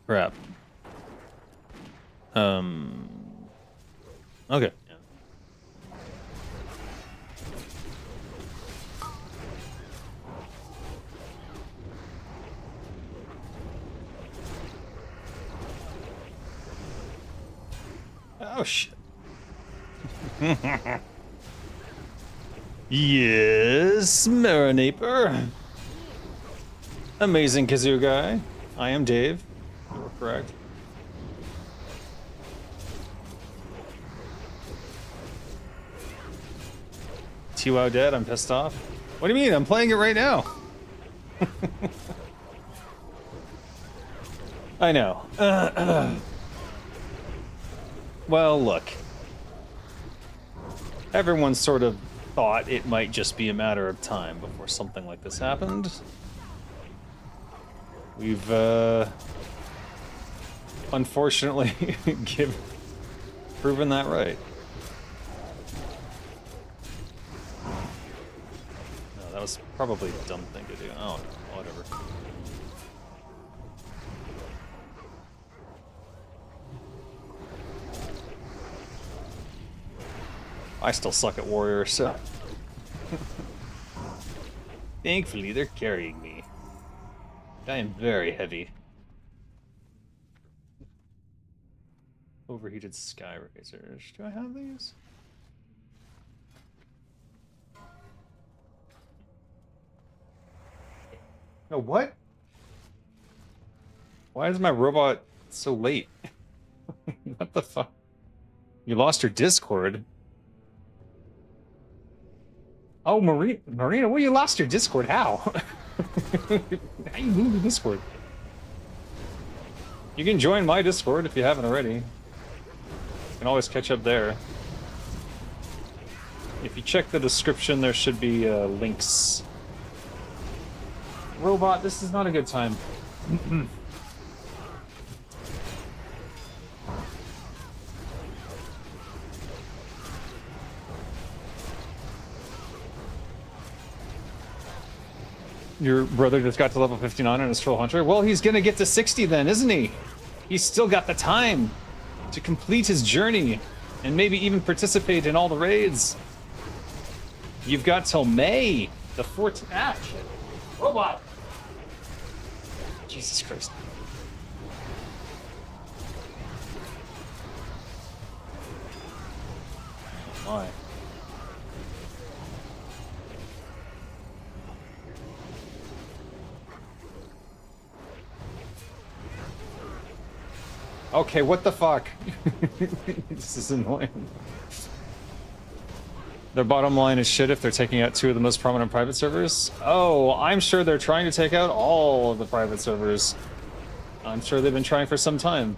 Crap. Okay. Oh shit. Yes, Marinaper. Amazing kazoo guy. I am Dave. You were correct. TWoW dead, I'm pissed off. What do you mean? I'm playing it right now. I know. Well, look. Everyone sort of thought it might just be a matter of time before something like this happened. We've, unfortunately proven that right. No, that was probably a dumb thing to do. Oh, whatever. I still suck at warrior, so... Thankfully, they're carrying me. I am very heavy. Overheated sky razors. Do I have these? No, what? Why is my robot so late? What the fuck? You lost your Discord? Oh, Marina, well, you lost your Discord. How? How you move the Discord? You can join my Discord if you haven't already. You can always catch up there. If you check the description, there should be links. Robot, this is not a good time. Your brother just got to level 59 on his Troll Hunter? Well, he's gonna get to 60 then, isn't he? He's still got the time to complete his journey and maybe even participate in all the raids. You've got till May, the 14th. Ah, shit. Robot! Jesus Christ. Why? Okay, what the fuck? This is annoying. Their bottom line is shit if they're taking out 2 of the most prominent private servers. Oh, I'm sure they're trying to take out all of the private servers. I'm sure they've been trying for some time.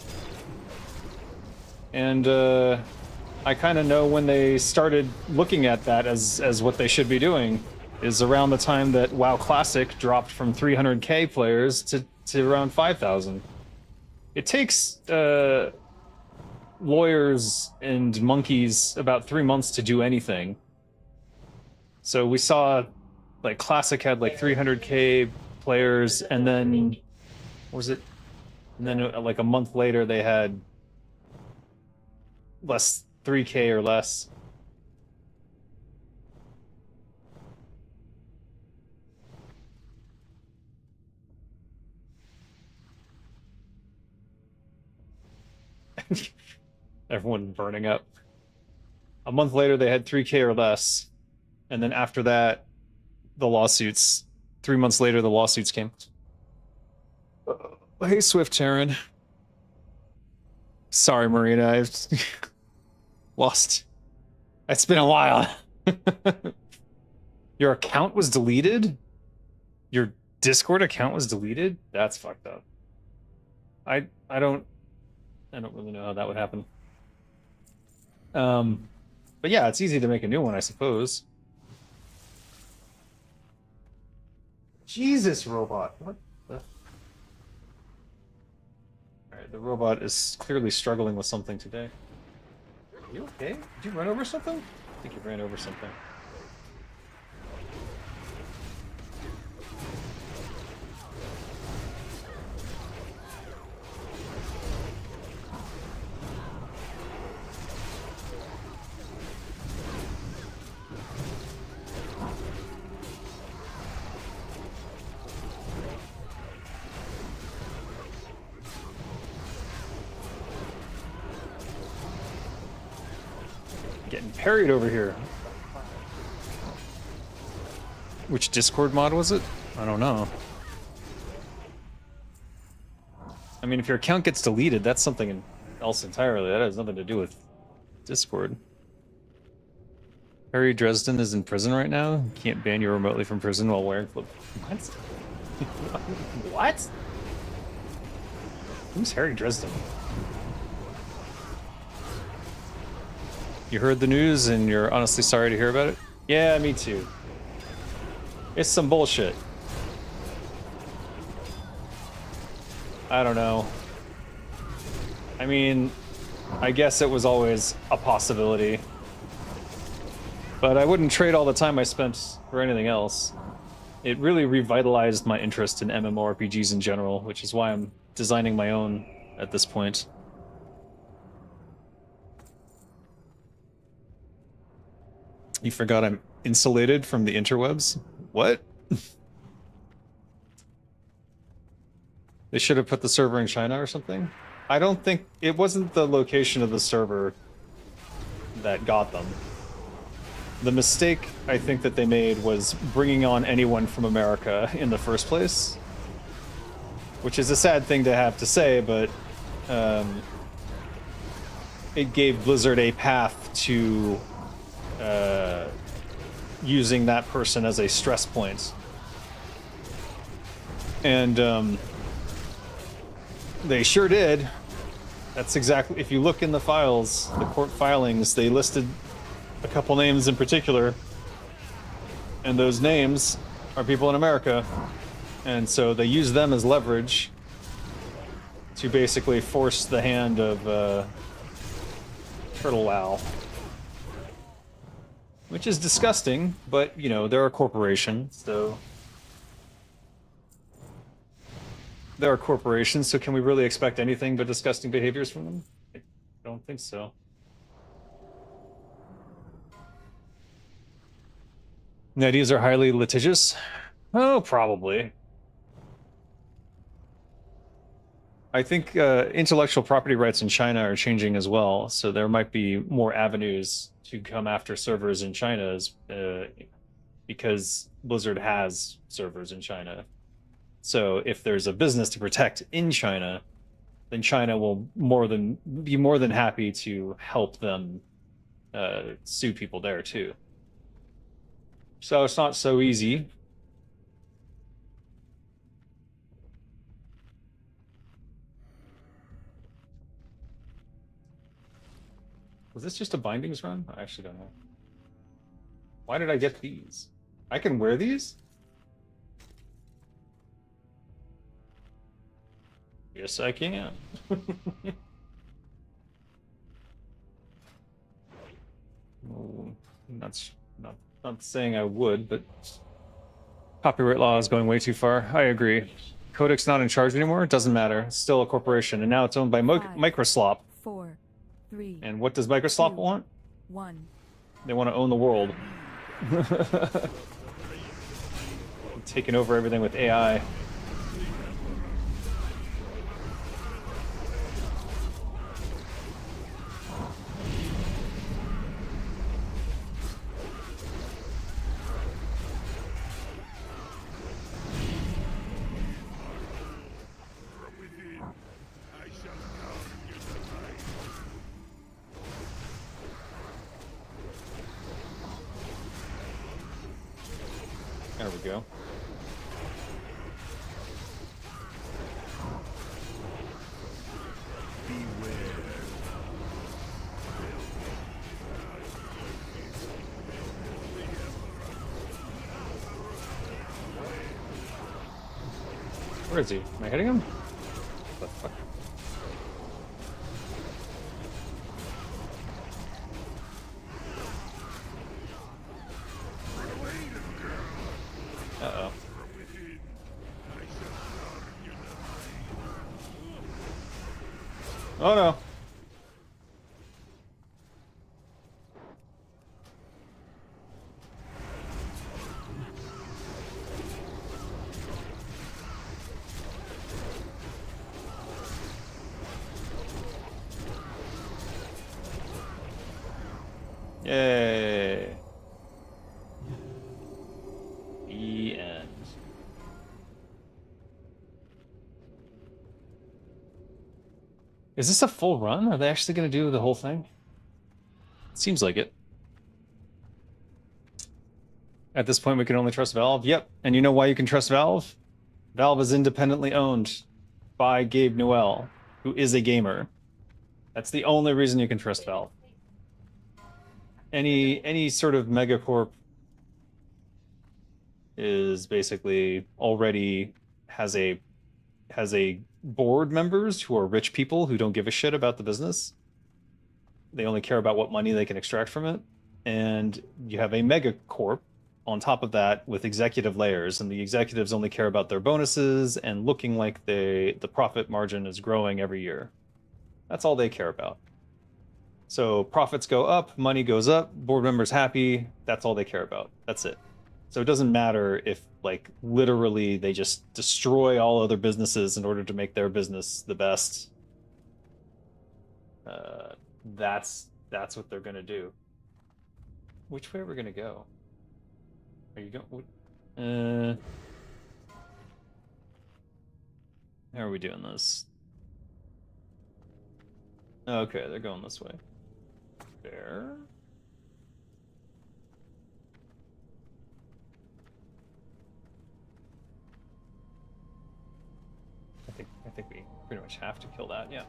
And I kind of know when they started looking at that as what they should be doing is around the time that WoW Classic dropped from 300k players to around 5,000. It takes lawyers and monkeys about 3 months to do anything. So we saw, like, Classic had like 300k players, and then, what was it? And then like a month later they had less, 3k or less. Everyone burning up. A month later, they had 3k or less. And then after that, the lawsuits. 3 months later, the lawsuits came. Hey, Swift Terran. Sorry, Marina. I've lost. It's been a while. Your account was deleted? Your Discord account was deleted? That's fucked up. I don't really know how that would happen. But yeah, it's easy to make a new one, I suppose. Jesus, robot. What the? Alright, the robot is clearly struggling with something today. Are you okay? Did you run over something? I think you ran over something. Getting parried over here. Which Discord mod was it? I don't know. I mean, if your account gets deleted, that's something else entirely. That has nothing to do with Discord. Harry Dresden is in prison right now. Can't ban you remotely from prison while wearing flip. What? What? Who's Harry Dresden? You heard the news and you're honestly sorry to hear about it? Yeah, me too. It's some bullshit. I don't know. I mean, I guess it was always a possibility. But I wouldn't trade all the time I spent for anything else. It really revitalized my interest in MMORPGs in general, which is why I'm designing my own at this point. You forgot I'm insulated from the interwebs? What? They should have put the server in China or something? I don't think... It wasn't the location of the server that got them. The mistake I think that they made was bringing on anyone from America in the first place. Which is a sad thing to have to say, but... it gave Blizzard a path to... using that person as a stress point. And, they sure did. That's exactly... If you look in the files, the court filings, they listed a couple names in particular. And those names are people in America. And so they use them as leverage to basically force the hand of, Turtle WoW. Which is disgusting, but, you know, they're a corporation, so... There are corporations, so can we really expect anything but disgusting behaviors from them? I don't think so. The ideas are highly litigious? Oh, probably. I think intellectual property rights in China are changing as well, so there might be more avenues to come after servers in China because Blizzard has servers in China. So if there's a business to protect in China, then China will be more than happy to help them sue people there too. So it's not so easy. Was this just a bindings run? I actually don't know. Why did I get these? I can wear these? Yes, I can. Oh, not saying I would, but copyright law is going way too far. I agree. Kodak's not in charge anymore. It doesn't matter. It's still a corporation, and now it's owned by Microslop. 4, 3. And what does Microslop want? 1. They want to own the world. Taking over everything with AI. There we go. Where is he? Am I hitting him? What the fuck? Uh-oh. Oh no. Hey. The end. Is this a full run? Are they actually going to do the whole thing? Seems like it. At this point, we can only trust Valve. Yep. And you know why you can trust Valve? Valve is independently owned by Gabe Newell, who is a gamer. That's the only reason you can trust Valve. Any sort of megacorp is basically already has a board members who are rich people who don't give a shit about the business. They only care about what money they can extract from it. And you have a megacorp on top of that with executive layers, and the executives only care about their bonuses and looking like the profit margin is growing every year. That's all they care about. So profits go up, money goes up, board members happy, that's all they care about. That's it. So it doesn't matter if, like, literally they just destroy all other businesses in order to make their business the best. That's what they're gonna do. Which way are we gonna go? Are you going? How are we doing this? Okay, they're going this way. There. I think we pretty much have to kill that, yeah.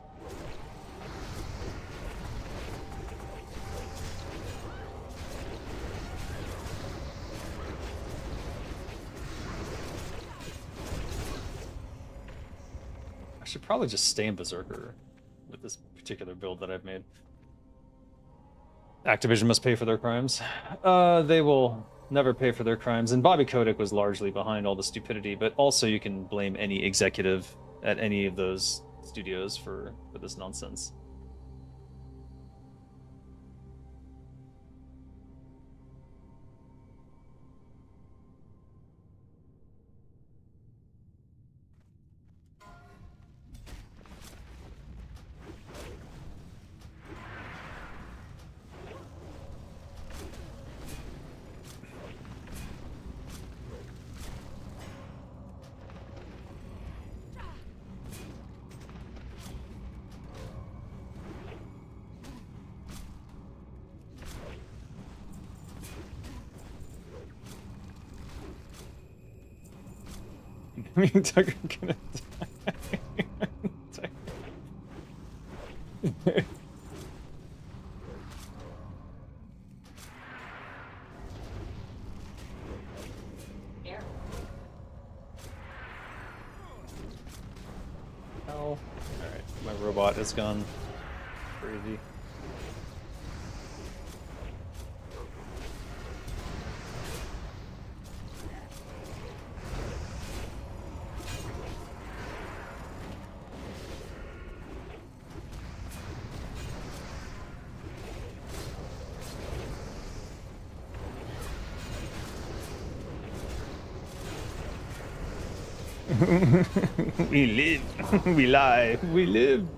I should probably just stay in Berserker with this particular build that I've made. Activision must pay for their crimes. They will never pay for their crimes, and Bobby Kotick was largely behind all the stupidity, but also you can blame any executive at any of those studios for this nonsense. I mean, Tucker gonna die. Oh, all right. My robot has gone crazy. We live, we lie, we live.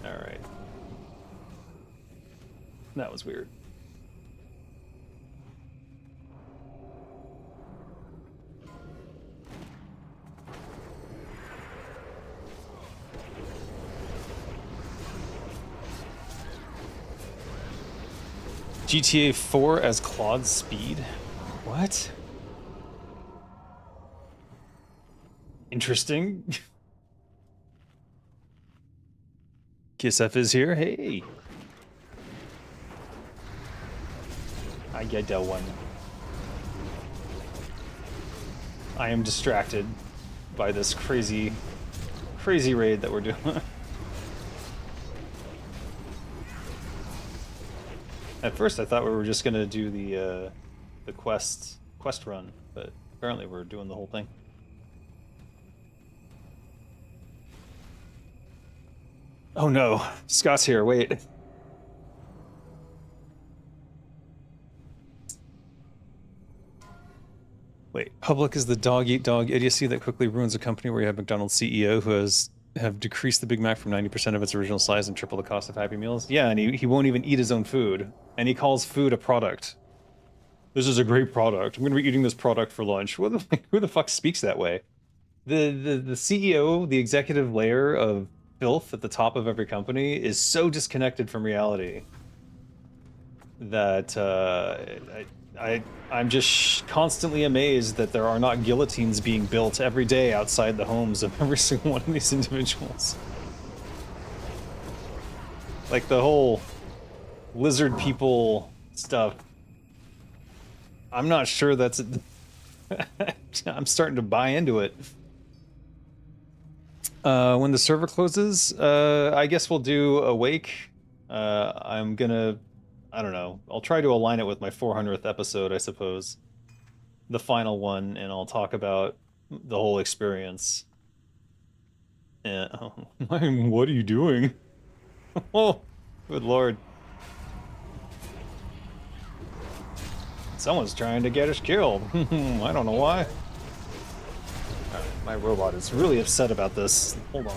All right. That was weird. GTA 4 as Claude's speed? What? Interesting. KSF is here. Hey. I get that one. I am distracted by this crazy raid that we're doing. At first, I thought we were just gonna do the quest run, but apparently we're doing the whole thing. Oh no, Scott's here. Wait. Wait, public is the dog-eat-dog idiocy that quickly ruins a company where you have McDonald's CEO who has have decreased the Big Mac from 90% of its original size and triple the cost of Happy Meals. Yeah, and he won't even eat his own food. And he calls food a product. This is a great product. I'm going to be eating this product for lunch. Who the fuck speaks that way? The CEO, the executive layer of filth at the top of every company is so disconnected from reality that I'm just constantly amazed that there are not guillotines being built every day outside the homes of every single one of these individuals. Like the whole lizard people stuff. I'm not sure that's... I'm starting to buy into it. When the server closes, I guess we'll do a wake. I'm gonna... I don't know. I'll try to align it with my 400th episode, I suppose. The final one, and I'll talk about the whole experience. And, oh, what are you doing? Oh, good lord. Someone's trying to get us killed. I don't know why. My robot is really upset about this. Hold on.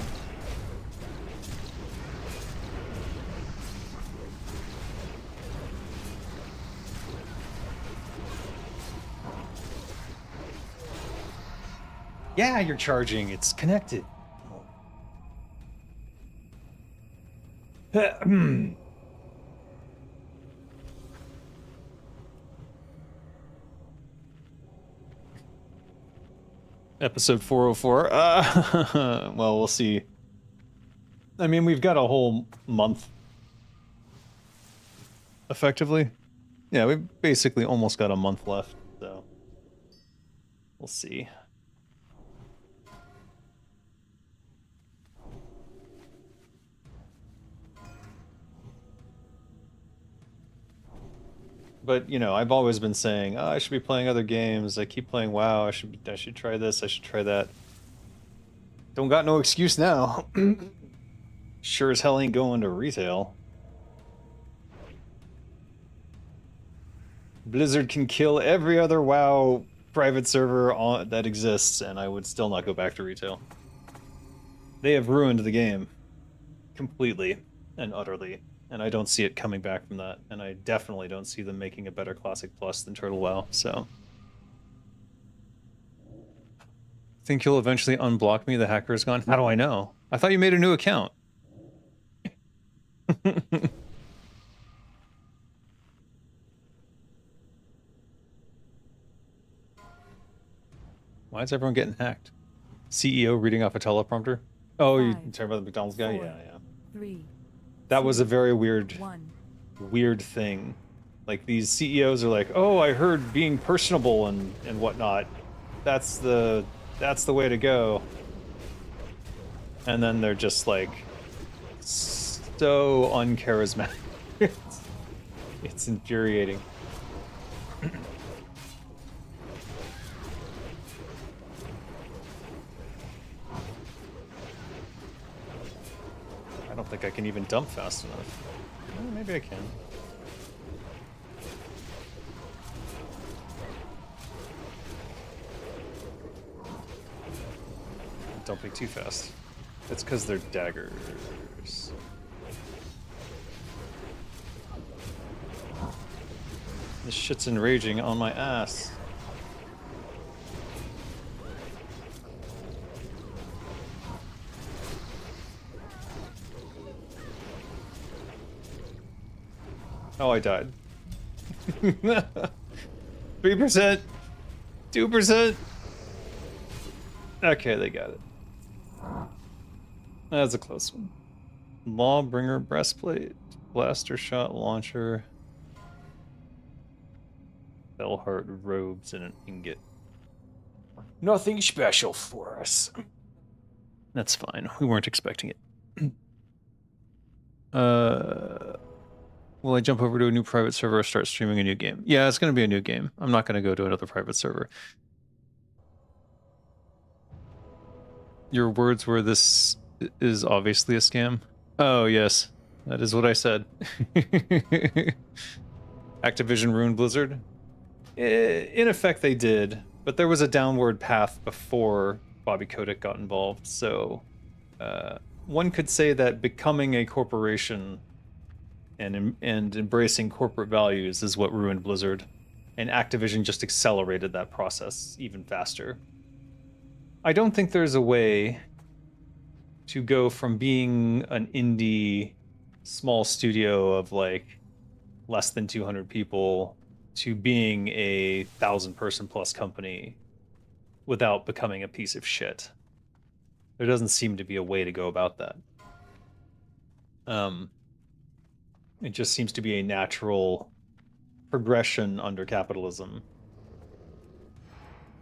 Yeah, you're charging. It's connected. Episode 404. Well, we'll see. I mean, we've got a whole month. Effectively. Yeah, we've basically almost got a month left, so we'll see. But, you know, I've always been saying, oh, I should be playing other games. I keep playing WoW. I should try this. I should try that. Don't got no excuse now. Sure as hell ain't going to retail. Blizzard can kill every other WoW private server that exists, and I would still not go back to retail. They have ruined the game. Completely and utterly. And I don't see it coming back from that. And I definitely don't see them making a better Classic Plus than Turtle WoW, so... Think you'll eventually unblock me? The hacker is gone? How do I know? I thought you made a new account. Why is everyone getting hacked? CEO reading off a teleprompter? Oh, you're talking about the McDonald's guy? 4, Yeah, yeah. 3, That was a very weird, 1. weird thing. Like, these CEOs are like, oh, I heard being personable and whatnot. That's the way to go. And then they're just like so uncharismatic. It's infuriating. I don't think I can even dump fast enough. Well, maybe I can. I'm dumping too fast. It's because they're daggers. This shit's enraging on my ass. Oh, I died. 3%. 2%. Okay, they got it. That's a close one. Lawbringer breastplate, blaster shot launcher, Bellheart robes, and an ingot. Nothing special for us. That's fine. We weren't expecting it. Will I jump over to a new private server or start streaming a new game? Yeah, it's going to be a new game. I'm not going to go to another private server. Your words were, this is obviously a scam. Oh, yes. That is what I said. Activision ruined Blizzard? In effect, they did. But there was a downward path before Bobby Kotick got involved, so... one could say that becoming a corporation and embracing corporate values is what ruined Blizzard, and Activision just accelerated that process even faster. I don't think there's a way to go from being an indie small studio of like less than 200 people to being a 1,000-person plus company without becoming a piece of shit. There doesn't seem to be a way to go about that. It just seems to be a natural progression under capitalism.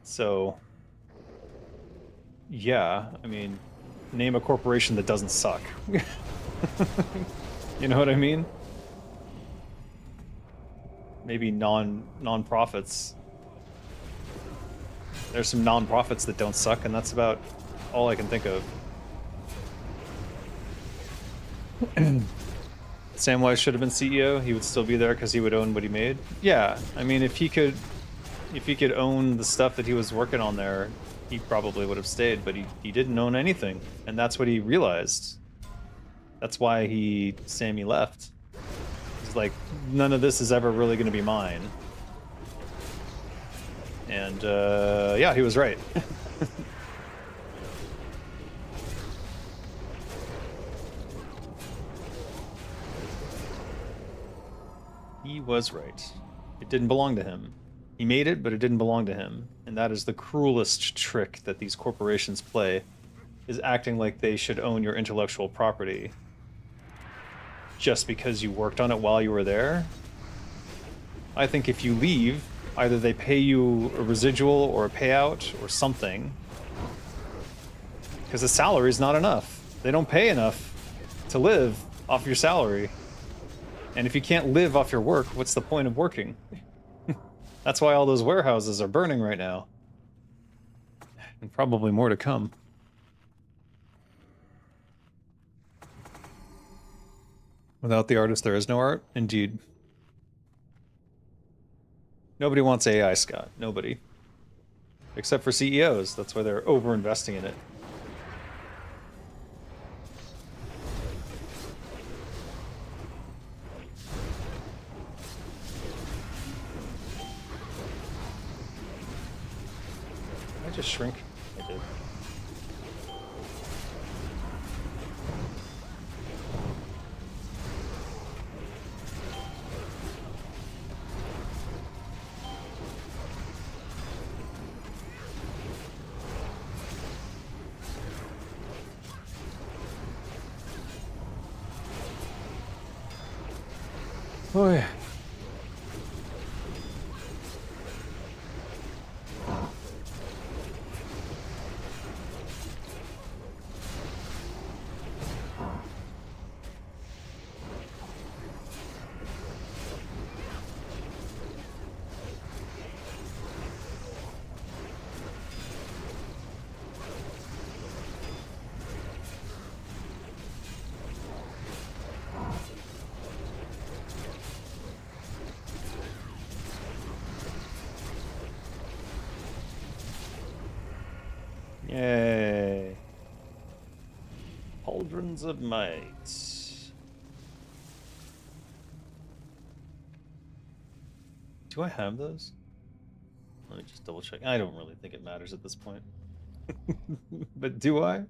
So, yeah, I mean, name a corporation that doesn't suck. You know what I mean? Maybe non-profits. There's some non-profits that don't suck, and that's about all I can think of. Samwise should have been CEO. He would still be there because he would own what he made. Yeah, I mean, if he could own the stuff that he was working on there, he probably would have stayed. But he didn't own anything, and that's what he realized. That's why Sammy left. He's like, none of this is ever really going to be mine. And yeah, he was right. He was right. It didn't belong to him. He made it, but it didn't belong to him. And that is the cruelest trick that these corporations play, is acting like they should own your intellectual property just because you worked on it while you were there. I think if you leave, either they pay you a residual or a payout or something, because the salary is not enough. They don't pay enough to live off your salary. And if you can't live off your work, what's the point of working? That's why all those warehouses are burning right now. And probably more to come. Without the artist, there is no art? Indeed. Nobody wants AI, Scott. Nobody. Except for CEOs. That's why they're over-investing in it. Did I just shrink? I did. Oh yeah. Yay. Pauldrons of Might. Do I have those? Let me just double check. I don't really think it matters at this point. But do I?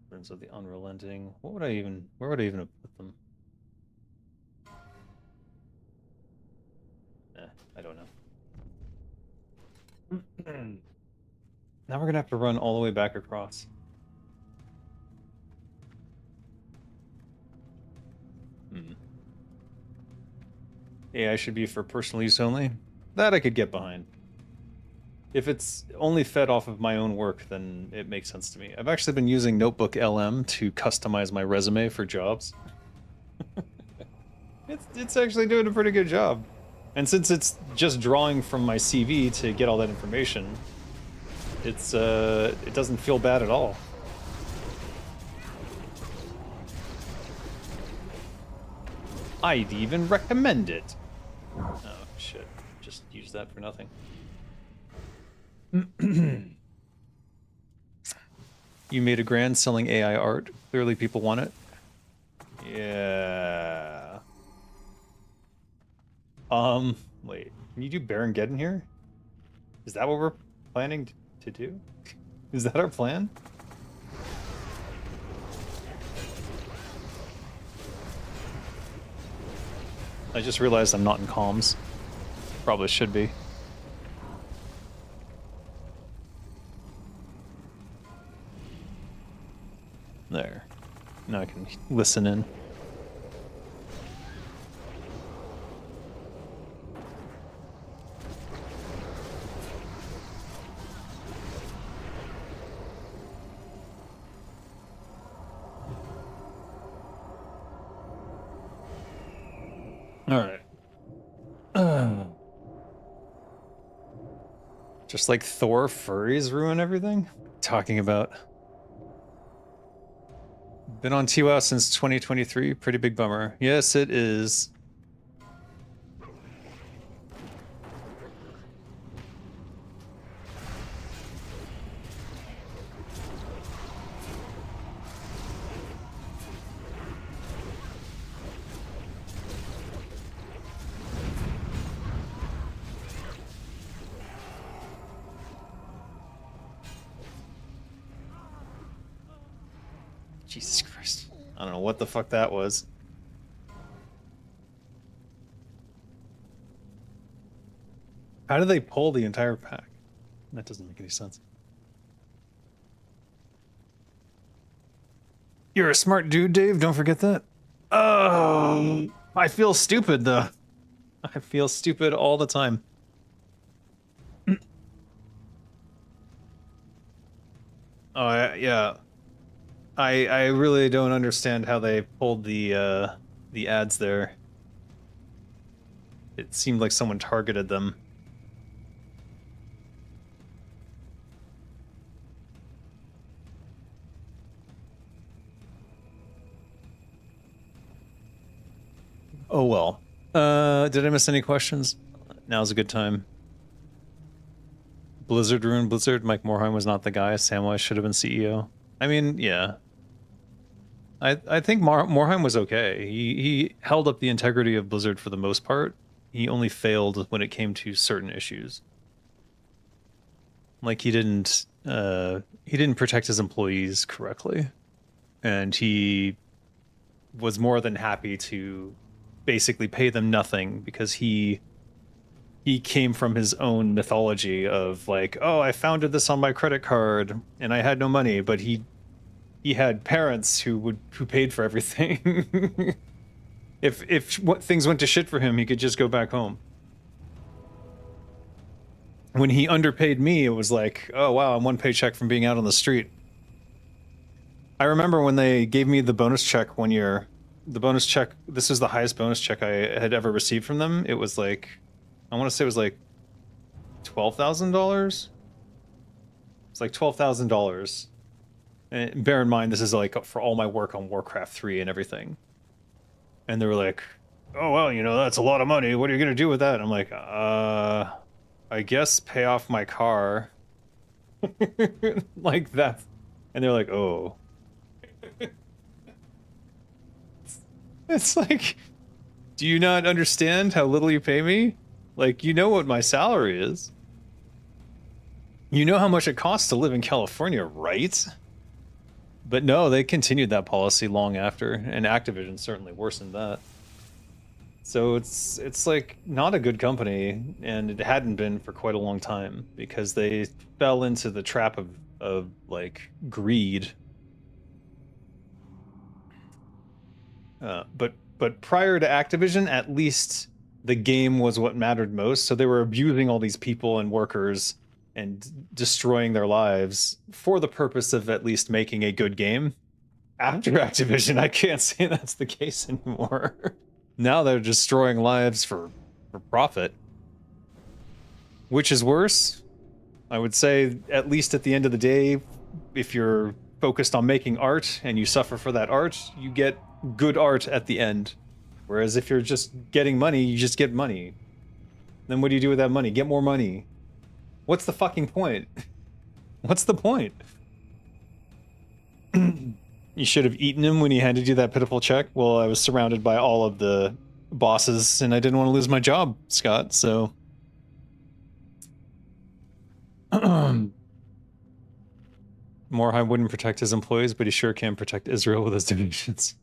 Friends of the Unrelenting. Where would I even have put them? I don't know. Now we're gonna have to run all the way back across. AI should be for personal use only. That I could get behind. If it's only fed off of my own work, then it makes sense to me. I've actually been using Notebook LM to customize my resume for jobs. It's actually doing a pretty good job. And since it's just drawing from my CV to get all that information, it doesn't feel bad at all. I'd even recommend it. Oh shit, just use that for nothing. You made a grand selling AI art. Clearly people want it. Yeah. Wait. Can you do Baron Geddon here? Is that what we're planning to do? Is that our plan? I just realized I'm not in comms. Probably should be. There. Now I can listen in. All right. Just like Thor, furries ruin everything? Talking about. Been on TWoW since 2023. Pretty big bummer. Yes, it is. Jesus Christ. I don't know what the fuck that was. How do they pull the entire pack? That doesn't make any sense. You're a smart dude, Dave. Don't forget that. Oh, I feel stupid, though. I feel stupid all the time. Oh, yeah. I really don't understand how they pulled the ads there. It seemed like someone targeted them. Oh well. Did I miss any questions? Now's a good time. Blizzard ruined Blizzard. Mike Morhaime was not the guy. Samwise should have been CEO. I mean, yeah. I think Morhaime was okay. He held up the integrity of Blizzard for the most part. He only failed when it came to certain issues. Like he didn't protect his employees correctly. And he was more than happy to basically pay them nothing because he came from his own mythology of like, oh, I founded this on my credit card and I had no money, but he had parents who paid for everything. if things went to shit for him, he could just go back home. When he underpaid me, it was like, oh wow, I'm one paycheck from being out on the street. I remember when they gave me the bonus check one year. The bonus check, this was the highest bonus check I had ever received from them. It was like, I want to say it was like $12,000. It's like $12,000. And bear in mind, this is like for all my work on Warcraft 3 and everything. And they were like, oh, well, you know, that's a lot of money. What are you going to do with that? And I'm like, I guess pay off my car. Like that. And they're like, oh. It's like, do you not understand how little you pay me? Like, you know what my salary is. You know how much it costs to live in California, right? But no, they continued that policy long after, and Activision certainly worsened that. So it's like not a good company, and it hadn't been for quite a long time because they fell into the trap of like greed. But prior to Activision, at least the game was what mattered most. So they were abusing all these people and workers and destroying their lives for the purpose of at least making a good game. After Activision, I can't say that's the case anymore. Now they're destroying lives for profit. Which is worse? I would say, at least at the end of the day, if you're focused on making art and you suffer for that art, you get good art at the end. Whereas if you're just getting money, you just get money. Then what do you do with that money? Get more money. What's the fucking point? What's the point? You should have eaten him when he handed you that pitiful check. Well, I was surrounded by all of the bosses, and I didn't want to lose my job, Scott, so... Morhaime wouldn't protect his employees, but he sure can protect Israel with his donations.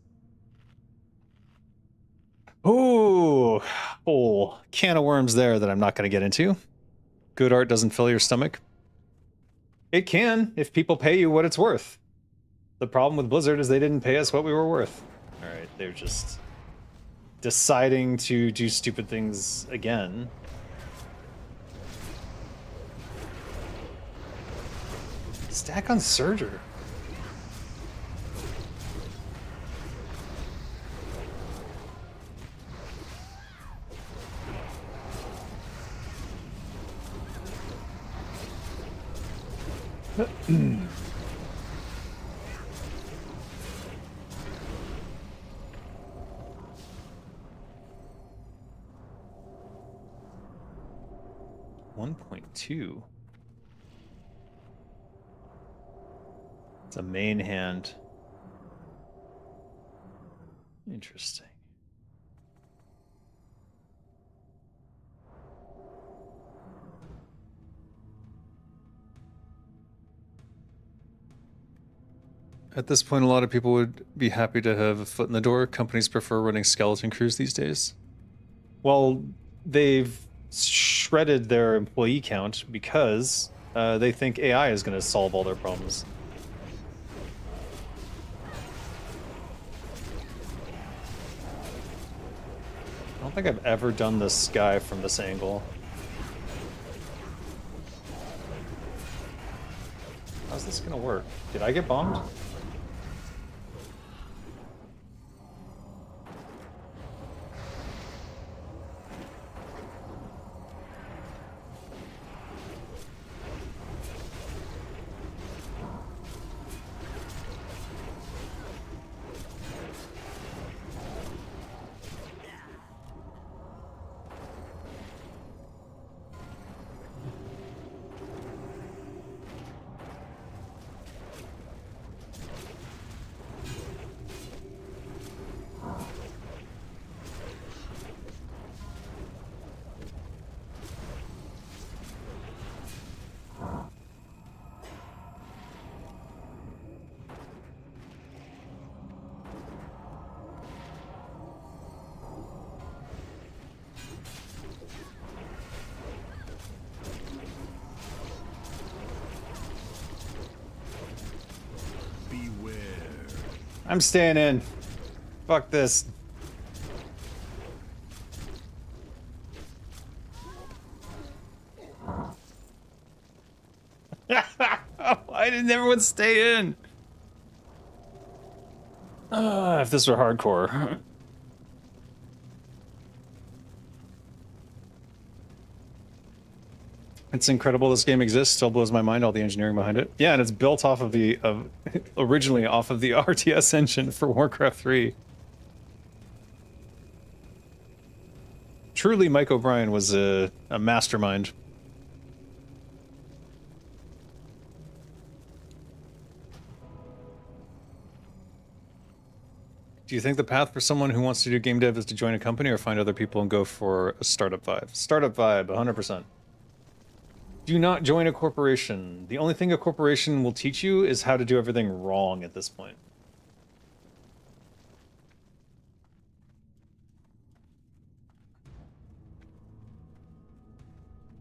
Oh, whole can of worms there that I'm not going to get into. Good art doesn't fill your stomach. It can, if people pay you what it's worth. The problem with Blizzard is they didn't pay us what we were worth. Alright, they're just deciding to do stupid things again. Stack on Surger. $1.2. It's a main hand. Interesting. At this point, a lot of people would be happy to have a foot in the door. Companies prefer running skeleton crews these days. Well, they've shredded their employee count because they think AI is going to solve all their problems. I don't think I've ever done this guy from this angle. How's this going to work? Did I get bombed? I'm staying in. Fuck this. Why didn't everyone stay in? If this were hardcore. It's incredible this game exists. Still blows my mind, all the engineering behind it. Yeah, and it's built off of the originally off of the RTS engine for Warcraft 3. Truly, Mike O'Brien was a mastermind. Do you think the path for someone who wants to do game dev is to join a company or find other people and go for a startup vibe? Startup vibe, 100%. Do not join a corporation. The only thing a corporation will teach you is how to do everything wrong at this point.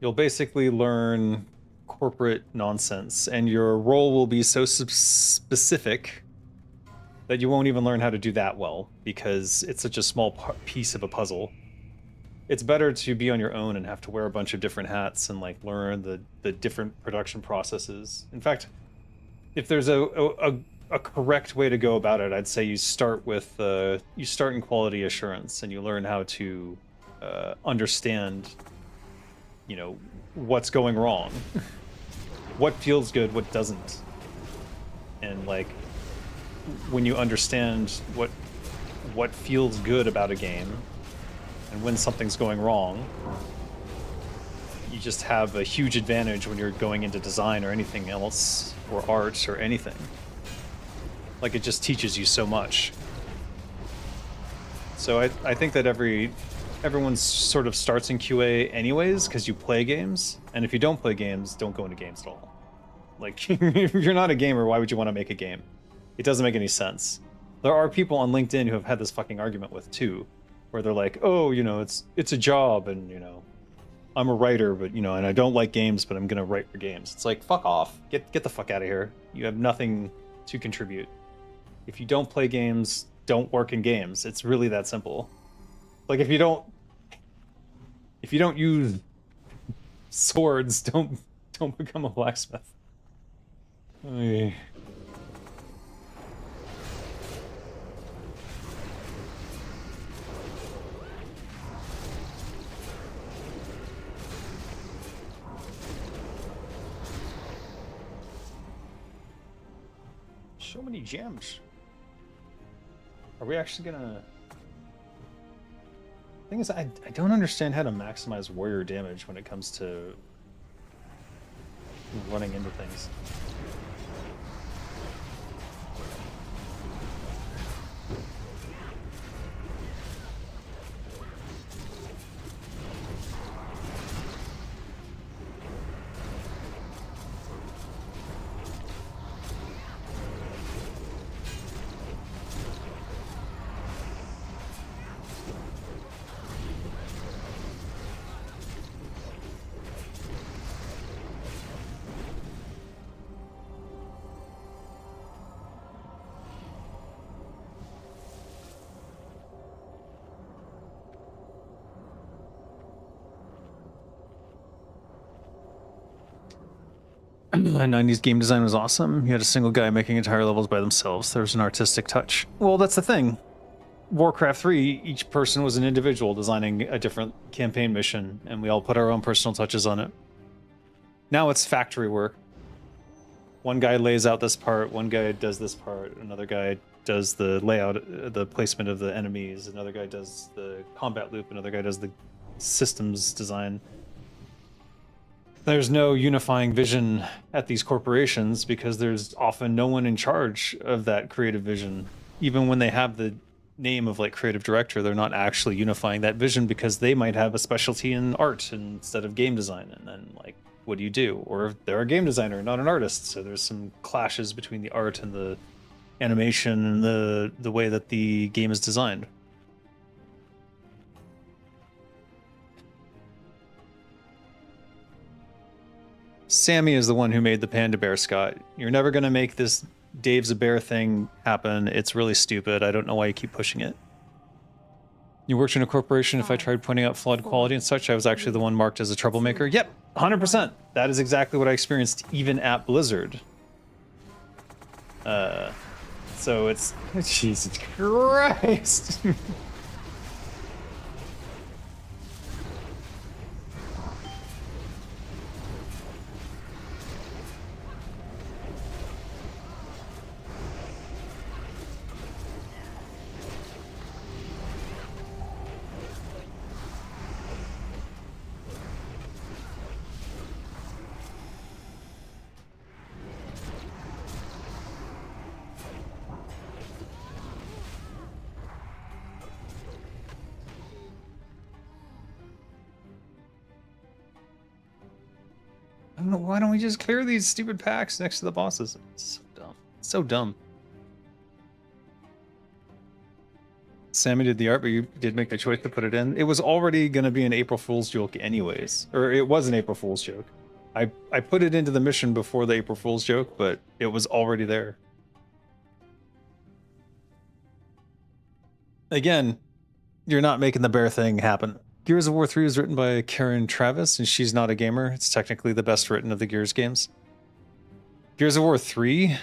You'll basically learn corporate nonsense, and your role will be so specific that you won't even learn how to do that well, because it's such a small piece of a puzzle. It's better to be on your own and have to wear a bunch of different hats and like learn the different production processes. In fact, if there's a correct way to go about it, I'd say you start with you start in quality assurance and you learn how to understand, you know, what's going wrong, what feels good, what doesn't, and like when you understand what feels good about a game. And when something's going wrong, you just have a huge advantage when you're going into design or anything else, or art or anything. Like, it just teaches you so much. So I think that everyone sort of starts in QA anyways, because you play games, and if you don't play games, don't go into games at all. Like, if you're not a gamer, why would you want to make a game? It doesn't make any sense. There are people on LinkedIn who have had this fucking argument with too, where they're like, oh, you know, it's a job, and you know, I'm a writer, but you know, and I don't like games, but I'm gonna write for games. It's like, fuck off. Get the fuck out of here. You have nothing to contribute. If you don't play games, don't work in games. It's really that simple. Like, if you don't use swords, don't become a blacksmith. Oy. So many gems. Are we actually gonna... Thing is, I don't understand how to maximize warrior damage when it comes to running into things. The 90s game design was awesome. You had a single guy making entire levels by themselves. There was an artistic touch. Well, that's the thing. Warcraft 3, each person was an individual designing a different campaign mission, and we all put our own personal touches on it. Now it's factory work. One guy lays out this part, one guy does this part, another guy does the layout, the placement of the enemies, another guy does the combat loop, another guy does the systems design. There's no unifying vision at these corporations because there's often no one in charge of that creative vision. Even when they have the name of like creative director, they're not actually unifying that vision because they might have a specialty in art instead of game design. And then like, what do you do? Or they're a game designer, not an artist. So there's some clashes between the art and the animation and the way that the game is designed. Sammy is the one who made the panda bear, Scott. You're never going to make this Dave's a bear thing happen. It's really stupid. I don't know why you keep pushing it. You worked in a corporation. If I tried pointing out flawed quality and such, I was actually the one marked as a troublemaker. Yep, 100%. That is exactly what I experienced even at Blizzard. So it's... Jesus Christ! I don't know, why don't we just clear these stupid packs next to the bosses? It's so dumb. It's so dumb. Sammy did the art, but you did make the choice to put it in. It was already going to be an April Fool's joke anyways. Or it was an April Fool's joke. I put it into the mission before the April Fool's joke, but it was already there. Again, you're not making the bear thing happen. Gears of War 3 was written by Karen Travis, and she's not a gamer. It's technically the best written of the Gears games. Gears of War 3?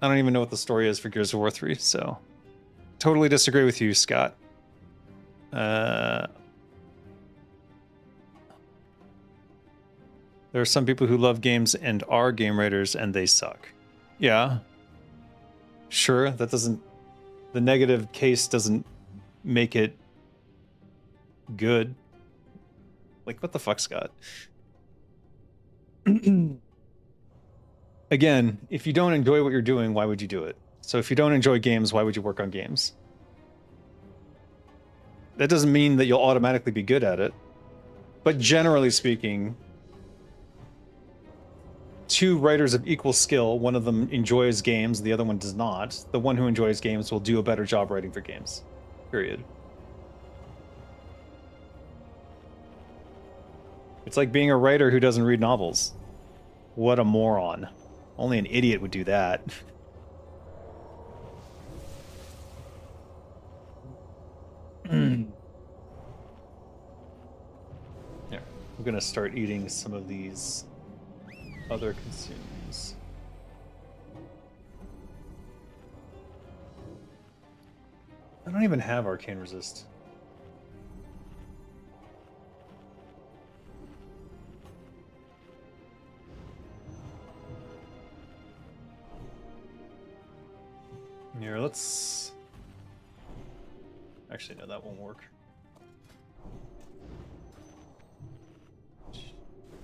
I don't even know what the story is for Gears of War 3, so... Totally disagree with you, Scott. There are some people who love games and are game writers, and they suck. Yeah. Sure, that doesn't... The negative case doesn't make it good. Like, what the fuck, Scott? again, if you don't enjoy what you're doing, why would you do it? So if you don't enjoy games, why would you work on games? That doesn't mean that you'll automatically be good at it. But generally speaking, two writers of equal skill, one of them enjoys games, the other one does not. The one who enjoys games will do a better job writing for games. Period. It's like being a writer who doesn't read novels. What a moron. Only an idiot would do that. Yeah, I'm gonna start eating some of these other consumes. I don't even have arcane resist. Here, let's... Actually, no, that won't work.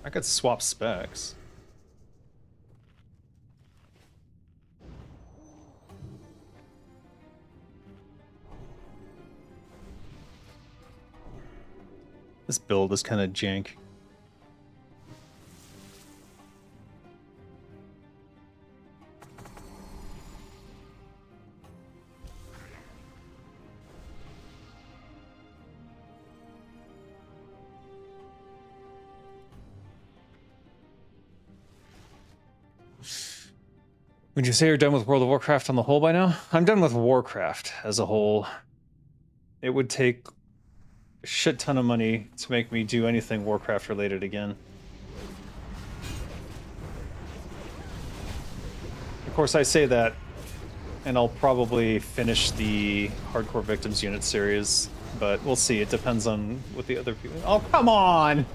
I could swap specs. This build is kind of jank. Would you say you're done with World of Warcraft on the whole by now? I'm done with Warcraft as a whole. It would take a shit ton of money to make me do anything Warcraft related again. Of course, I say that, and I'll probably finish the Hardcore Victims Unit series, but we'll see. It depends on what the other people... Oh, come on!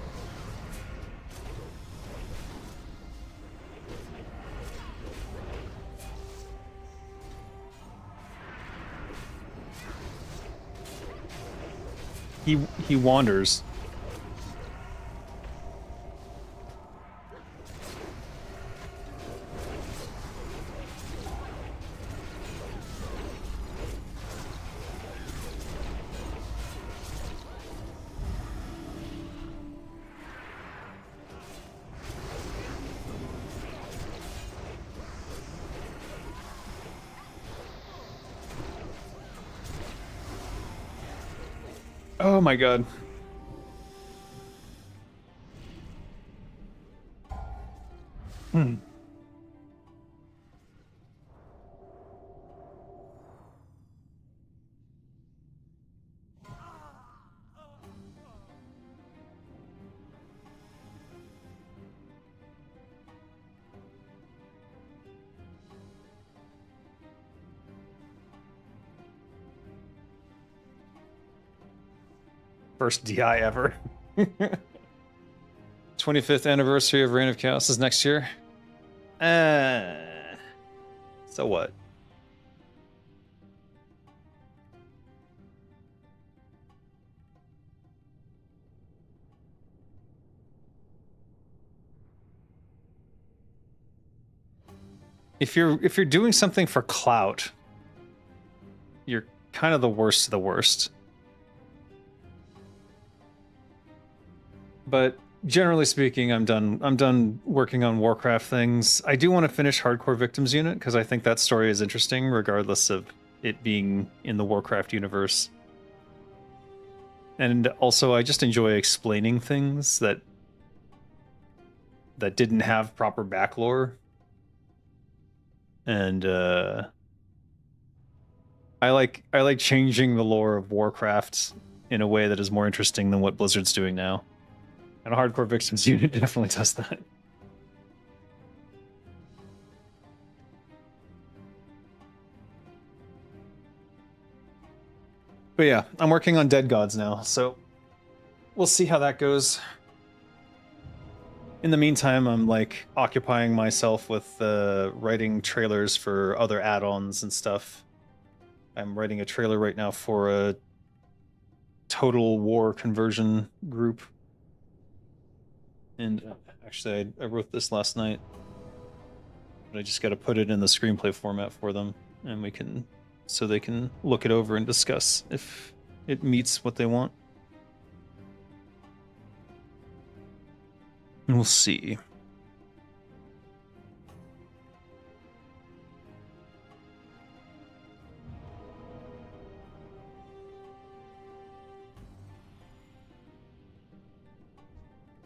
He wanders. Oh my god. First DI ever. 25th anniversary of Reign of Chaos is next year. So what? If you're doing something for clout, you're kind of the worst of the worst. But generally speaking, I'm done working on Warcraft things. I do want to finish Hardcore Victims Unit because I think that story is interesting, regardless of it being in the Warcraft universe. And also, I just enjoy explaining things that didn't have proper backlore. And I like changing the lore of Warcraft in a way that is more interesting than what Blizzard's doing now. And a Hardcore Victims Unit definitely does that. But yeah, I'm working on Dead Gods now, so we'll see how that goes. In the meantime, I'm like occupying myself with writing trailers for other add-ons and stuff. I'm writing a trailer right now for a Total War conversion group. And actually, I wrote this last night. But I just got to put it in the screenplay format for them, and we can, so they can look it over and discuss if it meets what they want. And we'll see.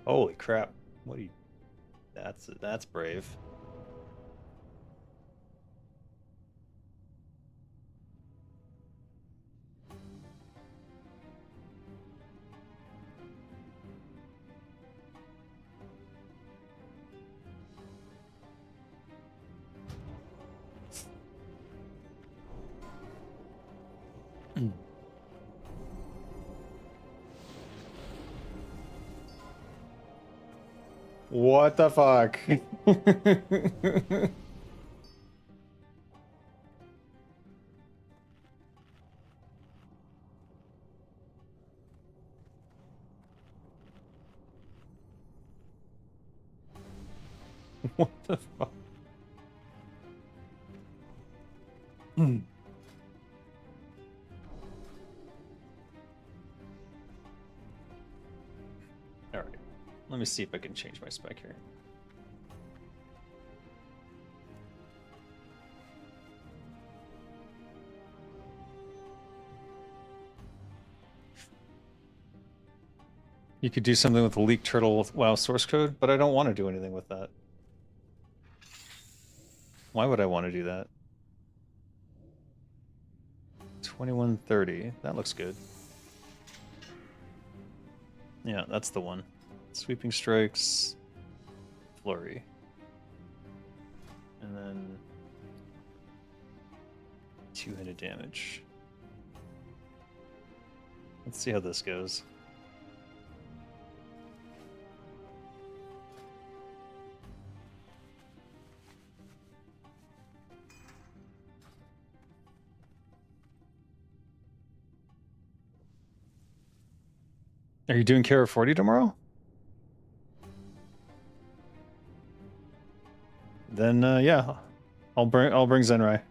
Holy crap. What do you... That's brave. What the fuck? What the fuck? Alright. Let me see if I can change my spec here. You could do something with the leaked turtle WoW source code, but I don't want to do anything with that. Why would I want to do that? 2130. That looks good. Yeah, that's the one. Sweeping strikes, flurry. And then two-handed damage. Let's see how this goes. Are you doing Kara 40 tomorrow? Then yeah, I'll bring Zenrai.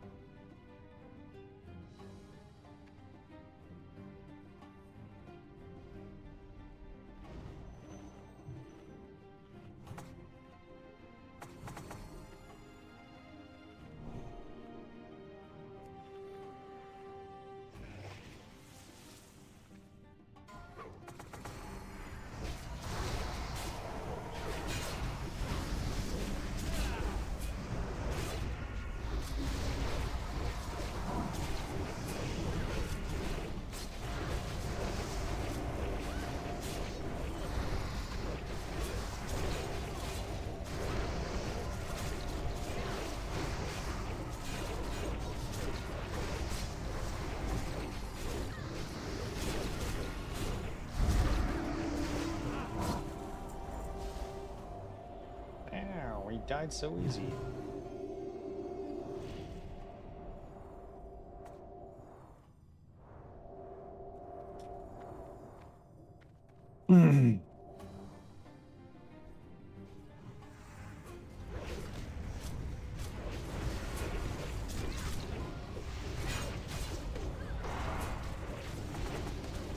Ow, he died so easy.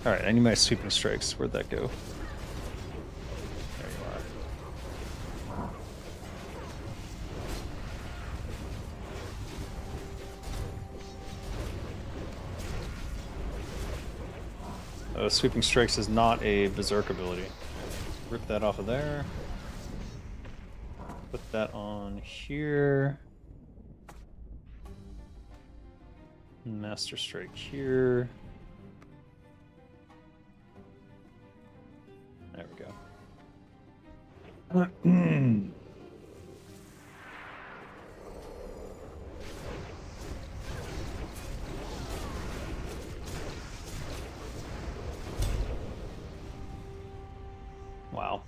Alright, I need my sweeping strikes. Where'd that go? There you are. Sweeping strikes is not a berserk ability. Rip that off of there. Put that on here. Master strike here. There we go. Wow.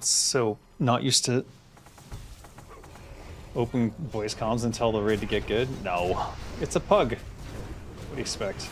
so not used to open voice comms and tell the raid to get good? No. It's a pug. What do you expect?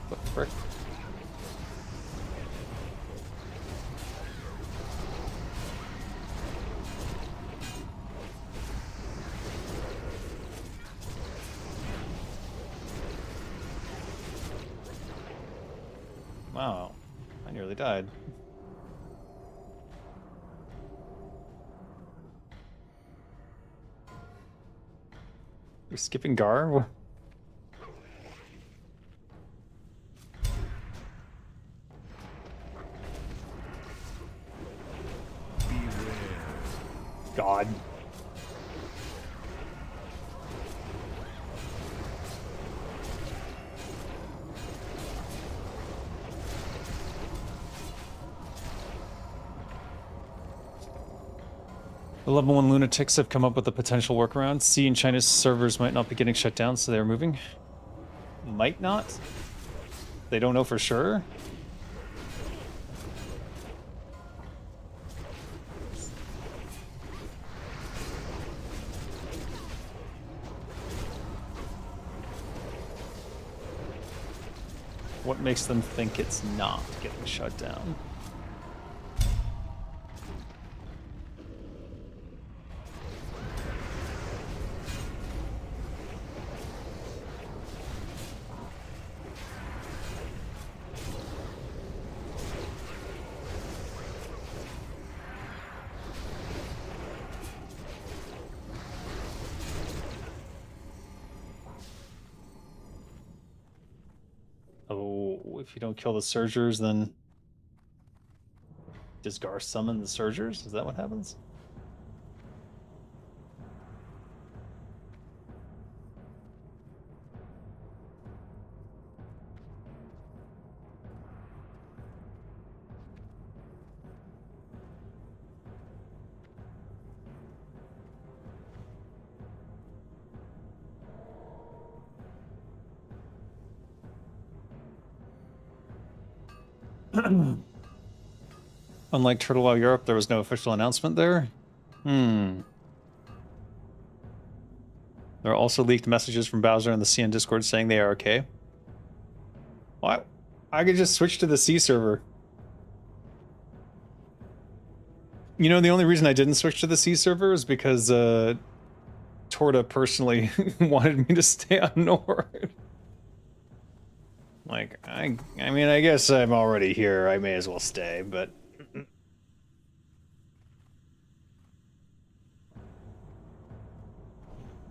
The frick? Wow, I nearly died. We're skipping Gar? God. The level 1 lunatics have come up with a potential workaround. C and China's servers might not be getting shut down, so they're moving. Might not? They don't know for sure? What makes them think it's not getting shut down? Oh, if you don't kill the Surgers, then does Gar summon the Surgers? Is that what happens? Unlike Turtle Wow Europe, there was no official announcement there. There are also leaked messages from Bowser and the CN Discord saying they are okay. Well, I could just switch to the C server. You know, the only reason I didn't switch to the C server is because Torta personally wanted me to stay on Nord. Like, I mean, I guess I'm already here. I may as well stay, but...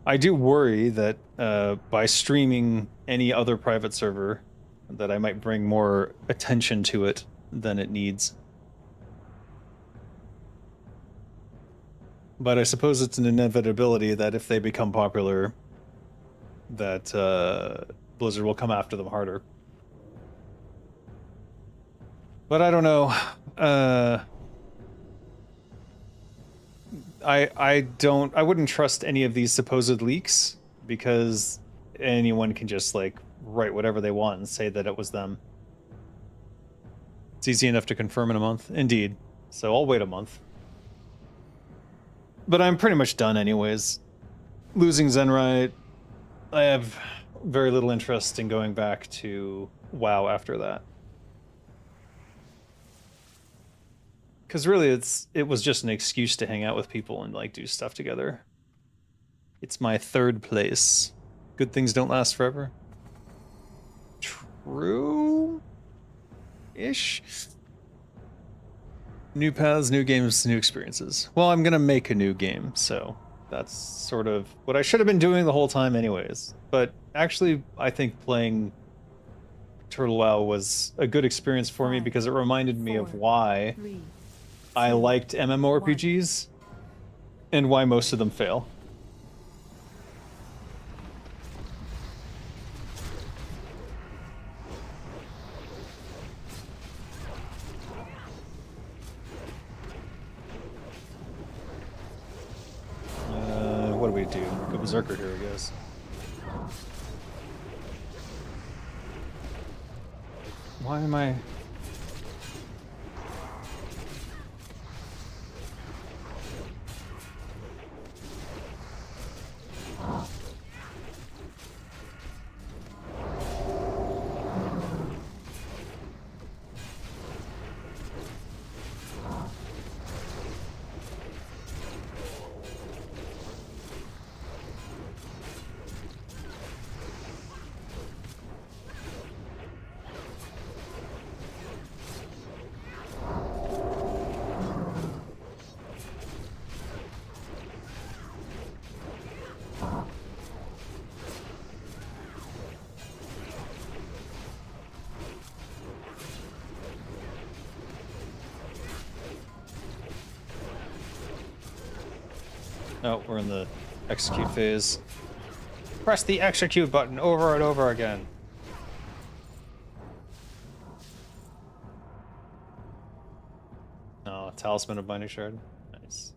I do worry that by streaming any other private server, that I might bring more attention to it than it needs. But I suppose it's an inevitability that if they become popular, that Blizzard will come after them harder. But I don't know. I wouldn't trust any of these supposed leaks because anyone can just like write whatever they want and say that it was them. It's easy enough to confirm in a month. Indeed. So I'll wait a month. But I'm pretty much done anyways. Losing Zenrite, I have very little interest in going back to WoW after that. Because really, it was just an excuse to hang out with people and like do stuff together. It's my third place. Good things don't last forever. True-ish. New paths, new games, new experiences. Well, I'm gonna make a new game, so that's sort of what I should have been doing the whole time anyways. But actually, I think playing Turtle WoW was a good experience for me because it reminded me of why I liked MMORPGs and why most of them fail. What do we do? Go Berserker here, I guess. Why am I... Oh, we're in the execute phase. Press the execute button over and over again. Oh, Talisman of Binding Shard. Nice.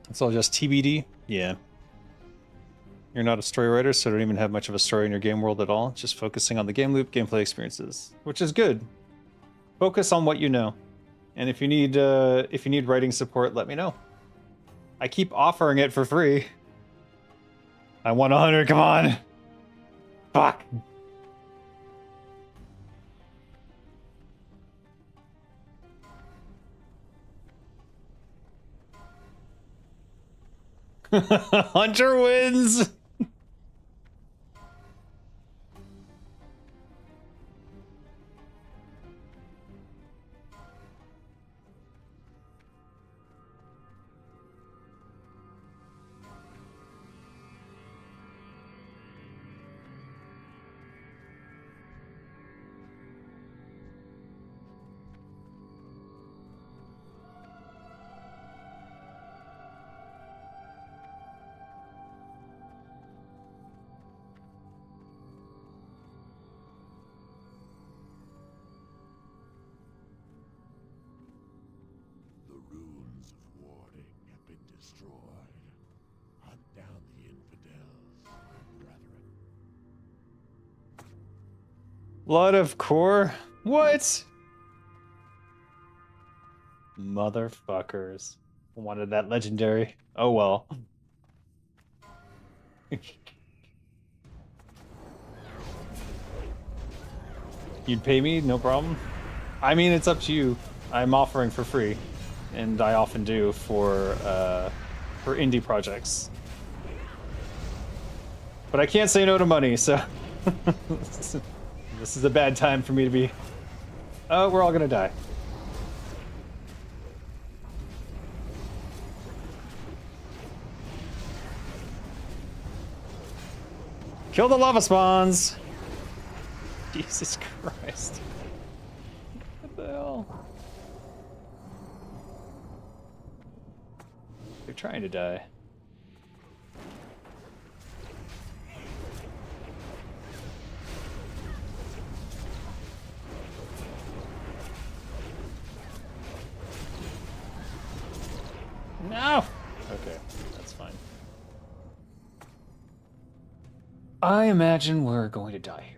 It's all just TBD? Yeah. You're not a story writer, so don't even have much of a story in your game world at all. Just focusing on the game loop, gameplay experiences, which is good. Focus on what you know. And if you need writing support, let me know. I keep offering it for free. I want 100, come on. Fuck. Hunter wins. destroyed. Hunt down the infidels, brethren. Blood of core? What? Motherfuckers. Wanted that legendary. Oh well. You'd pay me? No problem. I mean, it's up to you. I'm offering for free. And I often do for indie projects. But I can't say no to money, so... This is a bad time for me to be... Oh, we're all gonna die. Kill the lava spawns! Jesus Christ. What the hell? They're trying to die. No! Okay, that's fine. I imagine we're going to die here.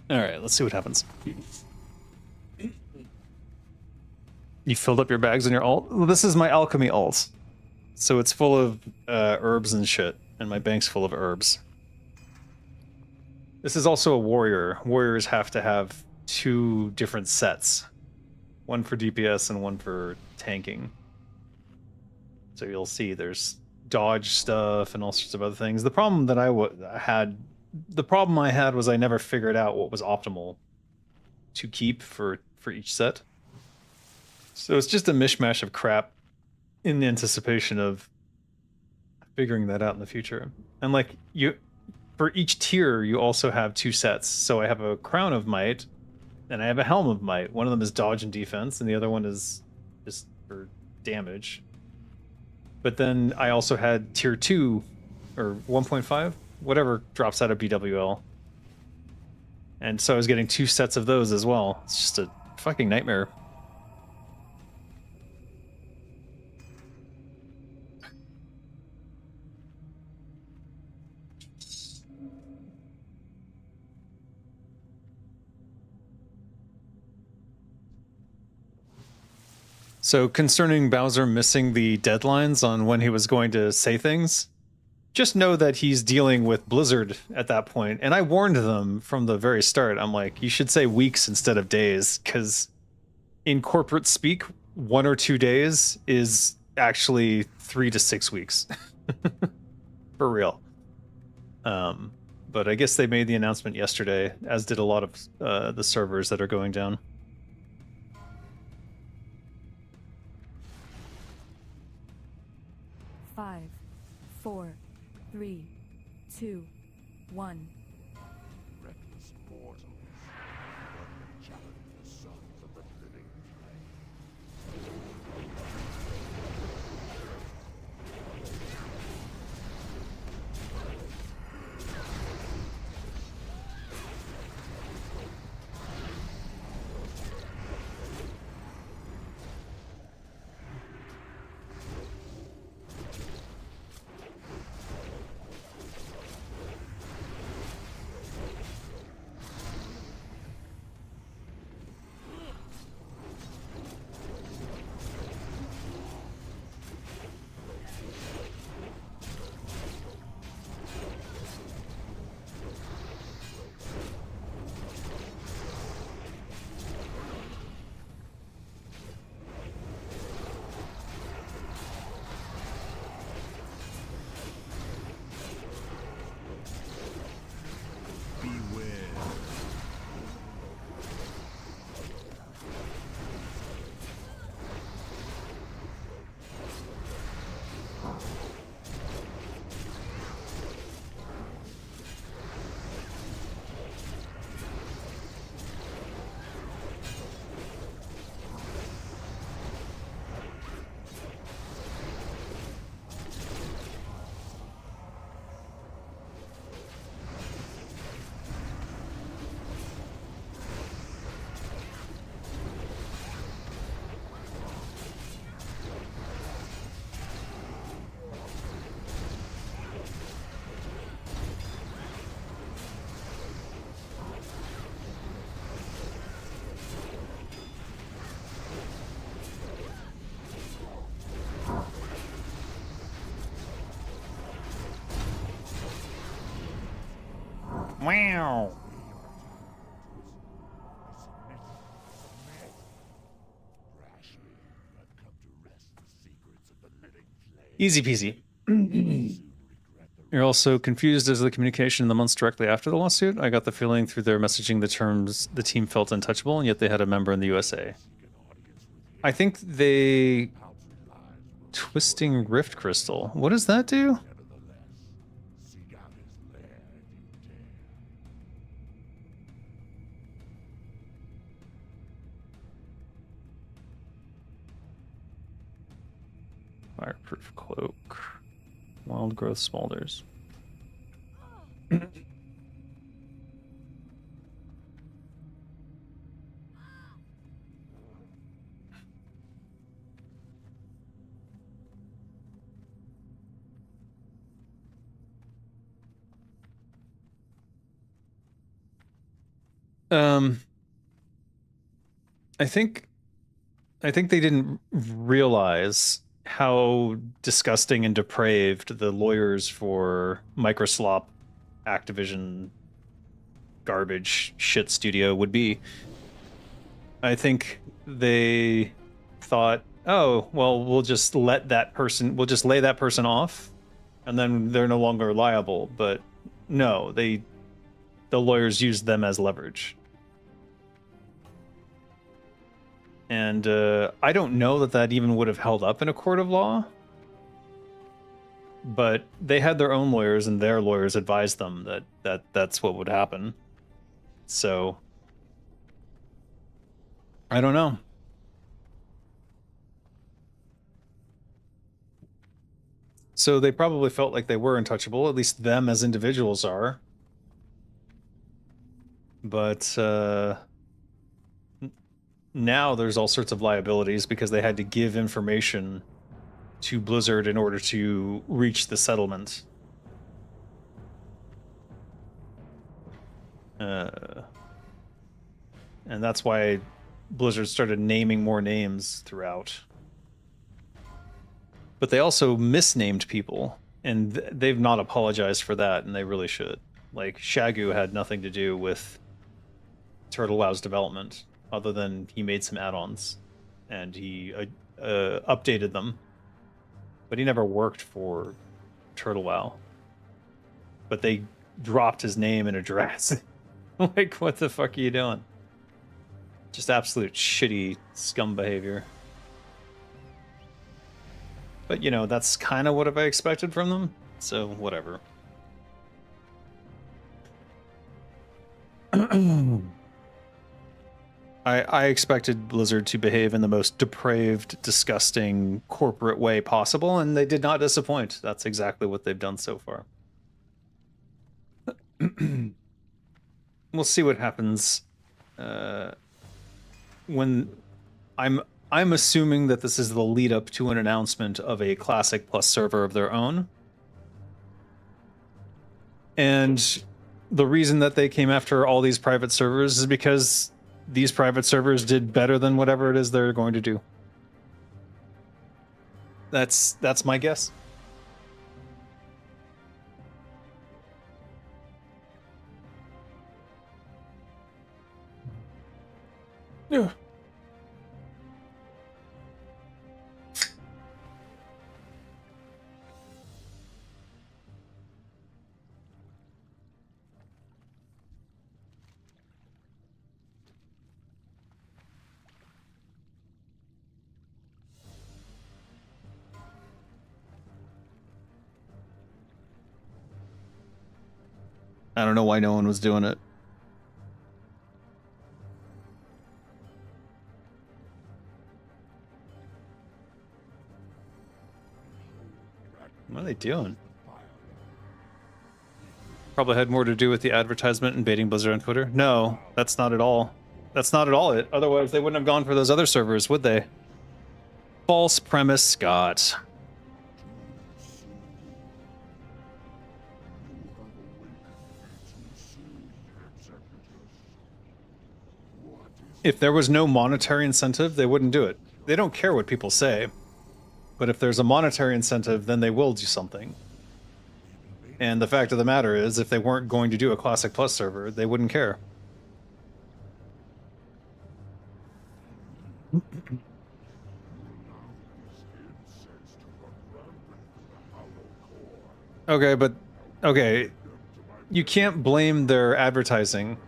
Alright, let's see what happens. You filled up your bags on your alt? Well, this is my alchemy alt. So it's full of herbs and shit, and my bank's full of herbs. This is also a warrior. Warriors have to have 2 different sets. One for DPS and one for tanking. So you'll see there's dodge stuff and all sorts of other things. The problem that I had was I never figured out what was optimal to keep for each set. So it's just a mishmash of crap in anticipation of figuring that out in the future. And like for each tier, you also have 2 sets. So I have a Crown of Might and I have a Helm of Might. One of them is dodge and defense, and the other one is just for damage. But then I also had tier 2 or 1.5, whatever drops out of BWL. And so I was getting 2 sets of those as well. It's just a fucking nightmare. So concerning Bowser missing the deadlines on when he was going to say things, just know that he's dealing with Blizzard at that point. And I warned them from the very start. I'm like, you should say weeks instead of days, because in corporate speak, 1 or 2 days is actually 3 to 6 weeks. For real. But I guess they made the announcement yesterday, as did a lot of the servers that are going down. Five, 4, 3, 2, 1. Reckless mortals. One that challenge the sons of the living flame. Wow. Rashly, I've come to wrest the secrets of the living flame. Easy peasy. Soon regret the You're also confused as to the communication in the months directly after the lawsuit. I got the feeling through their messaging the terms the team felt untouchable, and yet they had a member in the USA. seek an audience with I think they paltry lies will twisting rift crystal. What does that do? nevertheless seek out his lair if you dare. Fireproof cloak. Wild growth smolders. Um, I think they didn't realize how disgusting and depraved the lawyers for Microslop, Activision, garbage shit studio would be. I think they thought, oh, well, we'll just lay that person off, and then they're no longer liable. But no, the lawyers used them as leverage. And I don't know that even would have held up in a court of law. But they had their own lawyers, and their lawyers advised them that's what would happen. So I don't know. So they probably felt like they were untouchable, at least them as individuals are. But now there's all sorts of liabilities because they had to give information to Blizzard in order to reach the settlement. And that's why Blizzard started naming more names throughout. But they also misnamed people, and they've not apologized for that, and they really should. Like, Shagu had nothing to do with Turtle WoW's development, other than he made some add-ons, and he updated them. But he never worked for Turtle WoW. But they dropped his name and address. Like, what the fuck are you doing? Just absolute shitty scum behavior. But, you know, that's kind of what I expected from them, so whatever. I expected Blizzard to behave in the most depraved, disgusting, corporate way possible, and they did not disappoint. That's exactly what they've done so far. We'll see what happens when I'm assuming that this is the lead up to an announcement of a Classic Plus server of their own. And the reason that they came after all these private servers is because these private servers did better than whatever it is they're going to do. That's my guess. Yeah. I don't know why no one was doing it. What are they doing? Probably had more to do with the advertisement and baiting Blizzard on Twitter. No, that's not at all. That's not at all it. Otherwise, they wouldn't have gone for those other servers, would they? False premise, Scott. If there was no monetary incentive, they wouldn't do it. They don't care what people say. But if there's a monetary incentive, then they will do something. And the fact of the matter is, if they weren't going to do a Classic Plus server, they wouldn't care. Okay, but okay, you can't blame their advertising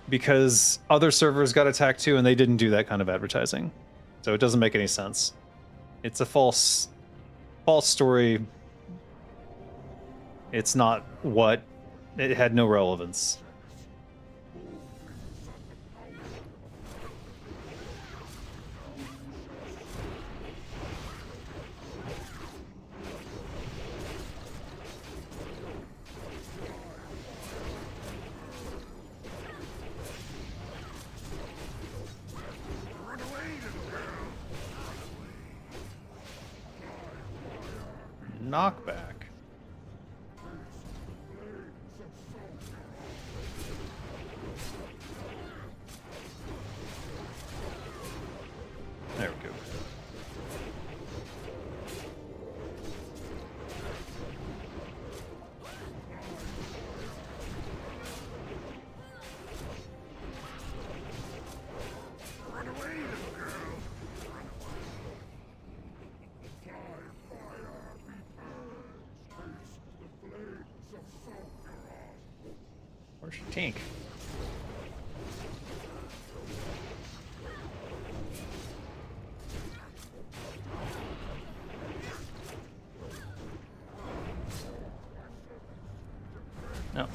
because other servers got attacked too and they didn't do that kind of advertising. So it doesn't make any sense. It's a false story. It's not what it had no relevance. Knockback. There we go. Where's your tank? No.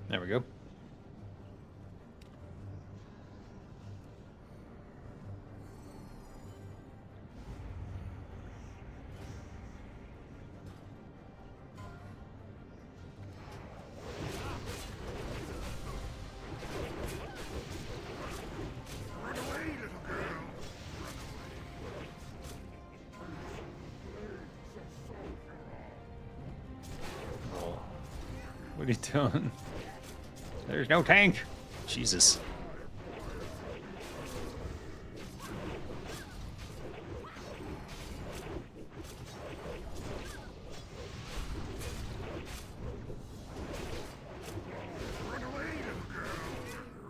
There we go. What are you doing? There's no tank. Jesus.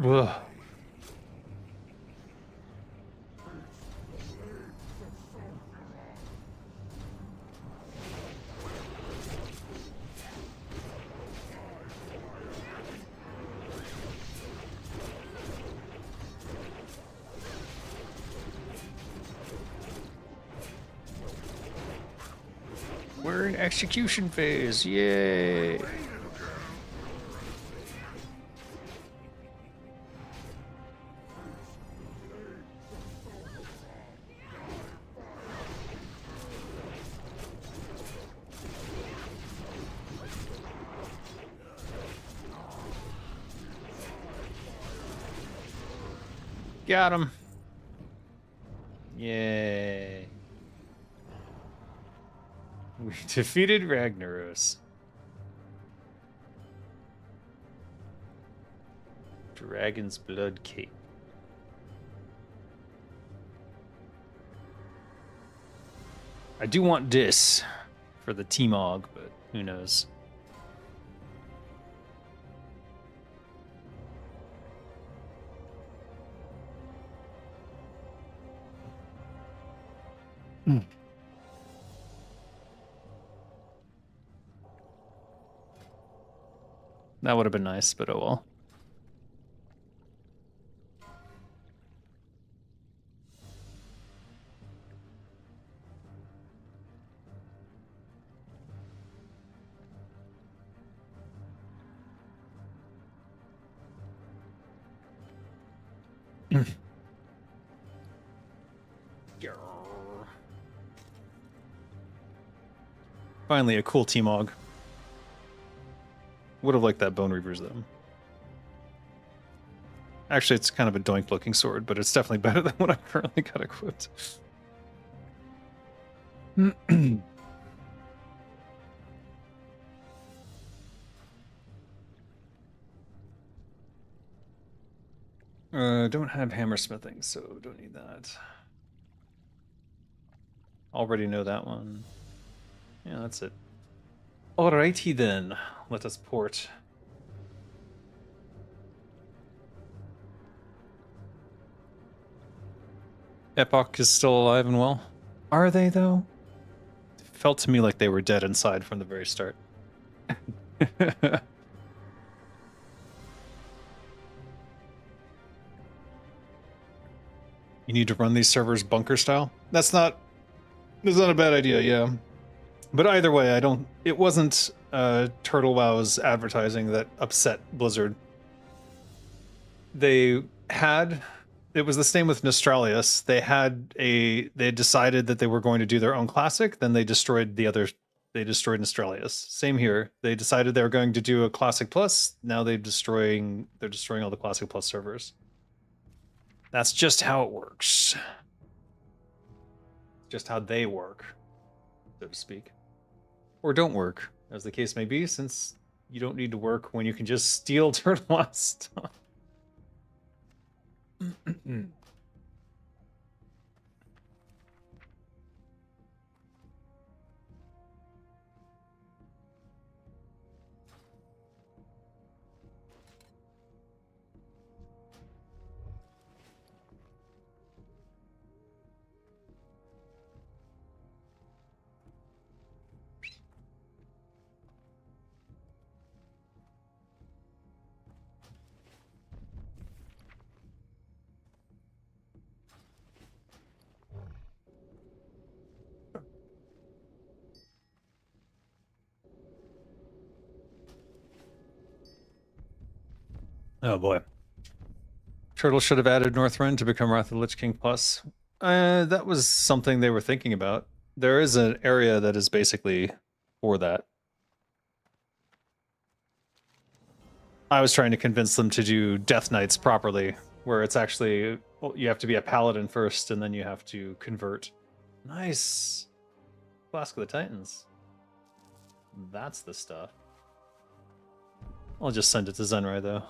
Ugh. We're in execution phase. Yay. Got him. Yay. We defeated Ragnaros. Dragon's Blood Cape. I do want this for the T-Mog, but who knows. That would have been nice, but oh well. Finally, a cool T-Mog. Would have liked that Bone Reavers, though. Actually, it's kind of a doink-looking sword, but it's definitely better than what I've currently got equipped. Don't have hammersmithing, so don't need that. Already know that one. Yeah, that's it. Alrighty then, let us port. Epoch is still alive and well. Are they, though? It felt to me like they were dead inside from the very start. You need to run these servers bunker style? That's not a bad idea, yeah. But either way, it wasn't Turtle WoW's advertising that upset Blizzard. It was the same with Nostralius. They decided that they were going to do their own classic, then they destroyed Nostralius. Same here. They decided they were going to do a classic plus, now they're destroying all the classic plus servers. That's just how it works. Just how they work, so to speak. Or don't work, as the case may be, since you don't need to work when you can just steal Turtle stuff. Oh boy. Turtle should have added Northrend to become Wrath of the Lich King Plus. That was something they were thinking about. There is an area that is basically for that. I was trying to convince them to do Death Knights properly, where it's actually, well, you have to be a paladin first, and then you have to convert. Nice! Flask of the Titans. That's the stuff. I'll just send it to Zenrai, though.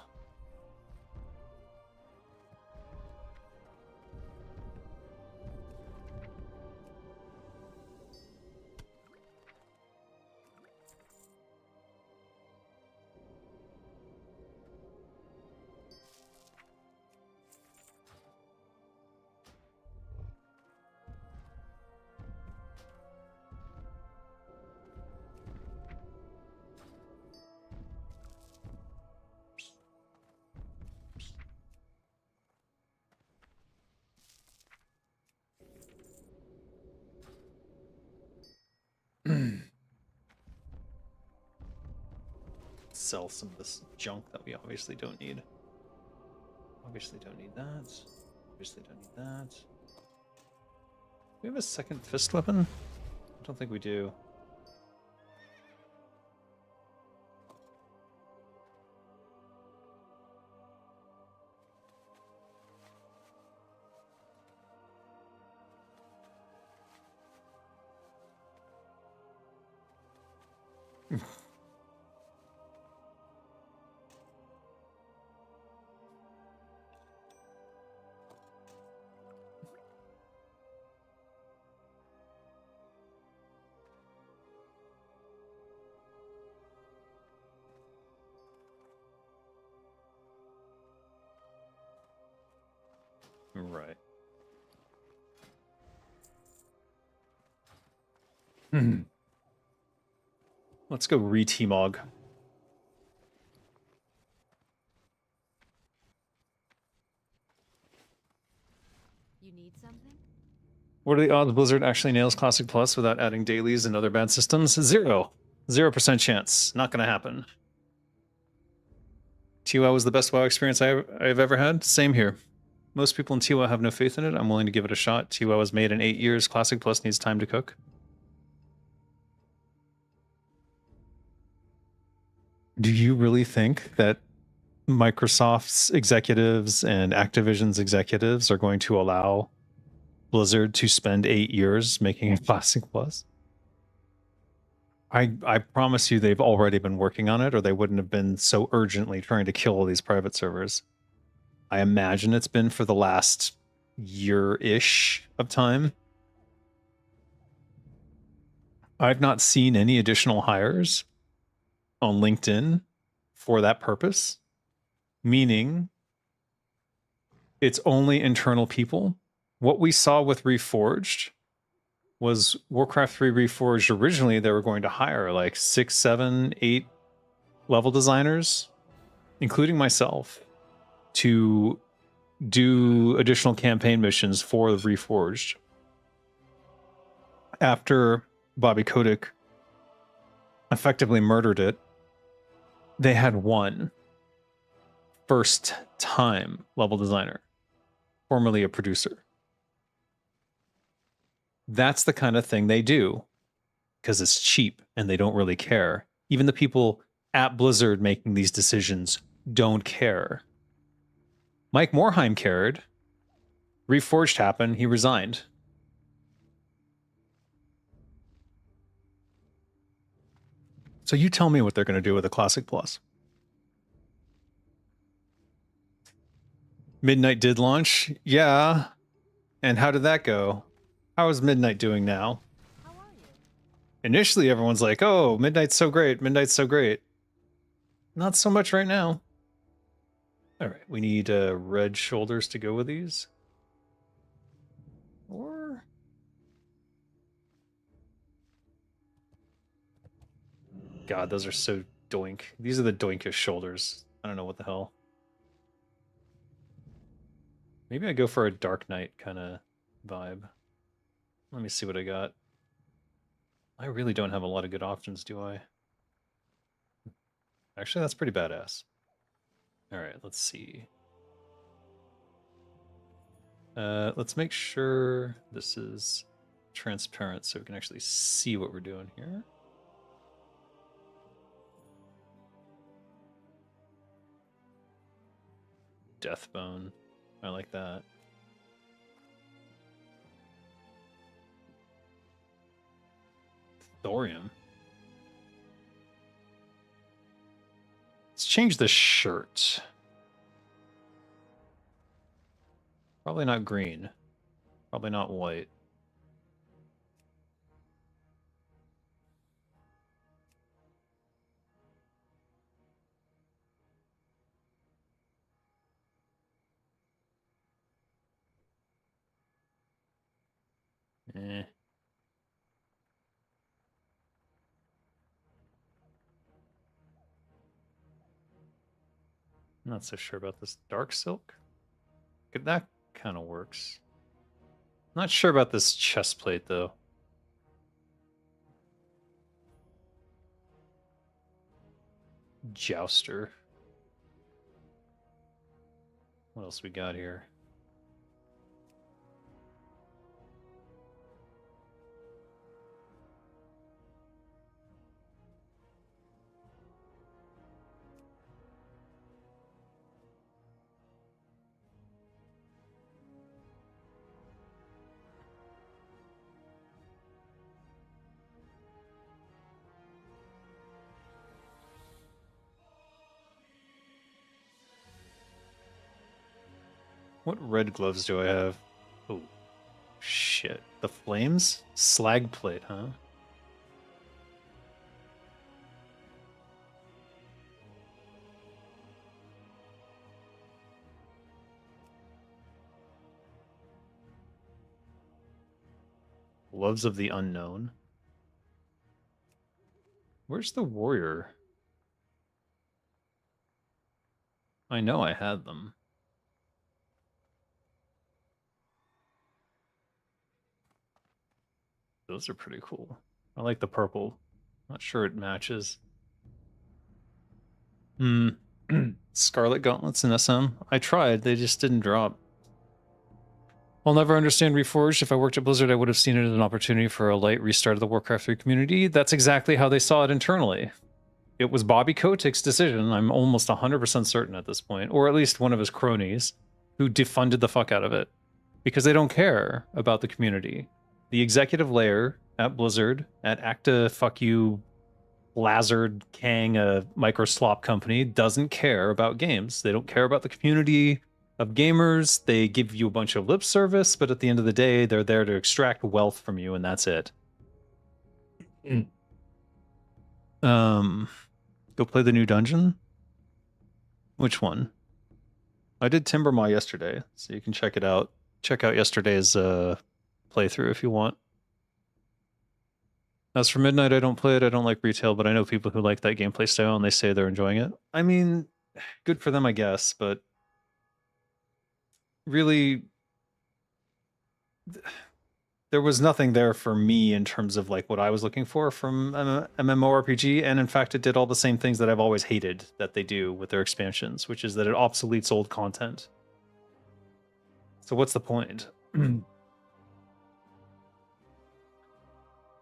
Sell some of this junk that we obviously don't need. Obviously don't need that. Obviously don't need that. Do we have a second fist weapon? I don't think we do. Right. Let's go re-T-Mog. You need something? What are the odds Blizzard actually nails Classic Plus without adding dailies and other bad systems? 0. 0% chance. Not gonna happen. TWoW was the best WoW experience I've ever had. Same here. Most people in TWO have no faith in it. I'm willing to give it a shot. TWO was made in 8 years. Classic Plus needs time to cook. Do you really think that Microsoft's executives and Activision's executives are going to allow Blizzard to spend 8 years making a Classic Plus? I promise you they've already been working on it, or they wouldn't have been so urgently trying to kill all these private servers. I imagine it's been for the last year-ish of time. I've not seen any additional hires on LinkedIn for that purpose, meaning it's only internal people. What we saw with Reforged was Warcraft 3 Reforged. Originally, they were going to hire like 6, 7, 8 level designers, including myself, to do additional campaign missions for the Reforged. After Bobby Kotick effectively murdered it, they had one first-time level designer, formerly a producer. That's the kind of thing they do because it's cheap and they don't really care. Even the people at Blizzard making these decisions don't care. Mike Morhaime cared. Reforged happened. He resigned. So you tell me what they're going to do with a Classic Plus. Midnight did launch. Yeah. And how did that go? How is Midnight doing now? How are you? Initially, everyone's like, oh, Midnight's so great. Midnight's so great. Not so much right now. All right, we need red shoulders to go with these. Or... God, those are so doink. These are the doinkish shoulders. I don't know what the hell. Maybe I go for a Dark Knight kind of vibe. Let me see what I got. I really don't have a lot of good options, do I? Actually, that's pretty badass. All right, let's see. Let's make sure this is transparent so we can actually see what we're doing here. Deathbone. I like that. Thorium. Let's change the shirt. Probably not green. Probably not white. Eh. Not so sure about this dark silk. That kind of works. Not sure about this chest plate though. Jouster. What else we got here? What red gloves do I have? Oh, shit. The flames? Slag plate, huh? Gloves of the unknown. Where's the warrior? I know I had them. Those are pretty cool. I like the purple. Not sure it matches. Scarlet gauntlets in SM. I tried, they just didn't drop. I'll never understand Reforged. If I worked at Blizzard, I would have seen it as an opportunity for a light restart of the Warcraft 3 community. That's exactly how they saw it internally. It was Bobby Kotick's decision, I'm almost 100% certain at this point, or at least one of his cronies, who defunded the fuck out of it. Because they don't care about the community. The executive layer at Blizzard, at Acta fuck you, Lazard, Kang, a microslop company, doesn't care about games. They don't care about the community of gamers. They give you a bunch of lip service, but at the end of the day, they're there to extract wealth from you, and that's it. Go play the new dungeon? Which one? I did Timbermaw yesterday, so you can check it out. Check out yesterday's playthrough if you want. As for Midnight, I don't play it. I don't like retail, but I know people who like that gameplay style, and they say they're enjoying it. I mean, good for them, I guess, but really, there was nothing there for me in terms of like what I was looking for from MMORPG, and in fact, it did all the same things that I've always hated that they do with their expansions, which is that it obsoletes old content. So what's the point? All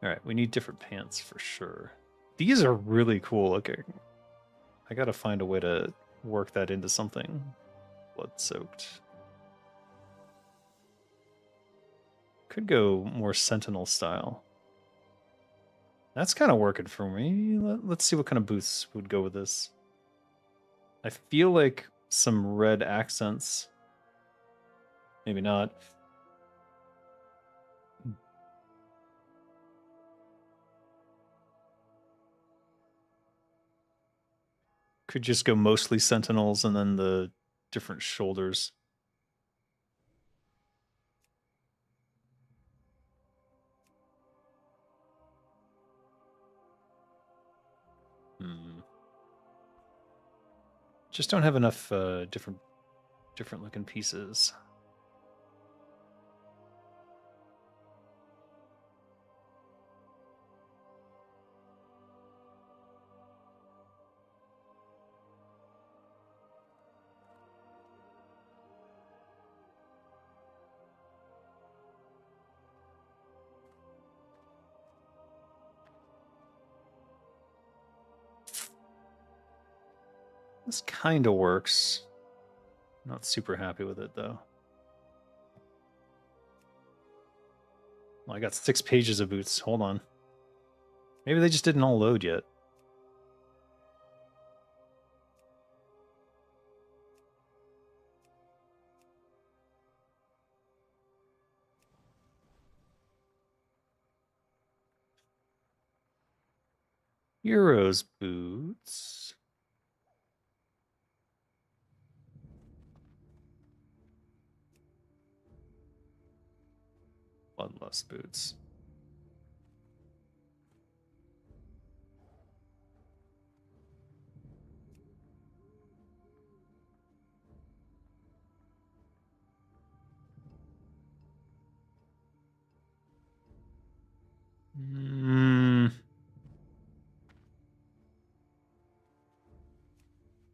right, we need different pants for sure. These are really cool looking. I gotta find a way to work that into something. Blood-soaked. Could go more Sentinel style. That's kind of working for me. Let's see what kind of boots would go with this. I feel like some red accents. Maybe not. Could just go mostly Sentinels and then the different shoulders. Just don't have enough different looking pieces. This kind of works. Not super happy with it though. Well, I got 6 pages of boots. Hold on. Maybe they just didn't all load yet. Heroes boots. Bloodlust boots.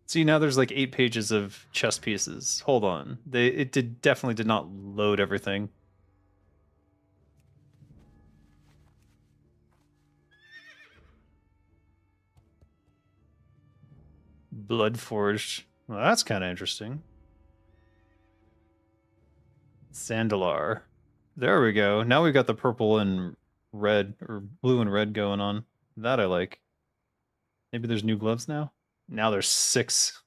See, now there's like 8 pages of chest pieces. Hold on. It definitely did not load everything. Bloodforged. Well, that's kind of interesting. Sandalar. There we go. Now we've got the purple and red, or blue and red going on. That I like. Maybe there's new gloves now? Now there's 6.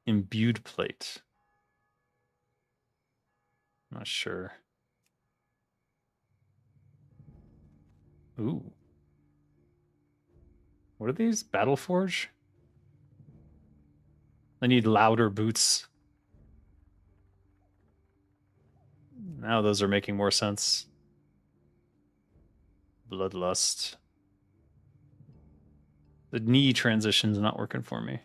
Imbued plate. Not sure. Ooh. What are these? Battleforge? I need louder boots. Now those are making more sense. Bloodlust. The knee transition's not working for me.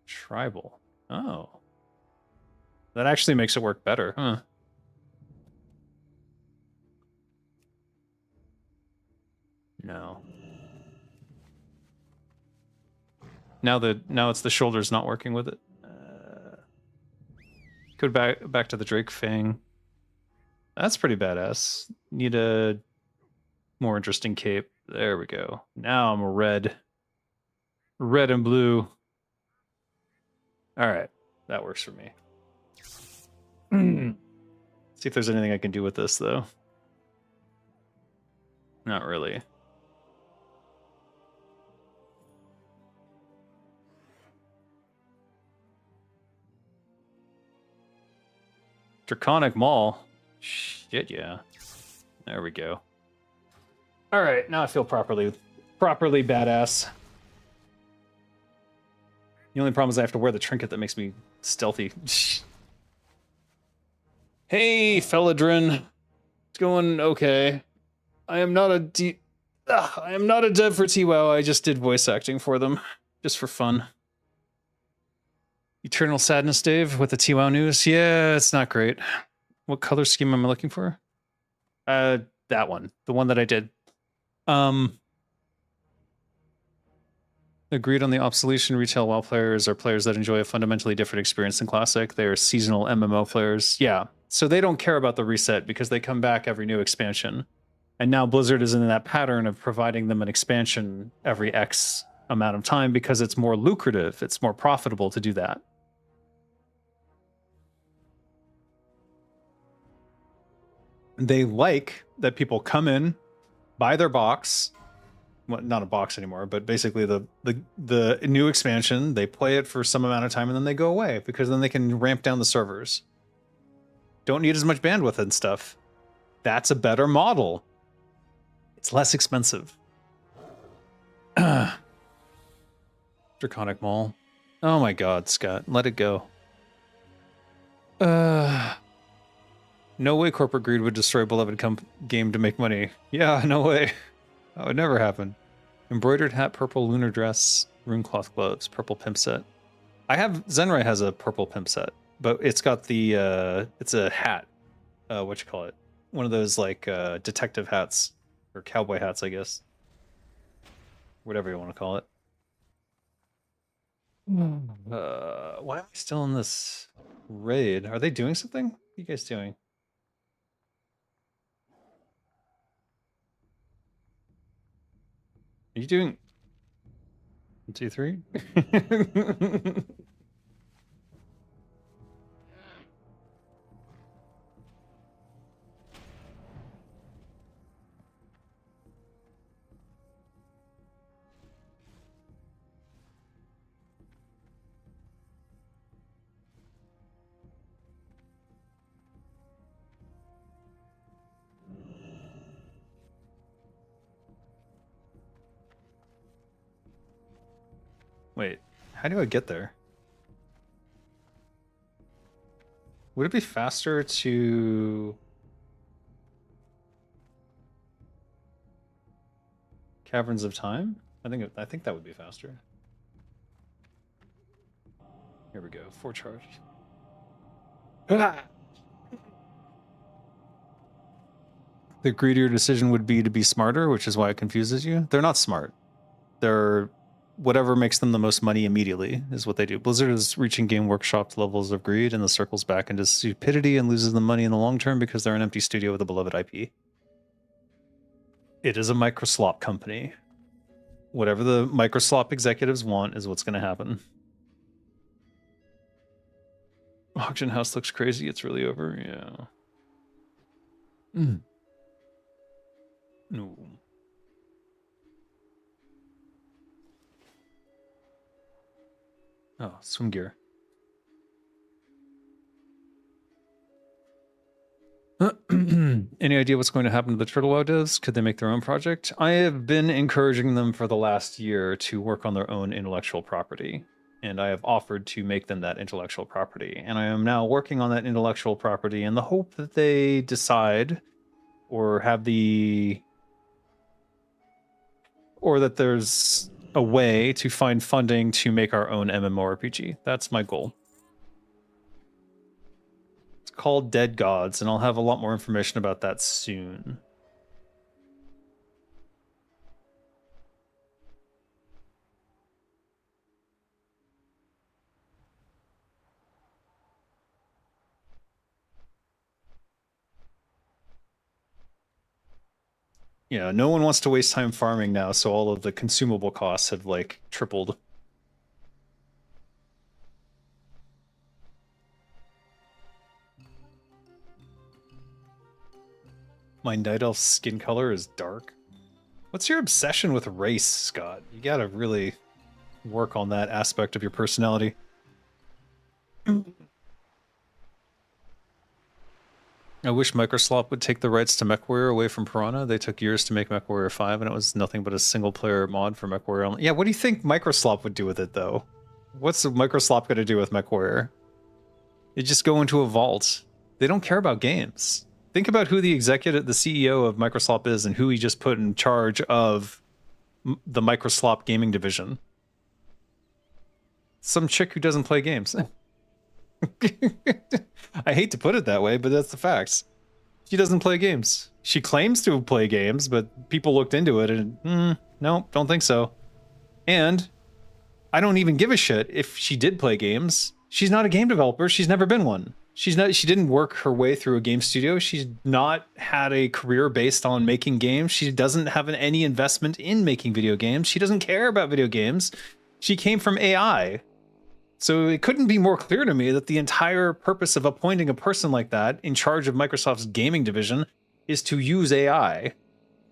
Tribal. Oh. That actually makes it work better, huh? No. Now it's the shoulders not working with it. Go back to the Drake Fang. That's pretty badass. Need a more interesting cape. There we go. Now I'm a red and blue. All right, that works for me. See if there's anything I can do with this though. Not really. Draconic Maul. Shit, yeah. There we go. All right, now I feel properly badass. The only problem is I have to wear the trinket that makes me stealthy. Hey, Felladrin. It's going okay. I am not a dev for T-WoW. I just did voice acting for them, just for fun. Eternal Sadness, Dave, with the T-WoW news. Yeah, it's not great. What color scheme am I looking for? That one, the one that I did. Agreed on the obsolescence. Retail WoW players are players that enjoy a fundamentally different experience than Classic. They are seasonal MMO players. Yeah, so they don't care about the reset because they come back every new expansion. And now Blizzard is in that pattern of providing them an expansion every X amount of time because it's more lucrative. It's more profitable to do that. They like that people come in, buy their box, well, not a box anymore, but basically the new expansion, they play it for some amount of time and then they go away because then they can ramp down the servers. Don't need as much bandwidth and stuff. That's a better model. It's less expensive. Draconic Maul. Oh my god, Scott, let it go. No way corporate greed would destroy a beloved game to make money. Yeah, no way. That would never happen. Embroidered hat, purple lunar dress, rune cloth gloves, purple pimp set. Zenrai has a purple pimp set, but it's got the, it's a hat. What you call it? One of those like detective hats or cowboy hats, I guess. Whatever you want to call it. Why am I still in this raid? Are they doing something? What are you guys doing? Are you doing 1, 2, 3? Wait, how do I get there? Would it be faster to Caverns of Time? I think that would be faster. Here we go, 4 charge. The greedier decision would be to be smarter, which is why it confuses you. They're not smart. They're whatever makes them the most money immediately is what they do. Blizzard is reaching Game Workshop levels of greed and the circles back into stupidity and loses the money in the long term because they're an empty studio with a beloved IP. It is a microslop company. Whatever the microslop executives want is what's going to happen. Auction house looks crazy. It's really over. Yeah. No. Oh, swim gear. Any idea what's going to happen to the Turtle WoW devs? Could they make their own project? I have been encouraging them for the last year to work on their own intellectual property, and I have offered to make them that intellectual property. And I am now working on that intellectual property in the hope that they decide or have the... or that there's a way to find funding to make our own MMORPG. That's my goal. It's called Dead Gods, and I'll have a lot more information about that soon. Yeah, no one wants to waste time farming now, so all of the consumable costs have, like, tripled. My Night Elf skin color is dark. What's your obsession with race, Scott? You gotta really work on that aspect of your personality. I wish Microsoft would take the rights to MechWarrior away from Piranha. They took years to make MechWarrior 5, and it was nothing but a single-player mod for MechWarrior. Yeah, what do you think Microsoft would do with it, though? What's Microsoft going to do with MechWarrior? They just go into a vault. They don't care about games. Think about who the executive, the CEO of Microsoft is, and who he just put in charge of the Microsoft gaming division. Some chick who doesn't play games. I hate to put it that way, but that's the facts. She doesn't play games. She claims to play games, but people looked into it and, no, don't think so. And I don't even give a shit if she did play games. She's not a game developer. She's never been one. She didn't work her way through a game studio. She's not had a career based on making games. She doesn't have any investment in making video games. She doesn't care about video games. She came from AI. So it couldn't be more clear to me that the entire purpose of appointing a person like that in charge of Microsoft's gaming division is to use AI,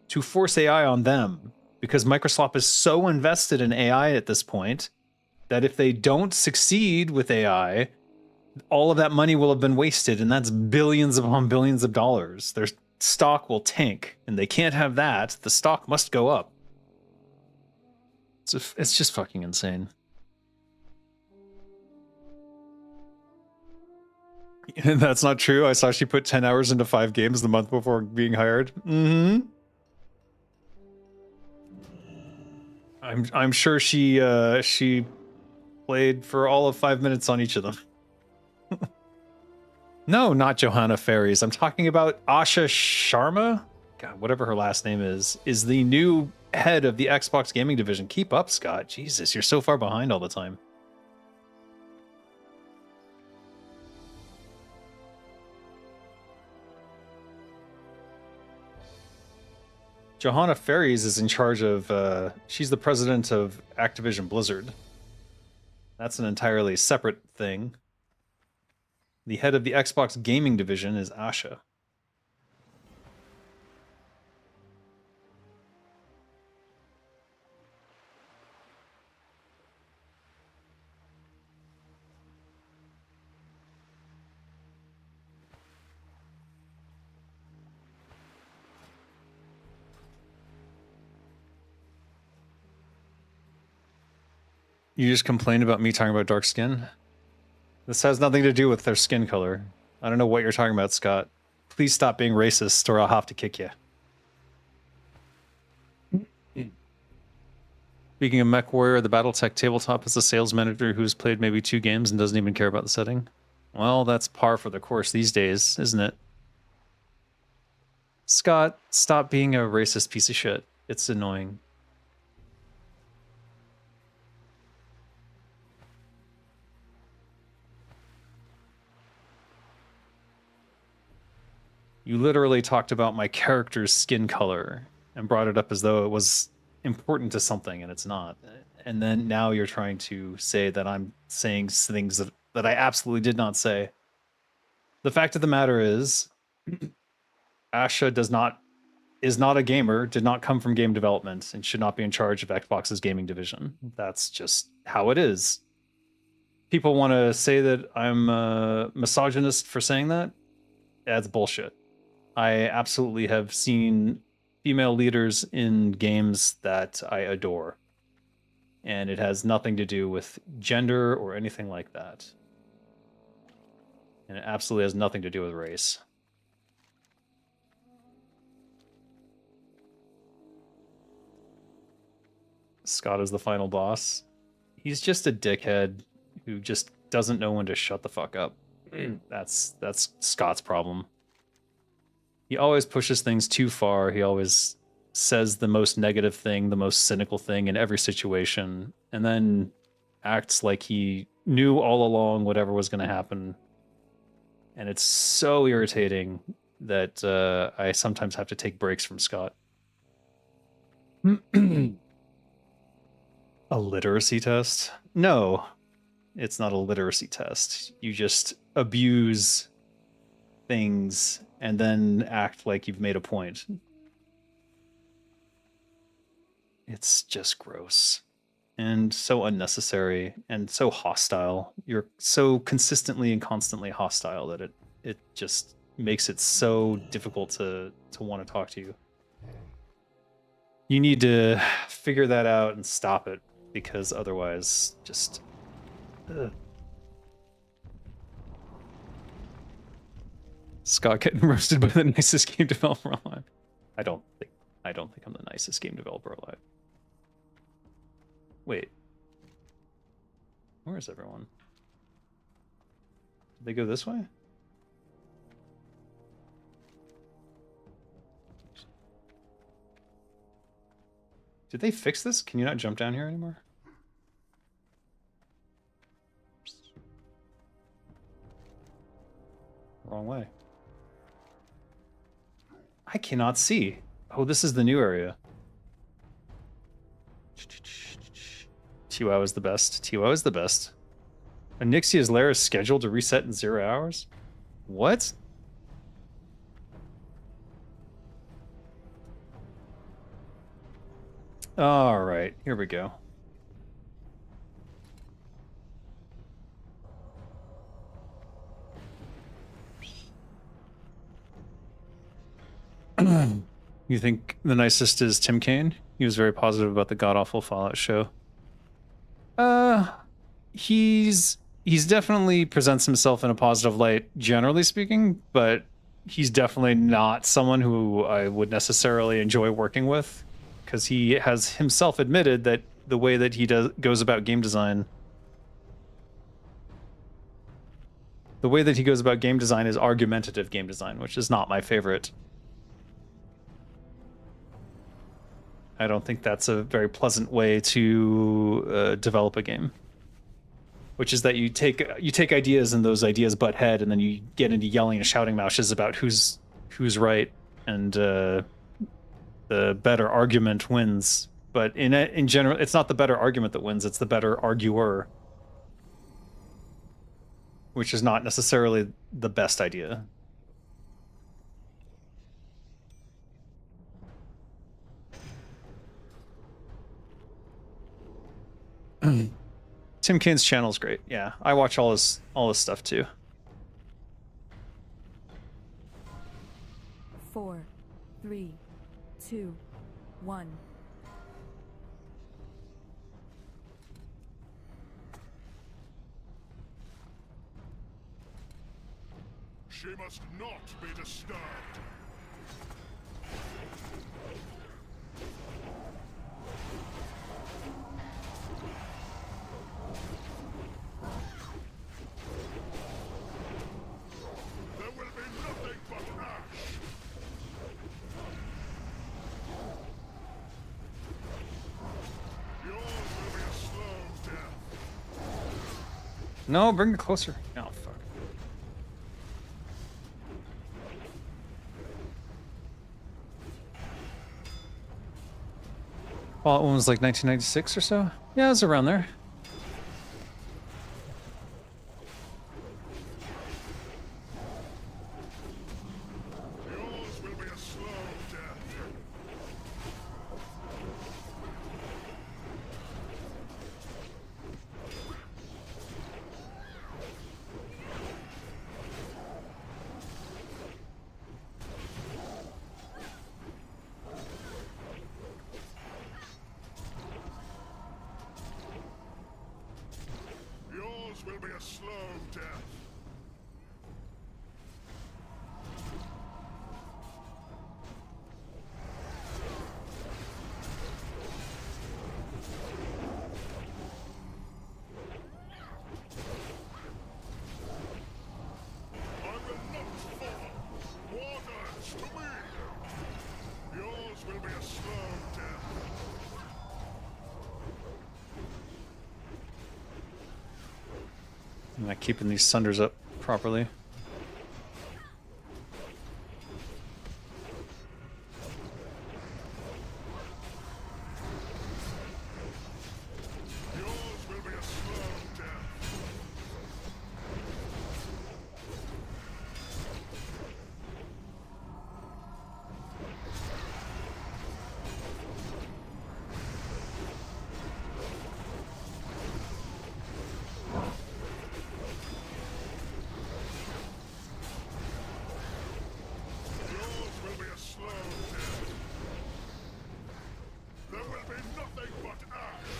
to force AI on them, because Microsoft is so invested in AI at this point that if they don't succeed with AI, all of that money will have been wasted, and that's billions upon billions of dollars. Their stock will tank, and they can't have that. The stock must go up. It's just fucking insane. That's not true. I saw she put 10 hours into 5 games the month before being hired. I'm sure she played for all of 5 minutes on each of them. No, not Johanna Ferries. I'm talking about Asha Sharma. God, whatever her last name is the new head of the Xbox gaming division. Keep up, Scott. Jesus, you're so far behind all the time. Johanna Ferries is in charge of, she's the president of Activision Blizzard. That's an entirely separate thing. The head of the Xbox gaming division is Asha. You just complained about me talking about dark skin? This has nothing to do with their skin color. I don't know what you're talking about, Scott. Please stop being racist or I'll have to kick you. Speaking of MechWarrior, the Battletech tabletop is a sales manager who's played maybe 2 games and doesn't even care about the setting. Well, that's par for the course these days, isn't it? Scott, stop being a racist piece of shit. It's annoying. You literally talked about my character's skin color and brought it up as though it was important to something, and it's not. And then now you're trying to say that I'm saying things that I absolutely did not say. The fact of the matter is, Asha is not a gamer, did not come from game development, and should not be in charge of Xbox's gaming division. That's just how it is. People want to say that I'm a misogynist for saying that. That's bullshit. I absolutely have seen female leaders in games that I adore. And it has nothing to do with gender or anything like that. And it absolutely has nothing to do with race. Scott is the final boss. He's just a dickhead who just doesn't know when to shut the fuck up. That's Scott's problem. He always pushes things too far. He always says the most negative thing, the most cynical thing in every situation, and then acts like he knew all along whatever was going to happen. And it's so irritating that I sometimes have to take breaks from Scott. A literacy test? No, it's not a literacy test. You just abuse things and then act like you've made a point. It's just gross and so unnecessary and so hostile. You're so consistently and constantly hostile that it just makes it so difficult to want to talk to you. You need to figure that out and stop it, because otherwise just Scott getting roasted by the nicest game developer alive. I don't think I'm the nicest game developer alive. Wait. Where is everyone? Did they go this way? Did they fix this? Can you not jump down here anymore? Wrong way. I cannot see. Oh, this is the new area. TWoW is the best. TWoW is the best. Onyxia's lair is scheduled to reset in 0 hours? What? All right, here we go. You think the nicest is Tim Kaine? He was very positive about the god-awful Fallout show. He's definitely presents himself in a positive light, generally speaking, but he's definitely not someone who I would necessarily enjoy working with, because he has himself admitted that the way that he goes about game design is argumentative game design, which is not my favorite. I don't think that's a very pleasant way to develop a game. Which is that you take ideas and those ideas butt head, and then you get into yelling and shouting matches about who's right, and the better argument wins. But in general, it's not the better argument that wins; it's the better arguer, which is not necessarily the best idea. Tim Kaine's channel is great. Yeah, I watch all his stuff too. 4, 3, 2, 1. She must not be disturbed. There will be nothing but ash. Yours will be a slow death. No, bring it closer. Oh, fuck. Fallout 1 was like 1996 or so? Yeah, it was around there. Yours will be a slow death. a slow death. I will not fall. Waters to me. Yours will be a slow death. I'm not keeping these sunders up properly. Yours will be a slow death. Yours will be a slow death. There will be nothing but ash.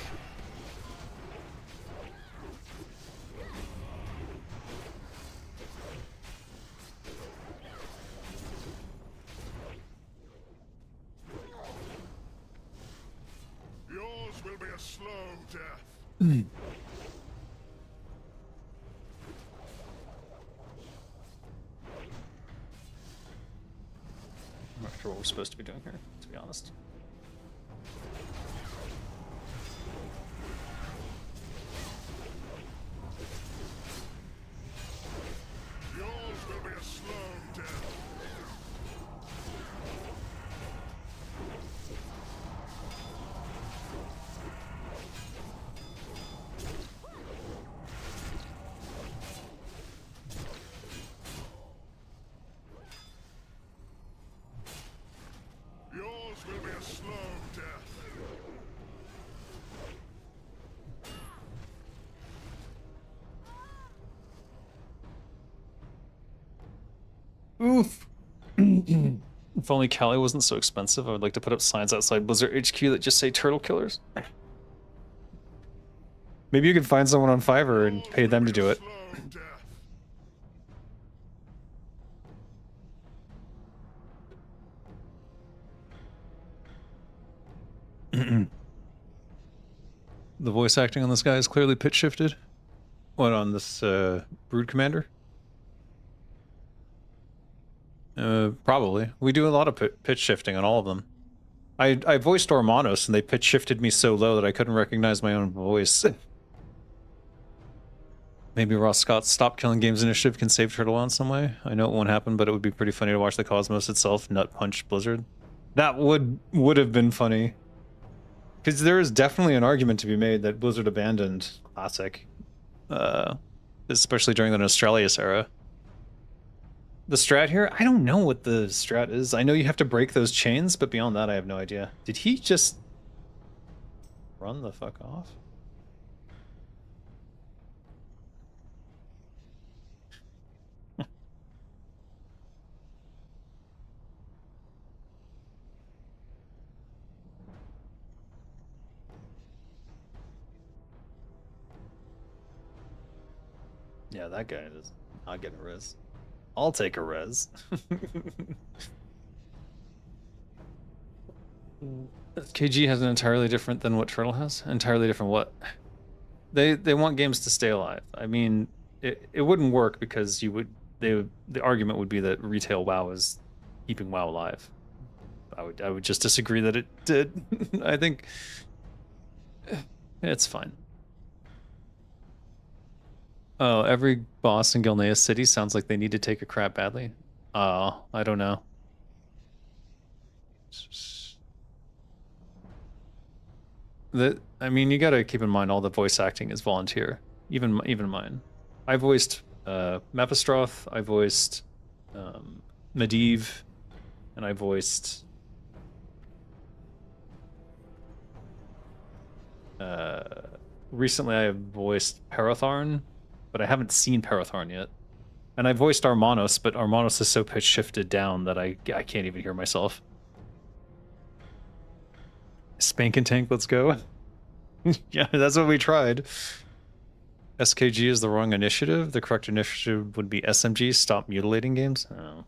Yours will be a slow death. I'm not sure what we're supposed to be doing here, to be honest. Yours will be a slow death. Yours will be a slow death. Oof. If only Cali wasn't so expensive, I would like to put up signs outside Blizzard HQ that just say turtle killers. Maybe you could find someone on Fiverr and pay them to do it. Slow death. The voice acting on this guy is clearly pitch shifted. What, on this Brood Commander? Probably. We do a lot of pitch shifting on all of them. I voiced Ormanos and they pitch shifted me so low that I couldn't recognize my own voice. Maybe Ross Scott's Stop Killing Games initiative can save Turtle in some way. I know it won't happen, but it would be pretty funny to watch the Cosmos itself nut punch Blizzard. That would have been funny. Because there is definitely an argument to be made that Blizzard abandoned Classic. Especially during the Nostralius era. The strat here? I don't know what the strat is. I know you have to break those chains, but beyond that I have no idea. Did he just run the fuck off? Yeah, that guy is not getting a res. I'll take a res. KG has an entirely different than what Turtle has? Entirely different what? They want games to stay alive. I mean, it wouldn't work because the argument would be that retail WoW is keeping WoW alive. I would just disagree that it did. I think it's fine. Oh, every boss in Gilneas City sounds like they need to take a crap badly. Oh, I don't know. I mean, you gotta keep in mind all the voice acting is volunteer. Even mine. I voiced Mephistroth, I voiced Medivh, and I voiced recently I voiced Paratharn, but I haven't seen Paratharn yet. And I voiced Armanos, but Armanos is so pitch shifted down that I can't even hear myself. Spank and tank, let's go. Yeah, that's what we tried. SKG is the wrong initiative. The correct initiative would be SMG, stop mutilating games. Oh.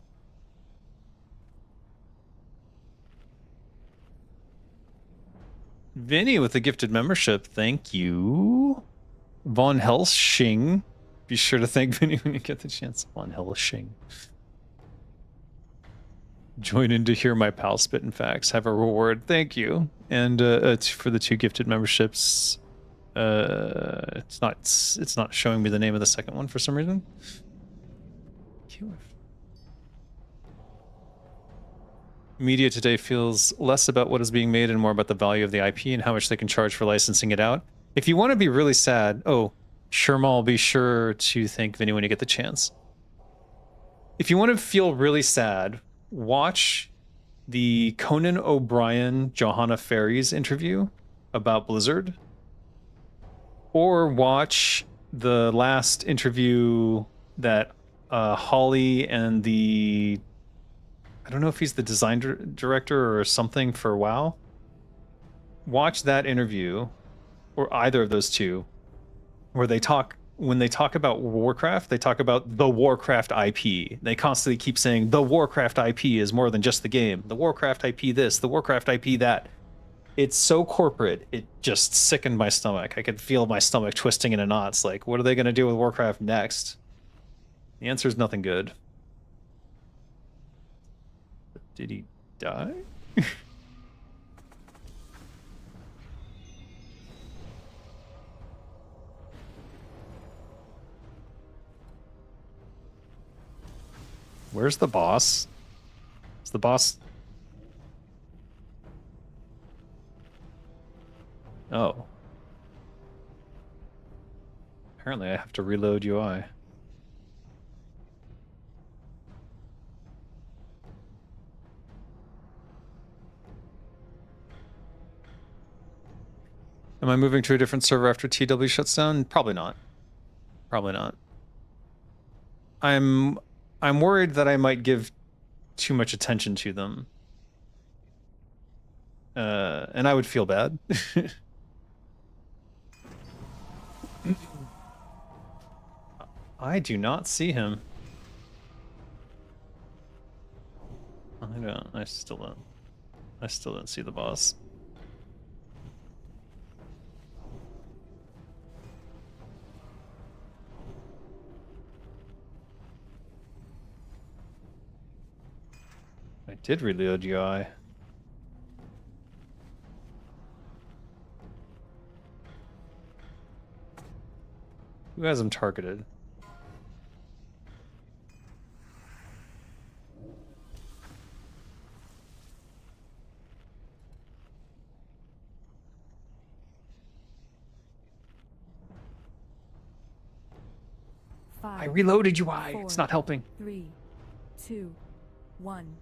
Vinny with the gifted membership. Thank you. Von Helsing. Be sure to thank Vinny when you get the chance. Von Helsing. Join in to hear my pal spit and facts. Have a reward. Thank you. And for the 2 gifted memberships, it's not showing me the name of the second one for some reason. Media today feels less about what is being made and more about the value of the IP and how much they can charge for licensing it out. If you want to be really sad, Shermal, be sure to thank Vinny when you get the chance. If you want to feel really sad, watch the Conan O'Brien Johanna Ferries interview about Blizzard, or watch the last interview that Holly and I don't know if he's the design director or something for WoW. Watch that interview, or either of those two, where when they talk about Warcraft, they talk about the Warcraft IP. They constantly keep saying the Warcraft IP is more than just the game. The Warcraft IP this, the Warcraft IP that. It's so corporate, it just sickened my stomach. I could feel my stomach twisting into knots. Like, what are they going to do with Warcraft next? The answer is nothing good. Did he die? Where's the boss? Is the boss... Oh. Apparently I have to reload UI. Am I moving to a different server after TW shuts down? Probably not. Probably not. I'm worried that I might give too much attention to them. And I would feel bad. I do not see him. I still don't see the boss. I did reload UI. Who has him targeted? I reloaded UI. It's not helping. 3, 2, 1.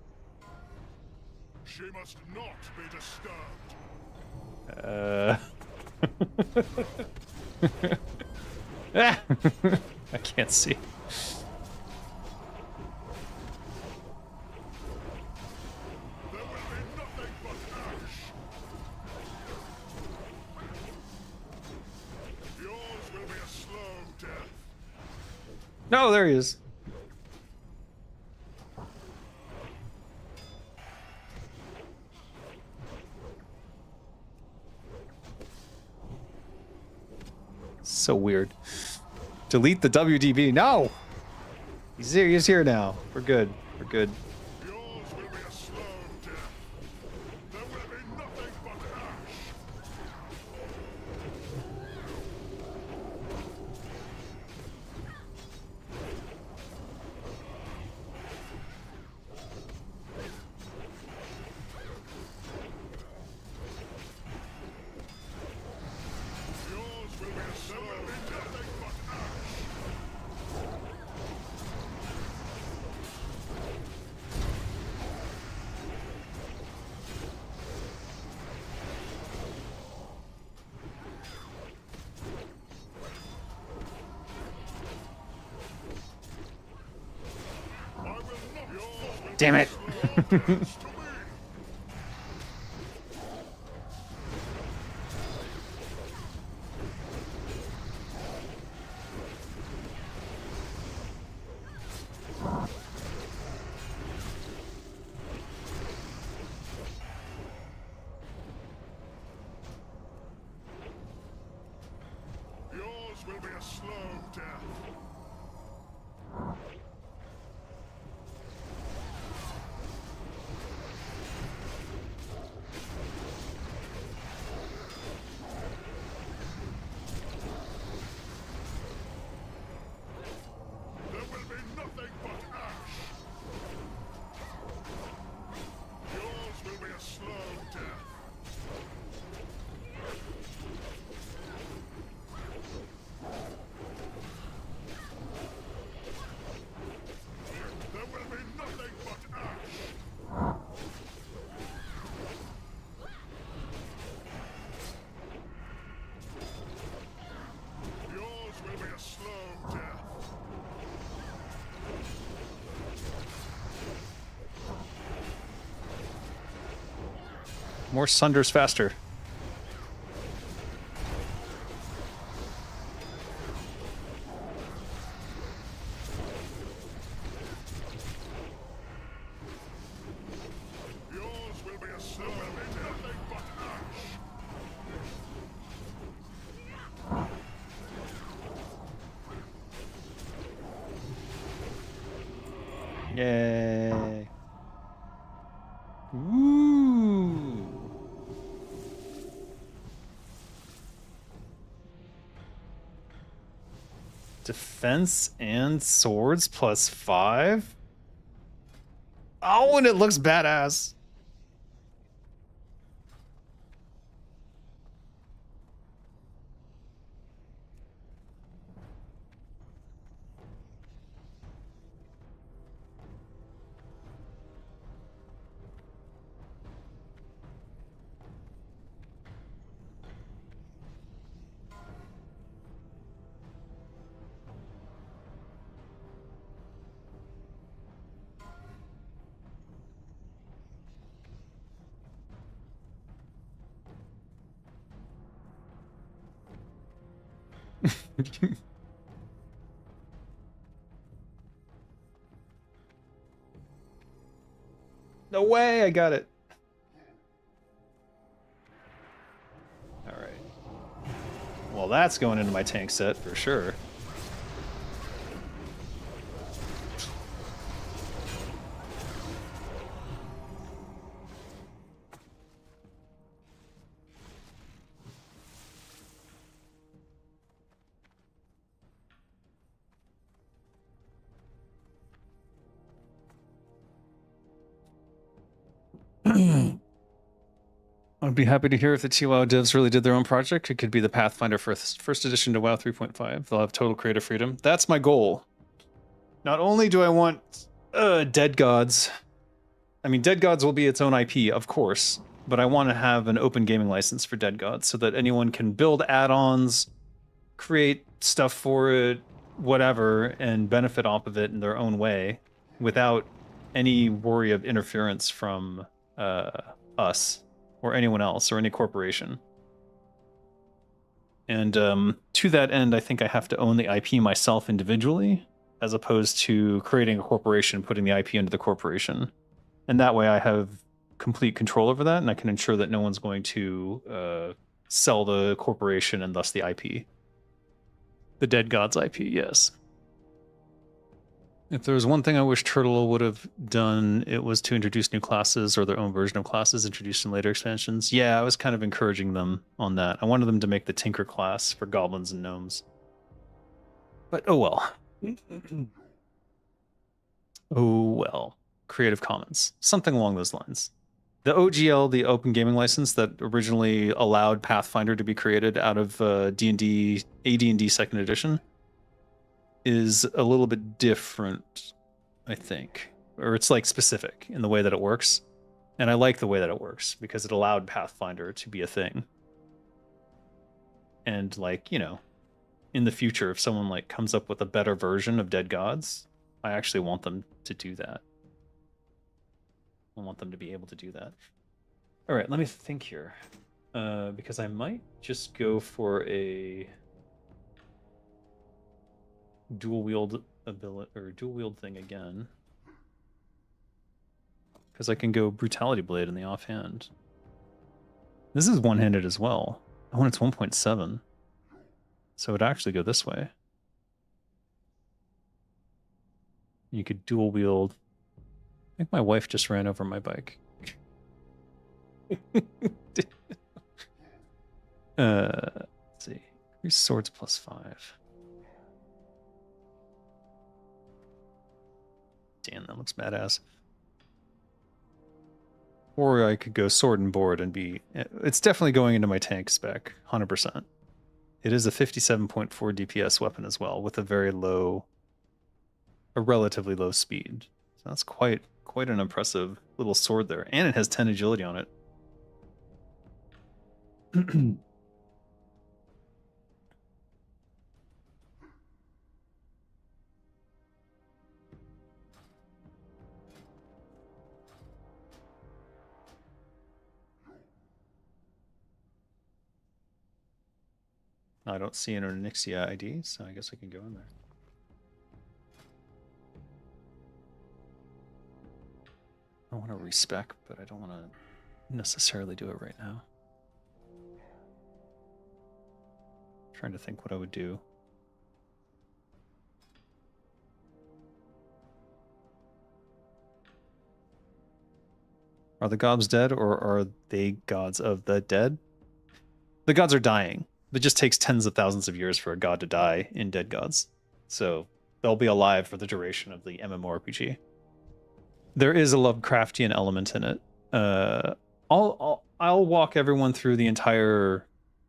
She must not be disturbed. I can't see. There will be nothing but ash. Yours will be a slow death. No, there he is. So weird. Delete the WDB. No! He's here now. We're good. We're good. Yours will be a slow death. There will be nothing but ash. Yours will be a slow death. Nothing but ash. I will not. Yours will Damn it. be to me. a slow death. There will be nothing but ash. Yours will be a slow death. There will be nothing but ash. Yours will be a slow death. More sunders faster. Yours will be a slow. There will be nothing but ash. Yay. Ooh. Defense and swords +5. Oh, and it looks badass. No way, I got it. All right. Well, that's going into my tank set for sure. I'd be happy to hear if the TWoW devs really did their own project. It could be the Pathfinder first edition to WoW 3.5. They'll have total creative freedom. That's my goal. Not only do I want Dead Gods. I mean, Dead Gods will be its own IP, of course, but I want to have an open gaming license for Dead Gods so that anyone can build add-ons, create stuff for it, whatever, and benefit off of it in their own way without any worry of interference from us or anyone else or any corporation. And to that end, I think I have to own the IP myself individually, as opposed to creating a corporation and putting the IP into the corporation. And that way I have complete control over that, and I can ensure that no one's going to sell the corporation and thus the IP. The Dead Gods IP, yes. If there was one thing I wish Turtle would have done, it was to introduce new classes or their own version of classes introduced in later expansions. Yeah, I was kind of encouraging them on that. I wanted them to make the Tinker class for goblins and gnomes. But oh well. Oh well. Creative Commons. Something along those lines. The OGL, the Open Gaming License that originally allowed Pathfinder to be created out of D&D, AD&D 2nd Edition, is a little bit different, I think. Or it's like specific in the way that it works. And I like the way that it works because it allowed Pathfinder to be a thing. And like, you know, in the future, if someone like comes up with a better version of Dead Gods, I actually want them to do that. I want them to be able to do that. All right, let me think here. Because I might just go for a dual wield ability or dual wield thing again. Because I can go Brutality Blade in the offhand. This is one-handed as well. Oh, and it's 1.7. So it'd actually go this way. You could dual wield. I think my wife just ran over my bike. Let's see. Increase swords +5. Damn, that looks badass. Or I could go sword and board and be... It's definitely going into my tank spec, 100%. It is a 57.4 DPS weapon as well, with a very low... a relatively low speed. So that's quite an impressive little sword there. And it has 10 agility on it. I don't see an Onyxia ID, so I guess I can go in there. I want to respec, but I don't want to necessarily do it right now. Trying to think what I would do. Are the gods dead, or are they gods of the dead? The gods are dying. It just takes tens of thousands of years for a god to die in Dead Gods. So they'll be alive for the duration of the MMORPG. There is a Lovecraftian element in it. I'll walk everyone through the entire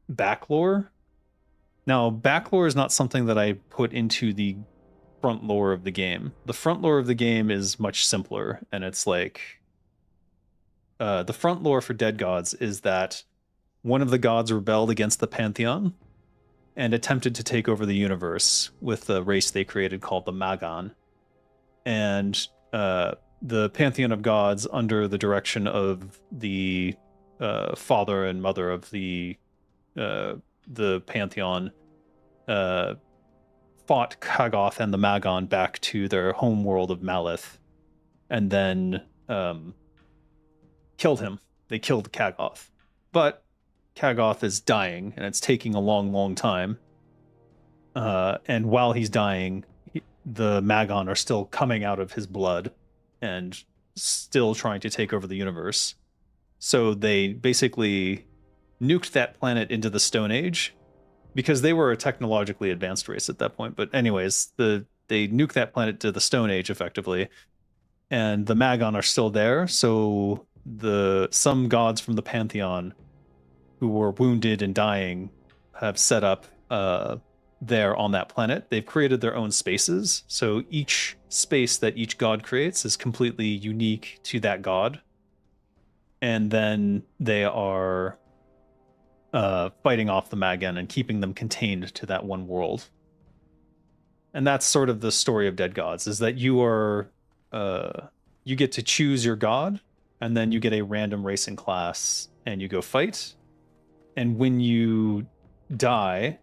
back lore. Now, back lore is not something that I put into the front lore of the game. The front lore of the game is much simpler, and it's like... the front lore for Dead Gods is that one of the gods rebelled against the Pantheon and attempted to take over the universe with the race they created called the Magan. And the Pantheon of Gods, under the direction of the father and mother of the Pantheon, fought Kagoth and the Magan back to their home world of Malith, and then killed him. They killed Kagoth. But Kagoth is dying, and it's taking a long, long time. And while he's dying, the Magon are still coming out of his blood and still trying to take over the universe. So they basically nuked that planet into the Stone Age, because they were a technologically advanced race at that point. But anyways, they nuked that planet to the Stone Age, effectively. And the Magon are still there, so some gods from the Pantheon who were wounded and dying have set up there on that planet. They've created their own spaces, so each space that each god creates is completely unique to that god. And then they are fighting off the Magan and keeping them contained to that one world. And that's sort of the story of Dead Gods, is that you are you get to choose your god, and then you get a random race and class, and you go fight. And when you die,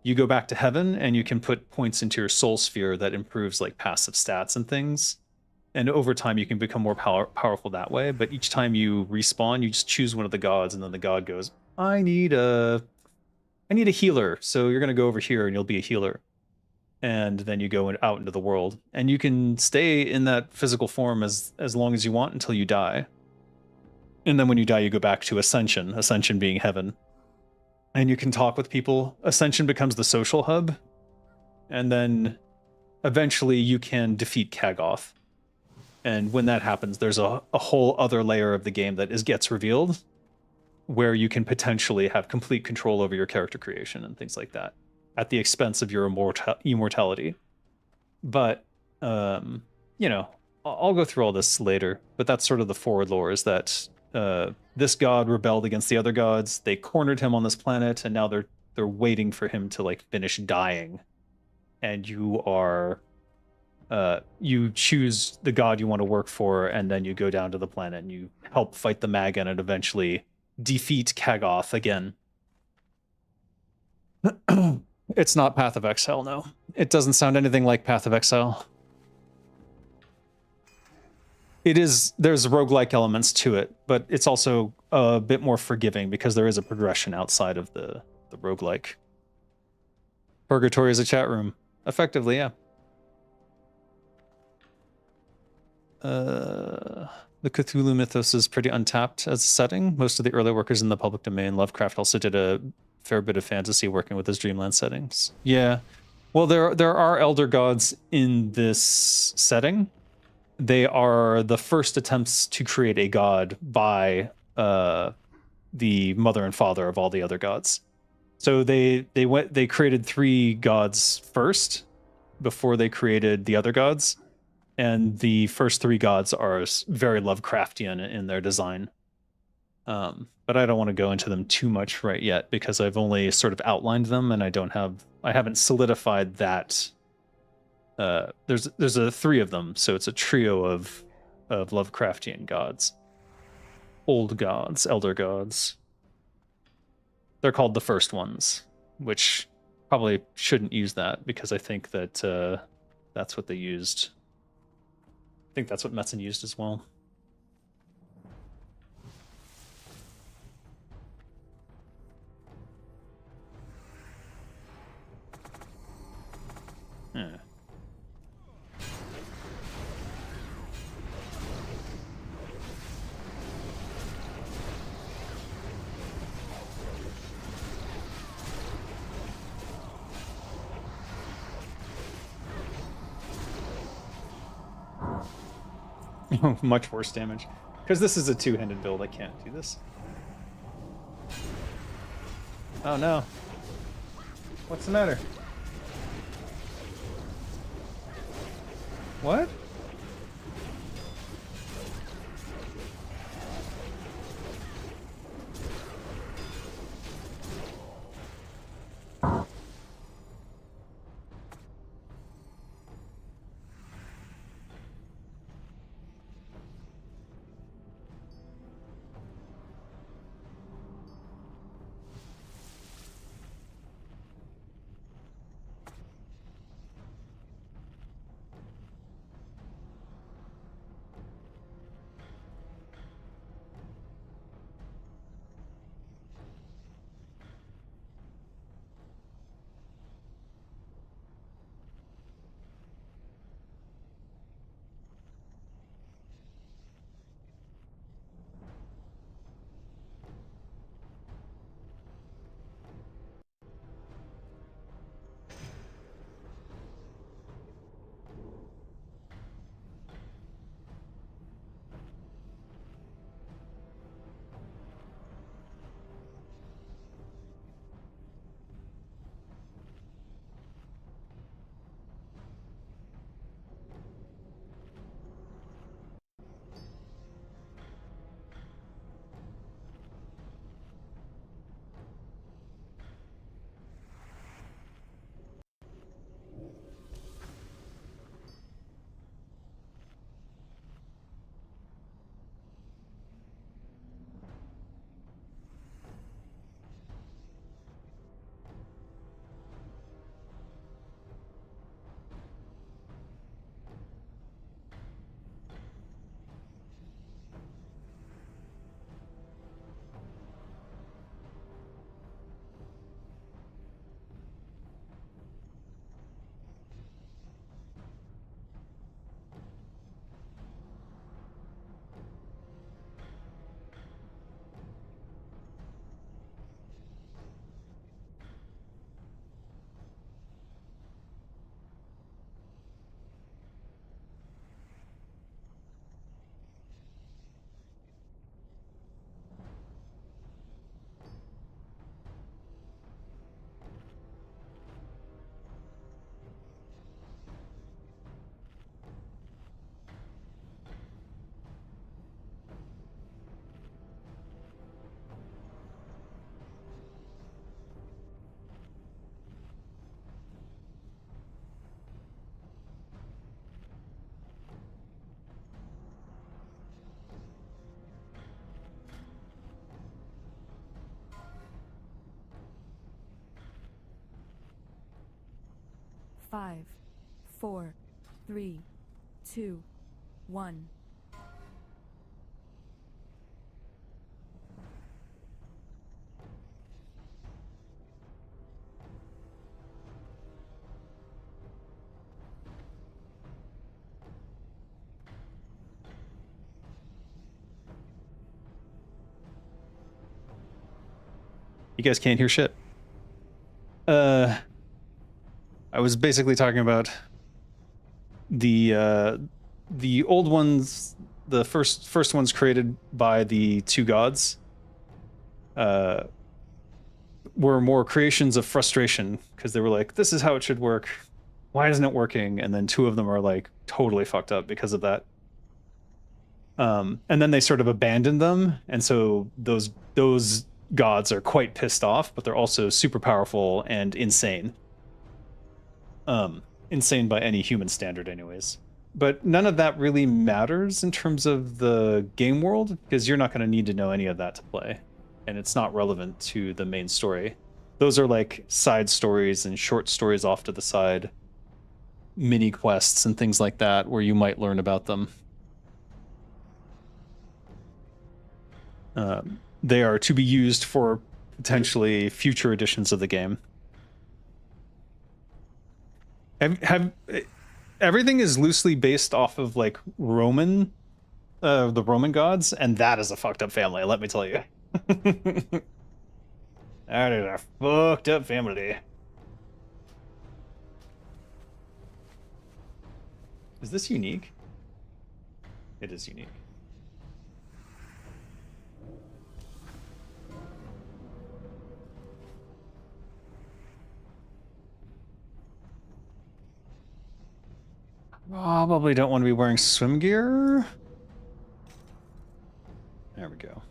you go back to heaven, and you can put points into your soul sphere that improves like passive stats and things. And over time, you can become more powerful that way. But each time you respawn, you just choose one of the gods, and then the god goes, I need a healer, so you're gonna go over here, and you'll be a healer. And then you go out into the world, and you can stay in that physical form as long as you want until you die. And then when you die, you go back to Ascension, Ascension being heaven. And you can talk with people. Ascension becomes the social hub. And then eventually you can defeat Kagoth. And when that happens, there's a whole other layer of the game that gets revealed, where you can potentially have complete control over your character creation and things like that, at the expense of your immortality. But, you know, I'll go through all this later, but that's sort of the forward lore, is that this god rebelled against the other gods. They cornered him on this planet, and now they're waiting for him to like finish dying. And you are you choose the god you want to work for, and then you go down to the planet and you help fight the Magan and eventually defeat Kagoth again. It's not Path of Exile, no. It doesn't sound anything like Path of Exile. There's roguelike elements to it, but it's also a bit more forgiving because there is a progression outside of the roguelike. Purgatory is a chat room. Effectively, yeah. The Cthulhu mythos is pretty untapped as a setting. Most of the early workers in the public domain. Lovecraft also did a fair bit of fantasy working with his dreamland settings. Yeah. Well, there are elder gods in this setting. They are the first attempts to create a god by the mother and father of all the other gods. So they created 3 gods first before they created the other gods, and the first 3 gods are very Lovecraftian in their design. But I don't want to go into them too much right yet because I've only sort of outlined them, and I haven't solidified that. There's a 3 of them, so it's a trio of Lovecraftian gods, old gods, elder gods. They're called the first ones, which probably shouldn't use that because I think that that's what they used. I think that's what Metzen used as well. Yeah. Much worse damage. Because this is a 2-handed build, I can't do this. Oh no. What's the matter? What? Five, four, three, two, one. You guys can't hear shit. I was basically talking about the old ones, the first ones created by the two gods, were more creations of frustration because they were like, this is how it should work. Why isn't it working? And then two of them are like totally fucked up because of that. And then they sort of abandoned them, and so those gods are quite pissed off, but they're also super powerful and insane. Insane by any human standard, anyways. But none of that really matters in terms of the game world, because you're not going to need to know any of that to play, and it's not relevant to the main story. Those are like side stories and short stories off to the side, mini quests and things like that, where you might learn about them. They are to be used for potentially future editions of the game. Everything is loosely based off of like the Roman gods, and that is a fucked up family, let me tell you. That is a fucked up family. Is this unique? It is unique. Probably don't want to be wearing swim gear. There we go.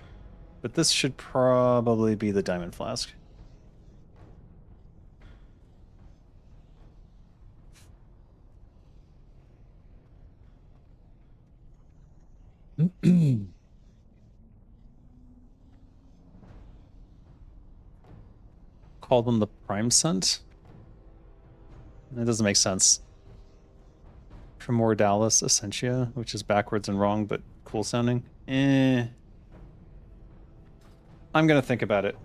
But this should probably be the diamond flask. Call them the Prime Scent? That doesn't make sense. Primordialis Essentia, which is backwards and wrong, but cool sounding. I'm gonna think about it.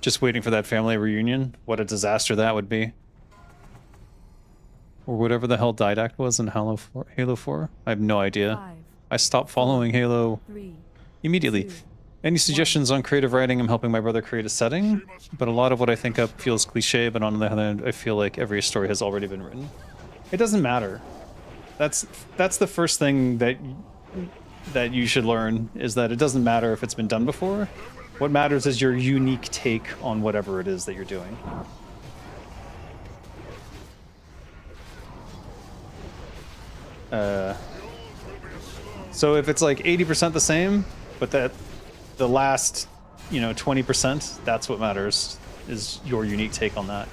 Just waiting for that family reunion. What a disaster that would be. Or whatever the hell Didact was in Halo 4. I have no idea. 5, I stopped following Halo 3, immediately. 2, Any suggestions on creative writing? I'm helping my brother create a setting, but a lot of what I think up feels cliche, but on the other hand, I feel like every story has already been written. It doesn't matter. That's the first thing that you should learn, is that it doesn't matter if it's been done before. What matters is your unique take on whatever it is that you're doing. So if it's like 80% the same, but that the last, 20%, that's what matters, is your unique take on that.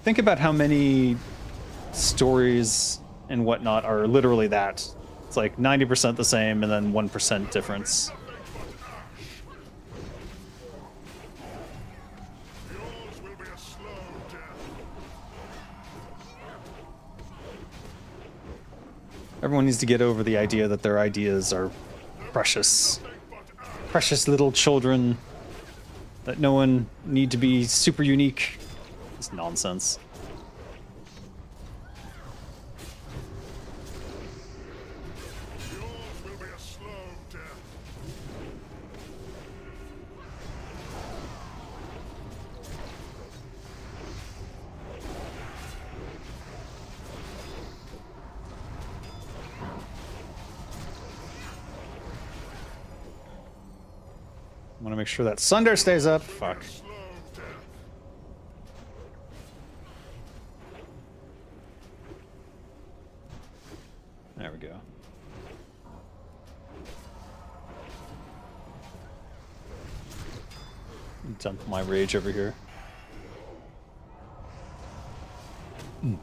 Think about how many stories and whatnot are literally that. It's like 90% the same and then 1% difference. Yours will be a slow death. Everyone needs to get over the idea that their ideas are precious. Precious little children. That no one need to be super unique. It's nonsense. Yours will be a slow death. I want to make sure that Sunder stays up. Fuck. Slow death. There we go. Dump my rage over here. Yours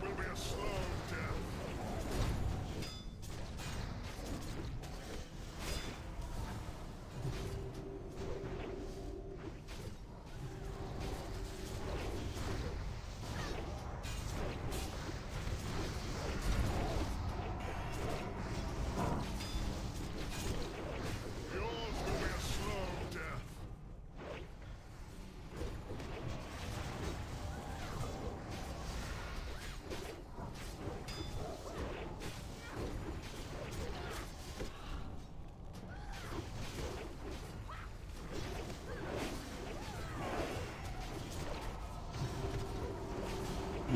will be a slow death. Yours will be a slow death.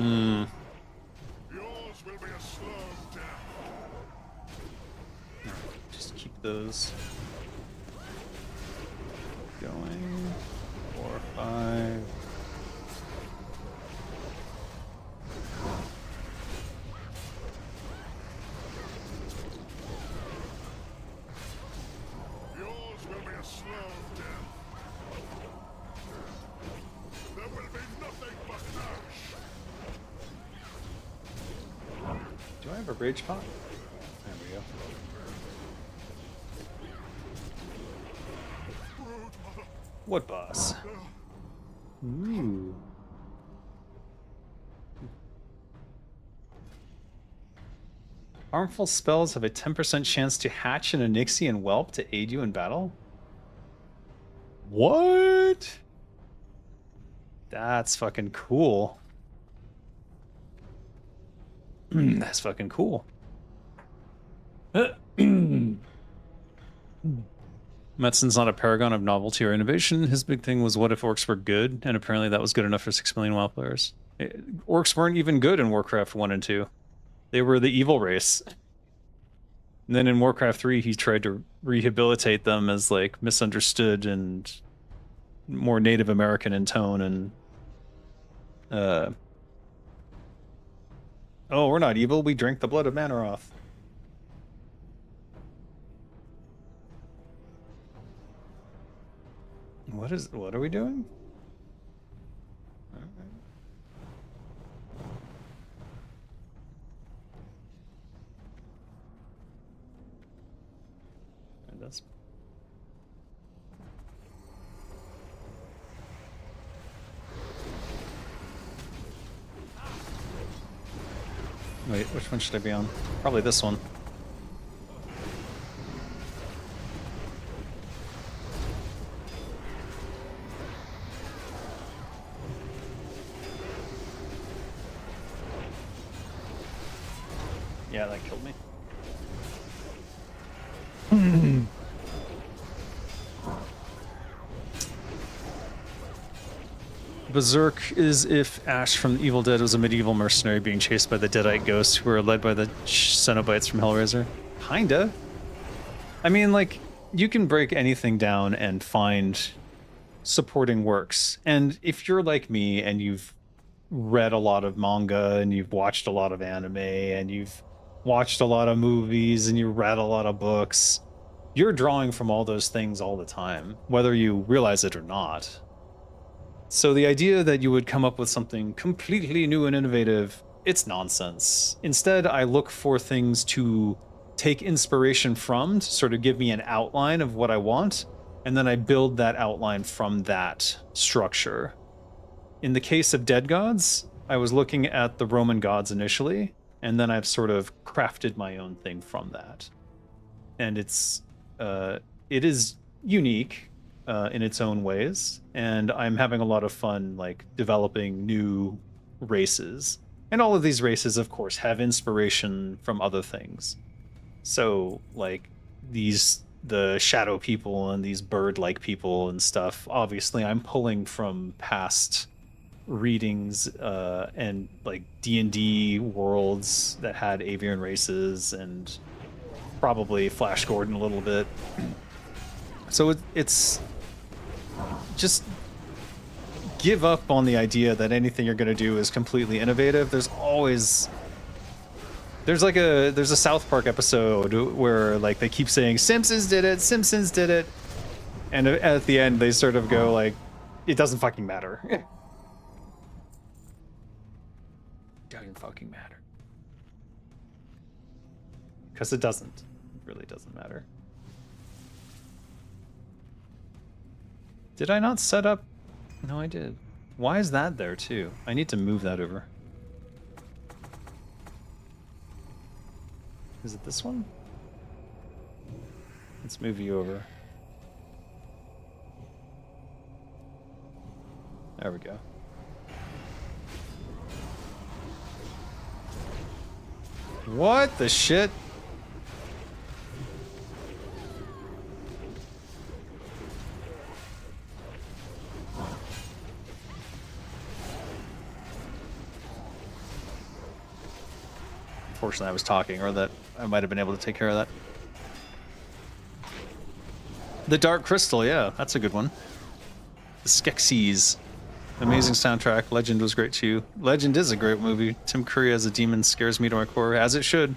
Yours will be a slow death. Just keep those going. 4, 5. Yours will be a slow death. There will be nothing but ash. Do I have a rage pot? There we go. What boss? Ooh. Harmful spells have a 10% chance to hatch an Onyxian whelp to aid you in battle? What? That's fucking cool. That's fucking cool. Metzen's not a paragon of novelty or innovation. His big thing was, what if orcs were good? And apparently that was good enough for 6 million WoW players. Orcs weren't even good in Warcraft 1 and 2. They were the evil race. And then in Warcraft 3, he tried to rehabilitate them as, like, misunderstood and more Native American in tone. And oh, we're not evil. We drink the blood of Manaroth. What are we doing? All right. And that's wait, which one should I be on? Probably this one. Yeah, that killed me. Berserk is if Ash from The Evil Dead was a medieval mercenary being chased by the Deadite ghosts who were led by the Cenobites from Hellraiser. Kinda. I mean, like, you can break anything down and find supporting works. And if you're like me and you've read a lot of manga and you've watched a lot of anime and you've watched a lot of movies and you read a lot of books, you're drawing from all those things all the time, whether you realize it or not. So the idea that you would come up with something completely new and innovative, it's nonsense. Instead, I look for things to take inspiration from, to sort of give me an outline of what I want, and then I build that outline from that structure. In the case of Dead Gods, I was looking at the Roman gods initially, and then I've sort of crafted my own thing from that. And it is unique in its own ways, and I'm having a lot of fun, like, developing new races. And all of these races, of course, have inspiration from other things. So, like, the shadow people and these bird-like people and stuff, obviously I'm pulling from past readings and, like, D&D worlds that had avian races, and probably Flash Gordon a little bit. So it's just give up on the idea that anything you're going to do is completely innovative. There's a South Park episode where, like, they keep saying Simpsons did it, and at the end they sort of go like, it doesn't fucking matter. Doesn't fucking matter. Because it doesn't. It really doesn't matter. Did I not set up? No, I did. Why is that there too? I need to move that over. Is it this one? Let's move you over. There we go. What the shit? unfortunately I was talking, or that I might have been able to take care of that. The Dark Crystal, yeah, that's a good one. The Skeksis. Amazing soundtrack. Legend was great too. Legend is a great movie. Tim Curry as a demon scares me to my core, as it should.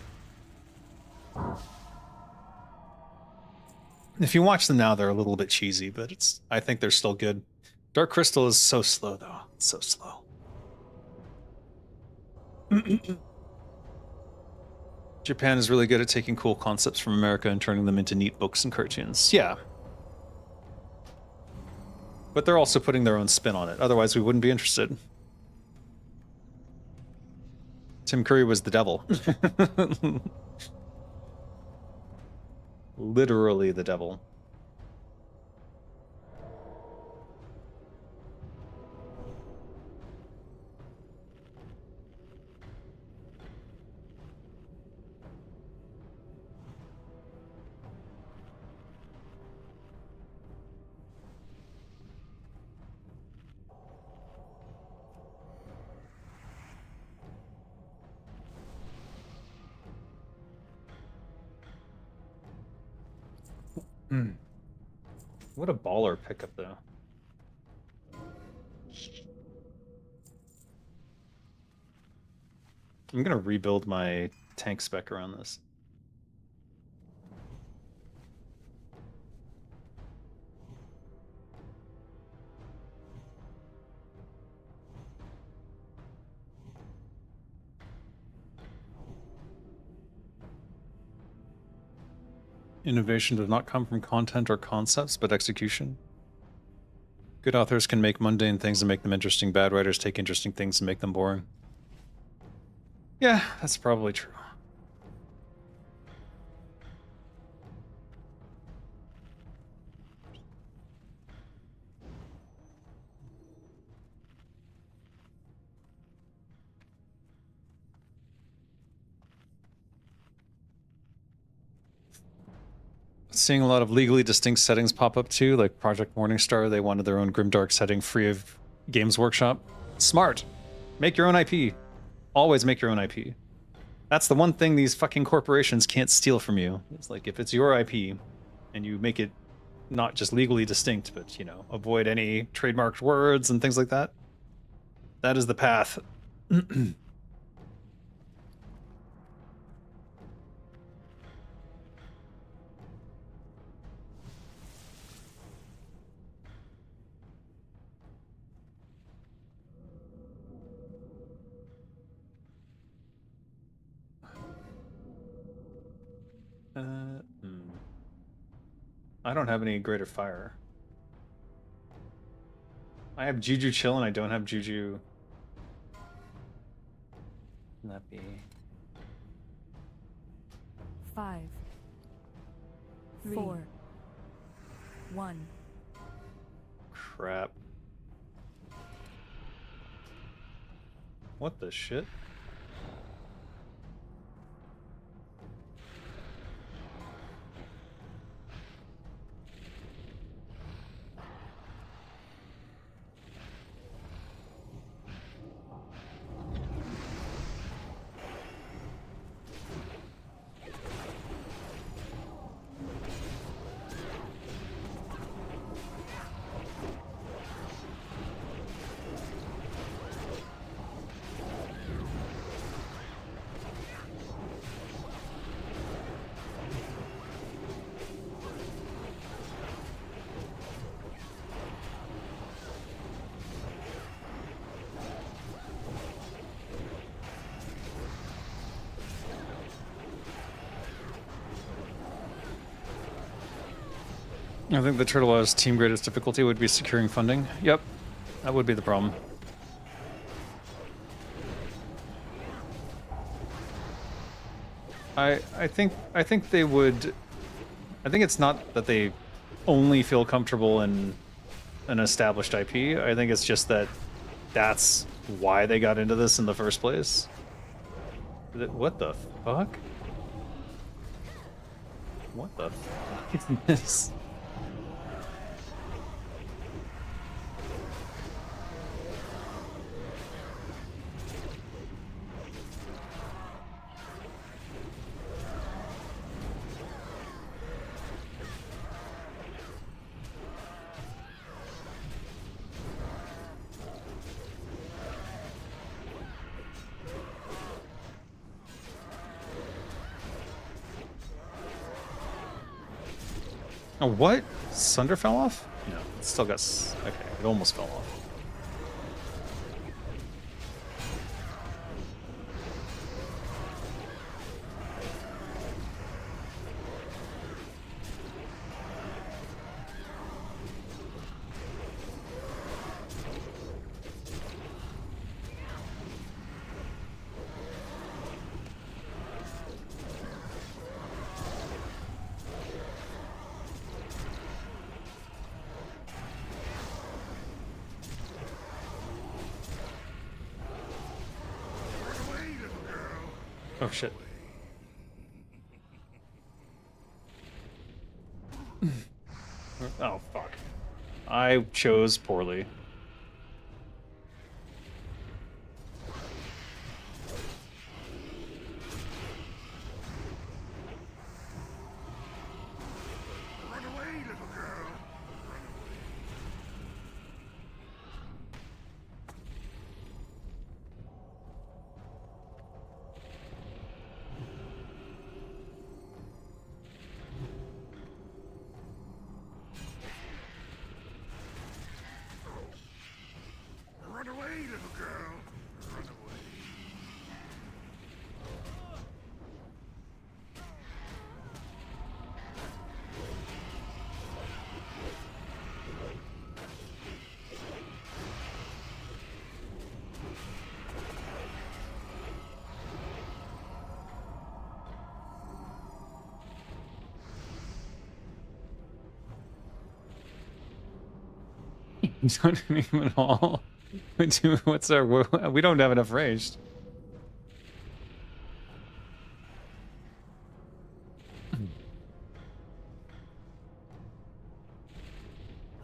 If you watch them now, they're a little bit cheesy, but I think they're still good. Dark Crystal is so slow, though. It's so slow. Japan is really good at taking cool concepts from America and turning them into neat books and cartoons. Yeah. But they're also putting their own spin on it. Otherwise, we wouldn't be interested. Tim Curry was the devil. Literally the devil. What a baller pickup, though. I'm gonna rebuild my tank spec around this. Innovation does not come from content or concepts, but execution. Good authors can make mundane things and make them interesting. Bad writers take interesting things and make them boring. Yeah, that's probably true. Seeing a lot of legally distinct settings pop up too, like Project Morningstar. They wanted their own grimdark setting free of Games Workshop. Smart. Make your own IP. Always make your own IP. That's the one thing these fucking corporations can't steal from you. It's like, if it's your IP and you make it not just legally distinct, but, you know, avoid any trademarked words and things like that, that is the path. I don't have any greater fire. I have Juju Chill and I don't have Juju. Can that be? 5, 4, 1. Crap. What the shit? I think the Turtle's team greatest difficulty would be securing funding. Yep, that would be the problem. I think they would. I think it's not that they only feel comfortable in an established IP. I think it's just that that's why they got into this in the first place. What the fuck? What the fuck is this? Oh, what? Sunder fell off? No, it still got... Okay, it almost fell off. Oh, shit. Oh, fuck. I chose poorly. Run away, little girl. Run away, little girl. Run away. You don't even all. What's our... We don't have enough ranged.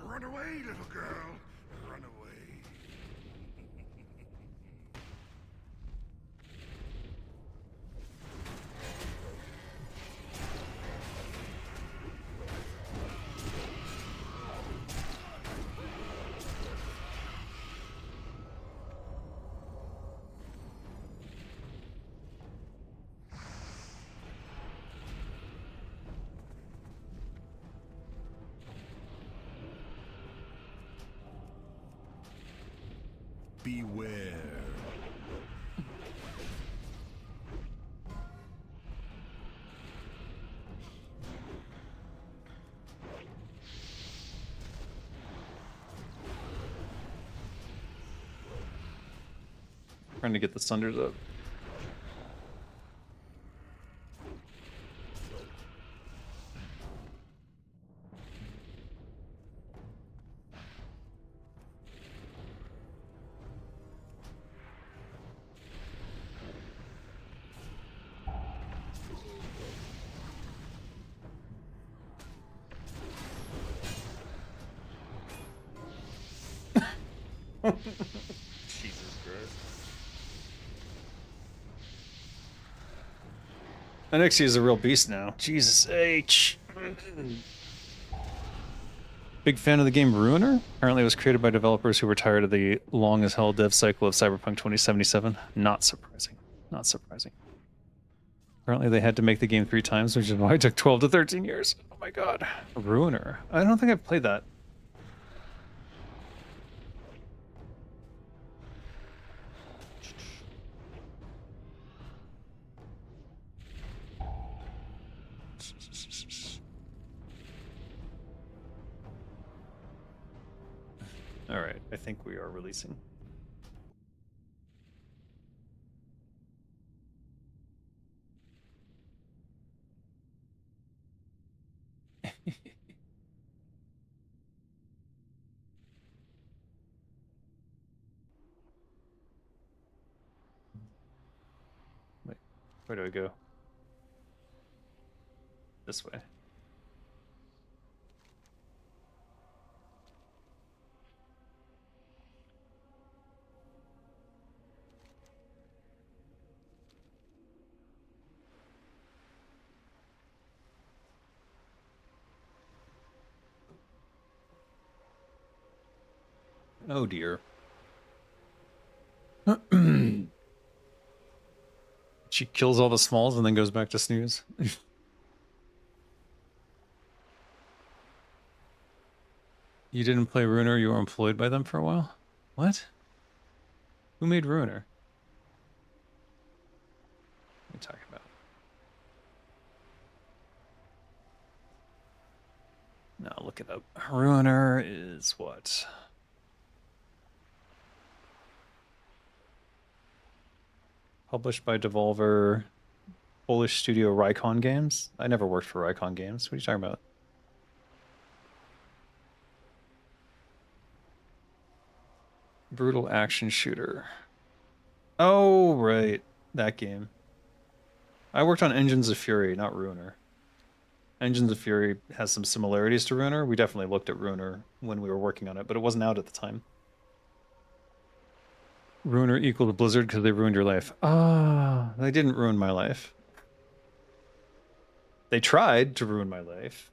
Run away, little girl. Run away. Beware. Trying to get the Sunders up. Jesus Christ. Anixia is a real beast now. Jesus H. Big fan of the game Ruiner? Apparently it was created by developers who were tired of the long as hell dev cycle of Cyberpunk 2077. Not surprising. Not surprising. Apparently they had to make the game 3 times, which is why it took 12 to 13 years. Oh my god. Ruiner. I don't think I've played that. Alright, I think we are releasing. Wait, where do I go? This way. Oh dear. She kills all the smalls and then goes back to snooze. You didn't play Ruiner, you were employed by them for a while? What? Who made Ruiner? What are you talking about? No, look it up. Ruiner is what? Published by Devolver, Polish studio Rycon Games. I never worked for Rycon Games. What are you talking about? Brutal action shooter. Oh, right. That game. I worked on Engines of Fury, not Ruiner. Engines of Fury has some similarities to Ruiner. We definitely looked at Ruiner when we were working on it, but it wasn't out at the time. Ruiner equal to Blizzard because they ruined your life. Ah, they didn't ruin my life. They tried to ruin my life.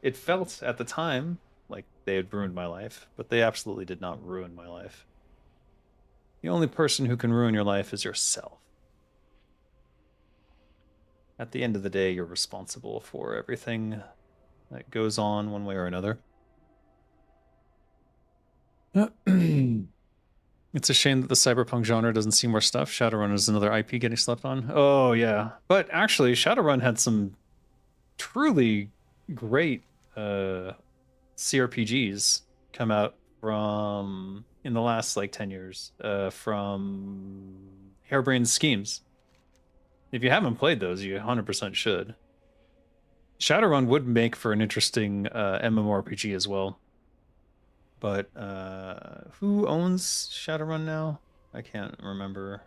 It felt at the time like they had ruined my life, but they absolutely did not ruin my life. The only person who can ruin your life is yourself. At the end of the day, you're responsible for everything that goes on one way or another. It's a shame that the cyberpunk genre doesn't see more stuff. Shadowrun is another IP getting slept on. Oh, yeah. But actually, Shadowrun had some truly great CRPGs come out from in the last like 10 years from Harebrained Schemes. If you haven't played those, you 100% should. Shadowrun would make for an interesting MMORPG as well. But who owns Shadowrun now? I can't remember.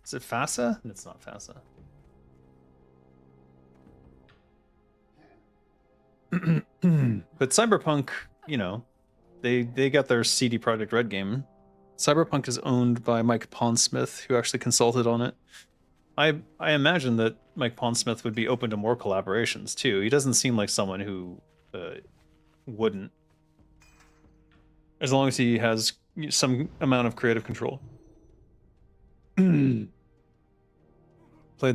Is it FASA? It's not FASA. But Cyberpunk, you know, they got their CD Projekt Red game. Cyberpunk is owned by Mike Pondsmith, who actually consulted on it. I imagine that Mike Pondsmith would be open to more collaborations too. He doesn't seem like someone who wouldn't, as long as he has some amount of creative control. Played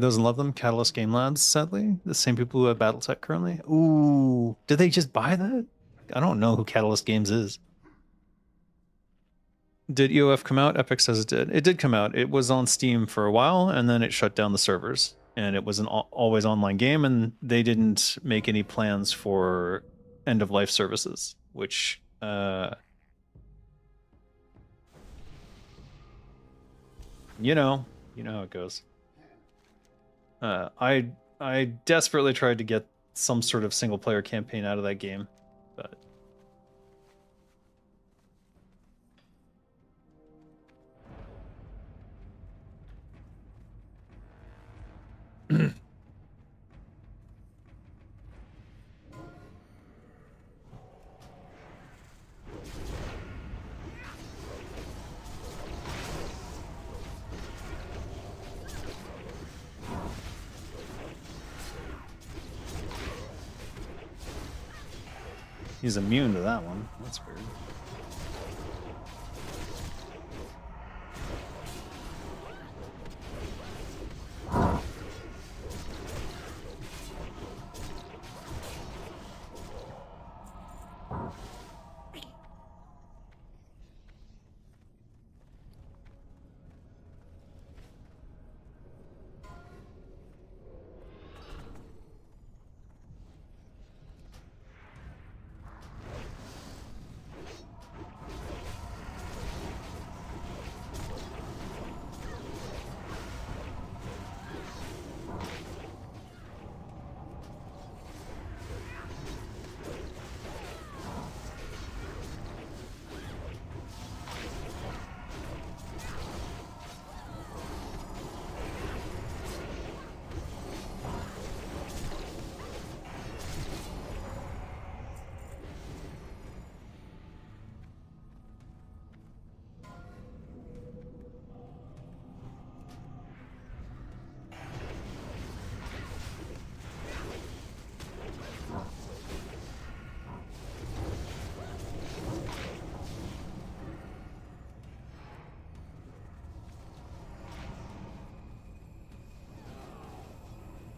those and loved them. Catalyst Game Labs, sadly. The same people who have BattleTech currently. Ooh, did they just buy that? I don't know who Catalyst Games is. Did EOF come out? Epic says it did. It did come out. It was on Steam for a while, and then it shut down the servers. And it was an always online game, and they didn't make any plans for end-of-life services, which... you know how it goes. I desperately tried to get some sort of single-player campaign out of that game, but... He's immune to that one. That's weird.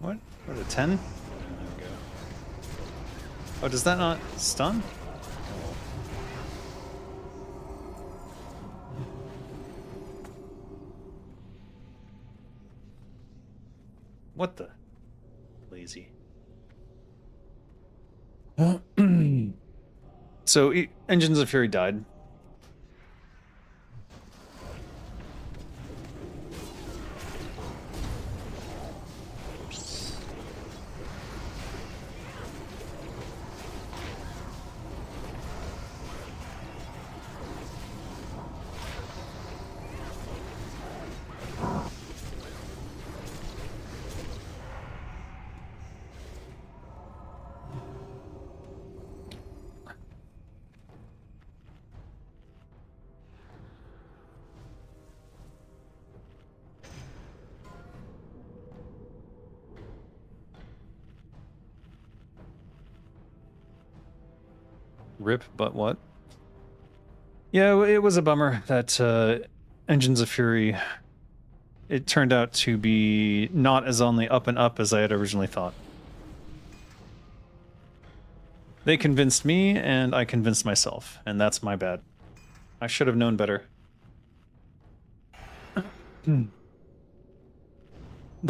What? What, a 10? Oh, does that not stun? What the? Lazy. So, Engines of Fury died. Rip, but what? Yeah, it was a bummer that Engines of Fury, it turned out to be not as on the up and up as I had originally thought. They convinced me, and I convinced myself, and that's my bad. I should have known better. The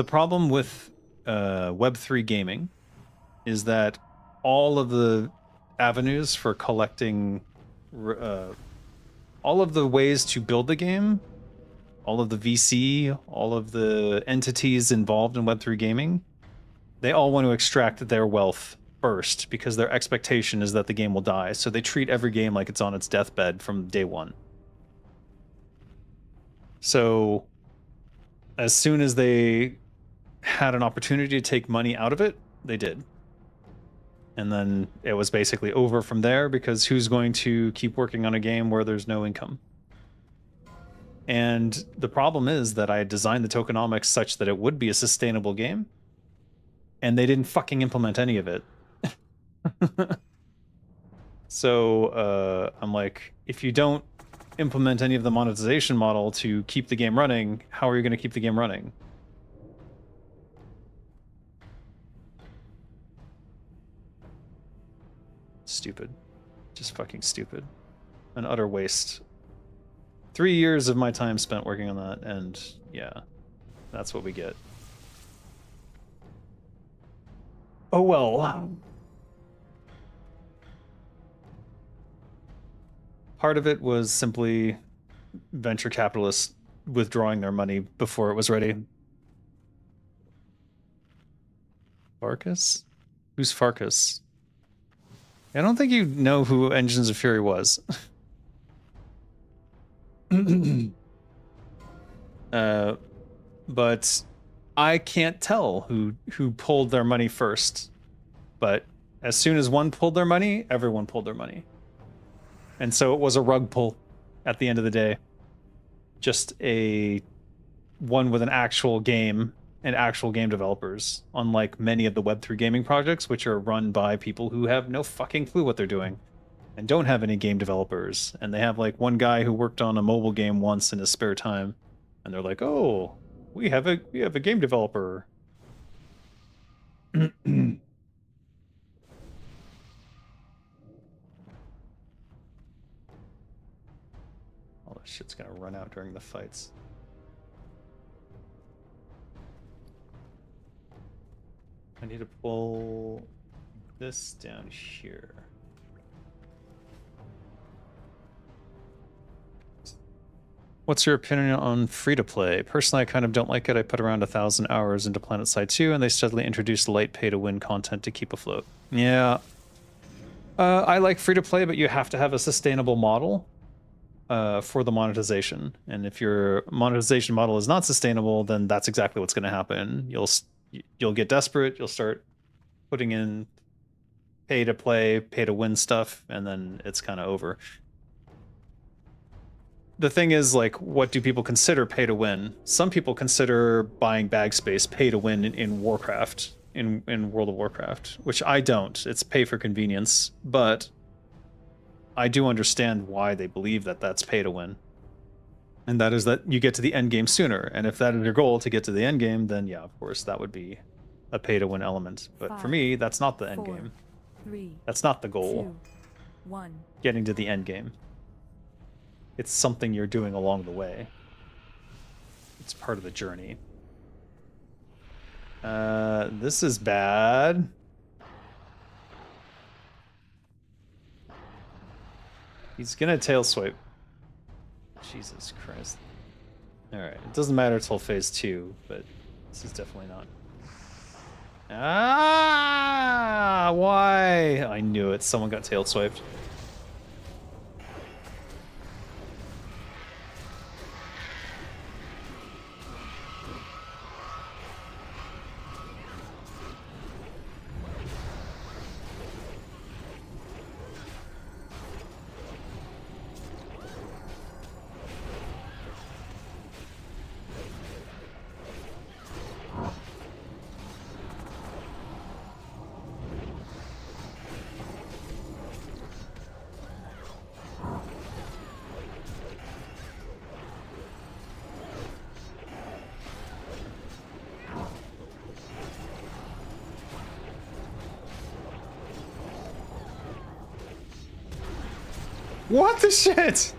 problem with Web3 gaming is that all of the avenues for collecting, all of the ways to build the game, all of the VC, all of the entities involved in Web3 gaming, they all want to extract their wealth first because their expectation is that the game will die. So they treat every game like it's on its deathbed from day one. So as soon as they had an opportunity to take money out of it, they did. And then it was basically over from there because who's going to keep working on a game where there's no income? And the problem is that I designed the tokenomics such that it would be a sustainable game, and they didn't fucking implement any of it. So I'm like, if you don't implement any of the monetization model to keep the game running, how are you going to keep the game running? Stupid. Just fucking stupid. An utter waste. 3 years of my time spent working on that, and yeah, that's what we get. Oh well. Part of it was simply venture capitalists withdrawing their money before it was ready. Farkas? Who's Farkas? I don't think you know who Engines of Fury was. But I can't tell who pulled their money first. But as soon as one pulled their money, everyone pulled their money. And so it was a rug pull at the end of the day. Just a one with an actual game and actual game developers, unlike many of the Web3 gaming projects, which are run by people who have no fucking clue what they're doing and don't have any game developers. And they have like one guy who worked on a mobile game once in his spare time, and they're like, "Oh, we have a game developer." All this shit's gonna run out during the fights. I need to pull this down here. What's your opinion on free-to-play? Personally, I kind of don't like it. I put around 1,000 hours into PlanetSide 2, and they steadily introduce light pay-to-win content to keep afloat. Yeah. I like free-to-play, but you have to have a sustainable model for the monetization. And if your monetization model is not sustainable, then that's exactly what's going to happen. You'll get desperate, you'll start putting in pay-to-play, pay-to-win stuff, and then it's kind of over. The thing is, like, what do people consider pay to win? Some people consider buying bag space pay to win in Warcraft, in World of Warcraft, which I don't. It's pay for convenience, but I do understand why they believe that that's pay to win. And that is that you get to the end game sooner. And if that is your goal to get to the end game, then yeah, of course, that would be a pay to win element. But for me, that's not the end game. 3, That's not the goal. 2, 1. Getting to the end game. It's something you're doing along the way. It's part of the journey. This is bad. He's gonna tail swipe. Jesus Christ. Alright, it doesn't matter till phase 2, but this is definitely not. Ah! Why? I knew it. Someone got tail swiped. What the shit?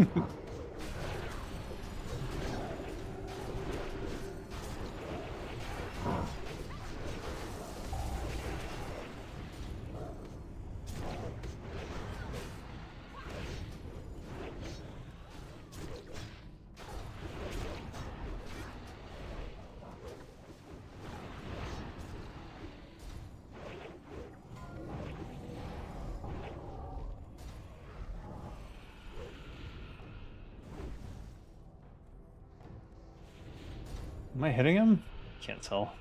Am I hitting him? Can't tell.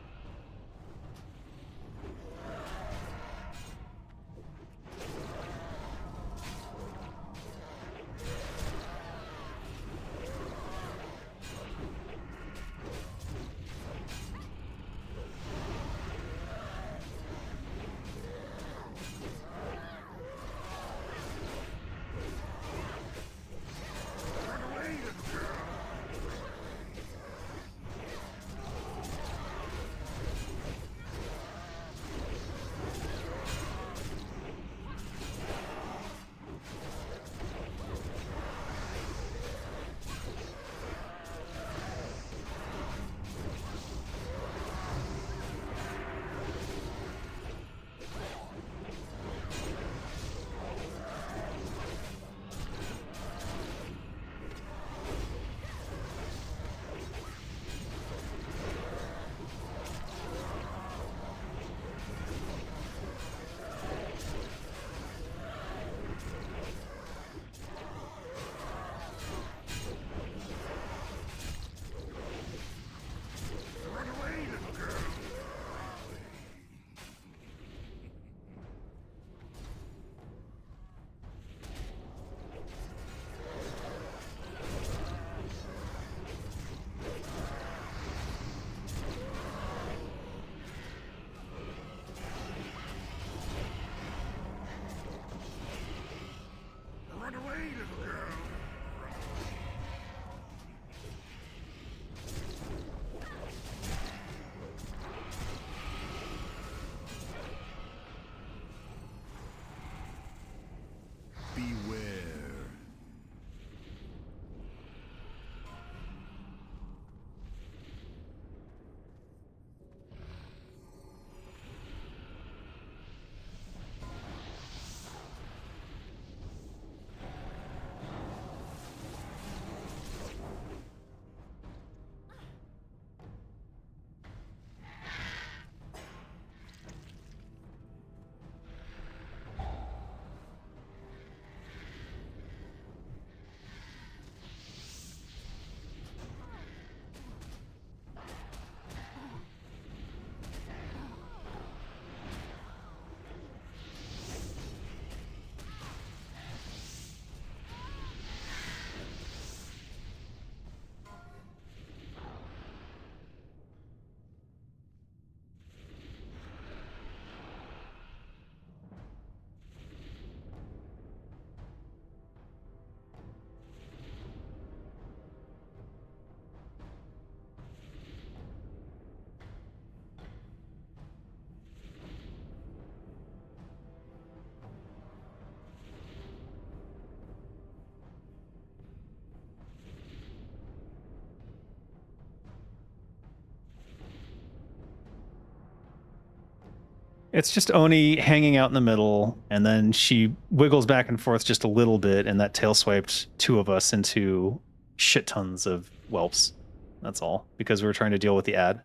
It's just Oni hanging out in the middle, and then she wiggles back and forth just a little bit, and that tail swiped two of us into shit tons of whelps. That's all, because we were trying to deal with the ad.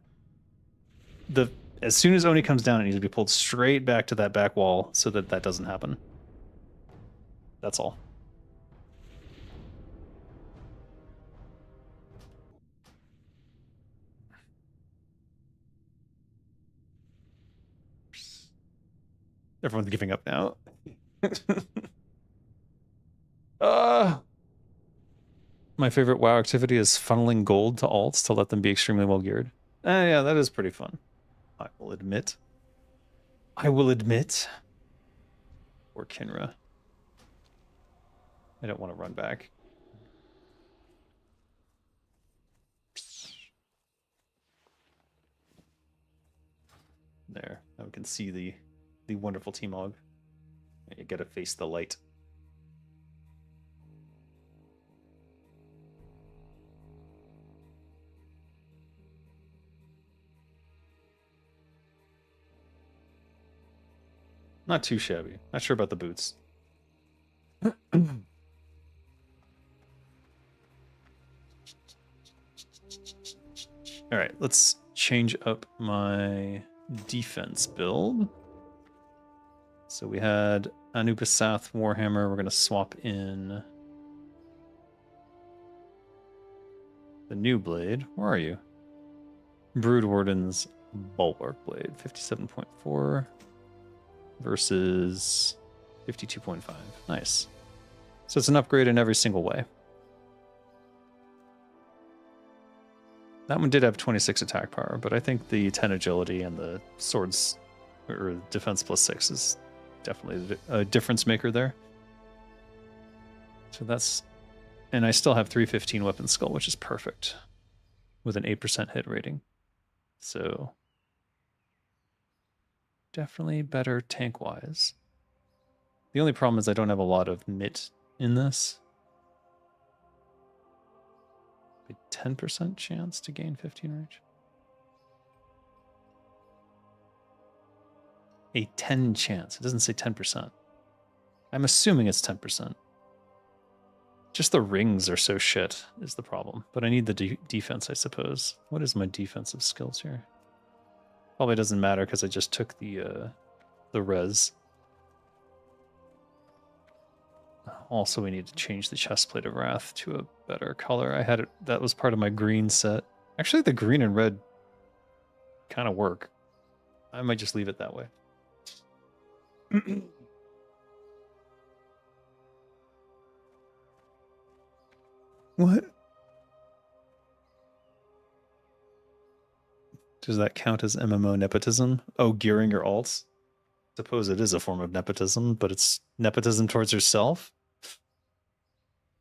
As soon as Oni comes down, it needs to be pulled straight back to that back wall so that that doesn't happen. That's all. Everyone's giving up now. My favorite WoW activity is funneling gold to alts to let them be extremely well geared. Yeah, that is pretty fun. I will admit. I will admit. Or Kinra. I don't want to run back. There. Now we can see the wonderful T-Mog. You gotta face the light. Not too shabby. Not sure about the boots. All right, let's change up my defense build. So we had Anupisath Warhammer. We're going to swap in the new blade. Where are you? Brood Warden's Bulwark Blade. 57.4 versus 52.5. Nice. So it's an upgrade in every single way. That one did have 26 attack power, but I think the 10 agility and the swords, or defense plus 6 is definitely a difference maker there. So that's, and I still have 315 weapon skull, which is perfect with an 8% hit rating. So definitely better tank wise. The only problem is I don't have a lot of MIT in this. A 10% chance to gain 15 range. A 10 chance. It doesn't say 10%. I'm assuming it's 10%. Just the rings are so shit is the problem. But I need the defense, I suppose. What is my defensive skills here? Probably doesn't matter because I just took the res. Also, we need to change the chestplate of Wrath to a better color. I had it, that was part of my green set. Actually, the green and red kind of work. I might just leave it that way. What? Does that count as MMO nepotism? Oh, gearing your alts? Suppose it is a form of nepotism, but it's nepotism towards yourself.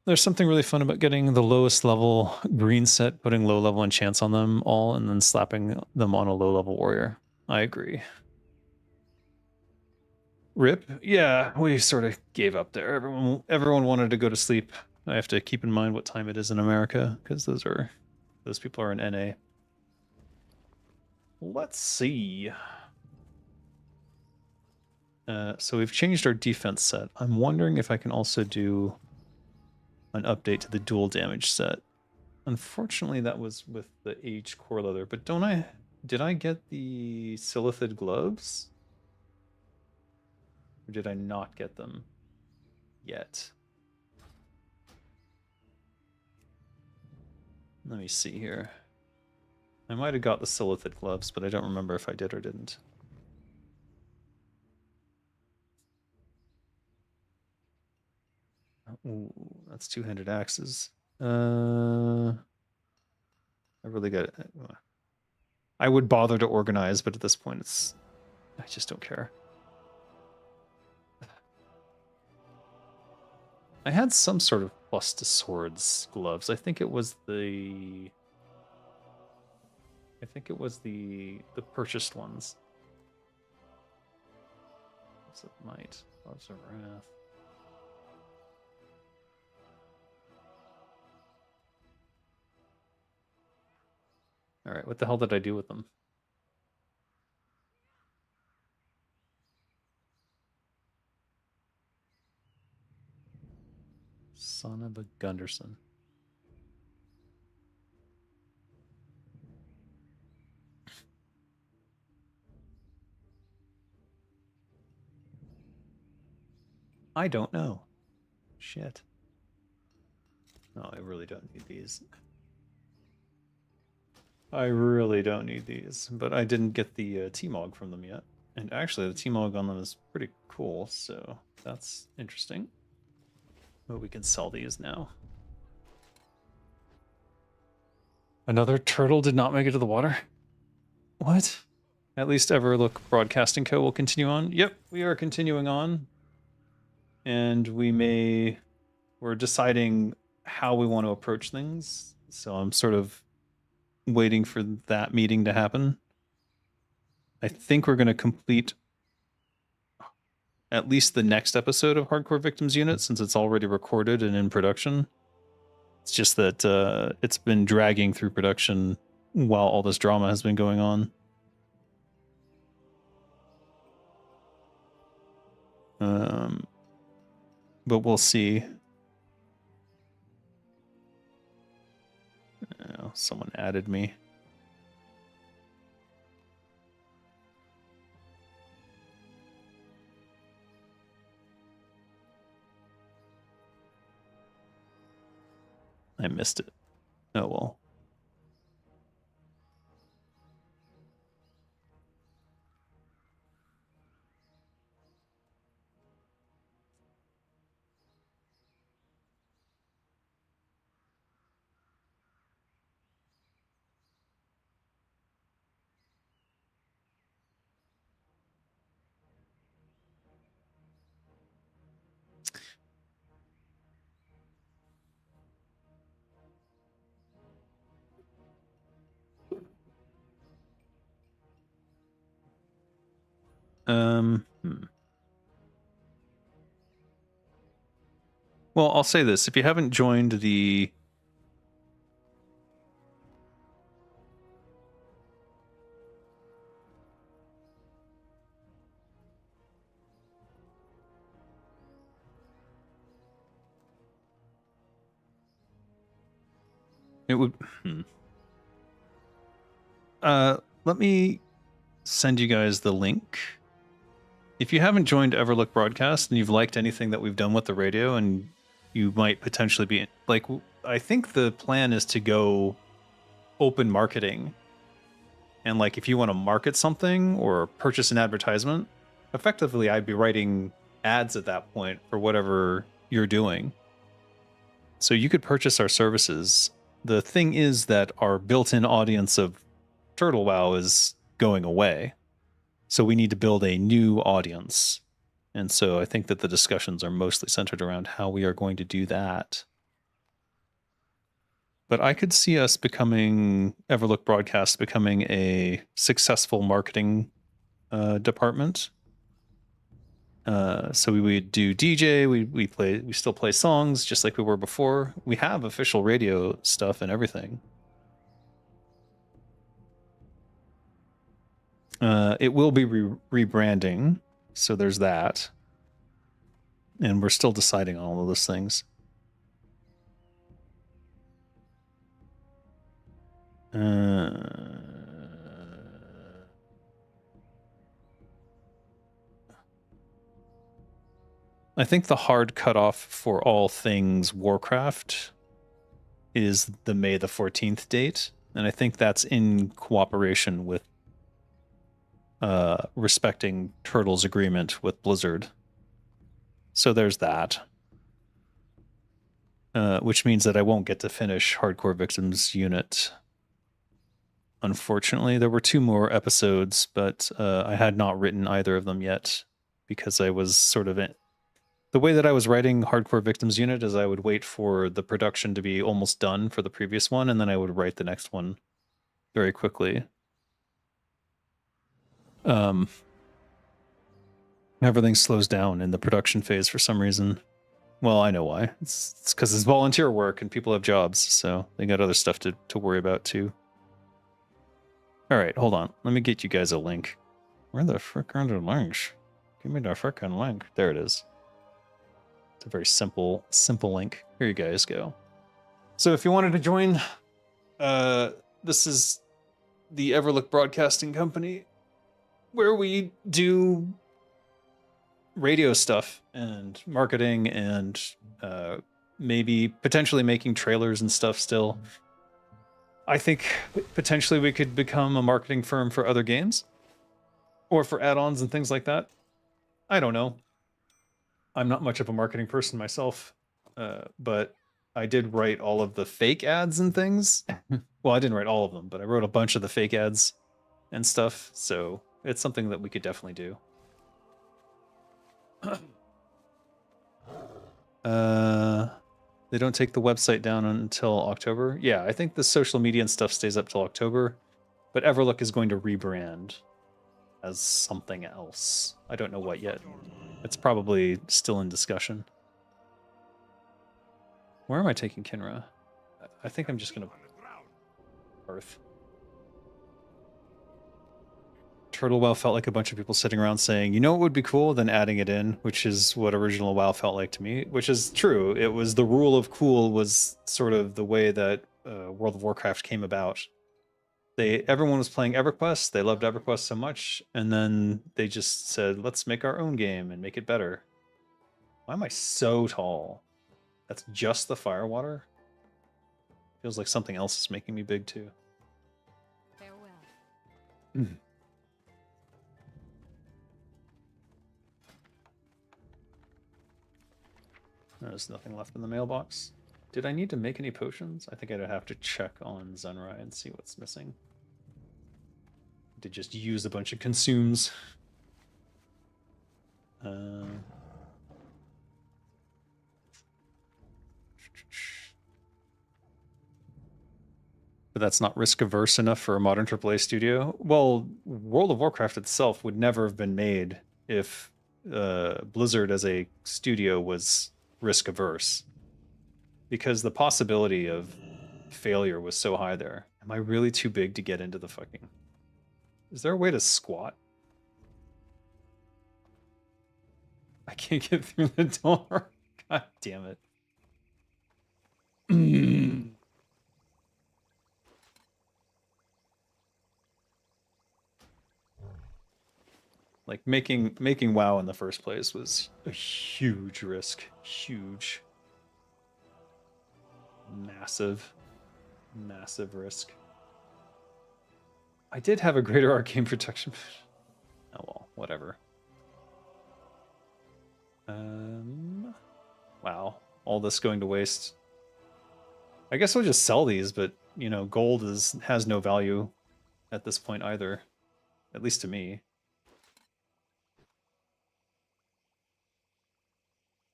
There's something really fun about getting the lowest level green set, putting low level enchants on them all, and then slapping them on a low level warrior. I agree. Rip? Yeah, we sort of gave up there. Everyone wanted to go to sleep. I have to keep in mind what time it is in America, because those people are in NA. Let's see. So we've changed our defense set. I'm wondering if I can also do an update to the dual damage set. Unfortunately, that was with the aged core leather, but did I get the Silithid gloves? Or did I not get them yet? Let me see here. I might have got the Silithid gloves, but I don't remember if I did or didn't. Ooh, that's two-handed axes. I really got it. I would bother to organize, but at this point, I just don't care. I had some sort of plus to swords gloves. I think it was the purchased ones. Gloves of Might, Gloves of Wrath. All right, what the hell did I do with them? Son of a Gunderson. I don't know. Shit. No, I really don't need these. I really don't need these, but I didn't get the T-Mog from them yet. And actually, the T-Mog on them is pretty cool, so that's interesting. But we can sell these now. Another turtle did not make it to the water? What? At least Everlook Broadcasting Co. will continue on? Yep, we are continuing on. And we're deciding how we want to approach things. So I'm sort of waiting for that meeting to happen. I think we're going to complete at least the next episode of Hardcore Victims Unit since it's already recorded and in production. It's just that it's been dragging through production while all this drama has been going on. But we'll see. Oh, someone added me. I missed it. Oh well. Well, I'll say this. If you haven't joined the... It would... let me send you guys the link. If you haven't joined Everlook Broadcast and you've liked anything that we've done with the radio and you might potentially be... Like, I think the plan is to go open marketing. And like, if you want to market something or purchase an advertisement, effectively I'd be writing ads at that point for whatever you're doing. So you could purchase our services. The thing is that our built-in audience of Turtle WoW is going away. So we need to build a new audience. And so I think that the discussions are mostly centered around how we are going to do that. But I could see us becoming, Everlook Broadcast becoming a successful marketing department. So we would do DJ, we still play songs just like we were before. We have official radio stuff and everything. It will be rebranding, so there's that. And we're still deciding on all of those things. I think the hard cutoff for all things Warcraft is the May the 14th date, and I think that's in cooperation with respecting Turtle's agreement with Blizzard. So there's that. Which means that I won't get to finish Hardcore Victims Unit. Unfortunately, there were 2 more episodes, but I had not written either of them yet because I was sort of in... The way that I was writing Hardcore Victims Unit is I would wait for the production to be almost done for the previous one, and then I would write the next one very quickly. Everything slows down in the production phase for some reason. Well, I know why. It's because it's volunteer work and people have jobs, so they got other stuff to worry about too. All right, hold on. Let me get you guys a link. Where the frick are the links? Give me the frickin' link. There it is. It's a very simple link. Here you guys go. So if you wanted to join, this is the Everlook Broadcasting Company, where we do radio stuff and marketing and maybe potentially making trailers and stuff still. I think potentially we could become a marketing firm for other games or for add-ons and things like that. I don't know. I'm not much of a marketing person myself, but I did write all of the fake ads and things. Well, I didn't write all of them, but I wrote a bunch of the fake ads and stuff. So it's something that we could definitely do. They don't take the website down until October. Yeah, I think the social media and stuff stays up till October, but Everlook is going to rebrand as something else. I don't know what yet. It's probably still in discussion. Where am I taking Kinra? I think I'm just gonna Earth. Turtle WoW felt like a bunch of people sitting around saying, you know what would be cool, then adding it in, which is what original WoW felt like to me, which is true. It was the rule of cool was sort of the way that World of Warcraft came about. Everyone was playing EverQuest, they loved EverQuest so much, and then they just said, let's make our own game and make it better. Why am I so tall? That's just the firewater? Feels like something else is making me big too. Farewell. There's nothing left in the mailbox. Did I need to make any potions? I think I'd have to check on Zenrai and see what's missing. To just use a bunch of consumes. But that's not risk averse enough for a modern AAA studio. Well, World of Warcraft itself would never have been made if Blizzard as a studio was risk averse, because the possibility of failure was so high there. Am I really too big to get into the fucking... Is there a way to squat? I can't get through the door. God damn it. Like making WoW in the first place was a huge risk. Huge. Massive risk. I did have a greater arcane protection. Oh well, whatever. Wow, all this going to waste. I guess we'll just sell these, but you know, gold has no value at this point either, at least to me.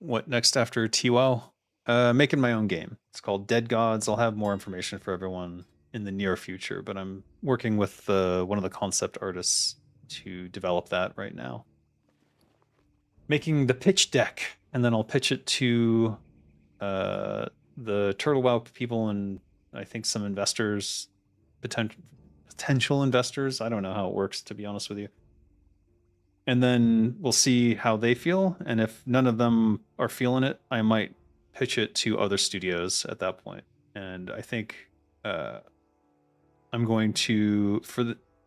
What next after TWoW? Making my own game. It's called Dead Gods. I'll have more information for everyone in the near future, but I'm working with one of the concept artists to develop that right now. Making the pitch deck, and then I'll pitch it to the Turtle WoW people and I think some investors, potential investors. I don't know how it works, to be honest with you. And then we'll see how they feel, and if none of them are feeling it, I might pitch it to other studios at that point. And I think I'm going to,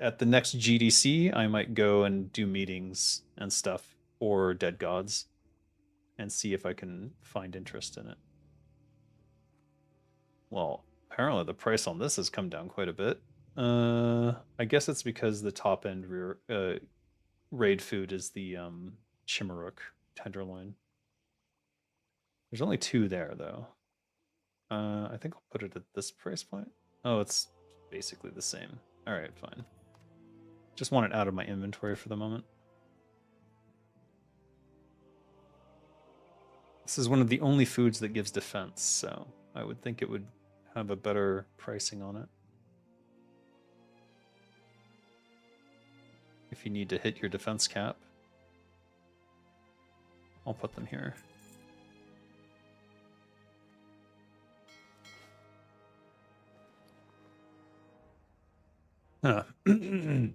at the next GDC, I might go and do meetings and stuff for Dead Gods and see if I can find interest in it. Well, apparently the price on this has come down quite a bit. I guess it's because the top end raid food is the Chimarook tenderloin. There's only 2 there though. I think I'll put it at this price point. Oh, it's basically the same. All right, fine. Just want it out of my inventory for the moment. This is one of the only foods that gives defense, so I would think it would have a better pricing on it. If you need to hit your defense cap, I'll put them here. Huh. Kind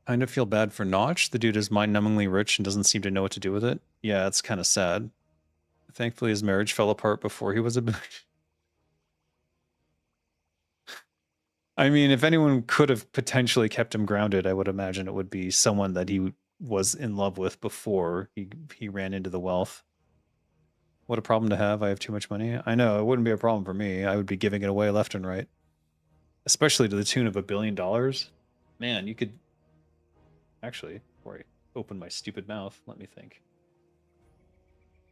of feel bad for Notch. The dude is mind-numbingly rich and doesn't seem to know what to do with it. Yeah, it's kind of sad. Thankfully, his marriage fell apart before he was a. I mean, if anyone could have potentially kept him grounded, I would imagine it would be someone that he was in love with before he ran into the wealth. What a problem to have. I have too much money. I know, it wouldn't be a problem for me. I would be giving it away left and right. Especially to the tune of $1 billion. Man, you could... Actually, before I open my stupid mouth, let me think.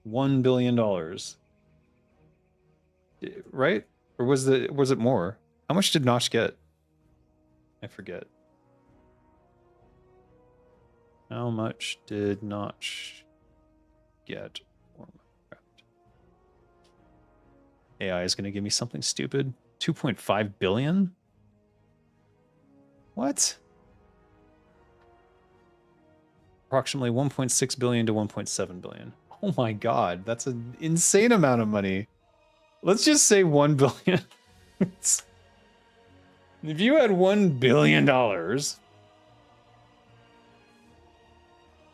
$1 billion. Right? Or was it more? How much did Notch get? I forget. How much did Notch get for Minecraft? AI is going to give me something stupid. 2.5 billion? What? Approximately 1.6 billion to 1.7 billion. Oh my god, that's an insane amount of money. Let's just say 1 billion. If you had $1 billion,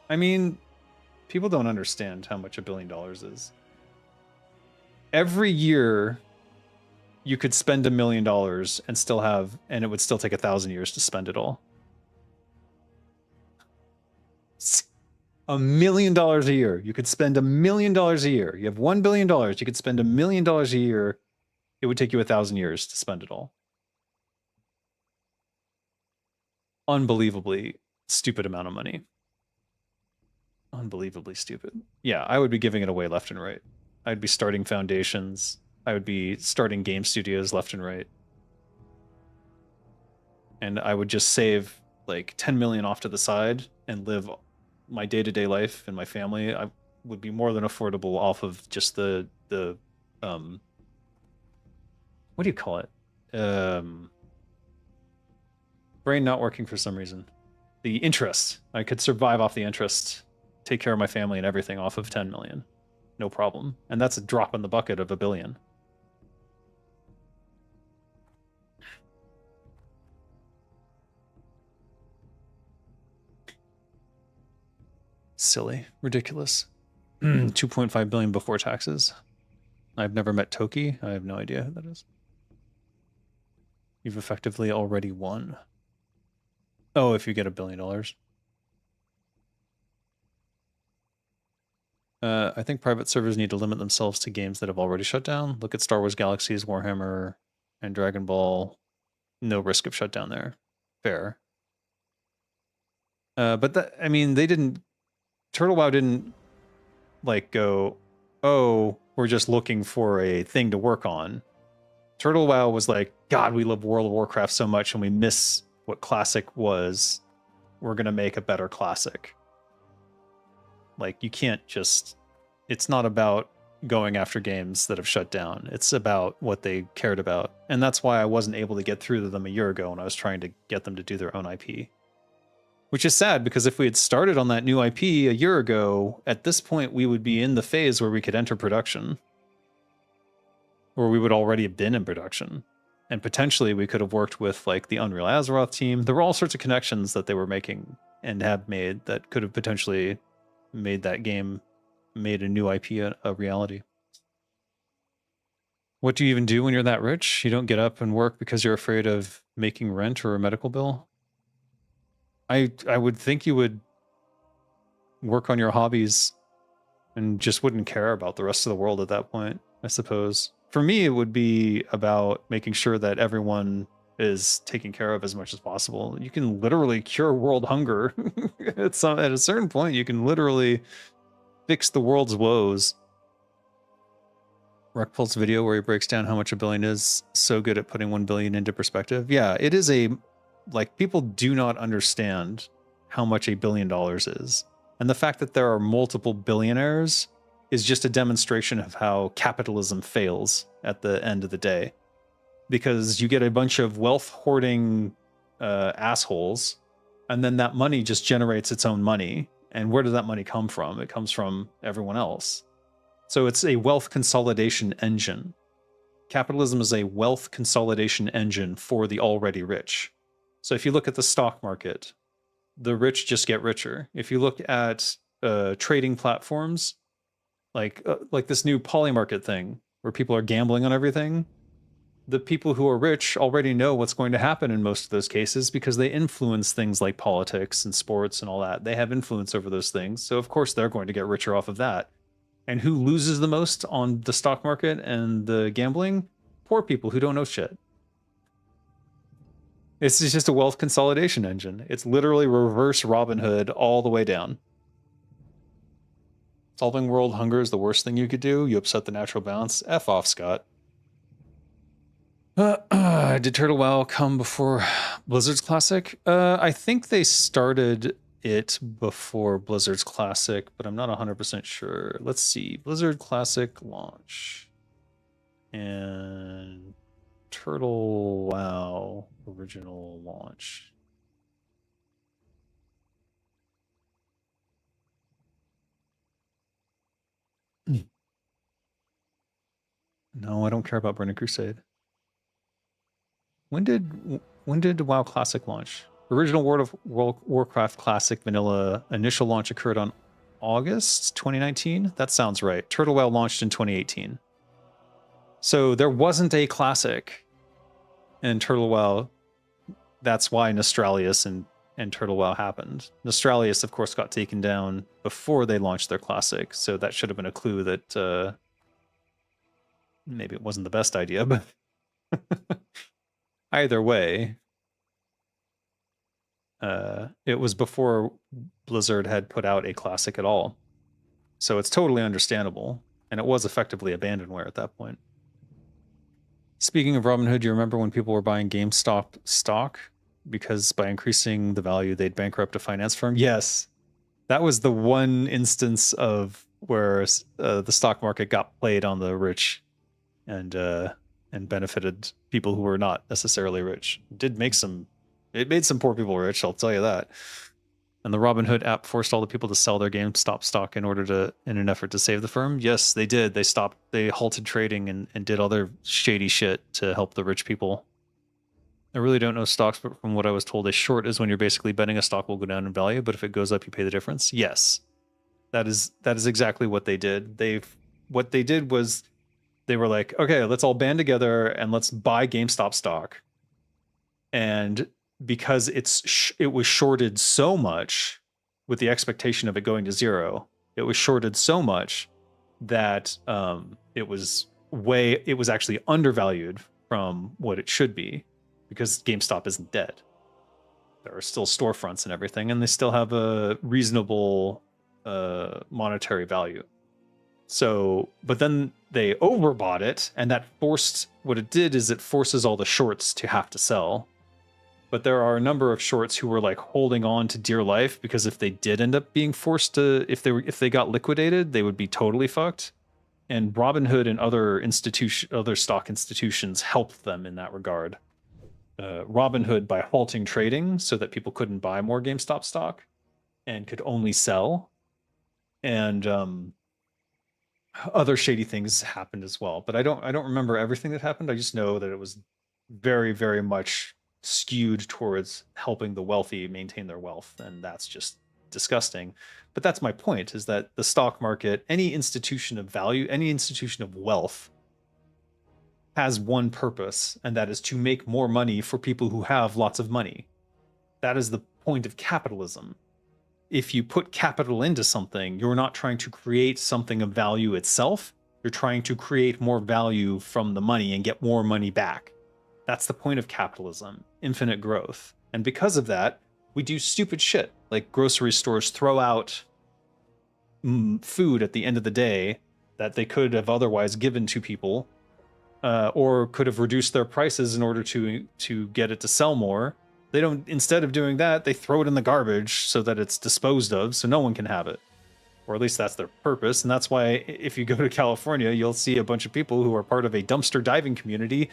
I mean, people don't understand how much $1 billion is. Every year, you could spend $1 million and still have, and it would still take 1,000 years to spend it all. $1 million a year. You could spend $1 million a year. You have $1 billion. You could spend $1 million a year. It would take you 1,000 years to spend it all. Unbelievably stupid amount of money. Unbelievably stupid. Yeah, I would be giving it away left and right. I'd be starting foundations. I would be starting game studios left and right. And I would just save like 10 million off to the side and live my day-to-day life and my family. I would be more than affordable off of just the what do you call it? Brain not working for some reason. The interest. I could survive off the interest, take care of my family and everything off of 10 million. No problem. And that's a drop in the bucket of $1 billion. Silly. Ridiculous. 2.5 billion before taxes. I've never met Toki. I have no idea who that is. You've effectively already won. Oh, if you get $1 billion. I think private servers need to limit themselves to games that have already shut down. Look at Star Wars Galaxies, Warhammer, and Dragon Ball. No risk of shutdown there. Fair. But that, I mean, they didn't... Turtle WoW didn't, like, go, oh, we're just looking for a thing to work on. Turtle WoW was like, God, we love World of Warcraft so much and we miss what Classic was. We're going to make a better Classic. Like, you can't just... It's not about going after games that have shut down. It's about what they cared about. And that's why I wasn't able to get through to them a year ago when I was trying to get them to do their own IP. Which is sad, because if we had started on that new IP a year ago, at this point we would be in the phase where we could enter production. Or we would already have been in production. And potentially we could have worked with like the Unreal Azeroth team. There were all sorts of connections that they were making and have made that could have potentially made that game, made a new IP a reality. What do you even do when you're that rich? You don't get up and work because you're afraid of making rent or a medical bill? I would think you would work on your hobbies and just wouldn't care about the rest of the world at that point, I suppose. For me, it would be about making sure that everyone is taken care of as much as possible. You can literally cure world hunger. At a certain point, you can literally fix the world's woes. Ruckpul's video where he breaks down how much $1 billion is so good at putting 1 billion into perspective. Yeah, it is a... Like, people do not understand how much $1 billion is. And the fact that there are multiple billionaires is just a demonstration of how capitalism fails at the end of the day. Because you get a bunch of wealth hoarding assholes, and then that money just generates its own money. And where does that money come from? It comes from everyone else. So it's a wealth consolidation engine. Capitalism is a wealth consolidation engine for the already rich. So if you look at the stock market, the rich just get richer. If you look at trading platforms, like this new poly market thing where people are gambling on everything. The people who are rich already know what's going to happen in most of those cases because they influence things like politics and sports and all that. They have influence over those things. So of course they're going to get richer off of that. And who loses the most on the stock market and the gambling? Poor people who don't know shit. It's just a wealth consolidation engine. It's literally reverse Robin Hood all the way down. Solving world hunger is the worst thing you could do. You upset the natural balance. F off, Scott. Did Turtle WoW come before Blizzard's Classic? I think they started it before Blizzard's Classic, but I'm not 100% sure. Let's see. Blizzard Classic launch. And Turtle WoW original launch. No, I don't care about Burning Crusade. When did WoW Classic launch? Original World of Warcraft Classic Vanilla initial launch occurred on August 2019. That sounds right. Turtle WoW launched in 2018. So there wasn't a classic in Turtle WoW. That's why Nostralius and Turtle WoW happened. Nostralius, of course, got taken down before they launched their classic. So that should have been a clue that maybe it wasn't the best idea, but either way, it was before Blizzard had put out a classic at all. So it's totally understandable. And it was effectively abandonware at that point. Speaking of Robinhood, do you remember when people were buying GameStop stock? Because by increasing the value, they'd bankrupt a finance firm? Yes. That was the one instance of where the stock market got played on the rich and benefited people who were not necessarily rich. It made some poor people rich, I'll tell you that. And the Robinhood app forced all the people to sell their GameStop stock in an effort to save the firm. Yes, they did. They halted trading and did other shady shit to help the rich people. I really don't know stocks, but from what I was told, a short is when you're basically betting a stock will go down in value, but if it goes up, you pay the difference. Yes. That is exactly what they did. What they did was they were like, okay, let's all band together and let's buy GameStop stock. And because it was shorted so much with the expectation of it going to zero, it was shorted so much that it was actually undervalued from what it should be because GameStop isn't dead. There are still storefronts and everything, and they still have a reasonable monetary value. So, but then they overbought it, and that what it did is it forces all the shorts to have to sell. But there are a number of shorts who were like holding on to dear life because if they did end up being forced to, if they got liquidated, they would be totally fucked. And Robinhood and other stock institutions helped them in that regard. Robinhood by halting trading so that people couldn't buy more GameStop stock and could only sell. And other shady things happened as well. But I don't remember everything that happened. I just know that it was very, very much skewed towards helping the wealthy maintain their wealth, and that's just disgusting. But that's my point, is that the stock market, any institution of value, any institution of wealth has one purpose, and that is to make more money for people who have lots of money. That is the point of capitalism. If you put capital into something, you're not trying to create something of value itself. You're trying to create more value from the money and get more money back. That's the point of capitalism, infinite growth. And because of that, we do stupid shit, like grocery stores throw out food at the end of the day that they could have otherwise given to people, or could have reduced their prices in order to get it to sell more. They don't, instead of doing that, they throw it in the garbage so that it's disposed of so no one can have it. Or at least that's their purpose. And that's why if you go to California, you'll see a bunch of people who are part of a dumpster diving community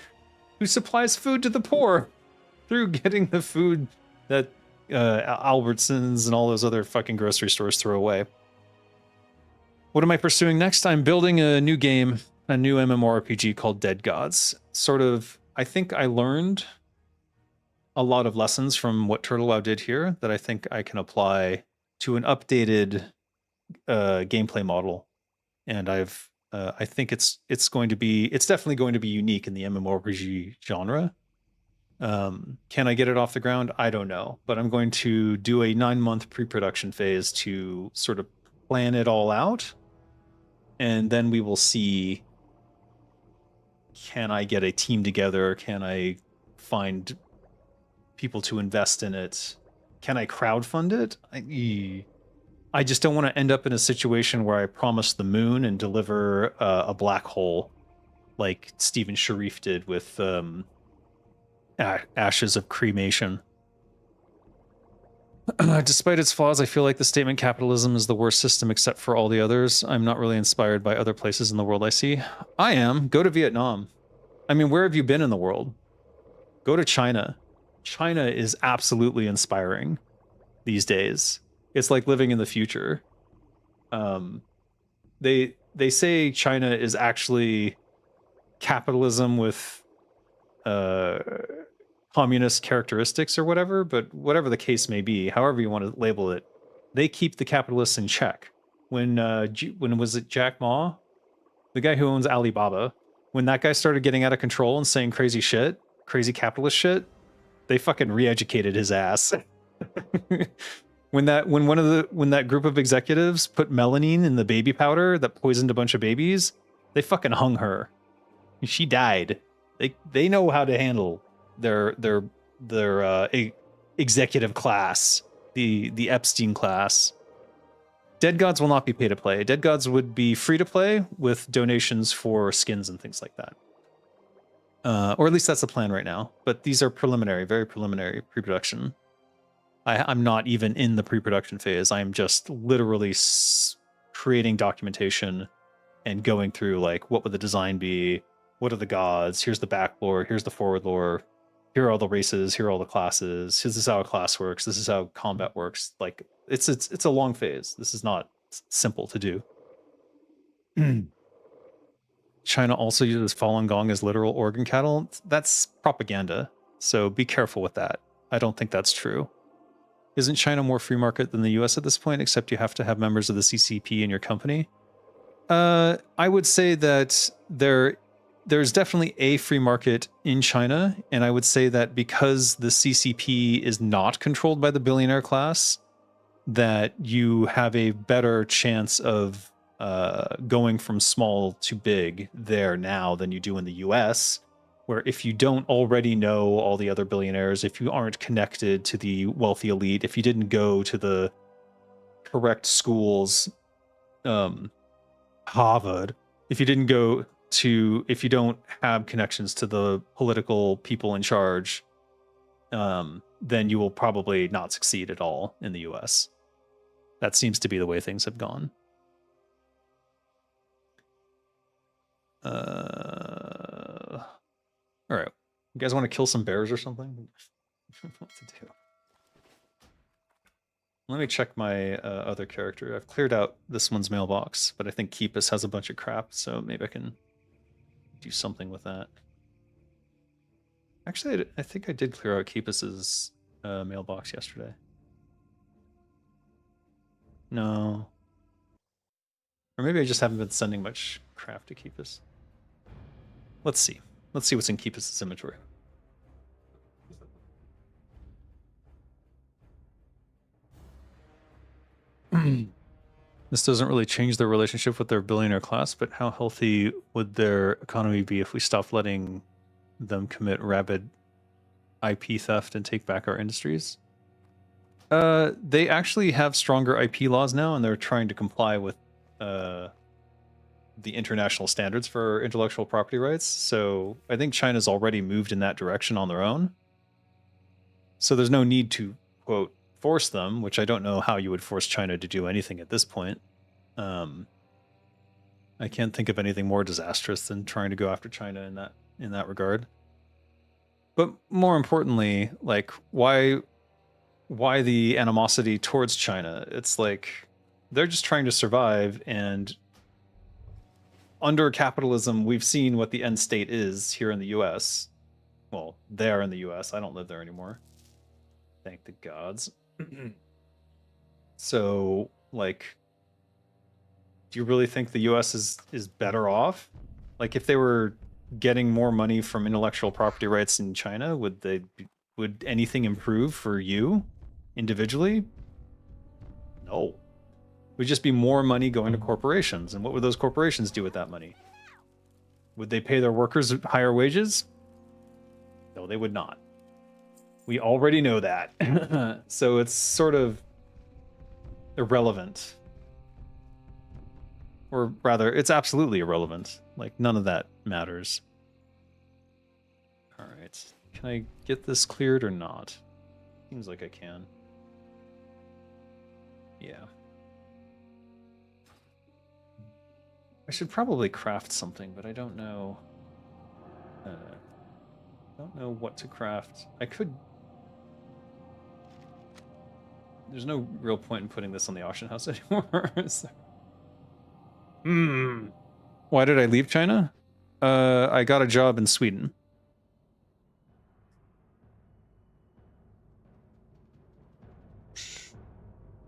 who supplies food to the poor through getting the food that Albertsons and all those other fucking grocery stores throw away. What am I pursuing next? I'm building a new game, a new MMORPG called Dead Gods. I think I learned a lot of lessons from what Turtle WoW did here that I think I can apply to an updated gameplay model and I think it's definitely going to be unique in the MMORPG genre. Can I get it off the ground? I don't know, but I'm going to do a 9-month pre-production phase to sort of plan it all out, and then we will see. Can I get a team together? Can I find people to invest in it? Can I crowdfund it? I just don't want to end up in a situation where I promise the moon and deliver a black hole like Stephen Sharif did with Ashes of Cremation. Despite its flaws, I feel like the statement capitalism is the worst system except for all the others. I'm not really inspired by other places in the world I see. I am. Go to Vietnam. I mean, where have you been in the world? Go to China. China is absolutely inspiring these days. It's like living in the future. They say China is actually capitalism with communist characteristics or whatever, but whatever the case may be, however you want to label it, they keep the capitalists in check. When was it Jack Ma, the guy who owns Alibaba, when that guy started getting out of control and saying crazy shit, crazy capitalist shit, they fucking re-educated his ass. when that group of executives put melamine in the baby powder that poisoned a bunch of babies, they fucking hung her. She died. They know how to handle their executive class, the Epstein class. Dead Gods will not be pay to play. Dead Gods would be free to play with donations for skins and things like that. Or at least that's the plan right now. But these are preliminary, very preliminary pre-production. I'm not even in the pre-production phase. I'm just literally creating documentation and going through like, what would the design be? What are the gods? Here's the back lore. Here's the forward lore. Here are all the races. Here are all the classes. This is how a class works. This is how combat works. Like it's a long phase. This is not simple to do. China also uses Falun Gong as literal organ cattle. That's propaganda. So be careful with that. I don't think that's true. Isn't China more free market than the US at this point, except you have to have members of the CCP in your company? I would say that there's definitely a free market in China, and I would say that because the CCP is not controlled by the billionaire class, that you have a better chance of going from small to big there now than you do in the US, where if you don't already know all the other billionaires, if you aren't connected to the wealthy elite, if you didn't go to the correct schools, Harvard, if you don't have connections to the political people in charge, then you will probably not succeed at all in the US. That seems to be the way things have gone. All right, you guys want to kill some bears or something? What to do? Let me check my other character. I've cleared out this one's mailbox, but I think Keepus has a bunch of crap, so maybe I can do something with that. Actually, I think I did clear out Keepus's mailbox yesterday. No. Or maybe I just haven't been sending much crap to Keepus. Let's see. Let's see what's in Keepus's inventory. This doesn't really change their relationship with their billionaire class, but how healthy would their economy be if we stopped letting them commit rabid IP theft and take back our industries? They actually have stronger IP laws now, and they're trying to comply with the international standards for intellectual property rights. So I think China's already moved in that direction on their own. So there's no need to, quote, force them, which I don't know how you would force China to do anything at this point. I can't think of anything more disastrous than trying to go after China in that regard. But more importantly, like why the animosity towards China? It's like they're just trying to survive, and under capitalism, we've seen what the end state is here in the US. Well, there in the US. I don't live there anymore. Thank the gods. So, like, Do you really think the US is better off? Like, if they were getting more money from intellectual property rights in China, would anything improve for you individually? No. It would just be more money going to corporations. And what would those corporations do with that money? Would they pay their workers higher wages? No, they would not. We already know that. So it's sort of irrelevant. Or rather, it's absolutely irrelevant. Like, none of that matters. All right. Can I get this cleared or not? Seems like I can. Yeah. I should probably craft something, but I don't know. Don't know what to craft. I could. There's no real point in putting this on the auction house anymore. So. Why did I leave China? I got a job in Sweden.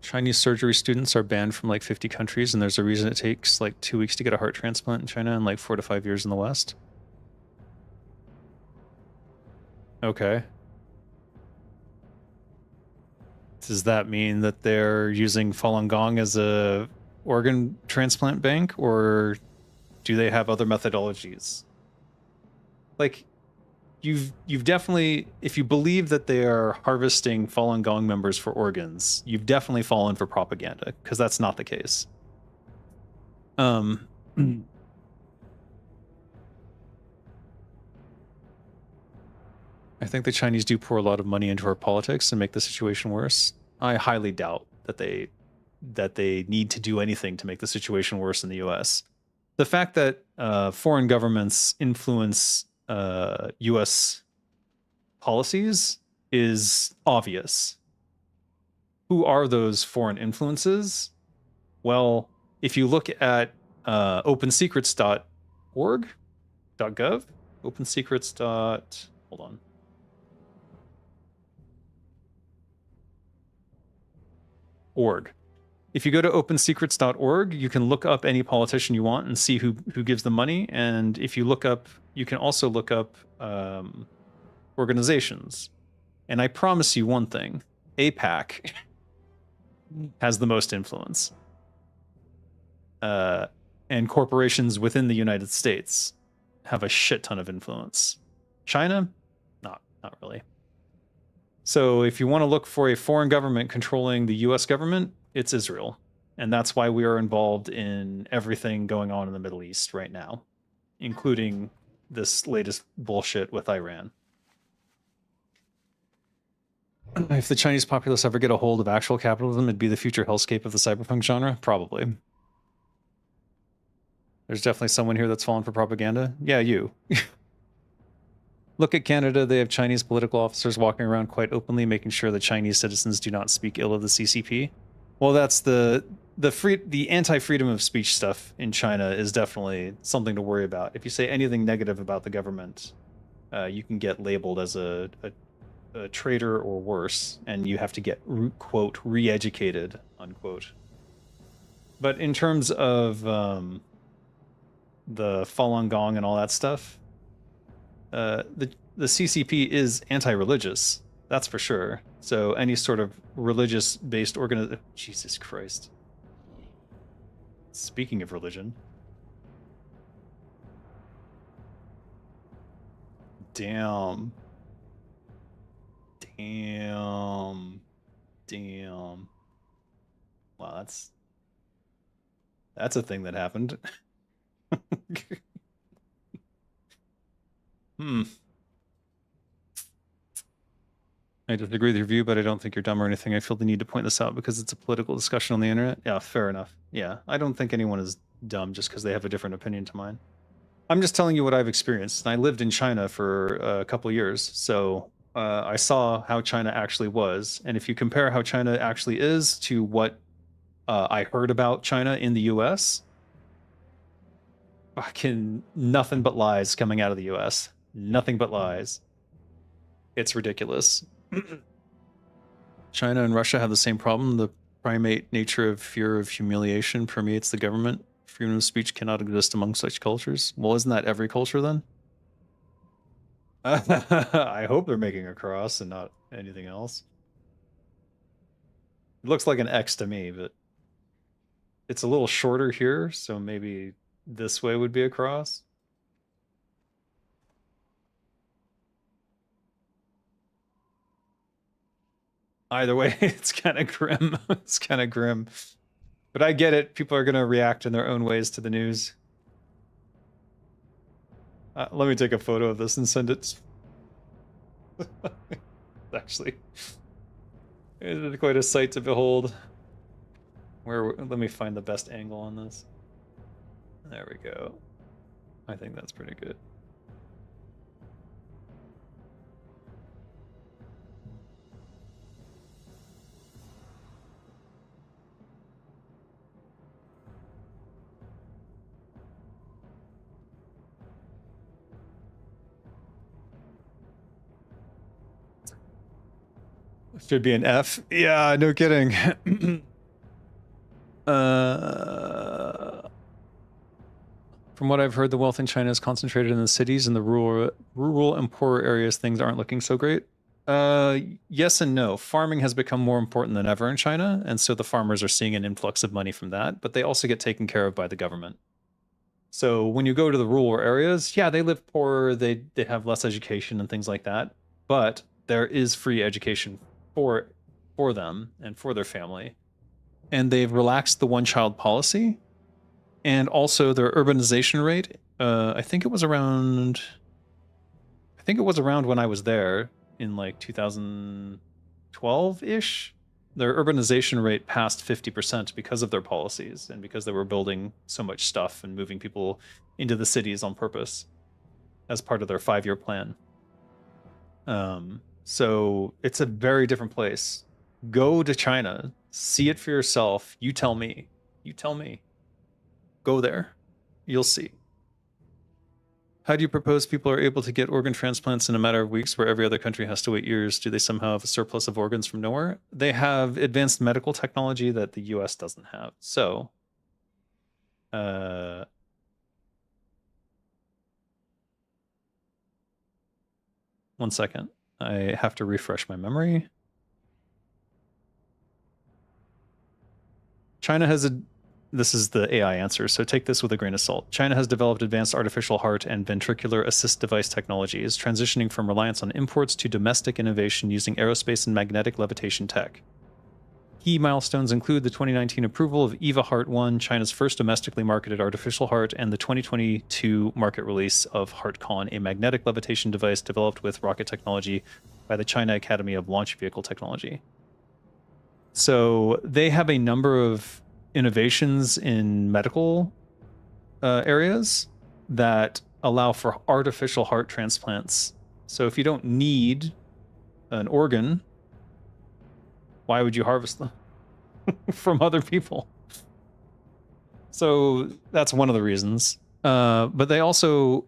Chinese surgery students are banned from like 50 countries, and there's a reason it takes like 2 weeks to get a heart transplant in China and like 4 to 5 years in the West. Okay. Does that mean that they're using Falun Gong as a organ transplant bank, or do they have other methodologies? Like, you've definitely, if you believe that they are harvesting Falun Gong members for organs, you've definitely fallen for propaganda, because that's not the case. I think the Chinese do pour a lot of money into our politics and make the situation worse. I highly doubt that they need to do anything to make the situation worse in the US. The fact that foreign governments influence US policies is obvious. Who are those foreign influences? Well, if you look at opensecrets.org, .gov, opensecrets. Hold on. .org. If you go to opensecrets.org, you can look up any politician you want and see who gives them money. And if you look up, you can also look up organizations. And I promise you one thing, APAC has the most influence. And corporations within the United States have a shit ton of influence. China, not really. So if you want to look for a foreign government controlling the US government, it's Israel. And that's why we are involved in everything going on in the Middle East right now, including this latest bullshit with Iran. If the Chinese populace ever get a hold of actual capitalism, it'd be the future hellscape of the cyberpunk genre? Probably. There's definitely someone here that's fallen for propaganda. Yeah, you. Look at Canada. They have Chinese political officers walking around quite openly, making sure that Chinese citizens do not speak ill of the CCP. Well, that's the anti-freedom of speech stuff in China is definitely something to worry about. If you say anything negative about the government, you can get labeled as a traitor or worse, and you have to get, quote, re-educated, unquote. But in terms of the Falun Gong and all that stuff, the CCP is anti-religious, that's for sure. So any sort of religious-based organization... Jesus Christ. Speaking of religion. Damn. Wow, that's a thing that happened. I disagree with your view, but I don't think you're dumb or anything. I feel the need to point this out because it's a political discussion on the internet. Yeah, fair enough. Yeah, I don't think anyone is dumb just because they have a different opinion to mine. I'm just telling you what I've experienced. And I lived in China for a couple of years, so I saw how China actually was. And if you compare how China actually is to what I heard about China in the US, fucking nothing but lies coming out of the US. Nothing but lies. It's ridiculous. China and Russia have the same problem. The primate nature of fear of humiliation permeates the government. Freedom of speech cannot exist among such cultures. Well, isn't that every culture then? I hope they're making a cross and not anything else. It looks like an X to me, but it's a little shorter here, so maybe this way would be a cross. Either way, it's kind of grim. It's kind of grim. But I get it. People are going to react in their own ways to the news. Let me take a photo of this and send it. Actually, it's quite a sight to behold. Let me find the best angle on this. There we go. I think that's pretty good. Should be an F. Yeah, no kidding. From what I've heard, the wealth in China is concentrated in the cities, and the rural and poorer areas, things aren't looking so great. Yes and no. Farming has become more important than ever in China, and so the farmers are seeing an influx of money from that, but they also get taken care of by the government. So when you go to the rural areas, yeah, they live poorer, they have less education and things like that, but there is free education for them and for their family. And they've relaxed the one-child policy, and also their urbanization rate. I think it was around when I was there in like 2012-ish. Their urbanization rate passed 50% because of their policies and because they were building so much stuff and moving people into the cities on purpose as part of their 5-year plan. So it's a very different place. Go to China, see it for yourself. You tell me. You tell me. Go there. You'll see. How do you propose people are able to get organ transplants in a matter of weeks where every other country has to wait years? Do they somehow have a surplus of organs from nowhere? They have advanced medical technology that the US doesn't have. So, one second. I have to refresh my memory. China has this is the AI answer, so take this with a grain of salt. China has developed advanced artificial heart and ventricular assist device technologies, transitioning from reliance on imports to domestic innovation using aerospace and magnetic levitation tech. Key milestones include the 2019 approval of EVA Heart 1, China's first domestically marketed artificial heart, and the 2022 market release of HeartCon, a magnetic levitation device developed with rocket technology by the China Academy of Launch Vehicle Technology. So they have a number of innovations in medical areas that allow for artificial heart transplants. So if you don't need an organ, why would you harvest them from other people? So that's one of the reasons. But they also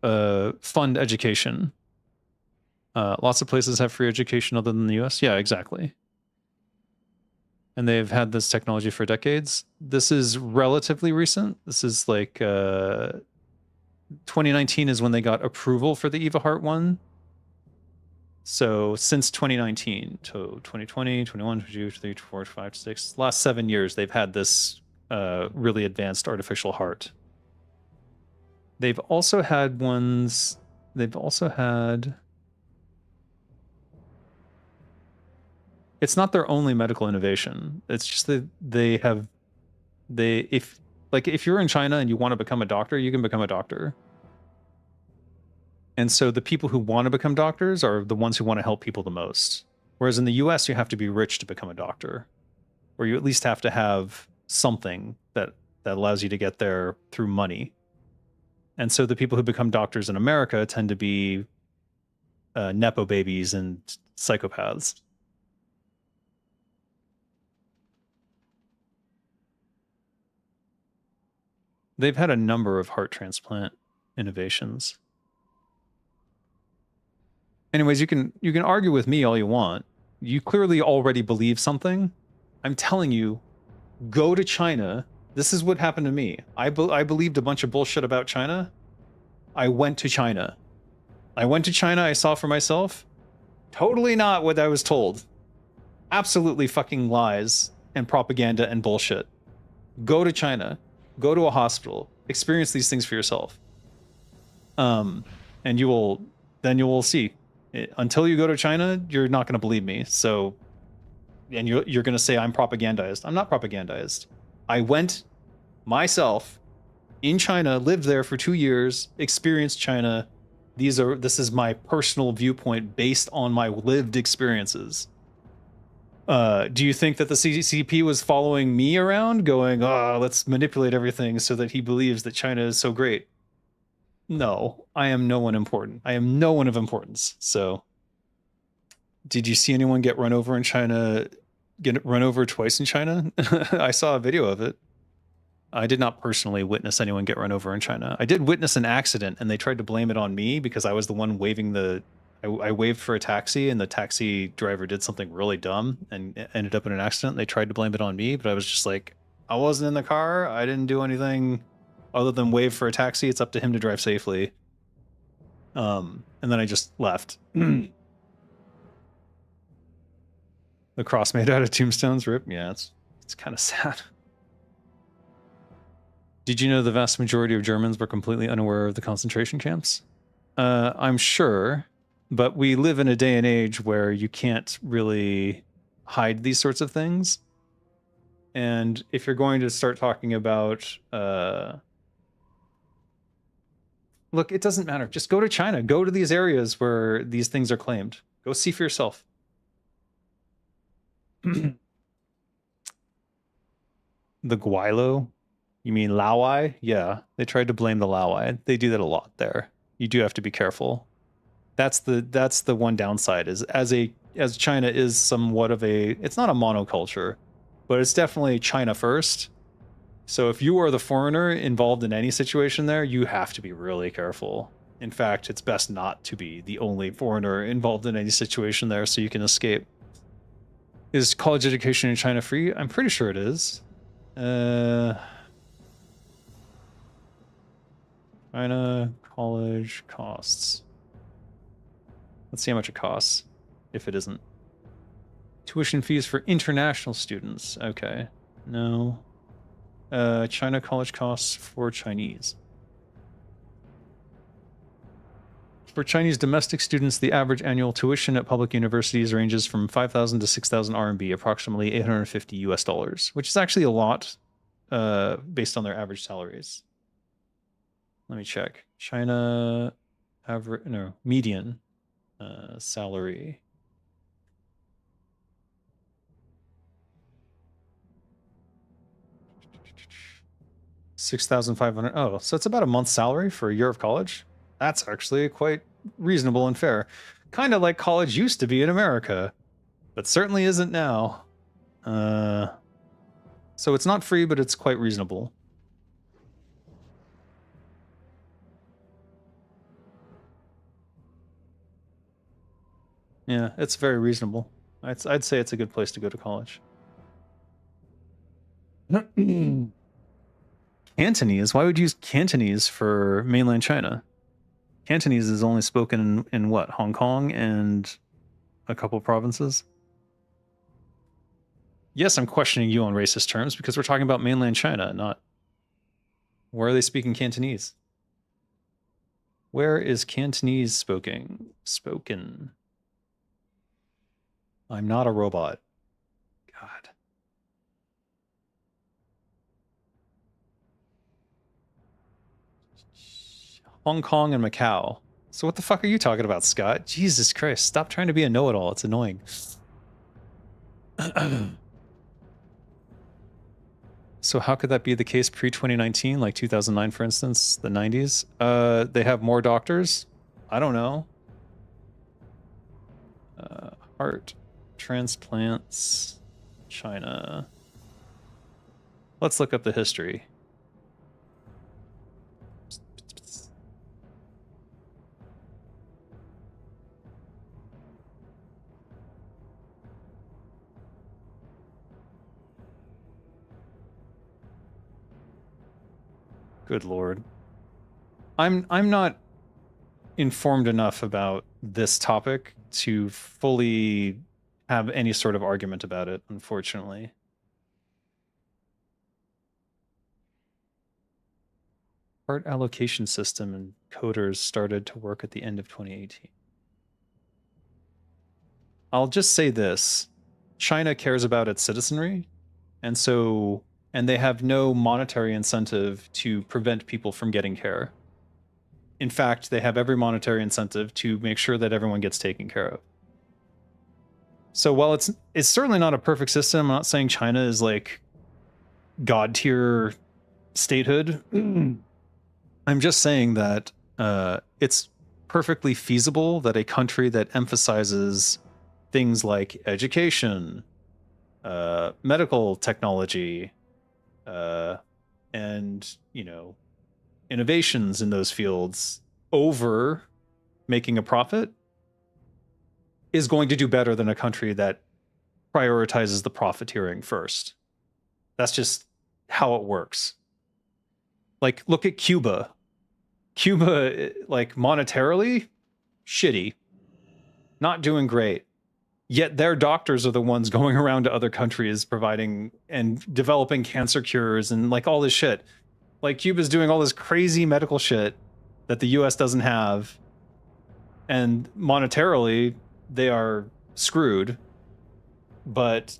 fund education. Lots of places have free education other than the US. Yeah, exactly. And they've had this technology for decades. This is relatively recent. This is like 2019 is when they got approval for the EVA Heart 1. So since 2019 to 2020, 21, 22, 23, 24, 25, 6, last 7 years, they've had this really advanced artificial heart. They've also had ones, it's not their only medical innovation. It's just that if you're in China and you want to become a doctor, you can become a doctor. And so the people who want to become doctors are the ones who want to help people the most. Whereas in the US, you have to be rich to become a doctor, or you at least have to have something that allows you to get there through money. And so the people who become doctors in America tend to be Nepo babies and psychopaths. They've had a number of heart transplant innovations. Anyways, you can argue with me all you want. You clearly already believe something. I'm telling you, go to China, This is what happened to me. I believed a bunch of bullshit about China. I went to China. I saw for myself. Totally not what I was told. Absolutely fucking lies and propaganda and bullshit. Go to China. Go to a hospital. Experience these things for yourself. And you will see. Until you go to China, you're not going to believe me. So, and you're going to say I'm propagandized. I'm not propagandized. I went myself in China, lived there for 2 years, experienced China. This is my personal viewpoint based on my lived experiences. Do you think that the CCP was following me around, going, "Oh, let's manipulate everything so that he believes that China is so great"? No, I am no one important. I am no one of importance. So, did you see anyone get run over in China? Get run over twice in China? I saw a video of it. I did not personally witness anyone get run over in China. I did witness an accident, and they tried to blame it on me because I was the one waving the. I waved for a taxi, and the taxi driver did something really dumb and ended up in an accident. They tried to blame it on me, but I was just like, I wasn't in the car. I didn't do anything other than wave for a taxi. It's up to him to drive safely. And then I just left. The cross made out of tombstones, rip. Yeah, it's kind of sad. Did you know the vast majority of Germans were completely unaware of the concentration camps? I'm sure, but we live in a day and age where you can't really hide these sorts of things. And if you're going to start talking about, look, it doesn't matter. Just go to China. Go to these areas where these things are claimed. Go see for yourself. The Guaylo? You mean Laowai? Yeah, they tried to blame the Laowai. They do that a lot there. You do have to be careful. That's the one downside is as China is somewhat of a, it's not a monoculture, but it's definitely China first. So if you are the foreigner involved in any situation there, you have to be really careful. In fact, it's best not to be the only foreigner involved in any situation there so you can escape. Is college education in China free? I'm pretty sure it is. China college costs. Let's see how much it costs, if it isn't. Tuition fees for international students. Okay. No. China college costs for Chinese. For Chinese domestic students, the average annual tuition at public universities ranges from 5,000 to 6,000 RMB, approximately 850 US dollars, which is actually a lot based on their average salaries. Let me check. China average, no, median salary. $6,500. Oh, so it's about a month's salary for a year of college. That's actually quite reasonable and fair. Kind of like college used to be in America, but certainly isn't now. So it's not free, but it's quite reasonable. Yeah, it's very reasonable. I'd say it's a good place to go to college. Cantonese? Why would you use Cantonese for mainland China? Cantonese is only spoken in what? Hong Kong and a couple provinces? Yes, I'm questioning you on racist terms because we're talking about mainland China, not... Where are they speaking Cantonese? Where is Cantonese spoken? I'm not a robot. God. Hong Kong and Macau. So what the fuck are you talking about, Scott? Jesus Christ, stop trying to be a know-it-all. It's annoying. So how could that be the case pre-2019, like 2009, for instance, the 90s? They have more doctors? I don't know. Heart transplants, China. Let's look up the history. Good lord. I'm not informed enough about this topic to fully have any sort of argument about it, unfortunately. Part allocation system and coders started to work at the end of 2018. I'll just say this. China cares about its citizenry, and they have no monetary incentive to prevent people from getting care. In fact, they have every monetary incentive to make sure that everyone gets taken care of. So while it's certainly not a perfect system, I'm not saying China is like god tier statehood. I'm just saying that it's perfectly feasible that a country that emphasizes things like education, medical technology, and, you know, innovations in those fields over making a profit is going to do better than a country that prioritizes the profiteering first. That's just how it works. Like, look at Cuba. Cuba, like, monetarily, shitty. Not doing great. Yet their doctors are the ones going around to other countries providing and developing cancer cures and, like, all this shit. Like, Cuba's doing all this crazy medical shit that the US doesn't have. And monetarily, they are screwed. But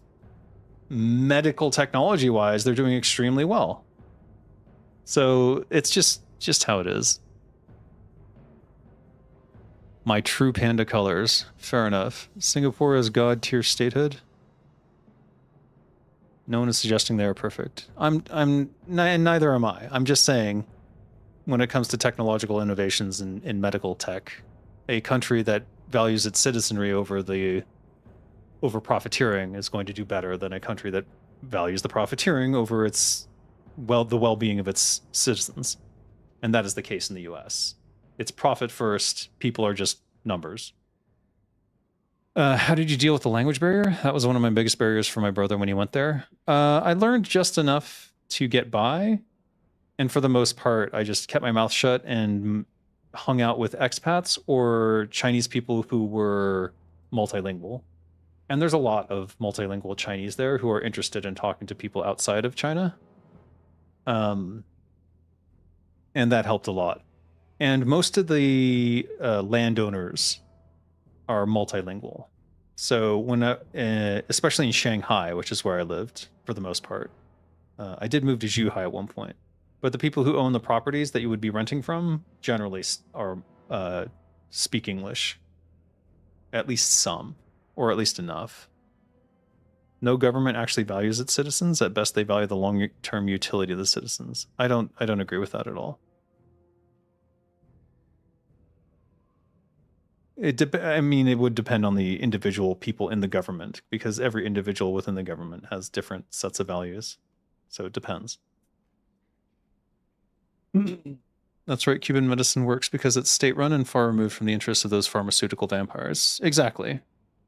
medical technology-wise, they're doing extremely well. So it's just how it is. My true panda colors. Fair enough. Singapore is god tier statehood. No one is suggesting they are perfect. Neither am I. I'm just saying, when it comes to technological innovations in medical tech, a country that values its citizenry over profiteering is going to do better than a country that values the profiteering over the well-being of its citizens. And that is the case in the US. It's profit first, people are just numbers. How did you deal with the language barrier? That was one of my biggest barriers for my brother when he went there. I learned just enough to get by. And for the most part, I just kept my mouth shut and hung out with expats or Chinese people who were multilingual. And there's a lot of multilingual Chinese there who are interested in talking to people outside of China. And that helped a lot. And most of the landowners are multilingual. So when especially in Shanghai, which is where I lived for the most part, I did move to Zhuhai at one point. But the people who own the properties that you would be renting from generally are speak English. At least some, or at least enough. No government actually values its citizens. At best, they value the long-term utility of the citizens. I don't agree with that at all. I mean, it would depend on the individual people in the government, because every individual within the government has different sets of values. So it depends. That's right, Cuban medicine works because it's state-run and far removed from the interests of those pharmaceutical vampires. Exactly.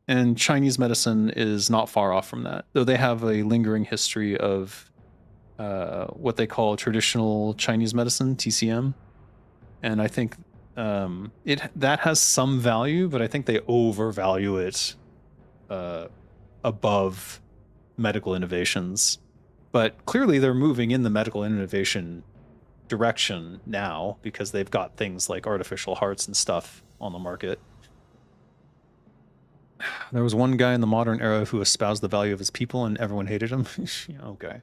And Chinese medicine is not far off from that, though they have a lingering history of what they call traditional Chinese medicine, TCM. And I think that has some value, but I think they overvalue it above medical innovations. But clearly they're moving in the medical innovation direction now because they've got things like artificial hearts and stuff on the market. There was one guy in the modern era who espoused the value of his people and everyone hated him. Okay.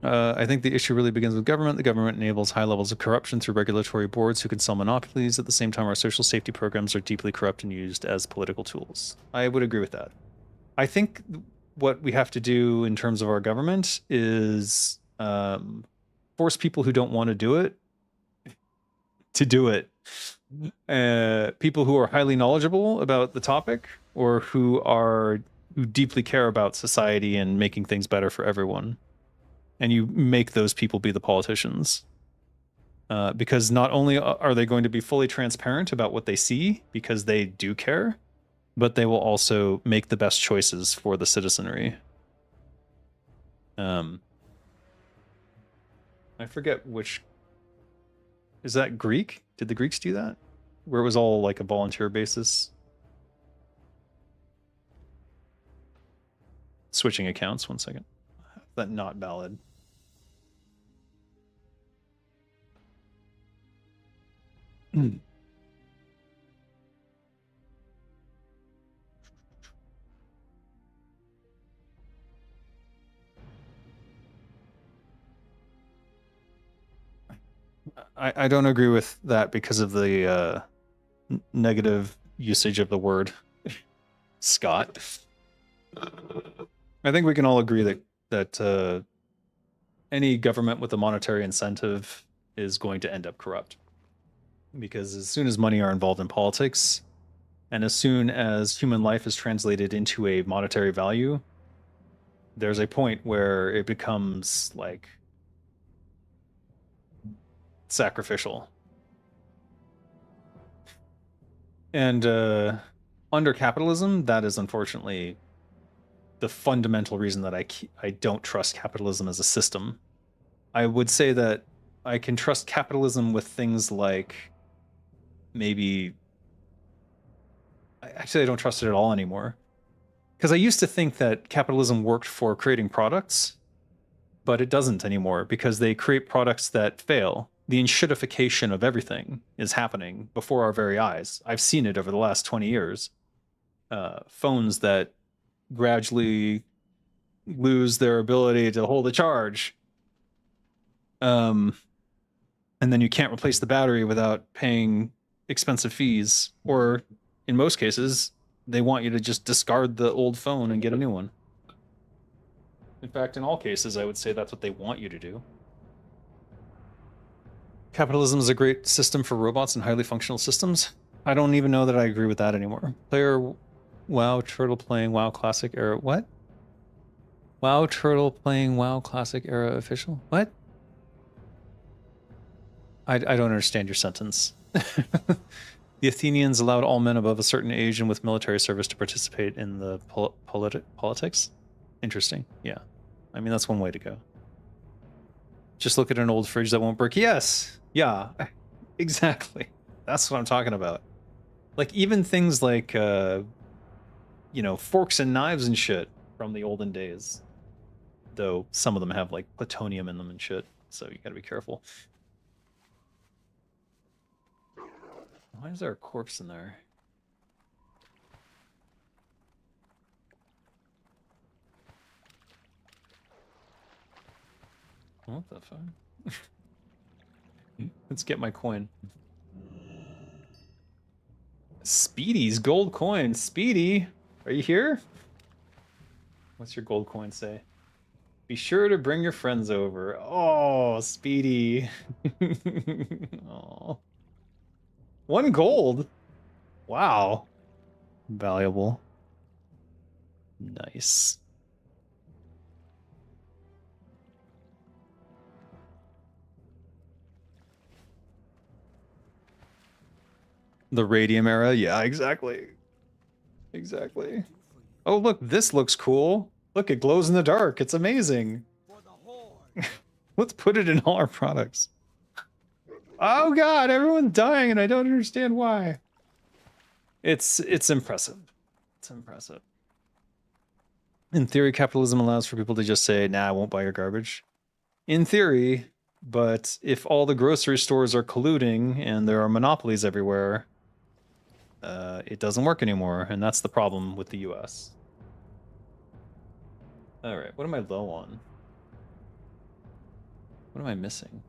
I think the issue really begins with government. The government enables high levels of corruption through regulatory boards who can sell monopolies. At the same time, our social safety programs are deeply corrupt and used as political tools. I would agree with that. I think what we have to do in terms of our government is force people who don't want to do it to do it. People who are highly knowledgeable about the topic or who deeply care about society and making things better for everyone. And you make those people be the politicians. Because not only are they going to be fully transparent about what they see, because they do care, but they will also make the best choices for the citizenry. I forget which. Is that Greek? Did the Greeks do that? Where it was all like a volunteer basis? Switching accounts, 1 second. That not valid. I don't agree with that because of the negative usage of the word Scott. I think we can all agree that any government with a monetary incentive is going to end up corrupt. Because as soon as money are involved in politics, and as soon as human life is translated into a monetary value, there's a point where it becomes like sacrificial. And under capitalism, that is unfortunately the fundamental reason that I don't trust capitalism as a system. I would say that I can trust capitalism with things like maybe. Actually, I don't trust it at all anymore. Because I used to think that capitalism worked for creating products, but it doesn't anymore because they create products that fail. The enshittification of everything is happening before our very eyes. I've seen it over the last 20 years. Phones that gradually lose their ability to hold a charge. And then you can't replace the battery without paying expensive fees. Or in most cases, they want you to just discard the old phone and get a new one. In fact, in all cases, I would say that's what they want you to do. Capitalism is a great system for robots and highly functional systems. I don't even know that I agree with that anymore. Player WoW Turtle playing WoW Classic Era. What? WoW Turtle playing WoW Classic Era official? What? I don't understand your sentence. The Athenians allowed all men above a certain age and with military service to participate in the politics? Interesting. Yeah. I mean, that's one way to go. Just look at an old fridge that won't break. Yes. Yeah. Exactly. That's what I'm talking about. Like, even things like, forks and knives and shit from the olden days. Though some of them have, like, plutonium in them and shit. So you gotta be careful. Why is there a corpse in there? What the fuck? Let's get my coin. Speedy's gold coin. Speedy, are you here? What's your gold coin say? Be sure to bring your friends over. Oh, Speedy. Oh. 1 gold. Wow. Valuable. Nice. The radium era? Yeah, exactly. Exactly. Oh, look, this looks cool. Look, it glows in the dark. It's amazing. Let's put it in all our products. Oh god, everyone's dying and I don't understand why. It's impressive. It's impressive. In theory, capitalism allows for people to just say, nah, I won't buy your garbage. In theory, but if all the grocery stores are colluding and there are monopolies everywhere, it doesn't work anymore, and that's the problem with the US. Alright, what am I low on? What am I missing?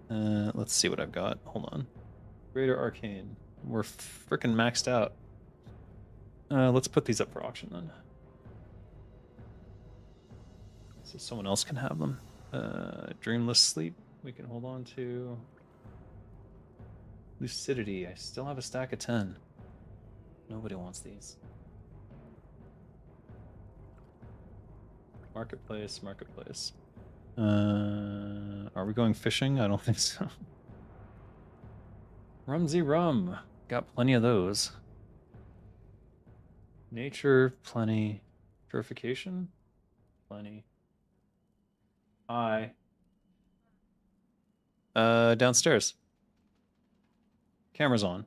Let's see what I've got. Hold on. Greater Arcane. We're freaking maxed out. Let's put these up for auction then. So someone else can have them. Dreamless Sleep, we can hold on to. Lucidity, I still have a stack of 10. Nobody wants these. Marketplace, marketplace. Are we going fishing? I don't think so. Rumsy rum. Got plenty of those. Nature, plenty. Purification? Plenty. Hi. Downstairs. Camera's on.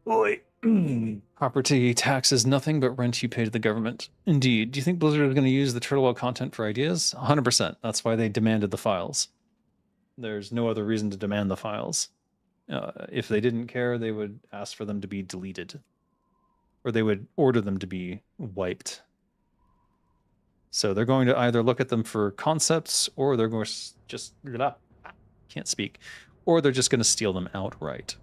Oi. Property tax is nothing but rent you pay to the government. Indeed. Do you think Blizzard is going to use the Turtle Well content for ideas? 100%. That's why they demanded the files. There's no other reason to demand the files. If they didn't care, they would ask for them to be deleted. Or they would order them to be wiped. So they're going to either look at them for concepts, or they're going to just... can't speak. Or they're just going to steal them outright.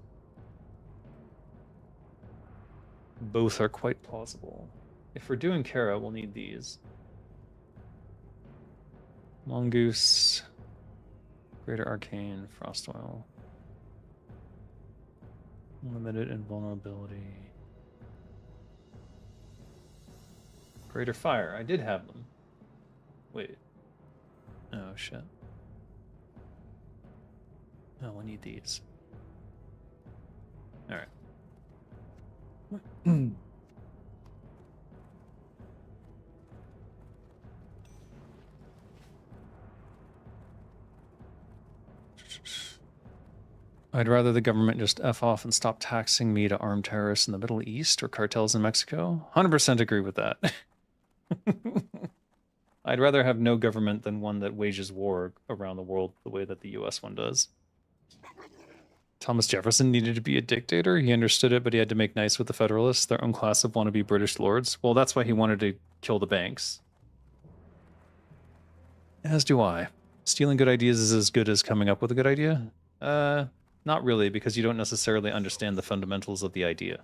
Both are quite plausible. If we're doing Kara, we'll need these. Mongoose, Greater Arcane, Frost Oil. Limited Invulnerability. Greater Fire, I did have them. Wait. Oh, shit. Oh, we need these. Alright. I'd rather the government just F off and stop taxing me to arm terrorists in the Middle East or cartels in Mexico. 100% agree with that. I'd rather have no government than one that wages war around the world the way that the US one does. Thomas Jefferson needed to be a dictator. He understood it, but he had to make nice with the Federalists, their own class of wannabe British lords. Well, that's why he wanted to kill the banks. As do I. Stealing good ideas is as good as coming up with a good idea? Not really, because you don't necessarily understand the fundamentals of the idea.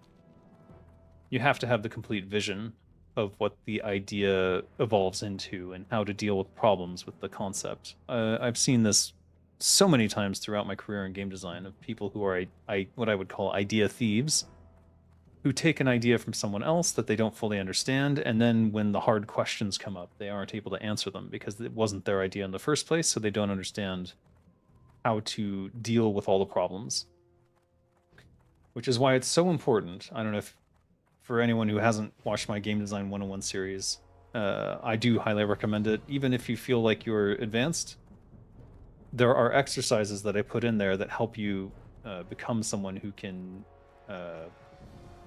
You have to have the complete vision of what the idea evolves into and how to deal with problems with the concept. I've seen this so many times throughout my career in game design of people who are what I would call idea thieves, who take an idea from someone else that they don't fully understand, and then when the hard questions come up, they aren't able to answer them because it wasn't their idea in the first place, so they don't understand how to deal with all the problems. Which is why it's so important. I don't know if for anyone who hasn't watched my Game Design 101 series, I do highly recommend it, even if you feel like you're advanced. There are exercises that I put in there that help you become someone who can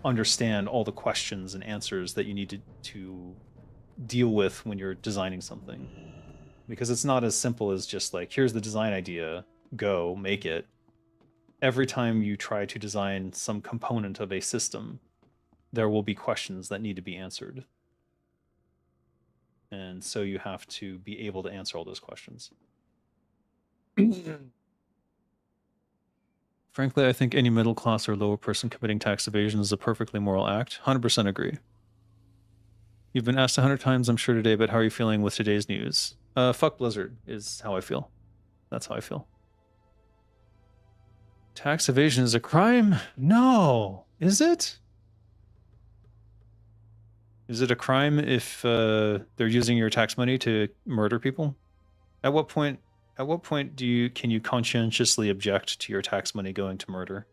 understand all the questions and answers that you need to deal with when you're designing something. Because it's not as simple as just like, here's the design idea, go, make it. Every time you try to design some component of a system, there will be questions that need to be answered. And so you have to be able to answer all those questions. Frankly, I think any middle class or lower person committing tax evasion is a perfectly moral act. 100% agree. You've been asked 100 times, I'm sure, today, but how are you feeling with today's news? Fuck Blizzard is how I feel. That's how I feel. Tax evasion is a crime? No. Is it? Is it a crime if they're using your tax money to murder people? At what point can you conscientiously object to your tax money going to murder?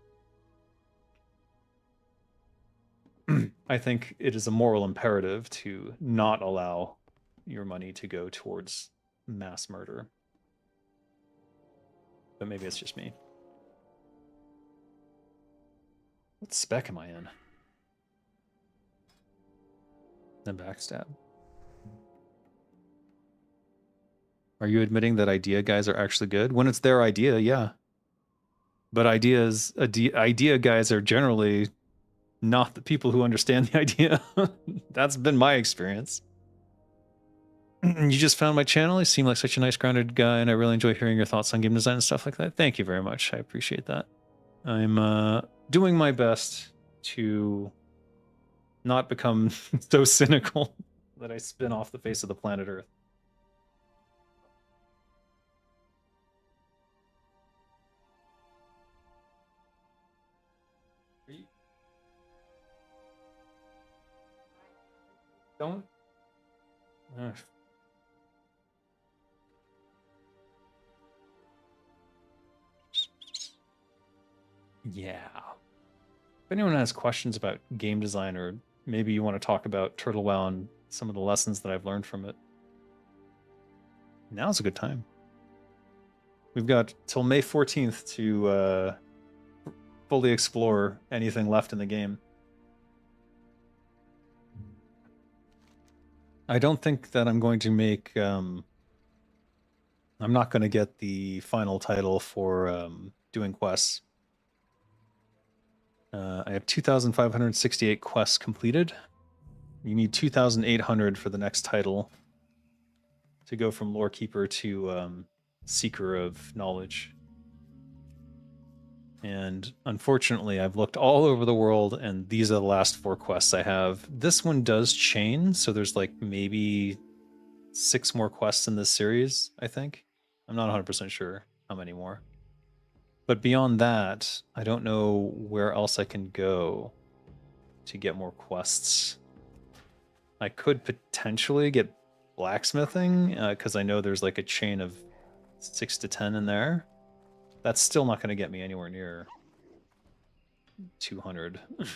I think it is a moral imperative to not allow your money to go towards mass murder. But maybe it's just me. What spec am I in? The backstab. Are you admitting that idea guys are actually good? When it's their idea, yeah. But idea guys are generally not the people who understand the idea. That's been my experience. You just found my channel. You seem like such a nice, grounded guy, and I really enjoy hearing your thoughts on game design and stuff like that. Thank you very much. I appreciate that. I'm doing my best to not become so cynical that I spin off the face of the planet Earth. Don't. Ugh. Yeah. If anyone has questions about game design, or maybe you want to talk about Turtle WoW and some of the lessons that I've learned from it, now's a good time. We've got till May 14th to fully explore anything left in the game. I don't think that I'm going to make... I'm not going to get the final title for doing quests. I have 2,568 quests completed. You need 2,800 for the next title to go from Lore Keeper to Seeker of Knowledge. And unfortunately, I've looked all over the world, and these are the last 4 quests I have. This one does chain, so there's like maybe 6 more quests in this series, I think. I'm not 100% sure how many more. But beyond that, I don't know where else I can go to get more quests. I could potentially get blacksmithing, because I know there's like a chain of 6 to 10 in there. That's still not going to get me anywhere near 200. What can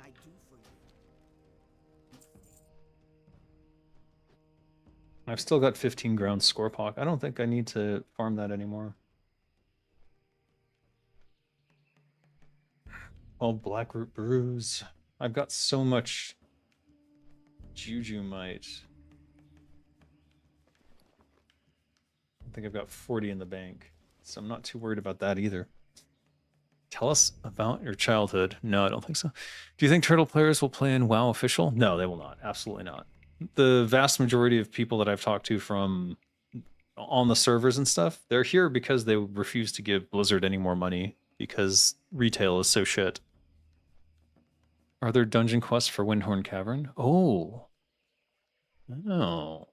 I do for you? I've still got 15 ground scorepok. I don't think I need to farm that anymore. Oh, Blackroot Brews. I've got so much Juju Might. I think I've got 40 in the bank, so I'm not too worried about that either. Tell us about your childhood. No, I don't think so. Do you think Turtle players will play in WoW Official? No, they will not. Absolutely not. The vast majority of people that I've talked to from on the servers and stuff, they're here because they refuse to give Blizzard any more money because retail is so shit. Are there dungeon quests for Windhorn Cavern? Oh. Oh.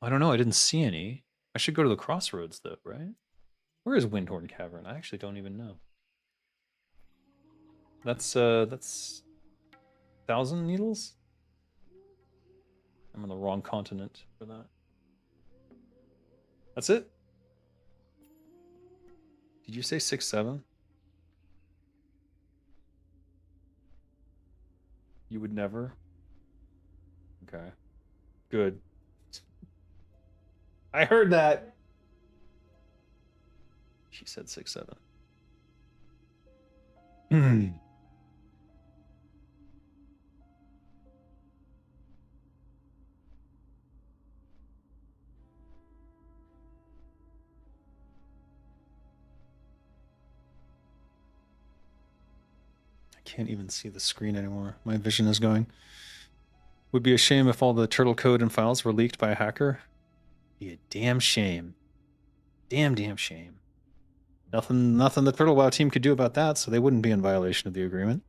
I don't know. I didn't see any. I should go to the crossroads though, right? Where is Windhorn Cavern? I actually don't even know. That's 1,000 Needles? I'm on the wrong continent for that. That's it? Did you say 6-7? You would never? Okay. Good. I heard that. She said 6-7. Can't even see the screen anymore. My vision is going. Would be a shame if all the turtle code and files were leaked by a hacker. Be a damn shame. Damn shame. Nothing the Turtle WoW team could do about that, so they wouldn't be in violation of the agreement.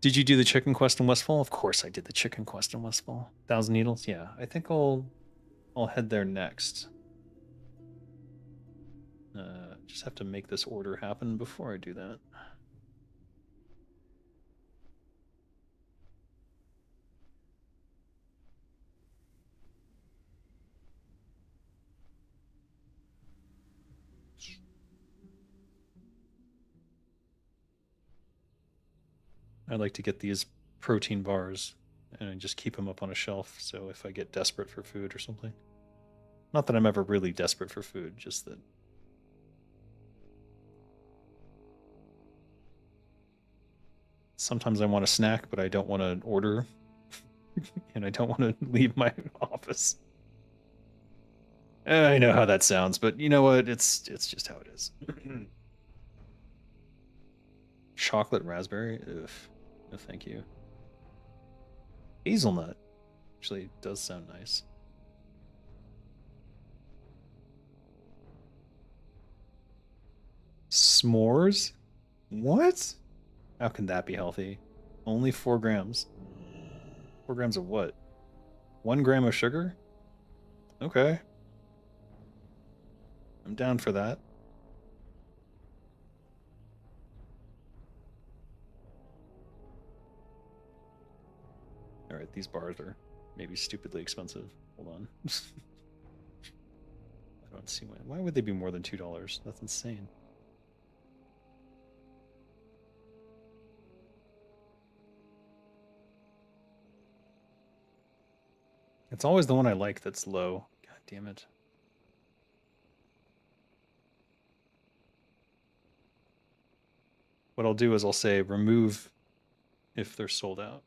Did you do the chicken quest in Westfall? Of course I did the chicken quest in Westfall. 1,000 Needles? Yeah, I think I'll head there next. Just have to make this order happen before I do that. I like to get these protein bars and I just keep them up on a shelf, so if I get desperate for food or something. Not that I'm ever really desperate for food, just that sometimes I want a snack, but I don't want to order, and I don't want to leave my office. I know how that sounds, but you know what? It's just how it is. chocolate raspberry. Ugh. No, thank you. Hazelnut actually does sound nice. S'mores? What? How can that be healthy? Only 4 grams. 4 grams of what? 1 gram of sugar? Okay. I'm down for that. Alright, these bars are maybe stupidly expensive. Hold on. I don't see why would they be more than $2? That's insane. It's always the one I like that's low. God damn it. What I'll do is I'll say remove if they're sold out.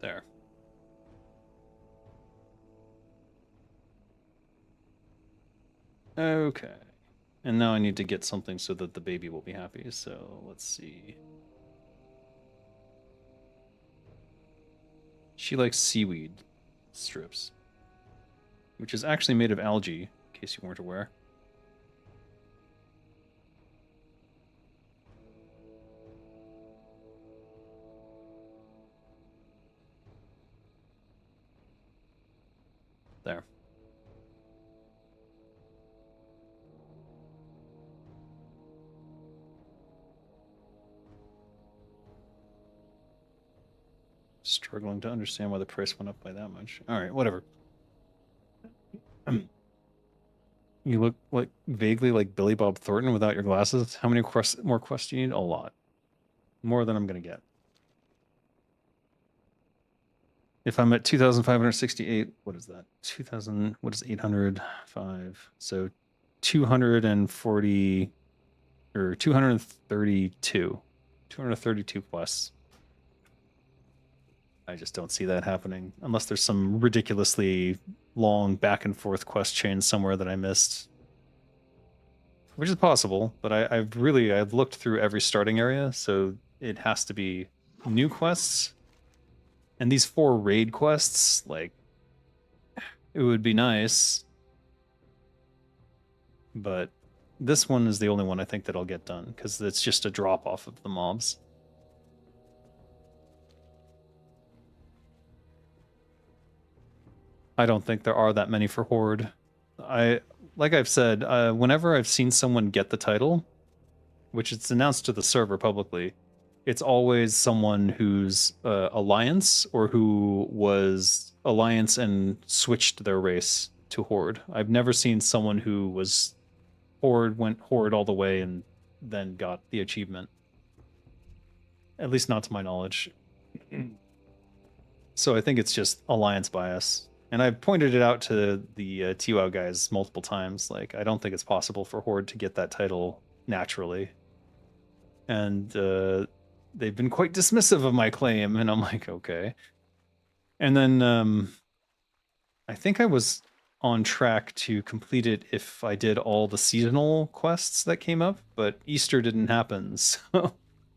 There. Okay. And now I need to get something so that the baby will be happy. So let's see. She likes seaweed strips, which is actually made of algae, in case you weren't aware. There. Struggling to understand why the price went up by that much. All right, whatever. You look like vaguely like Billy Bob Thornton without your glasses. How many more quests do you need? A lot. More than I'm going to get. If I'm at 2,568, what is that? 2,000, what is 805? So 240 or 232. 232 plus. I just don't see that happening unless there's some ridiculously long back and forth quest chain somewhere that I missed. Which is possible, but I've looked through every starting area, so it has to be new quests. And these 4 raid quests, like, it would be nice. But this one is the only one I think that I'll get done, because it's just a drop off of the mobs. I don't think there are that many for Horde. Like I've said, whenever I've seen someone get the title, which it's announced to the server publicly, it's always someone who's Alliance or who was Alliance and switched their race to Horde. I've never seen someone who was Horde, went Horde all the way, and then got the achievement. At least not to my knowledge. So I think it's just Alliance bias. And I've pointed it out to the TWOW guys multiple times. Like, I don't think it's possible for Horde to get that title naturally. And they've been quite dismissive of my claim, and I'm like, okay. And then I think I was on track to complete it if I did all the seasonal quests that came up, but Easter didn't happen, so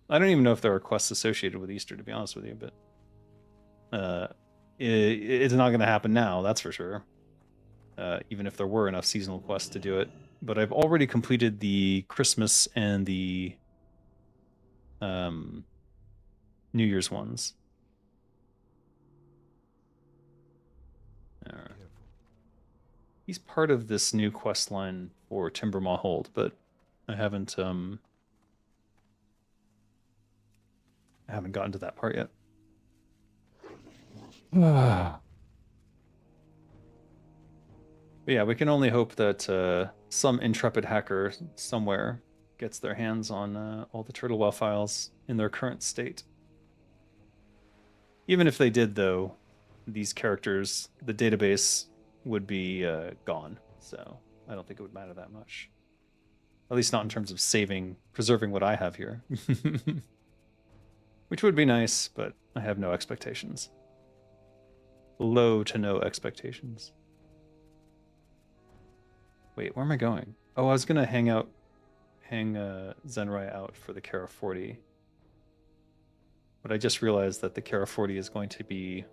I don't even know if there are quests associated with Easter, to be honest with you, but it's not going to happen now, that's for sure. Even if there were enough seasonal quests to do it. But I've already completed the Christmas and the New Year's ones. All right. He's part of this new quest line for Timbermaw Hold, but I haven't gotten to that part yet. But yeah, we can only hope that some intrepid hacker somewhere gets their hands on all the Turtle Well files in their current state. Even if they did, though, these characters, the database would be gone. So I don't think it would matter that much. At least not in terms of preserving what I have here. Which would be nice, but I have no expectations. Low to no expectations. Wait, where am I going? Oh, I was gonna hang Zenrai out for the Kara 40. But I just realized that the Kara 40 is going to be...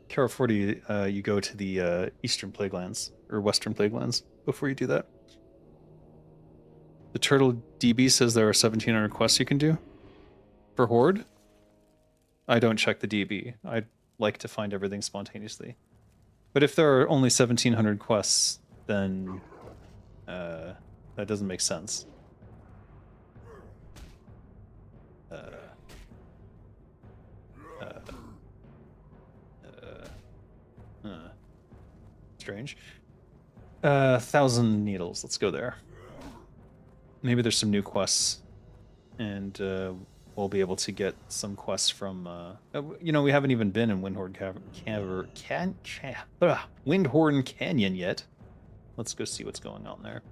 Kara 40, you go to the Eastern Plaguelands, or Western Plaguelands, before you do that. The Turtle DB says there are 1,700 quests you can do for Horde. I don't check the DB. I like to find everything spontaneously. But if there are only 1,700 quests, then that doesn't make sense. Strange. 1,000 needles. Let's go there. Maybe there's some new quests, and we'll be able to get some quests from. You know, we haven't even been in Windhorn Windhorn Canyon yet. Let's go see what's going on there.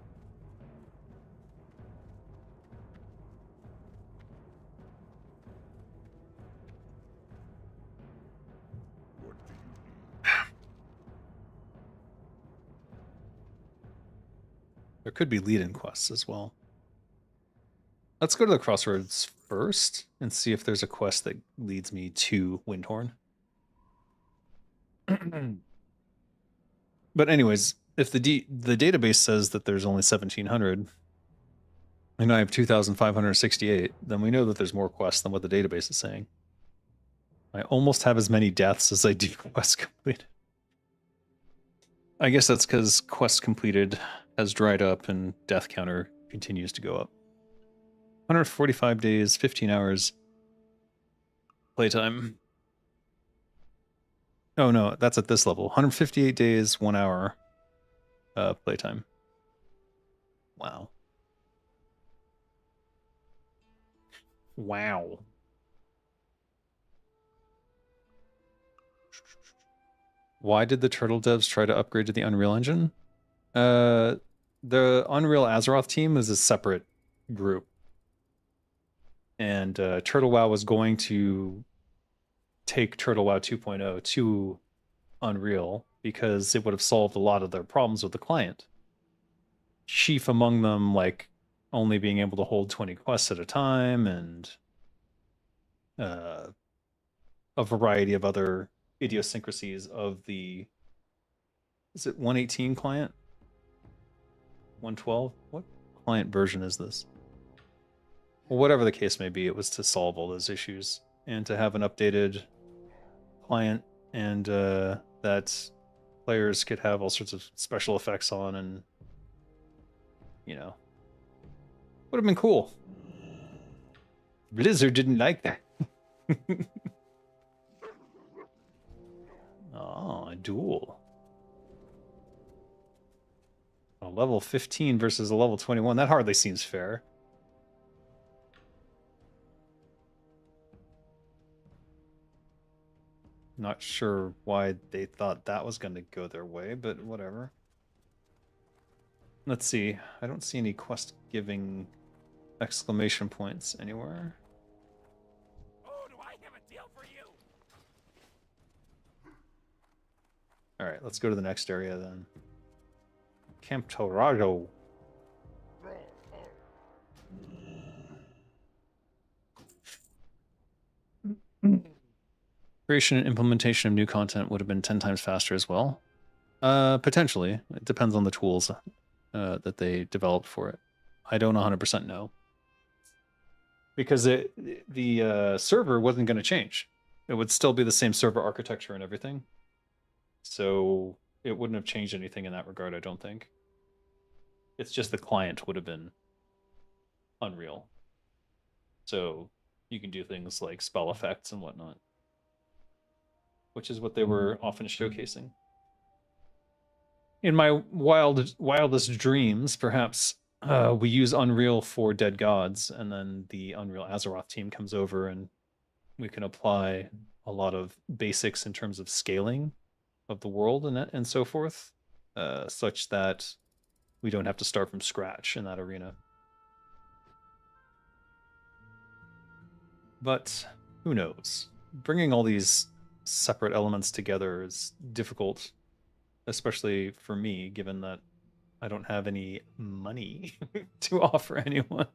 There could be lead-in quests as well. Let's go to the crossroads first and see if there's a quest that leads me to Windhorn. But anyways, if the database says that there's only 1,700 and I have 2,568, then we know that there's more quests than what the database is saying. I almost have as many deaths as I do quests completed. I guess that's because quests completed has dried up and death counter continues to go up. 145 days, 15 hours playtime. Oh no, that's at this level. 158 days, 1 hour playtime. Wow. Wow. Why did the Turtle devs try to upgrade to the Unreal Engine? The Unreal Azeroth team is a separate group. And Turtle WoW was going to take Turtle WoW 2.0 to Unreal because it would have solved a lot of their problems with the client. Chief among them, like only being able to hold 20 quests at a time, and a variety of other idiosyncrasies of the... Is it 118 client? 112? What client version is this? Well, whatever the case may be, it was to solve all those issues and to have an updated client, and that players could have all sorts of special effects on, and you know, would have been cool. Blizzard didn't like that. Oh, a duel. A level 15 versus a level 21. That hardly seems fair. Not sure why they thought that was going to go their way, but whatever. Let's see. I don't see any quest-giving exclamation points anywhere. Oh, do I have a deal for you? All right, let's go to the next area then. Camp Torado. Creation and implementation of new content would have been 10 times faster as well. Potentially. It depends on the tools that they developed for it. I don't 100% know. Because the server wasn't going to change. It would still be the same server architecture and everything. So it wouldn't have changed anything in that regard, I don't think. It's just the client would have been Unreal. So you can do things like spell effects and whatnot, which is what they were often showcasing. In my wildest dreams, perhaps we use Unreal for Dead Gods, and then the Unreal Azeroth team comes over and we can apply a lot of basics in terms of scaling of the world and so forth, such that we don't have to start from scratch in that arena. But who knows? Bringing all these separate elements together is difficult, especially for me, given that I don't have any money to offer anyone.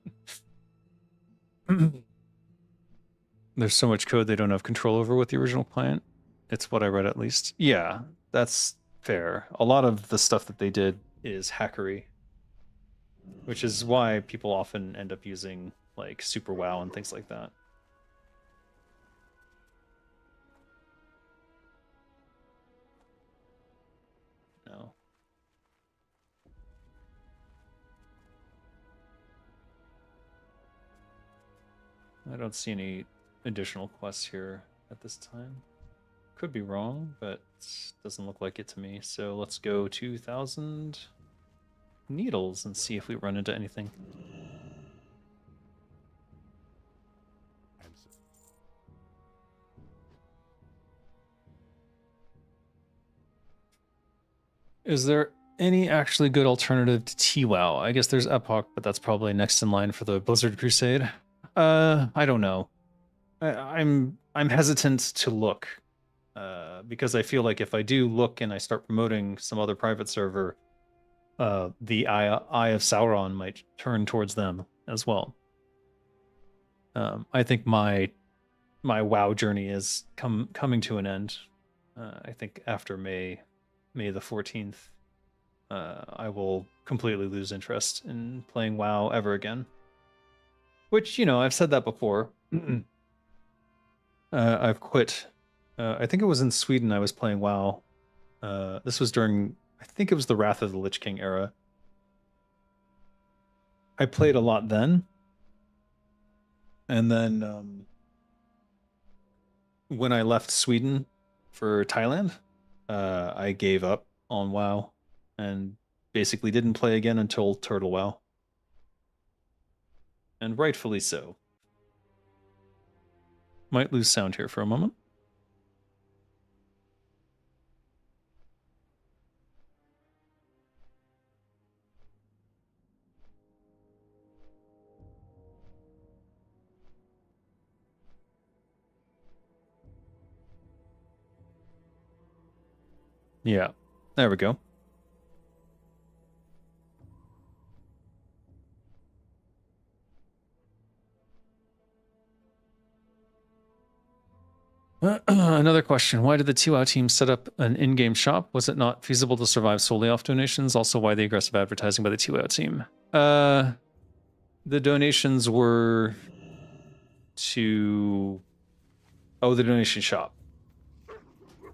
There's so much code they don't have control over with the original client. It's what I read, at least. Yeah, that's fair. A lot of the stuff that they did is hackery, which is why people often end up using like Super WoW and things like that. No. I don't see any additional quests here at this time. Could be wrong, but doesn't look like it to me. So let's go 2,000 needles and see if we run into anything. Answer. Is there any actually good alternative to TWoW? I guess there's Epoch, but that's probably next in line for the Blizzard Crusade. I don't know. I'm hesitant to look, because I feel like if I do look and I start promoting some other private server, the Eye of Sauron might turn towards them as well. I think my WoW journey is coming to an end. I think after May the 14th, I will completely lose interest in playing WoW ever again. Which, you know, I've said that before. I've quit. I think it was in Sweden I was playing WoW. This was during, I think it was the Wrath of the Lich King era. I played a lot then. And then when I left Sweden for Thailand, I gave up on WoW and basically didn't play again until Turtle WoW. And rightfully so. Might lose sound here for a moment. Yeah, there we go. Another question. Why did the TWoW team set up an in-game shop? Was it not feasible to survive solely off donations? Also, why the aggressive advertising by the TWoW team? The donations were to... Oh, the donation shop.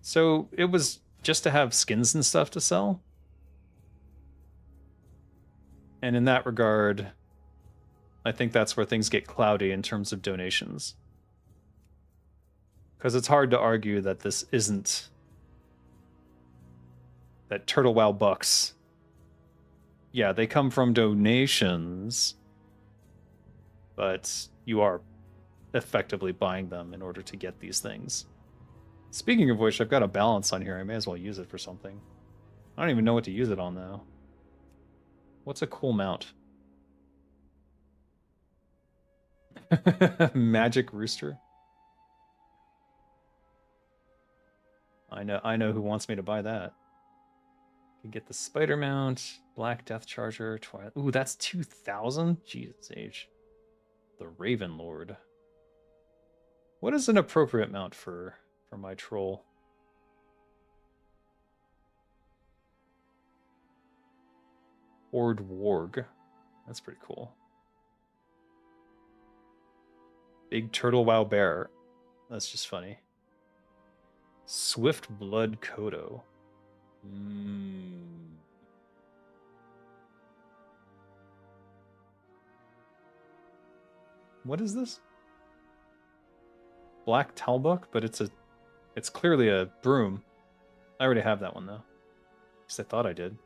So it was just to have skins and stuff to sell. And in that regard, I think that's where things get cloudy in terms of donations. Because it's hard to argue that this isn't... that Turtle WoW bucks... Yeah, they come from donations, but you are effectively buying them in order to get these things. Speaking of which, I've got a balance on here. I may as well use it for something. I don't even know what to use it on, though. What's a cool mount? Magic Rooster? I know who wants me to buy that. You get the Spider Mount, Black Death Charger, Twilight. Ooh, that's 2,000? Jesus Age. The Raven Lord. What is an appropriate mount for my troll? Horde Warg. That's pretty cool. Big Turtle WoW Bear. That's just funny. Swift Blood Kodo. What is this? Black Talbuck, but it's clearly a broom. I already have that one though. At least I thought I did.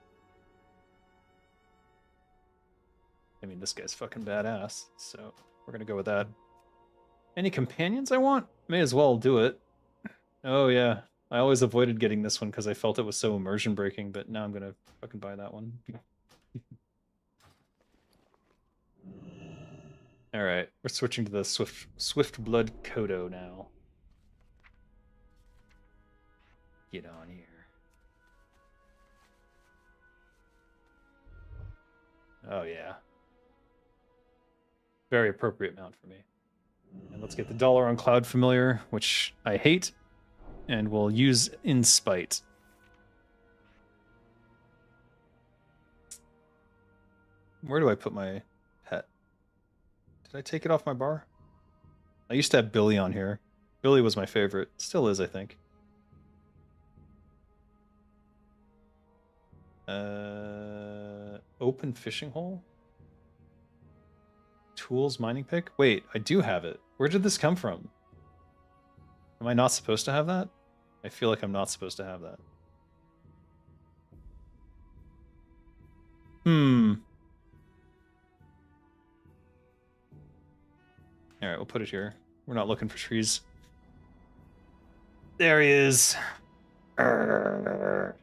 I mean, this guy's fucking badass, so we're gonna go with that. Any companions I want? May as well do it. Oh yeah, I always avoided getting this one because I felt it was so immersion breaking, but now I'm gonna fucking buy that one. All right, we're switching to the Swift Blood Kodo now. Get on here. Oh yeah. Very appropriate mount for me. And let's get the dollar on Cloud Familiar, which I hate, and will use in spite. Where do I put my pet? Did I take it off my bar? I used to have Billy on here. Billy was my favorite. Still is, I think. Open fishing hole? Tools mining pick? Wait, I do have it. Where did this come from? Am I not supposed to have that? I feel like I'm not supposed to have that. Alright, we'll put it here. We're not looking for trees. There he is. Arrgh.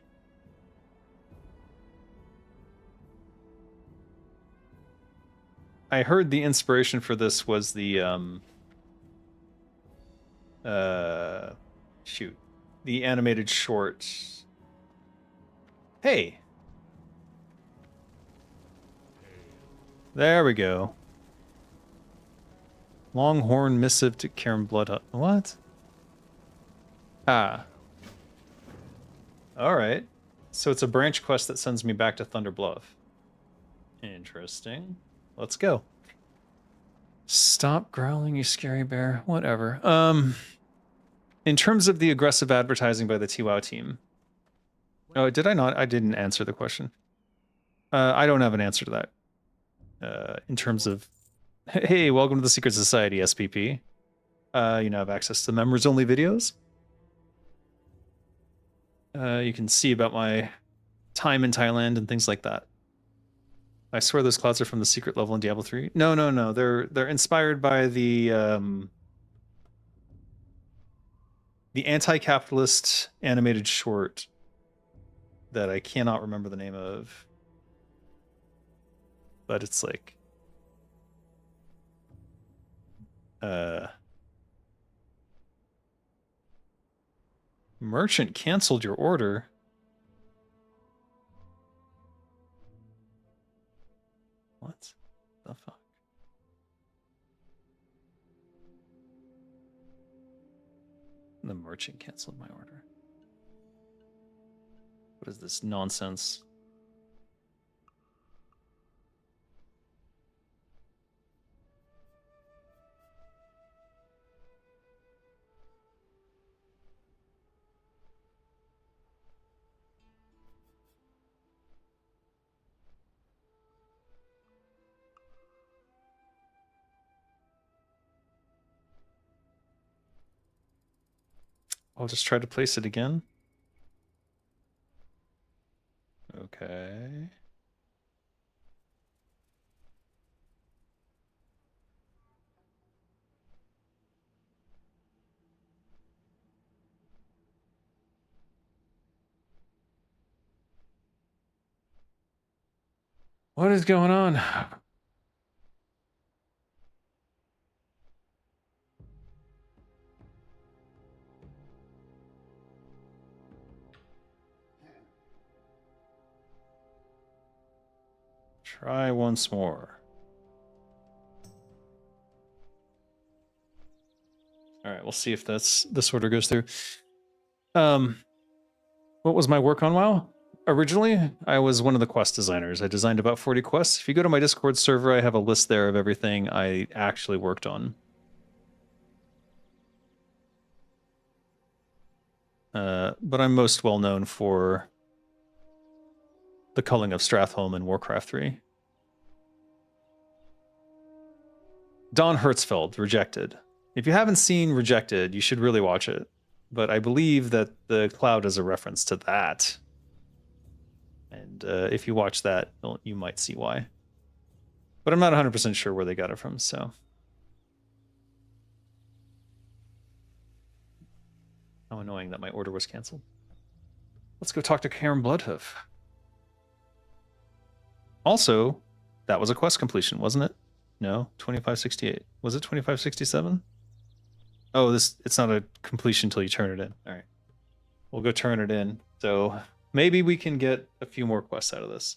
I heard the inspiration for this was the shoot, the animated short. Hey, there we go. Longhorn missive to Karen Bloodhut. What? Ah. All right. So it's a branch quest that sends me back to Thunder Bluff. Interesting. Let's go. Stop growling, you scary bear. Whatever. In terms of the aggressive advertising by the TWOW team. Oh, did I not? I didn't answer the question. I don't have an answer to that. In terms of, hey, welcome to the Secret Society, SPP. You now have access to members-only videos. You can see about my time in Thailand and things like that. I swear those clouds are from the secret level in Diablo 3. No. They're inspired by the anti-capitalist animated short that I cannot remember the name of. But it's like merchant canceled your order. What the fuck? The merchant canceled my order. What is this nonsense? I'll just try to place it again. Okay. What is going on? Try once more. All right, we'll see if this order goes through. What was my work on WoW? Originally, I was one of the quest designers. I designed about 40 quests. If you go to my Discord server, I have a list there of everything I actually worked on. But I'm most well known for the culling of Stratholme in Warcraft 3. Don Hertzfeld, Rejected. If you haven't seen Rejected, you should really watch it. But I believe that the cloud is a reference to that. And if you watch that, you might see why. But I'm not 100% sure where they got it from, so. How annoying that my order was canceled. Let's go talk to Karen Bloodhoof. Also, that was a quest completion, wasn't it? No, 2568. Was it 2567? Oh, it's not a completion until you turn it in. All right. We'll go turn it in. So maybe we can get a few more quests out of this.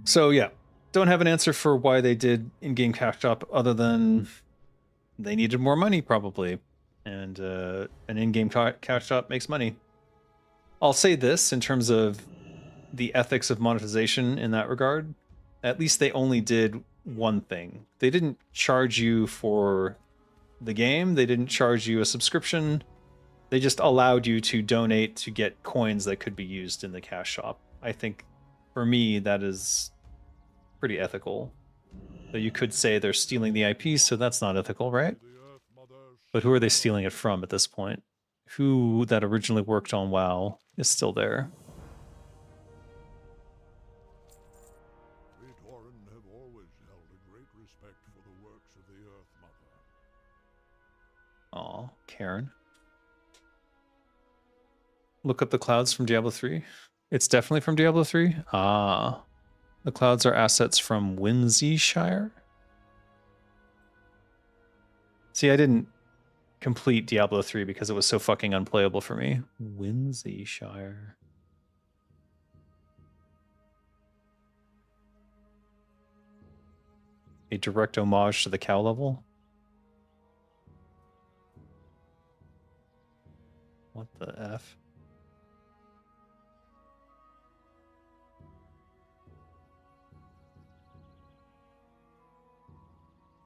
So yeah, don't have an answer for why they did in-game cash shop other than they needed more money probably, and an in-game cash shop makes money. I'll say this in terms of the ethics of monetization in that regard. At least they only did one thing. They didn't charge you for the game. They didn't charge you a subscription. They just allowed you to donate to get coins that could be used in the cash shop. I think for me, that is pretty ethical. Though you could say they're stealing the IP, so that's not ethical, right? But who are they stealing it from at this point? Who that originally worked on WoW is still there. We Tauren have always held a great respect for the works of the Earth Mother. Aw, Karen. Look up the clouds from Diablo 3. It's definitely from Diablo 3? Ah. The clouds are assets from Whimsyshire? See, I didn't complete Diablo 3 because it was so fucking unplayable for me. Whimsyshire. A direct homage to the cow level? What the F?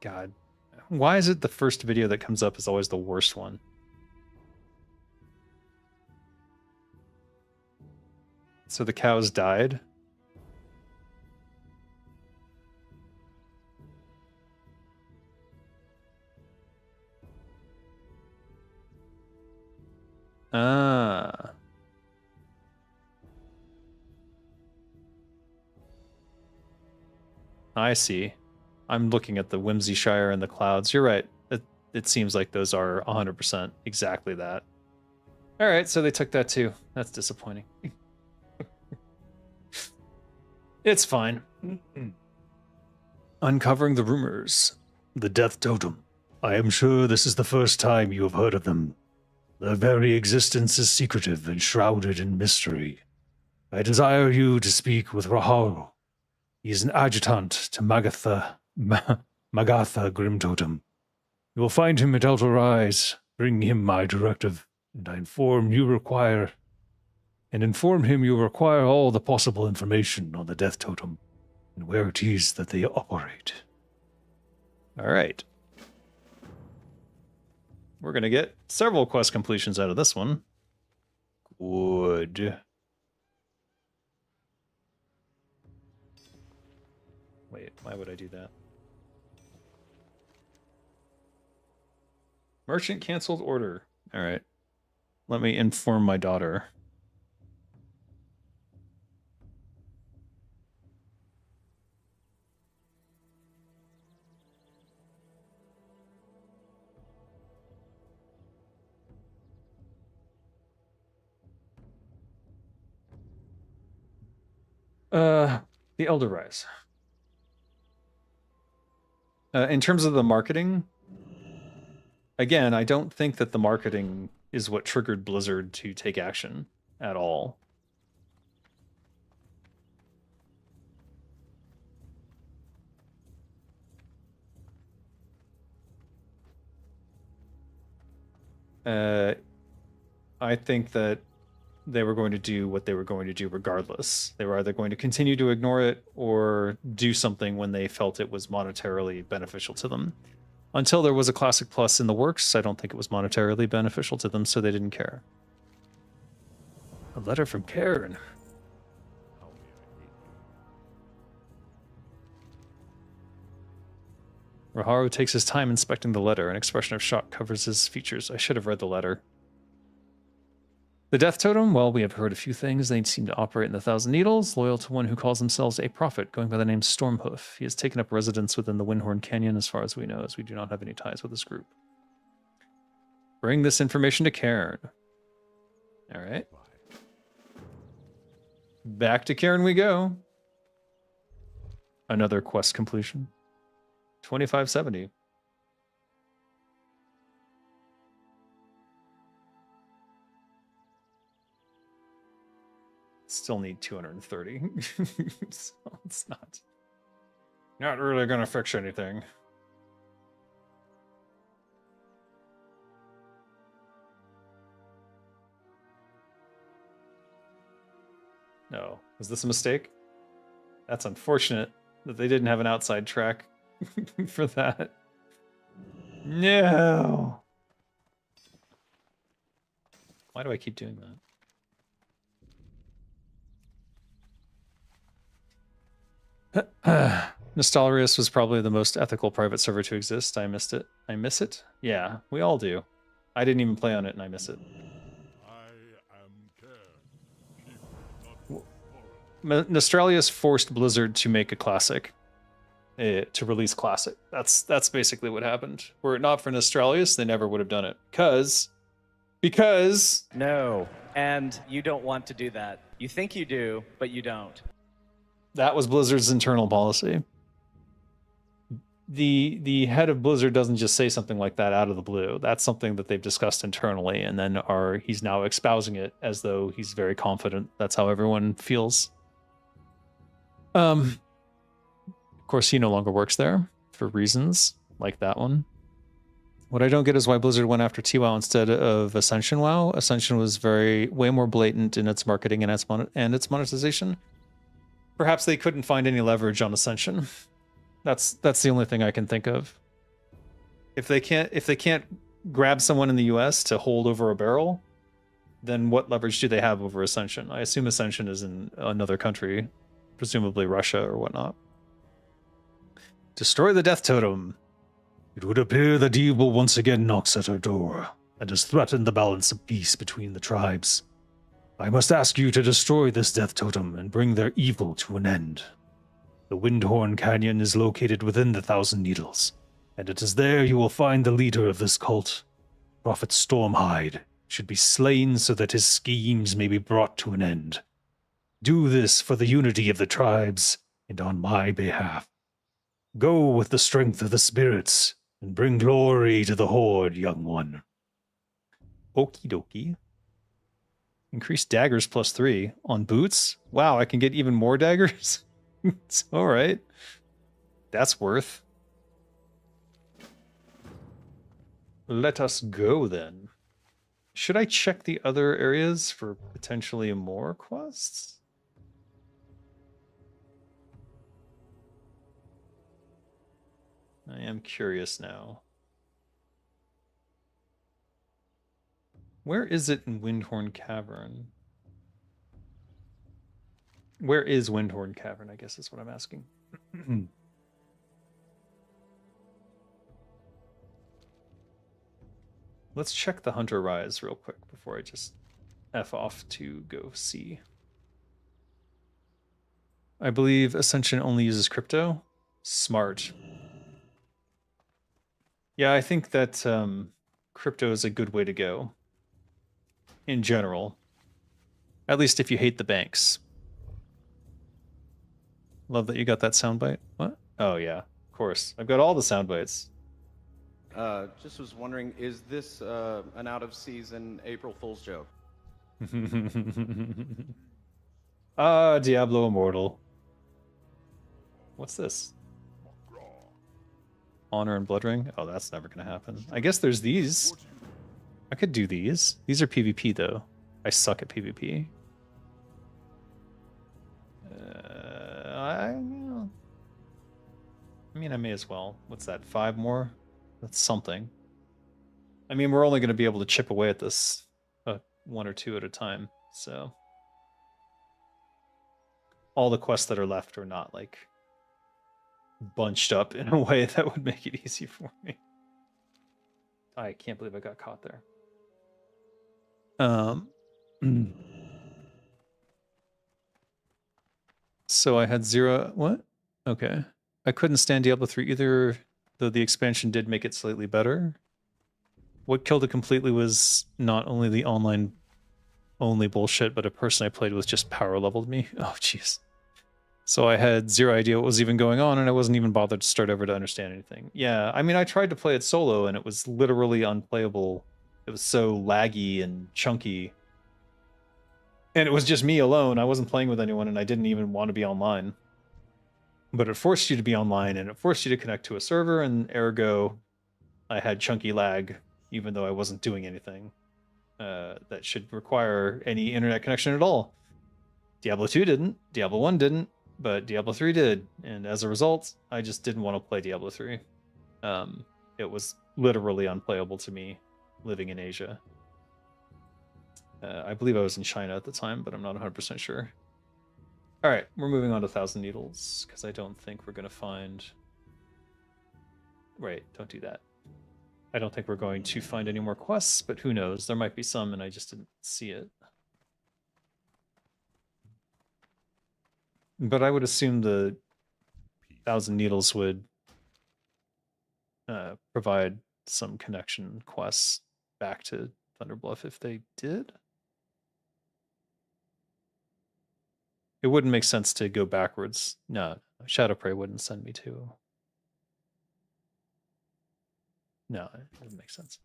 God. Why is it the first video that comes up is always the worst one? So the cows died? Ah. I see. I'm looking at the Whimsyshire and the clouds. You're right. It seems like those are 100% exactly that. All right, so they took that too. That's disappointing. It's fine. Uncovering the rumors. The Death Totem. I am sure this is the first time you have heard of them. Their very existence is secretive and shrouded in mystery. I desire you to speak with Raharu. He is an adjutant to Magatha Grimtotem. You will find him at Elder Rise. Bring him my directive, and inform him you require all the possible information on the Death Totem and where it is that they operate. All right. We're going to get several quest completions out of this one. Good. Wait, why would I do that? Merchant canceled order. All right. Let me inform my daughter. The Elder Rise. In terms of the marketing, again, I don't think that the marketing is what triggered Blizzard to take action at all. I think that they were going to do what they were going to do regardless. They were either going to continue to ignore it or do something when they felt it was monetarily beneficial to them. Until there was a Classic Plus in the works, I don't think it was monetarily beneficial to them, so they didn't care. A letter from Karen. Raharu takes his time inspecting the letter. An expression of shock covers his features. I should have read the letter. The Death Totem, well, we have heard a few things. They seem to operate in the Thousand Needles, loyal to one who calls themselves a prophet, going by the name Stormhoof. He has taken up residence within the Windhorn Canyon as far as we know, as we do not have any ties with this group. Bring this information to Cairn. All right. Back to Cairn we go. Another quest completion. 2570. Still need 230. So it's not really gonna fix anything. No. Was this a mistake? That's unfortunate that they didn't have an outside track for that. No. Why do I keep doing that? Nostalrius was probably the most ethical private server to exist. I missed it. I miss it? Yeah, we all do. I didn't even play on it and I miss it. Nostralius forced Blizzard to make a classic. To release classic. That's basically what happened. Were it not for Nostralius, they never would have done it. Because... No, and you don't want to do that. You think you do, but you don't. That was Blizzard's internal policy. The head of Blizzard doesn't just say something like that out of the blue. That's something that they've discussed internally, and then he's now espousing it as though he's very confident. That's how everyone feels. Of course, he no longer works there for reasons like that one. What I don't get is why Blizzard went after TWoW instead of Ascension WoW. Ascension was way more blatant in its marketing and its monetization. Perhaps they couldn't find any leverage on Ascension. That's the only thing I can think of. If they can't grab someone in the US to hold over a barrel, then what leverage do they have over Ascension? I assume Ascension is in another country, presumably Russia or whatnot. Destroy the Death Totem. It would appear that evil once again knocks at our door and has threatened the balance of peace between the tribes. I must ask you to destroy this Death Totem and bring their evil to an end. The Windhorn Canyon is located within the Thousand Needles, and it is there you will find the leader of this cult. Prophet Stormhide should be slain so that his schemes may be brought to an end. Do this for the unity of the tribes and on my behalf. Go with the strength of the spirits and bring glory to the Horde, young one. Okie dokie. Increase daggers +3 on boots. Wow, I can get even more daggers. It's all right. That's worth. Let us go then. Should I check the other areas for potentially more quests? I am curious now. Where is it in Windhorn Cavern? Where is Windhorn Cavern, I guess is what I'm asking. Let's check the Hunter Rise real quick before I just F off to go see. I believe Ascension only uses crypto. Smart. Yeah, I think that crypto is a good way to go. In general. At least if you hate the banks. Love that you got that soundbite. What? Oh, yeah. Of course. I've got all the soundbites. Just was wondering, is this an out-of-season April Fool's joke? Ah, Diablo Immortal. What's this? Honor and Blood Ring? Oh, that's never going to happen. I guess there's these. I could do these. These are PvP, though. I suck at PvP. I mean, I may as well. What's that? 5 more? That's something. I mean, we're only going to be able to chip away at this 1 or 2 at a time, so... All the quests that are left are not, like, bunched up in a way that would make it easy for me. I can't believe I got caught there. So I had 0. What? Okay. I couldn't stand Diablo 3 either, though the expansion did make it slightly better. What killed it completely was not only the online only bullshit, but a person I played with just power leveled me. Oh, jeez. So I had zero idea what was even going on, and I wasn't even bothered to start over to understand anything. Yeah, I mean, I tried to play it solo, and it was literally unplayable. It was so laggy and chunky. And it was just me alone. I wasn't playing with anyone, and I didn't even want to be online. But it forced you to be online, and it forced you to connect to a server, and ergo, I had chunky lag, even though I wasn't doing anything that should require any internet connection at all. Diablo 2 didn't, Diablo 1 didn't, but Diablo 3 did, and as a result, I just didn't want to play Diablo 3. It was literally unplayable to me living in Asia. I believe I was in China at the time, but I'm not 100% sure. All right, we're moving on to Thousand Needles, because I don't think we're going to find... Right, don't do that. I don't think we're going to find any more quests, but who knows? There might be some, and I just didn't see it. But I would assume the Thousand Needles would provide some connection quests back to Thunderbluff if they did. It wouldn't make sense to go backwards. No, Shadowprey wouldn't send me to. No, it doesn't make sense.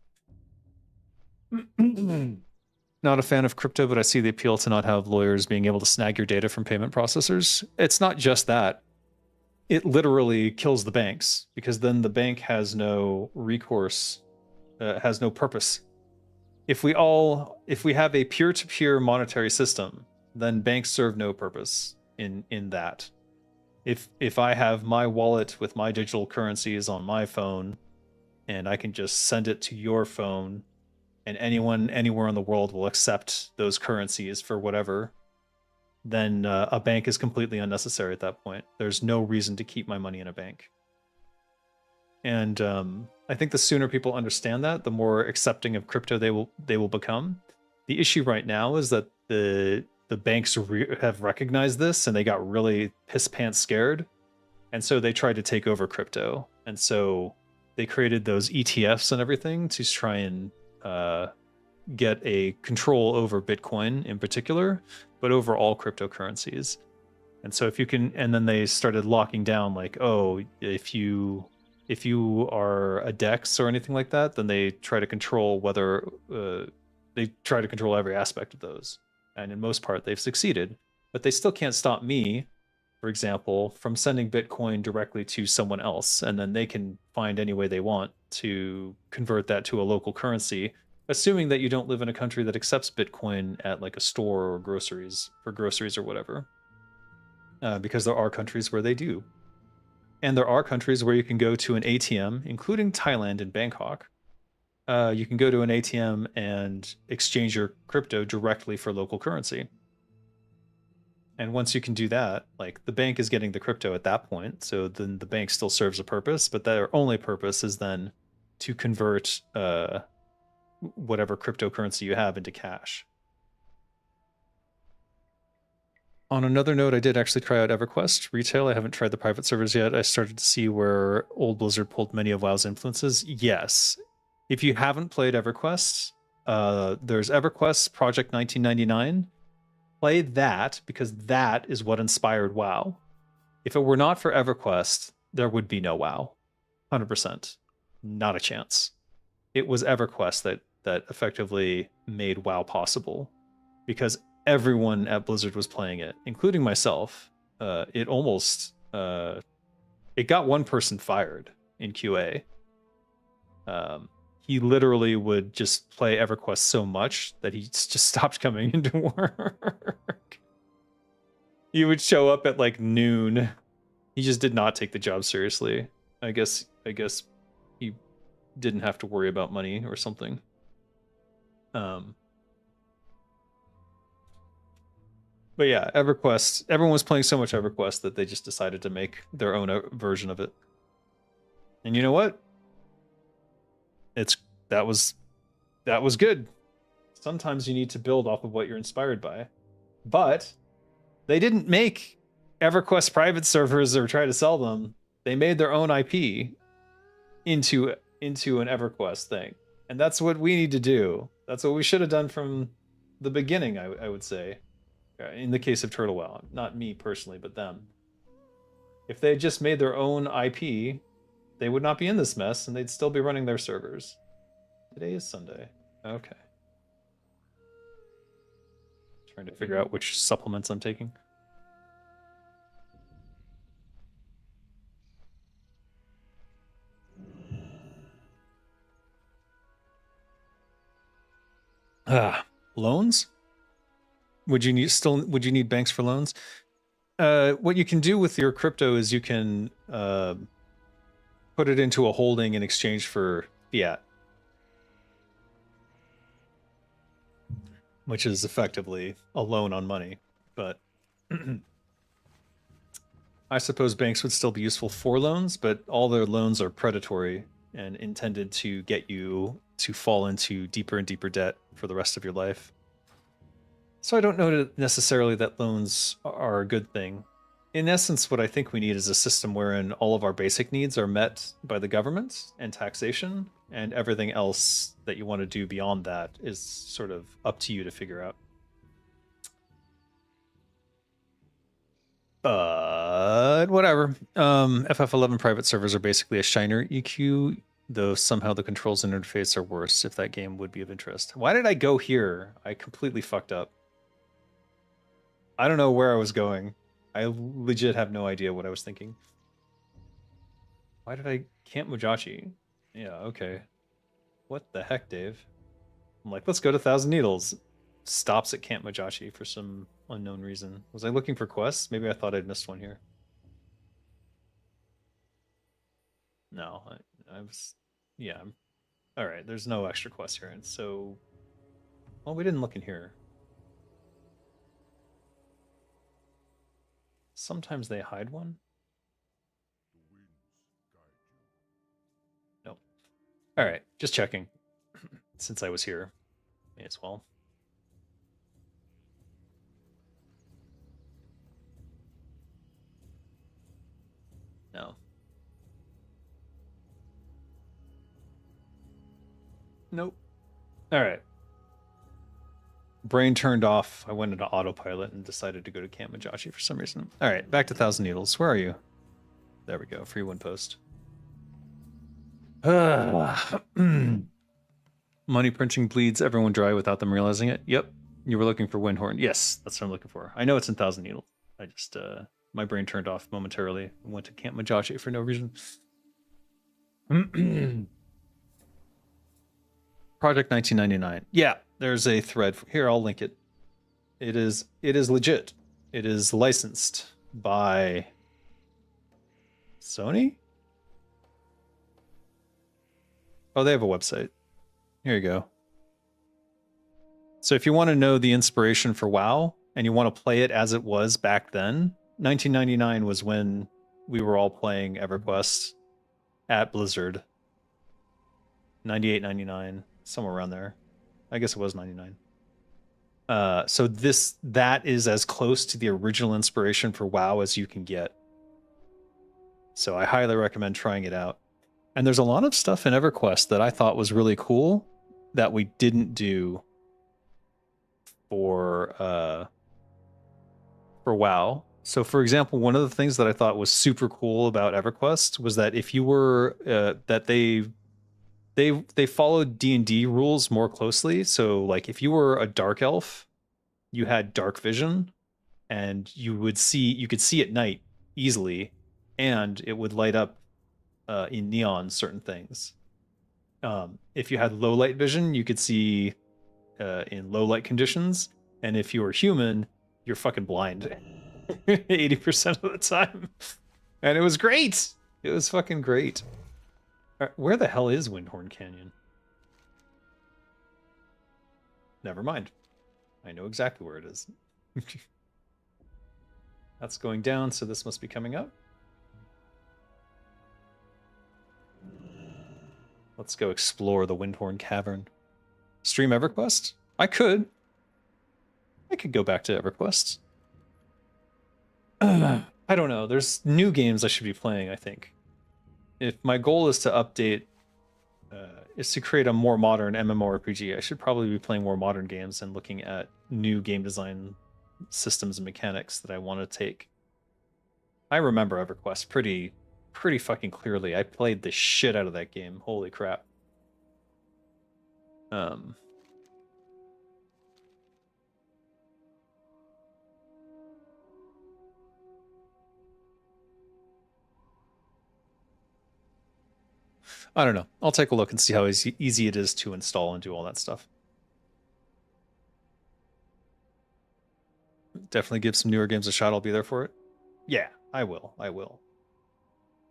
Not a fan of crypto, but I see the appeal to not have lawyers being able to snag your data from payment processors. It's not just that. It literally kills the banks, because then the bank has no recourse, has no purpose. If we have a peer-to-peer monetary system, then banks serve no purpose in that. If I have my wallet with my digital currencies on my phone, and I can just send it to your phone, and anyone anywhere in the world will accept those currencies for whatever, then a bank is completely unnecessary at that point. There's no reason to keep my money in a bank. And I think the sooner people understand that, the more accepting of crypto they will become. The issue right now is that the banks have recognized this, and they got really piss pants scared, and so they tried to take over crypto. And so they created those ETFs and everything to try and get a control over Bitcoin in particular, but over all cryptocurrencies. And so if you can, and then they started locking down, like, oh, if you are a DEX or anything like that, then they try to control whether they try to control every aspect of those. And in most part, they've succeeded, but they still can't stop me, for example, from sending Bitcoin directly to someone else, and then they can find any way they want to convert that to a local currency, assuming that you don't live in a country that accepts Bitcoin at like a store or groceries or whatever. Because there are countries where they do. And there are countries where you can go to an ATM, including Thailand and Bangkok. You can go to an ATM and exchange your crypto directly for local currency. And once you can do that, like, the bank is getting the crypto at that point, so then the bank still serves a purpose, but their only purpose is then to convert whatever cryptocurrency you have into cash. On another note, I did actually try out EverQuest retail. I haven't tried the private servers yet. I started to see where old Blizzard pulled many of WoW's influences. Yes. If you haven't played EverQuest, there's EverQuest Project 1999. Play that, because that is what inspired WoW. If it were not for EverQuest, there would be no WoW. 100%. Not a chance. It was EverQuest that effectively made WoW possible, because everyone at Blizzard was playing it, including myself. It got one person fired in QA. He literally would just play EverQuest so much that he just stopped coming into work. He would show up at like noon. He just did not take the job seriously. I guess he didn't have to worry about money or something. But yeah, EverQuest, everyone was playing so much EverQuest that they just decided to make their own version of it. And you know what? That was good. Sometimes you need to build off of what you're inspired by. But they didn't make EverQuest private servers or try to sell them. They made their own IP into an EverQuest thing. And that's what we need to do. That's what we should have done from the beginning, I would say. In the case of Turtle WoW. Not me personally, but them. If they had just made their own IP, they would not be in this mess, and they'd still be running their servers. Today is Sunday. Okay. Trying to figure out which supplements I'm taking. Loans? Would you need banks for loans? What you can do with your crypto is you can put it into a holding in exchange for fiat, which is effectively a loan on money. But I suppose banks would still be useful for loans, but all their loans are predatory and intended to get you to fall into deeper and deeper debt for the rest of your life. So I don't know necessarily that loans are a good thing. In essence, what I think we need is a system wherein all of our basic needs are met by the government and taxation, and everything else that you want to do beyond that is sort of up to you to figure out. But whatever. FF11 private servers are basically a Shiner EQ, though somehow the controls and interface are worse. If that game would be of interest. Why did I go here? I completely fucked up. I don't know where I was going. I legit have no idea what I was thinking. Why did I Camp Mujachi? Yeah, okay. What the heck, Dave? I'm like, let's go to Thousand Needles. Stops at Camp Mujachi for some unknown reason. Was I looking for quests? Maybe I thought I'd missed one here. No, I was... Yeah. Alright, there's no extra quests here. And so... Well, we didn't look in here. Sometimes they hide one. Nope. Alright, just checking. Since I was here. May as well. No. Nope. Alright. Brain turned off. I went into autopilot and decided to go to Camp Mujachi for some reason. Alright, back to Thousand Needles. Where are you? There we go. Free one post. Money printing bleeds everyone dry without them realizing it. Yep. You were looking for Windhorn. Yes, that's what I'm looking for. I know it's in Thousand Needles. I just, my brain turned off momentarily. I went to Camp Mujachi for no reason. Project 1999. Yeah, there's a thread. Here, I'll link it. It is legit. It is licensed by Sony? Oh, they have a website. Here you go. So if you want to know the inspiration for WoW and you want to play it as it was back then, 1999 was when we were all playing EverQuest at Blizzard. 98, 99, somewhere around there. I guess it was 99. So that is as close to the original inspiration for WoW as you can get. So I highly recommend trying it out. And there's a lot of stuff in EverQuest that I thought was really cool that we didn't do for WoW. So for example, one of the things that I thought was super cool about EverQuest was that if you were that they followed D&D rules more closely. So like if you were a dark elf, you had dark vision and you could see at night easily, and it would light up in neon certain things. If you had low light vision, you could see in low light conditions, and if you were human, you're fucking blind 80% of the time. And it was great. It was fucking great. Where the hell is Windhorn Canyon? Never mind. I know exactly where it is. That's going down, so this must be coming up. Let's go explore the Windhorn Cavern. Stream EverQuest? I could go back to EverQuest. I don't know. There's new games I should be playing, I think. If my goal is to update, is to create a more modern MMORPG, I should probably be playing more modern games and looking at new game design systems and mechanics that I want to take. I remember EverQuest pretty fucking clearly. I played the shit out of that game. Holy crap. I don't know. I'll take a look and see how easy it is to install and do all that stuff. Definitely give some newer games a shot. I'll be there for it. Yeah, I will. I will.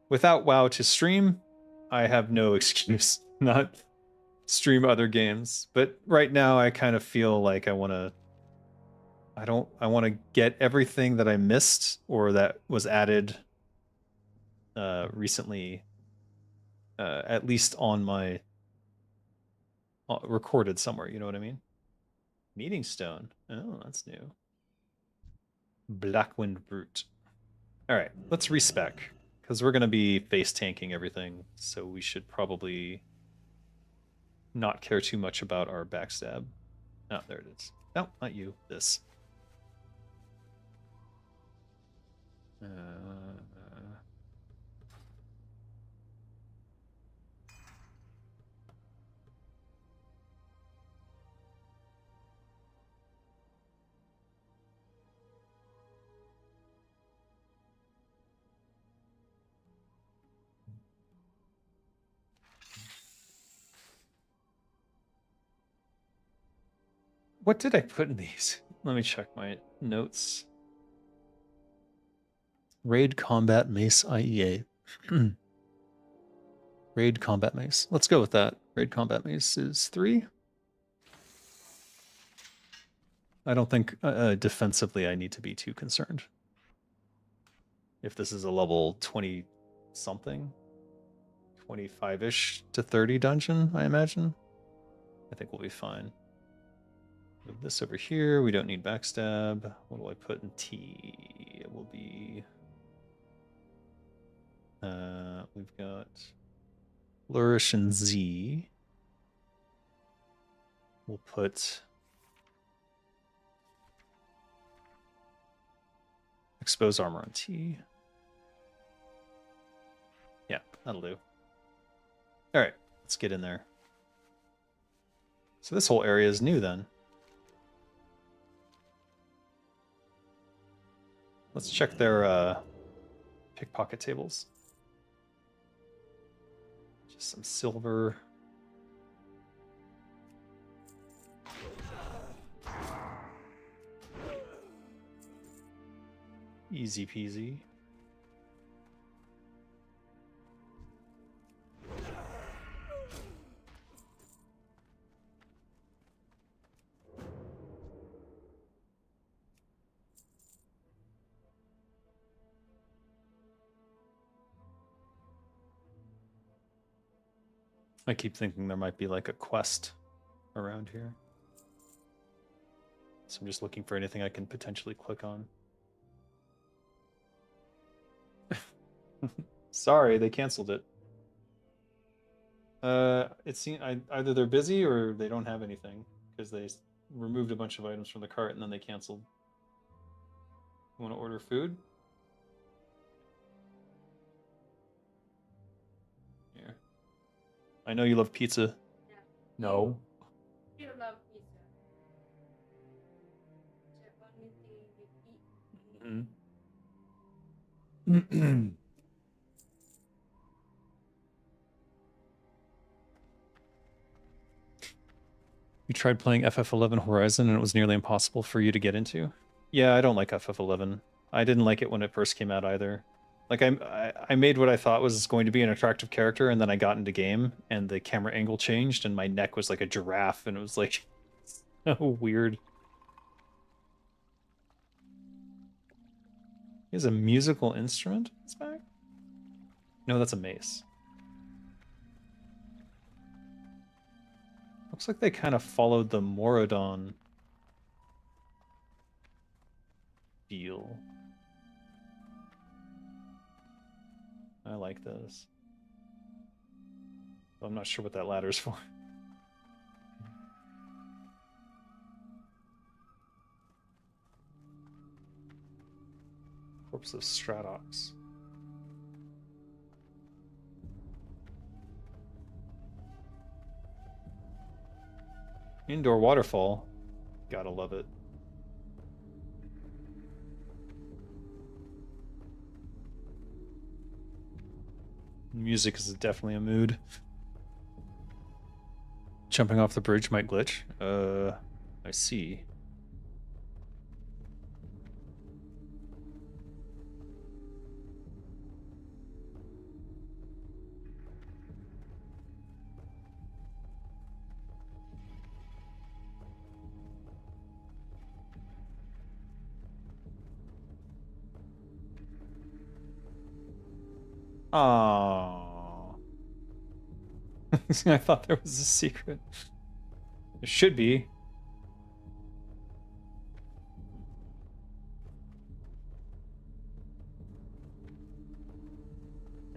Without WoW to stream, I have no excuse not stream other games. But right now, I kind of feel like I want to. I want to get everything that I missed or that was added recently, at least on my recorded somewhere. You know what I mean? Meeting Stone. Oh, that's new. Blackwind Brute. All right, let's respec because we're going to be face tanking everything, so we should probably not care too much about our backstab. Oh, there it is. No, not you. This. What did I put in these? Let me check my notes. Raid Combat Mace IEA. Raid Combat Mace. Let's go with that. Raid Combat Mace is 3. I don't think defensively I need to be too concerned. If this is a level 20 something, 25-ish to 30 dungeon, I imagine, I think we'll be fine. Move this over here. We don't need backstab. What do I put in T? It will be... we've got Flourish and Z. We'll put Expose Armor on T. Yeah, that'll do. All right, let's get in there. So this whole area is new then. Let's check their pickpocket tables. Just some silver. Easy peasy. I keep thinking there might be like a quest around here. So I'm just looking for anything I can potentially click on. Sorry, they canceled it. It seems either they're busy or they don't have anything because they removed a bunch of items from the cart and then they canceled. You want to order food? Here. I know you love pizza. Yeah. No. You love pizza. It's the only thing you eat. You tried playing FF11 Horizon and it was nearly impossible for you to get into? Yeah, I don't like FF11. I didn't like it when it first came out either. Like I made what I thought was going to be an attractive character and then I got into game and the camera angle changed and my neck was like a giraffe and it was like so weird. Is a musical instrument in this bag? No, that's a mace. Looks like they kind of followed the Moradon feel. I like this. I'm not sure what that ladder's for. Corpse of Stratox. Indoor waterfall. Gotta love it. Music is definitely a mood. Jumping off the bridge might glitch. I see. Oh. I thought there was a secret. There should be.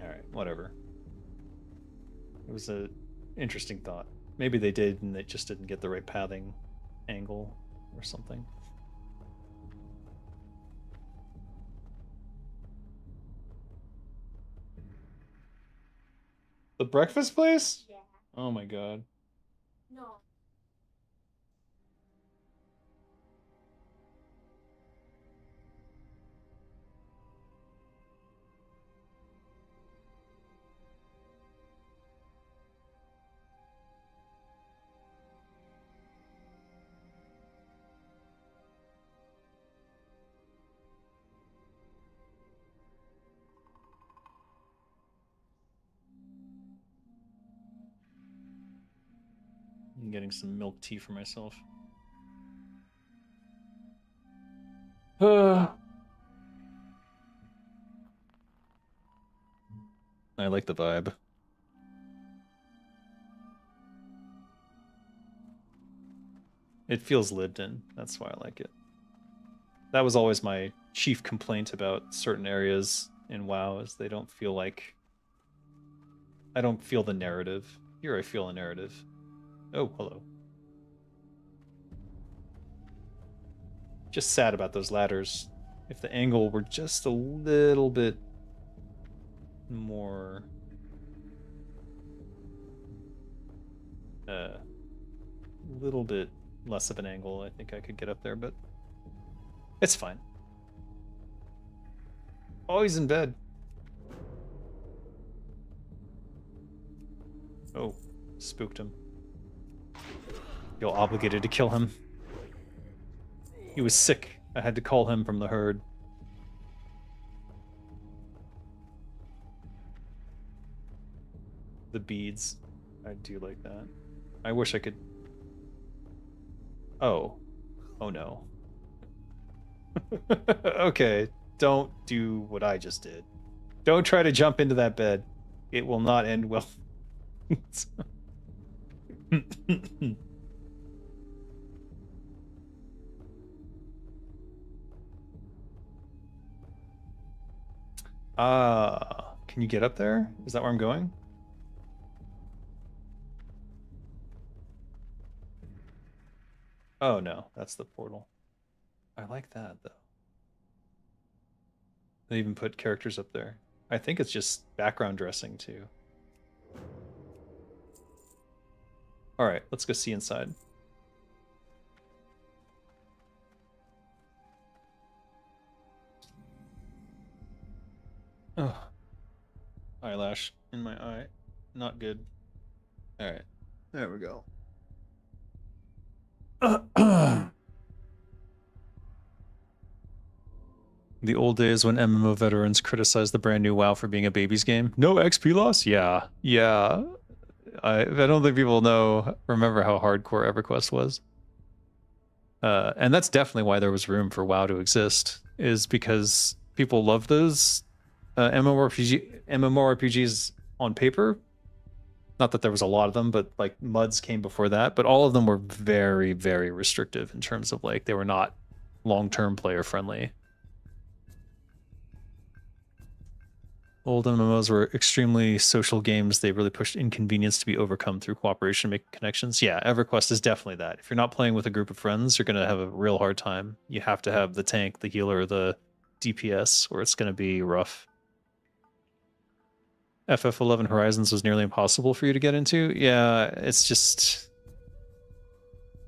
Alright, whatever. It was a interesting thought. Maybe they did and they just didn't get the right pathing angle or something. The breakfast place? Yeah. Oh my god. No. I'm getting some milk tea for myself. I like the vibe. It feels lived in. That's why I like it. That was always my chief complaint about certain areas in WoW, is they don't feel like... I don't feel the narrative. Here I feel a narrative. Oh, hello. Just sad about those ladders. If the angle were just a little bit more... a little bit less of an angle, I think I could get up there, but it's fine. Oh, he's in bed. Oh, spooked him. Feel obligated to kill him. He was sick. I had to call him from the herd. The beads. I do like that. I wish I could... Oh. Oh no. Okay, don't do what I just did. Don't try to jump into that bed. It will not end well. Can you get up there? Is that where I'm going? Oh no, that's the portal. I like that though. They even put characters up there. I think it's just background dressing too. All right, let's go see inside. Oh, eyelash in my eye. Not good. All right, there we go. The old days when MMO veterans criticized the brand new WoW for being a baby's game. No XP loss? Yeah. Yeah. I don't think people remember how hardcore EverQuest was. And that's definitely why there was room for WoW to exist, is because people love those MMORPGs on paper, Not that there was a lot of them, but like MUDs came before that. But all of them were very, very restrictive in terms of like they were not long-term player friendly. Old MMOs were extremely social games. They really pushed inconvenience to be overcome through cooperation, making connections. Yeah, EverQuest is definitely that. If you're not playing with a group of friends, you're going to have a real hard time. You have to have the tank, the healer, the DPS, or it's going to be rough. FF11 Horizons was nearly impossible for you to get into. Yeah, it's just...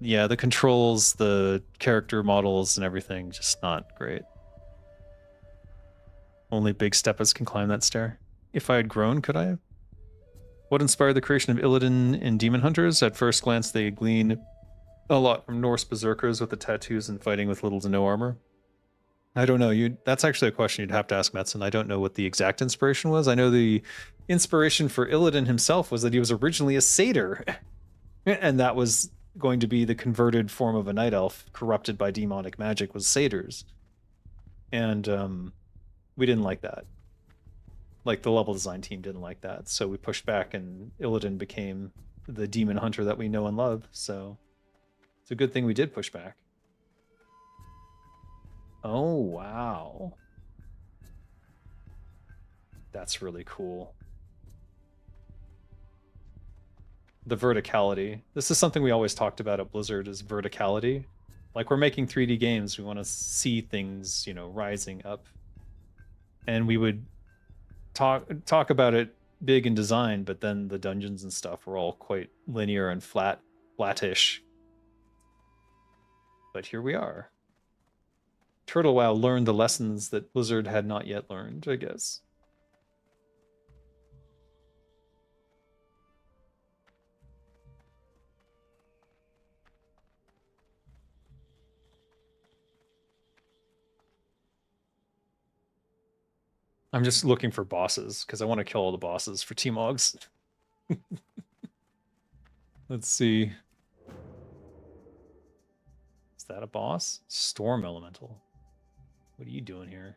Yeah, the controls, the character models, and everything, just not great. Only big steppers can climb that stair. If I had grown, could I have? What inspired the creation of Illidan in Demon Hunters? At first glance, they glean a lot from Norse berserkers with the tattoos and fighting with little to no armor. I don't know. That's actually a question you'd have to ask Metzen. I don't know what the exact inspiration was. I know the inspiration for Illidan himself was that he was originally a satyr. And that was going to be the converted form of a night elf, corrupted by demonic magic, was satyrs. And we didn't like that. Like, the level design team didn't like that. So we pushed back, and Illidan became the demon hunter that we know and love. So it's a good thing we did push back. Oh, wow. That's really cool. The verticality. This is something we always talked about at Blizzard, is verticality. Like, we're making 3D games. We want to see things, you know, rising up. And we would talk about it big in design, but then the dungeons and stuff were all quite linear and flattish. But here we are. Turtle WoW learned the lessons that Blizzard had not yet learned, I guess. I'm just looking for bosses because I want to kill all the bosses for T-Mogs. Let's see. Is that a boss? Storm Elemental. What are you doing here?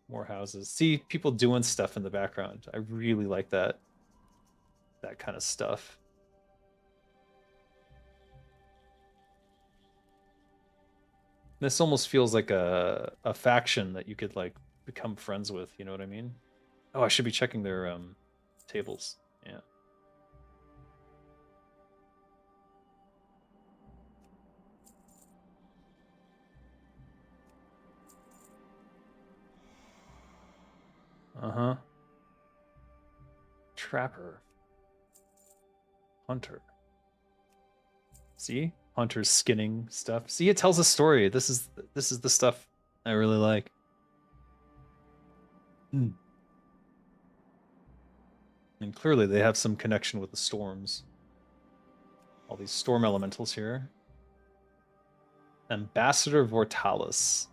More houses. See, people doing stuff in the background. I really like that. That kind of stuff. This almost feels like a faction that you could like become friends with, you know what I mean? Oh, I should be checking their tables. Yeah. Uh-huh. Trapper. Hunter. See? Hunter's skinning stuff. See, it tells a story. This is the stuff I really like. And clearly they have some connection with the storms. All these storm elementals here. Ambassador Vortalis.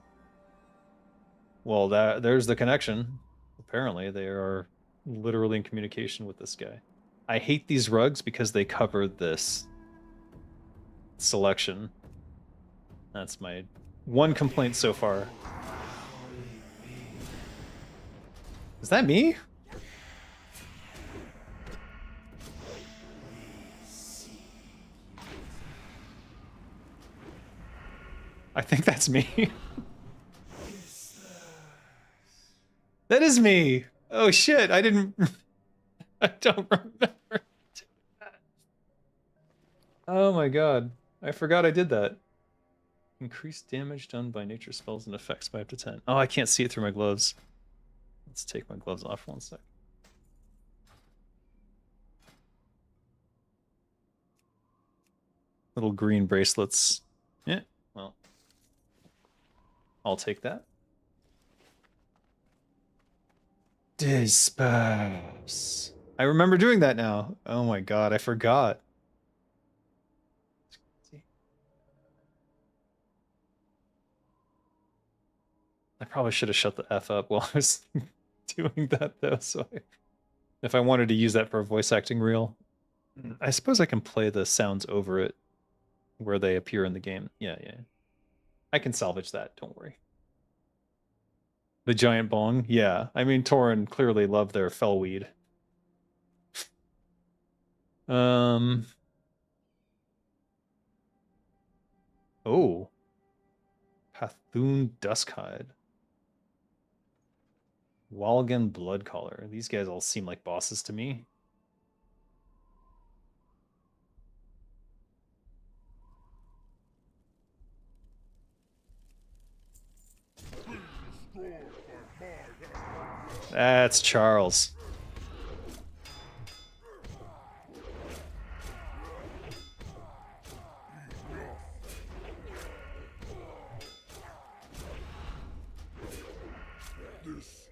Well, there's the connection. Apparently, they are literally in communication with this guy. I hate these rugs because they cover this selection. That's my one complaint so far. Is that me? I think that's me. That is me. Oh shit, I didn't... I don't remember. Oh my god. I forgot I did that. Increased damage done by nature spells and effects by up to 10. Oh, I can't see it through my gloves. Let's take my gloves off 1 sec. Little green bracelets. Yeah, well. I'll take that. Disperse. I remember doing that now. Oh my god, I forgot. I probably should have shut the F up while I was doing that though, so if I wanted to use that for a voice acting reel. I suppose I can play the sounds over it where they appear in the game. Yeah. I can salvage that, don't worry. The giant bong? Yeah. I mean, Tauren clearly loved their fellweed. Um. Oh. Pathoon Duskhide. Walgan Bloodcaller. These guys all seem like bosses to me. That's Charles. This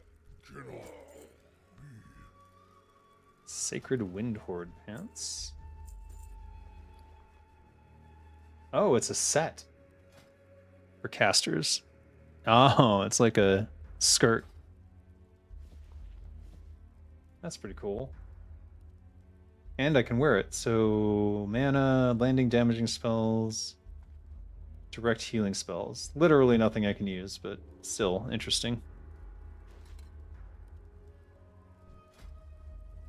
cannot be. Sacred Wind Horde pants. Oh, it's a set for casters. Oh, it's like a skirt. That's pretty cool. And I can wear it. So mana, landing damaging spells, direct healing spells. Literally nothing I can use, but still interesting.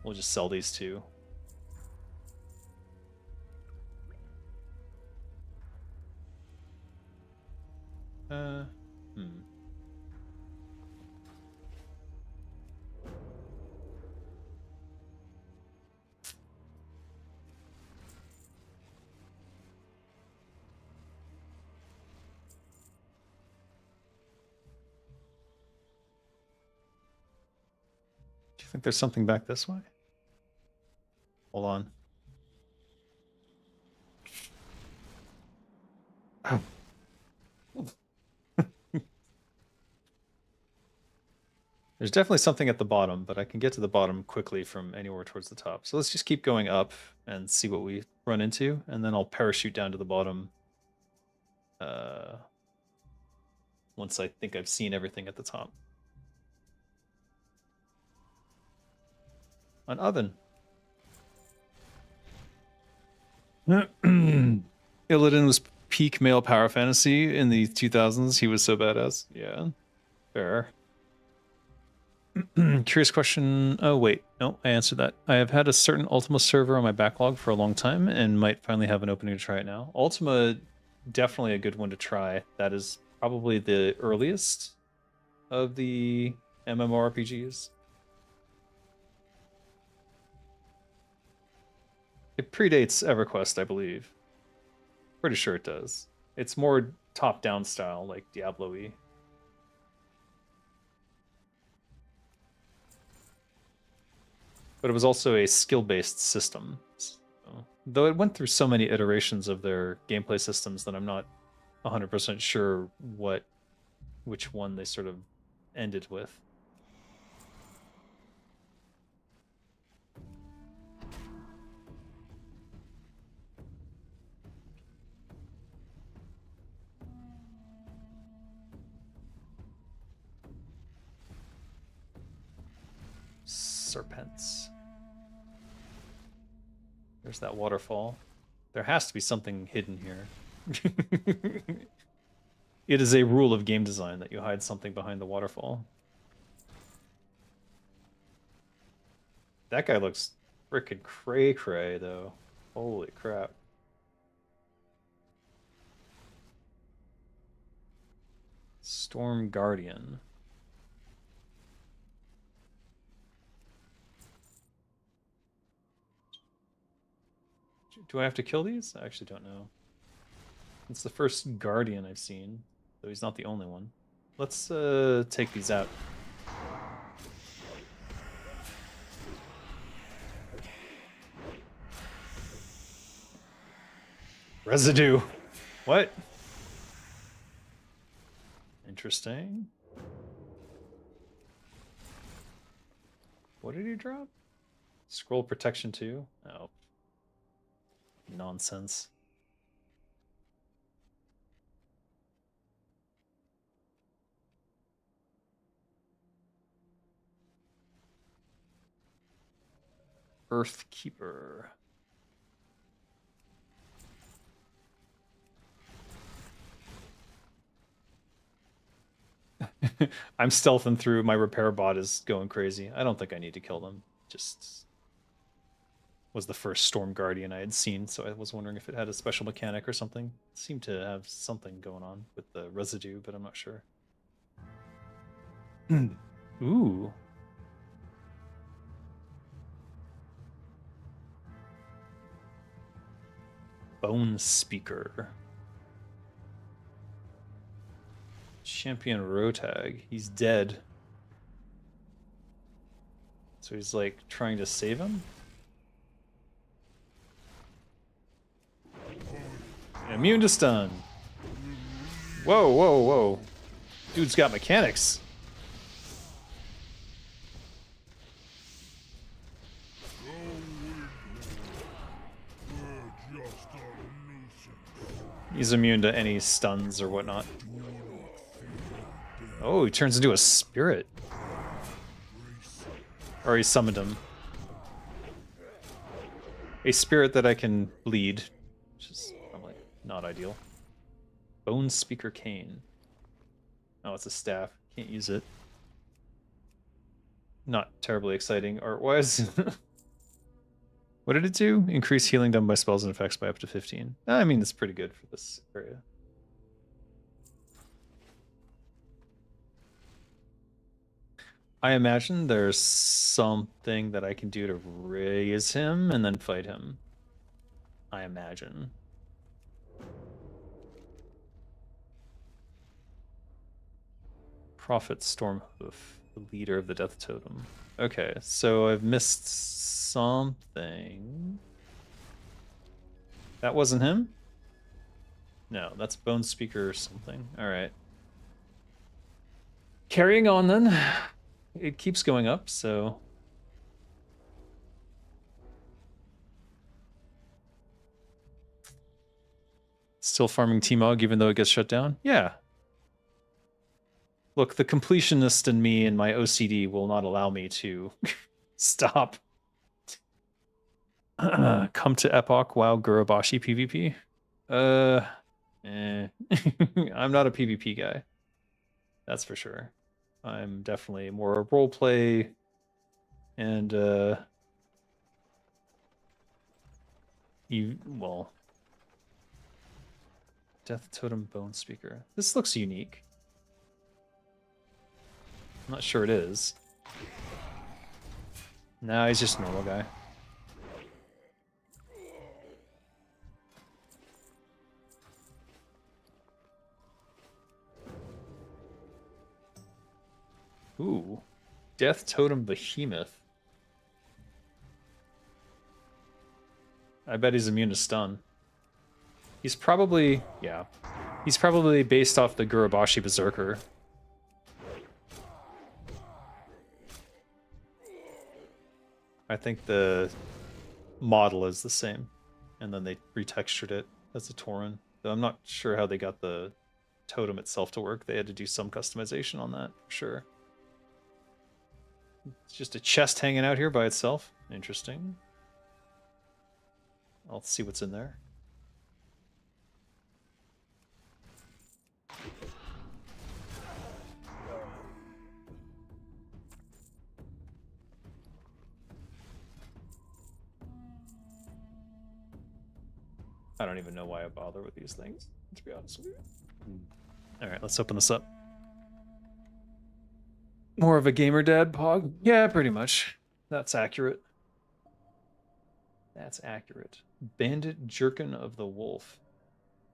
We'll just sell these two. Hmm. Do you think there's something back this way? Hold on. Oh. There's definitely something at the bottom, but I can get to the bottom quickly from anywhere towards the top. So let's just keep going up and see what we run into, and then I'll parachute down to the bottom once I think I've seen everything at the top. An oven. Illidan was peak male power fantasy in the 2000s. He was so badass. Yeah, fair. Curious question. Oh, wait. No, I answered that. I have had a certain Ultima server on my backlog for a long time and might finally have an opening to try it now. Ultima, definitely a good one to try. That is probably the earliest of the MMORPGs. It predates EverQuest, I believe. Pretty sure it does. It's more top-down style, like Diablo-y. But it was also a skill-based system. So, though it went through so many iterations of their gameplay systems that I'm not 100% sure which one they sort of ended with. Serpents. There's that waterfall. There has to be something hidden here. It is a rule of game design that you hide something behind the waterfall. That guy looks frickin' cray-cray, though. Holy crap. Storm Guardian. Do I have to kill these? I actually don't know. It's the first Guardian I've seen, though he's not the only one. Let's take these out. Residue. What? Interesting. What did he drop? Scroll protection 2? Oh. Nonsense. Earthkeeper. I'm stealthing through. My repair bot is going crazy. I don't think I need to kill them. Just was the first Storm Guardian I had seen, so I was wondering if it had a special mechanic or something. It seemed to have something going on with the residue, but I'm not sure. Ooh. Bone Speaker. Champion Rotag. He's dead. So he's like trying to save him? Immune to stun. Whoa, whoa, whoa. Dude's got mechanics. He's immune to any stuns or whatnot. Oh, he turns into a spirit. Or he summoned him. A spirit that I can bleed, which is probably not ideal. Bone Speaker Cane. Oh, it's a staff. Can't use it. Not terribly exciting art-wise. What did it do? Increase healing done by spells and effects by up to 15. I mean, that's pretty good for this area. I imagine there's something that I can do to raise him and then fight him. I imagine. Prophet Stormhoof, the leader of the Death Totem. Okay, so I've missed something. That wasn't him? No, that's Bone Speaker or something. Alright. Carrying on then. It keeps going up, so... Still farming T-Mog even though it gets shut down? Yeah. Look, the completionist in me and my OCD will not allow me to stop. Come to Epoch, WoW, Gurubashi PvP. I'm not a PvP guy. That's for sure. I'm definitely more a roleplay and well, Death Totem Bone Speaker. This looks unique. I'm not sure it is. No, he's just a normal guy. Ooh. Death Totem Behemoth. I bet he's immune to stun. He's probably... yeah. He's probably based off the Gurubashi Berserker. I think the model is the same. And then they retextured it as a Tauren. Though I'm not sure how they got the totem itself to work. They had to do some customization on that, for sure. It's just a chest hanging out here by itself. Interesting. I'll see what's in there. I don't even know why I bother with these things, to be honest with you. Alright, let's open this up. More of a gamer dad pog? Yeah, pretty much. That's accurate. That's accurate. Bandit Jerkin of the Wolf.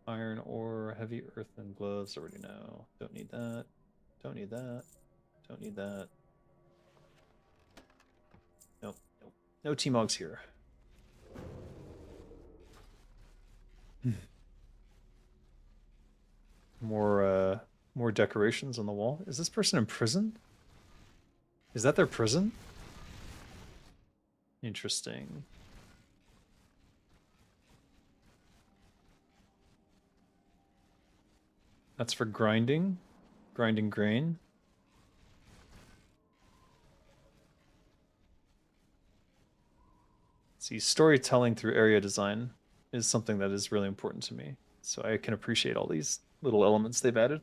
Iron ore, heavy earthen gloves, already know. Don't need that. Don't need that. Don't need that. Nope, nope. No T-Mogs here. More decorations on the wall. Is this person in prison? Is that their prison? Interesting. That's for grinding. Grinding grain. See, storytelling through area design is something that is really important to me. So I can appreciate all these little elements they've added.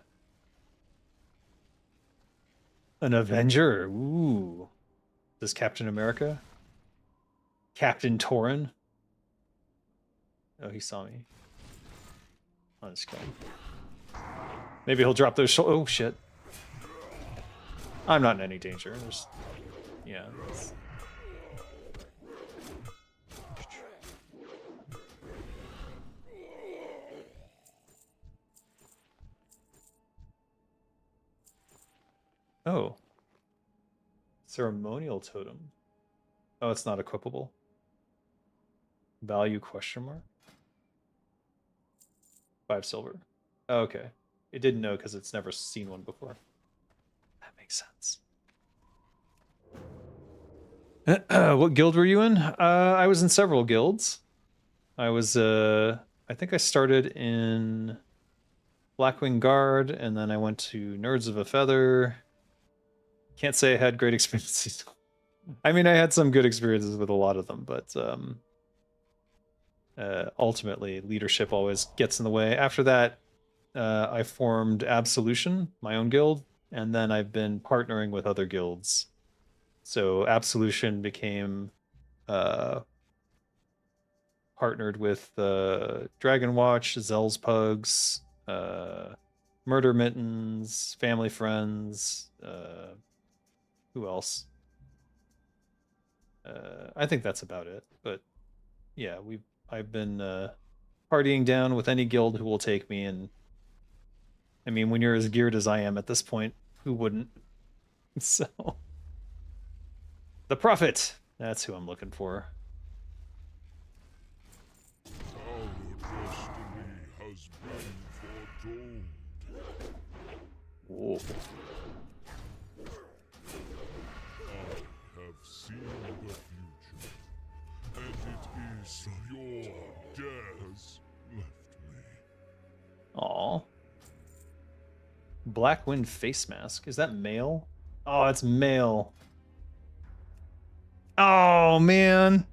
An Avenger. Ooh. Does Captain America? Captain Torin. Oh, he saw me. I'll just kill him. Maybe he'll drop those oh, shit. I'm not in any danger. There's... Yeah. Oh. Ceremonial totem. Oh, it's not equipable. Value question mark? 5 silver. Oh, okay. It didn't know because it's never seen one before. That makes sense. What guild were you in? I was in several guilds. I was, I think I started in Blackwing Guard, and then I went to Nerds of a Feather. Can't say I had great experiences. I mean, I had some good experiences with a lot of them, but ultimately, leadership always gets in the way. After that, I formed Absolution, my own guild, and then I've been partnering with other guilds. So Absolution became partnered with Dragon Watch, Zell's Pugs, Murder Mittens, Family Friends. Who else? I think that's about it. But yeah, I've been partying down with any guild who will take me, and I mean, when you're as geared as I am at this point, who wouldn't? So the Prophet, that's who I'm looking for. Our destiny has been foretold. Whoa. I have seen the future, and it is your dares left me. Aw. Blackwind face mask. Is that male? Oh, it's male. Oh, man.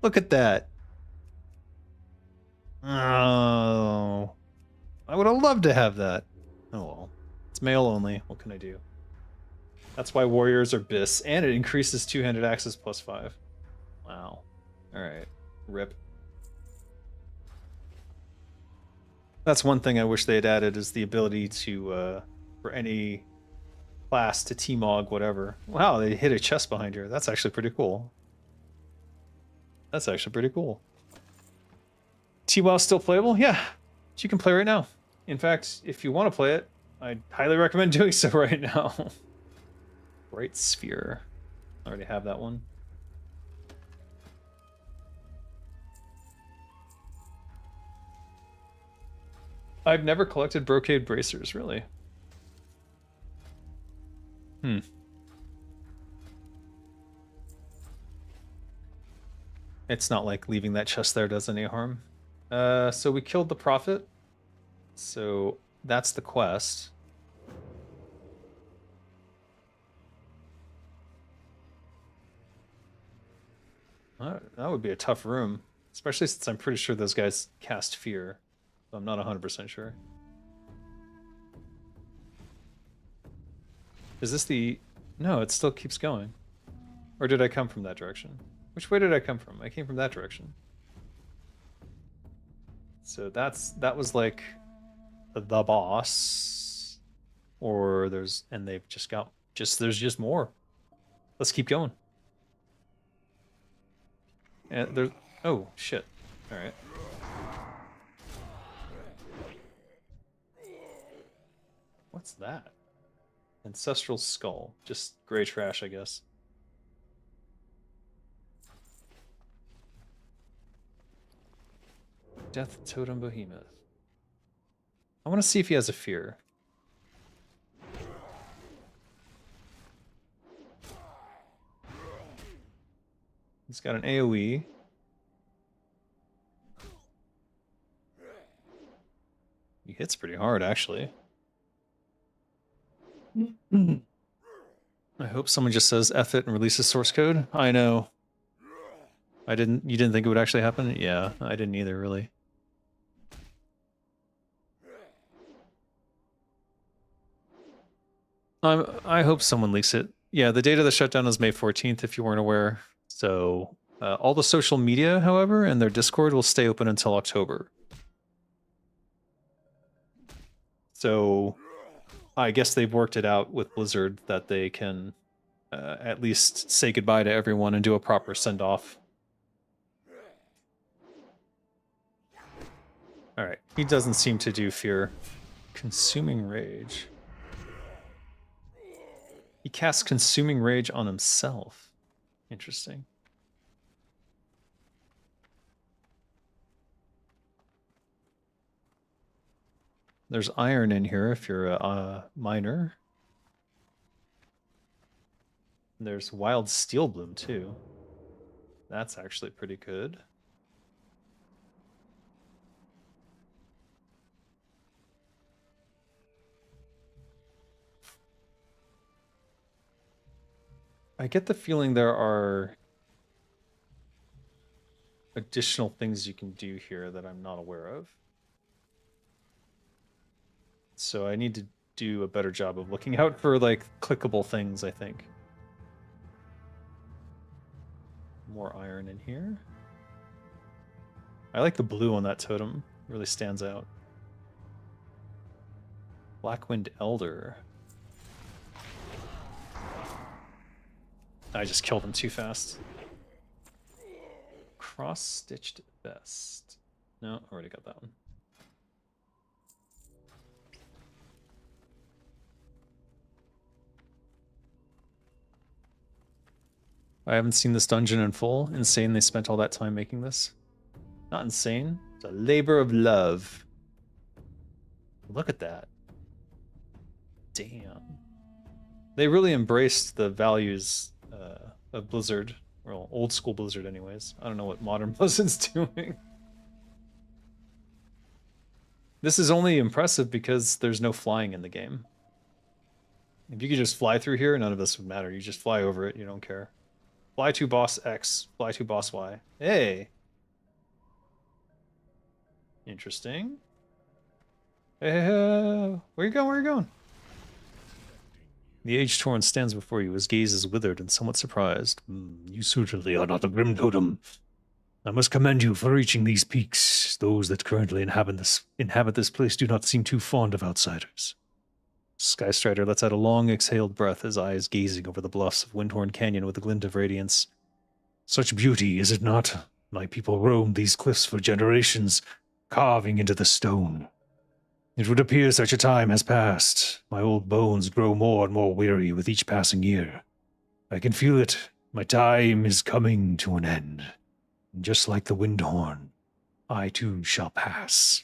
Look at that. Oh. I would have loved to have that. Oh, well. It's male only. What can I do? That's why warriors are bis, and it increases two-handed axes +5. Wow. Alright. Rip. That's one thing I wish they had added, is the ability to, for any class to T-Mog whatever. Wow, they hit a chest behind here. That's actually pretty cool. That's actually pretty cool. T-WoW still playable? Yeah. You can play right now. In fact, if you want to play it, I'd highly recommend doing so right now. Bright Sphere. I already have that one. I've never collected brocade bracers, really. It's not like leaving that chest there does any harm. So we killed the Prophet. So that's the quest. That would be a tough room. Especially since I'm pretty sure those guys cast Fear. So I'm not 100% sure. Is this the... No, it still keeps going. Or did I come from that direction? Which way did I come from? I came from that direction. So that was like the boss. Or there's... And they've just got... There's just more. Let's keep going. And there's... Oh, shit. Alright. What's that? Ancestral Skull. Just gray trash, I guess. Death Totem Behemoth. I want to see if he has a fear. He's got an AoE. He hits pretty hard, actually. I hope someone just says F it and releases source code. I know. You didn't think it would actually happen? Yeah, I didn't either, really. I hope someone leaks it. Yeah, the date of the shutdown is May 14th, if you weren't aware. So All the social media, however, and their Discord will stay open until October. So I guess they've worked it out with Blizzard that they can at least say goodbye to everyone and do a proper send-off. Alright, he doesn't seem to do fear. Consuming Rage. He casts Consuming Rage on himself. Interesting. There's iron in here if you're a miner. There's Wild Steel Bloom too. That's actually pretty good. I get the feeling there are additional things you can do here that I'm not aware of. So I need to do a better job of looking out for like clickable things, I think. More iron in here. I like the blue on that totem. It really stands out. Blackwind Elder. I just killed him too fast. Cross-stitched vest. No, already got that one. I haven't seen this dungeon in full. Insane they spent all that time making this. Not insane. It's a labor of love. Look at that. Damn. They really embraced the values of Blizzard. Well, old school Blizzard anyways. I don't know what modern Blizzard's doing. This is only impressive because there's no flying in the game. If you could just fly through here, none of this would matter. You just fly over it, you don't care. Fly to boss X, fly to boss Y. Hey! Interesting. Where you going? Where you going? The age-torn stands before you, his gaze is withered and somewhat surprised. You certainly are not a grim totem. I must commend you for reaching these peaks. Those that currently inhabit this place do not seem too fond of outsiders. Skystrider lets out a long exhaled breath, his eyes gazing over the bluffs of Windhorn Canyon with a glint of radiance. Such beauty, is it not? My people roamed these cliffs for generations, carving into the stone. It would appear such a time has passed. My old bones grow more and more weary with each passing year. I can feel it. My time is coming to an end. And just like the Windhorn, I too shall pass.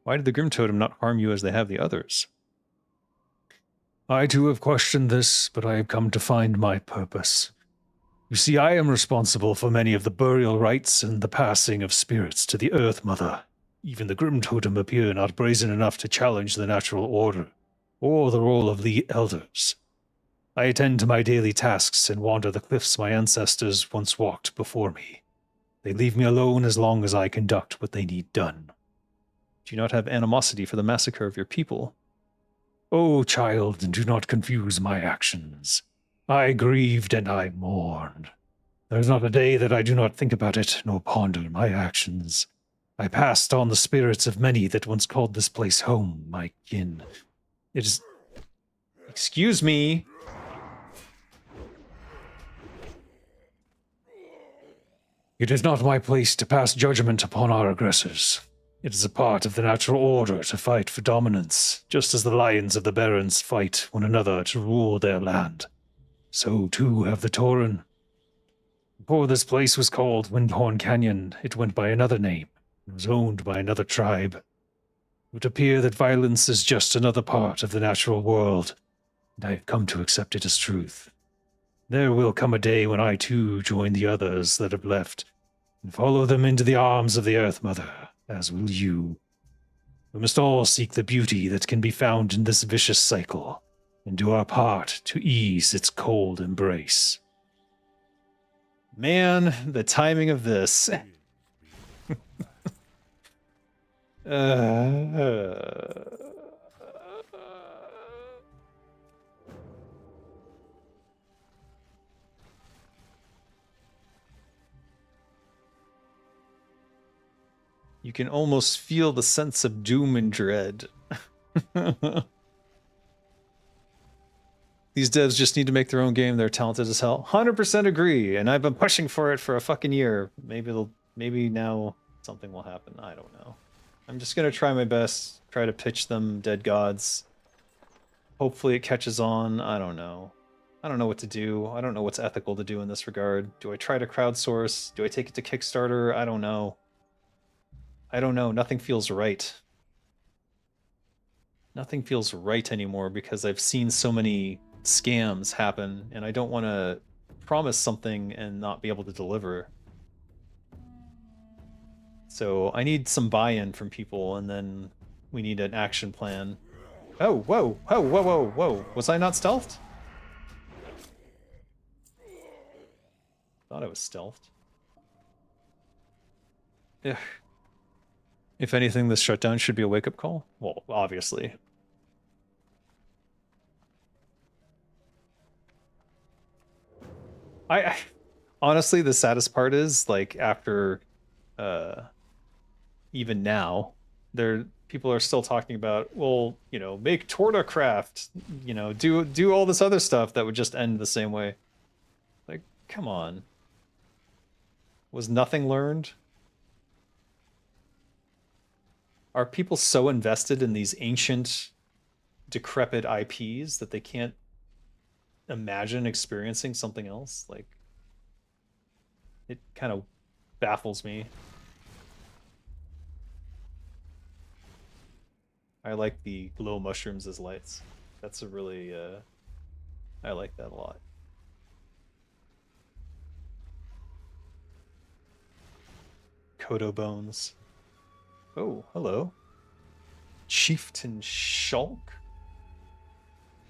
Why did the Grim Totem not harm you as they have the others? I too have questioned this, but I have come to find my purpose. You see, I am responsible for many of the burial rites and the passing of spirits to the Earth Mother. Even the Grim Totem appear not brazen enough to challenge the natural order, or the role of the elders. I attend to my daily tasks and wander the cliffs my ancestors once walked before me. They leave me alone as long as I conduct what they need done. Do you not have animosity for the massacre of your people? O child, do not confuse my actions. I grieved and I mourned. There is not a day that I do not think about it, nor ponder my actions. I passed on the spirits of many that once called this place home, my kin. It is... Excuse me. It is not my place to pass judgment upon our aggressors. It is a part of the natural order to fight for dominance, just as the lions of the barrens fight one another to rule their land. So too have the Tauren. Before this place was called Windhorn Canyon, it went by another name. It was owned by another tribe. It would appear that violence is just another part of the natural world, and I have come to accept it as truth. There will come a day when I too join the others that have left, and follow them into the arms of the Earth Mother, as will you. We must all seek the beauty that can be found in this vicious cycle, and do our part to ease its cold embrace. Man, the timing of this. You can almost feel the sense of doom and dread. These devs just need to make their own game. They're talented as hell. 100% agree, and I've been pushing for it for a fucking year. Maybe now something will happen. I don't know. I'm just gonna try my best, try to pitch them Dead Gods. Hopefully it catches on. I don't know. I don't know what to do. I don't know what's ethical to do in this regard. Do I try to crowdsource? Do I take it to Kickstarter? I don't know. I don't know. Nothing feels right. Nothing feels right anymore because I've seen so many scams happen, and I don't want to promise something and not be able to deliver. So I need some buy-in from people, and then we need an action plan. Oh, whoa, whoa, whoa, whoa, whoa. Was I not stealthed? Thought I was stealthed. Yeah. If anything, this shutdown should be a wake-up call. Well, obviously. I honestly, the saddest part is, like, after even now, people are still talking about, well, you know, make Tortacraft, you know, do all this other stuff that would just end the same way. Like, come on. Was nothing learned? Are people so invested in these ancient, decrepit IPs that they can't imagine experiencing something else? Like, it kind of baffles me. I like the glow mushrooms as lights. That's a really, I like that a lot. Kodo bones. Oh, hello. Chieftain Shulk?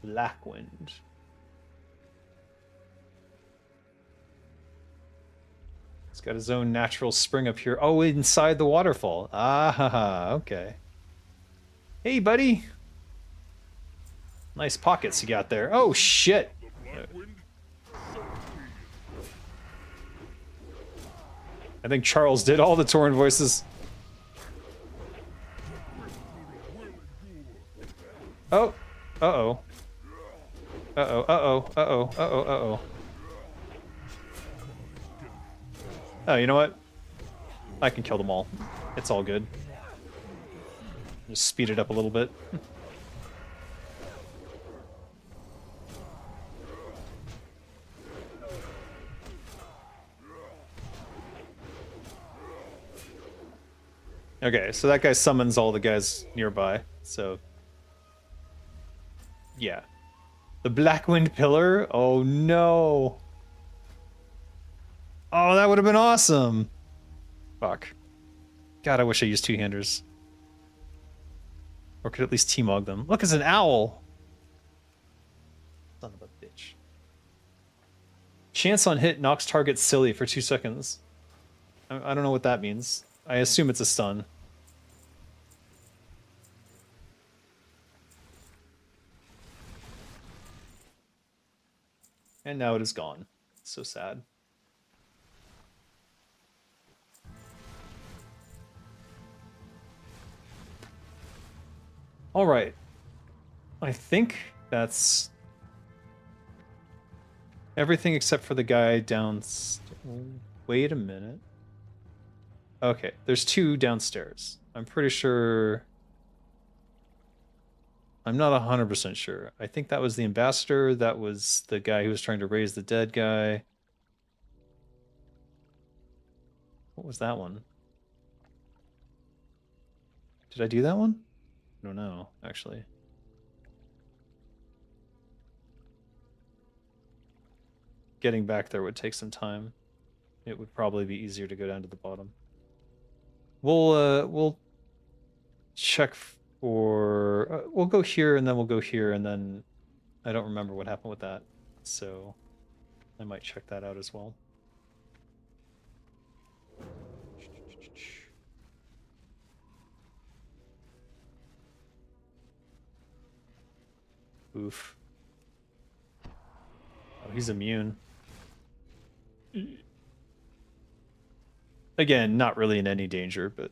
Blackwind. He's got his own natural spring up here. Oh, inside the waterfall. Ah, okay. Hey, buddy. Nice pockets you got there. Oh, shit. I think Charles did all the Torrent voices. Oh. Uh-oh. Uh-oh, uh-oh, uh-oh, uh-oh, uh-oh. Oh, you know what? I can kill them all. It's all good. Just speed it up a little bit. Okay, so that guy summons all the guys nearby, so... Yeah. The Blackwind Pillar? Oh no! Oh, that would have been awesome! Fuck. God, I wish I used two-handers. Or could at least T-Mog them. Look, it's an owl! Son of a bitch. Chance on hit knocks target silly for 2 seconds. I don't know what that means. I assume it's a stun. And now it is gone. So sad. All right. I think that's everything except for the guy downstairs. Wait a minute. Okay, there's 2 downstairs. I'm pretty sure... I'm not 100% sure. I think that was the ambassador. That was the guy who was trying to raise the dead guy. What was that one? Did I do that one? I don't know, actually. Getting back there would take some time. It would probably be easier to go down to the bottom. We'll check for... we'll go here, and then we'll go here, and then... I don't remember what happened with that, so I might check that out as well. Oof. Oh, he's immune. Again, not really in any danger, but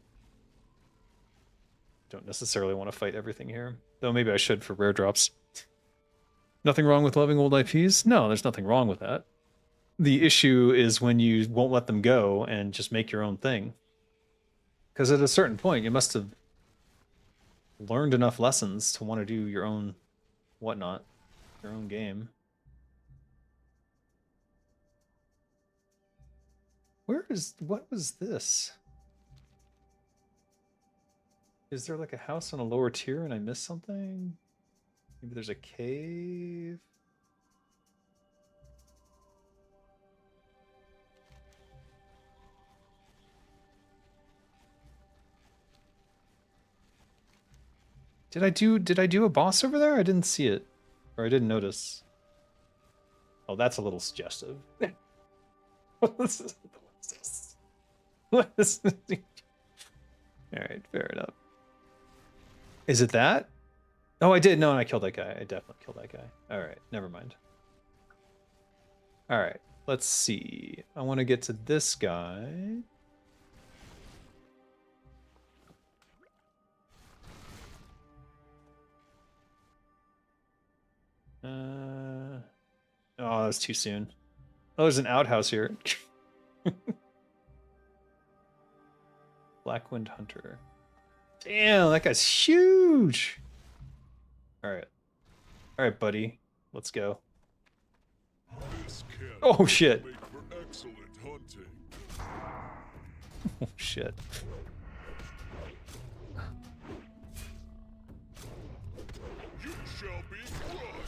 don't necessarily want to fight everything here. Though maybe I should for rare drops. Nothing wrong with loving old IPs? No, there's nothing wrong with that. The issue is when you won't let them go and just make your own thing. Because at a certain point, you must have learned enough lessons to want to do your own whatnot, your own game. What was this? Is there like a house on a lower tier and I missed something? Maybe there's a cave? Did I do a boss over there? I didn't see it. Or I didn't notice. Oh, that's a little suggestive. What is this? What is this? Alright, fair enough. Is it that? Oh, I did. No, I killed that guy. I definitely killed that guy. Alright, never mind. Alright, let's see. I want to get to this guy. Oh, that's too soon. Oh, there's an outhouse here. Blackwind Hunter. Damn, that guy's huge. Alright. Alright, buddy. Let's go. This cannon Oh, shit. will make for excellent hunting. Oh, shit. You shall be crushed.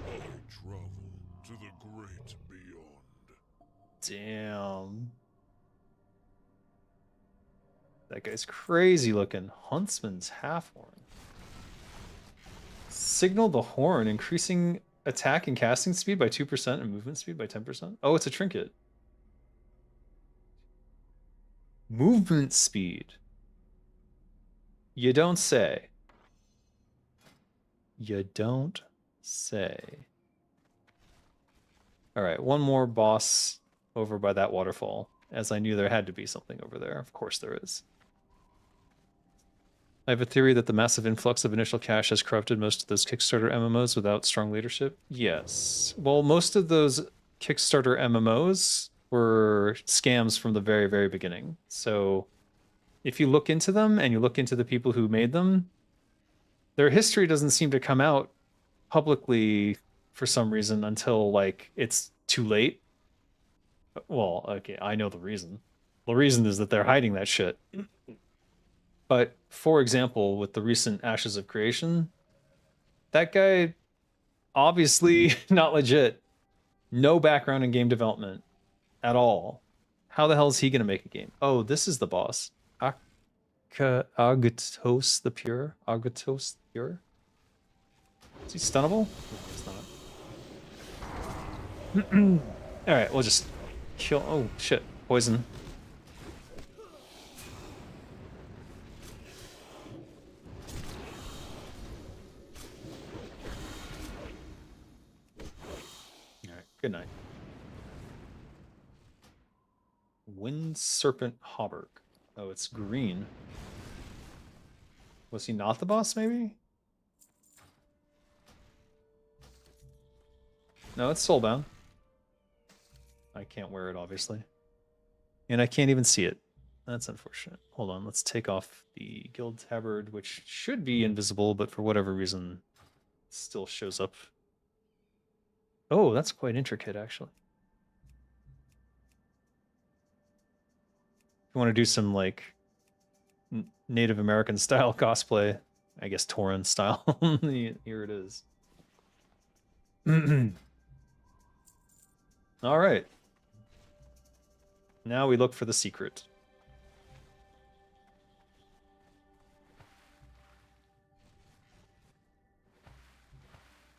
I travel to the great beyond. Damn. That guy's crazy looking. Huntsman's half horn. Signal the horn, increasing attack and casting speed by 2% and movement speed by 10%. Oh, it's a trinket. Movement speed. You don't say. You don't say. Alright, one more boss over by that waterfall, as I knew there had to be something over there. Of course there is. I have a theory that the massive influx of initial cash has corrupted most of those Kickstarter MMOs without strong leadership. Yes. Well, most of those Kickstarter MMOs were scams from the very, very beginning. So if you look into them and you look into the people who made them, their history doesn't seem to come out publicly for some reason until like it's too late. Well, okay, I know the reason. The reason is that they're hiding that shit. But for example, with the recent Ashes of Creation, that guy obviously not legit. No background in game development at all. How the hell is he going to make a game? Oh, this is the boss. Agatos the Pure. Agatos the Pure. Is he stunnable? No, he's not. Alright, we'll just kill. Oh, shit. Poison. Alright, good night. Wind Serpent Hauberk. Oh, it's green. Was he not the boss, maybe? No, it's soulbound. I can't wear it, obviously. And I can't even see it. That's unfortunate. Hold on, let's take off the Guild Tabard, which should be invisible, but for whatever reason, still shows up. Oh, that's quite intricate, actually. If you want to do some, like, Native American style cosplay, I guess Tauren style, here it is. All right. Now we look for the secret.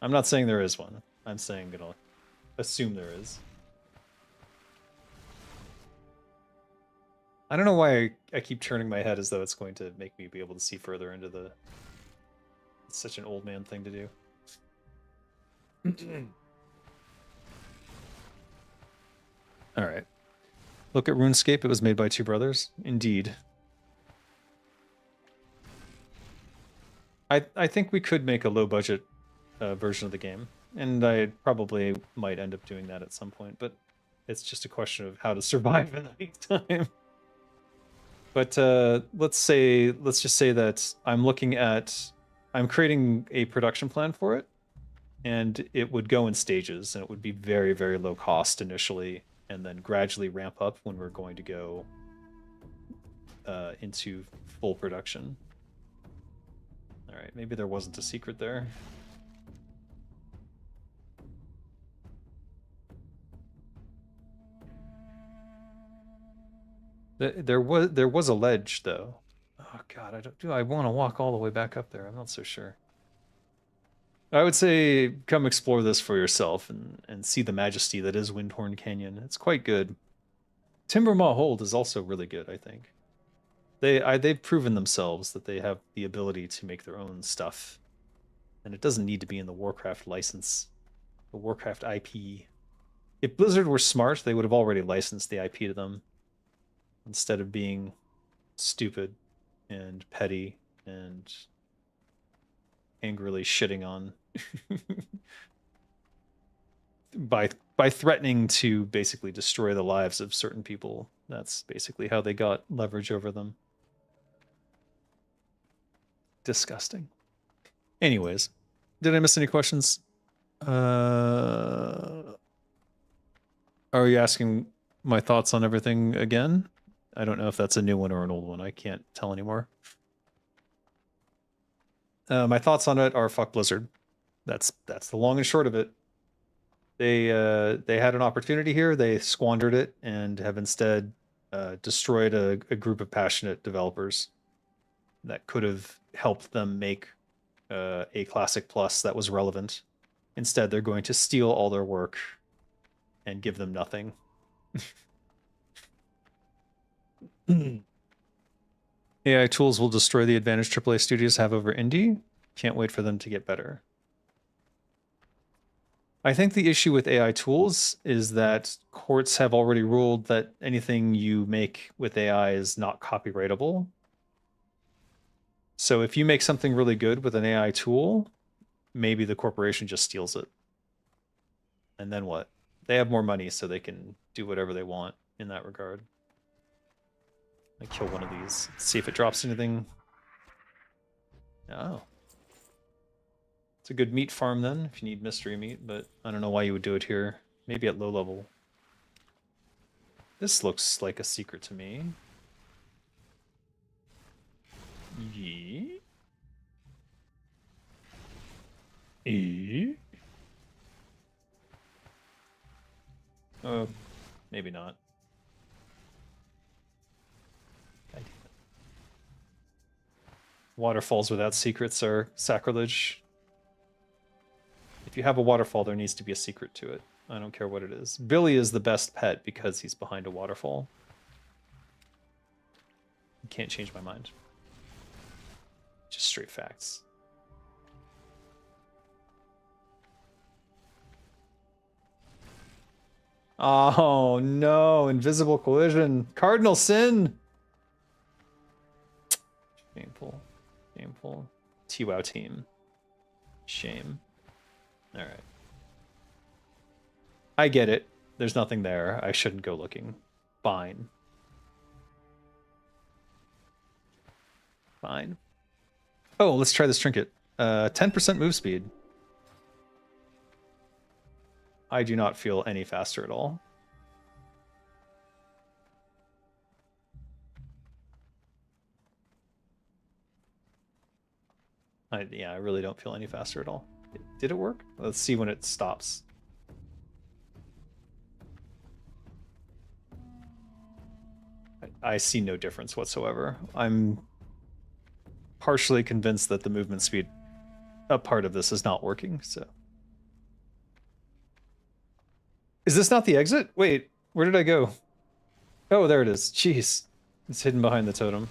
I'm not saying there is one. I'm saying gonna assume there is. I don't know why I keep turning my head as though it's going to make me be able to see further into the... It's such an old man thing to do. All right. Look at RuneScape, it was made by two brothers. Indeed. I think we could make a low budget version of the game, and I probably might end up doing that at some point, but it's just a question of how to survive in the meantime. But let's just say that I'm creating a production plan for it, and it would go in stages, and it would be very, very low cost initially, and then gradually ramp up when we're going to go into full production. All right, maybe there wasn't a secret there. There was a ledge though. Oh god, do I want to walk all the way back up there? I'm not so sure. I would say come explore this for yourself and see the majesty that is Windhorn Canyon. It's quite good. Timbermaw Hold is also really good, I think. They've proven themselves that they have the ability to make their own stuff. And it doesn't need to be in the Warcraft license, the Warcraft IP. If Blizzard were smart, they would have already licensed the IP to them, instead of being stupid and petty and angrily shitting on by threatening to basically destroy the lives of certain people. That's basically how they got leverage over them. Disgusting. Anyways, did I miss any questions? Are you asking my thoughts on everything again? I don't know if that's a new one or an old one. I can't tell anymore. My thoughts on it are fuck Blizzard. That's the long and short of it. They had an opportunity here. They squandered it and have instead destroyed a group of passionate developers that could have helped them make a Classic Plus that was relevant. Instead, they're going to steal all their work and give them nothing. AI tools will destroy the advantage AAA studios have over indie. Can't wait for them to get better. I think the issue with AI tools is that courts have already ruled that anything you make with AI is not copyrightable. So if you make something really good with an AI tool, maybe the corporation just steals it. And then what? They have more money, so they can do whatever they want in that regard. I kill one of these. See if it drops anything. Oh. It's a good meat farm then, if you need mystery meat, but I don't know why you would do it here. Maybe at low level. This looks like a secret to me. Maybe not. Waterfalls without secrets are sacrilege. If you have a waterfall, there needs to be a secret to it. I don't care what it is. Billy is the best pet because he's behind a waterfall. You can't change my mind. Just straight facts. Oh no, invisible collision. Cardinal sin. Shameful. Shameful. TWOW team. Shame. Alright. I get it. There's nothing there. I shouldn't go looking. Fine. Fine. Oh, let's try this trinket. 10% move speed. I do not feel any faster at all. Yeah, I really don't feel any faster at all. Did it work? Let's see when it stops. I see no difference whatsoever. I'm partially convinced that the movement speed, a part of this, is not working, so. Is this not the exit? Wait, where did I go? Oh, there it is. Jeez. It's hidden behind the totem.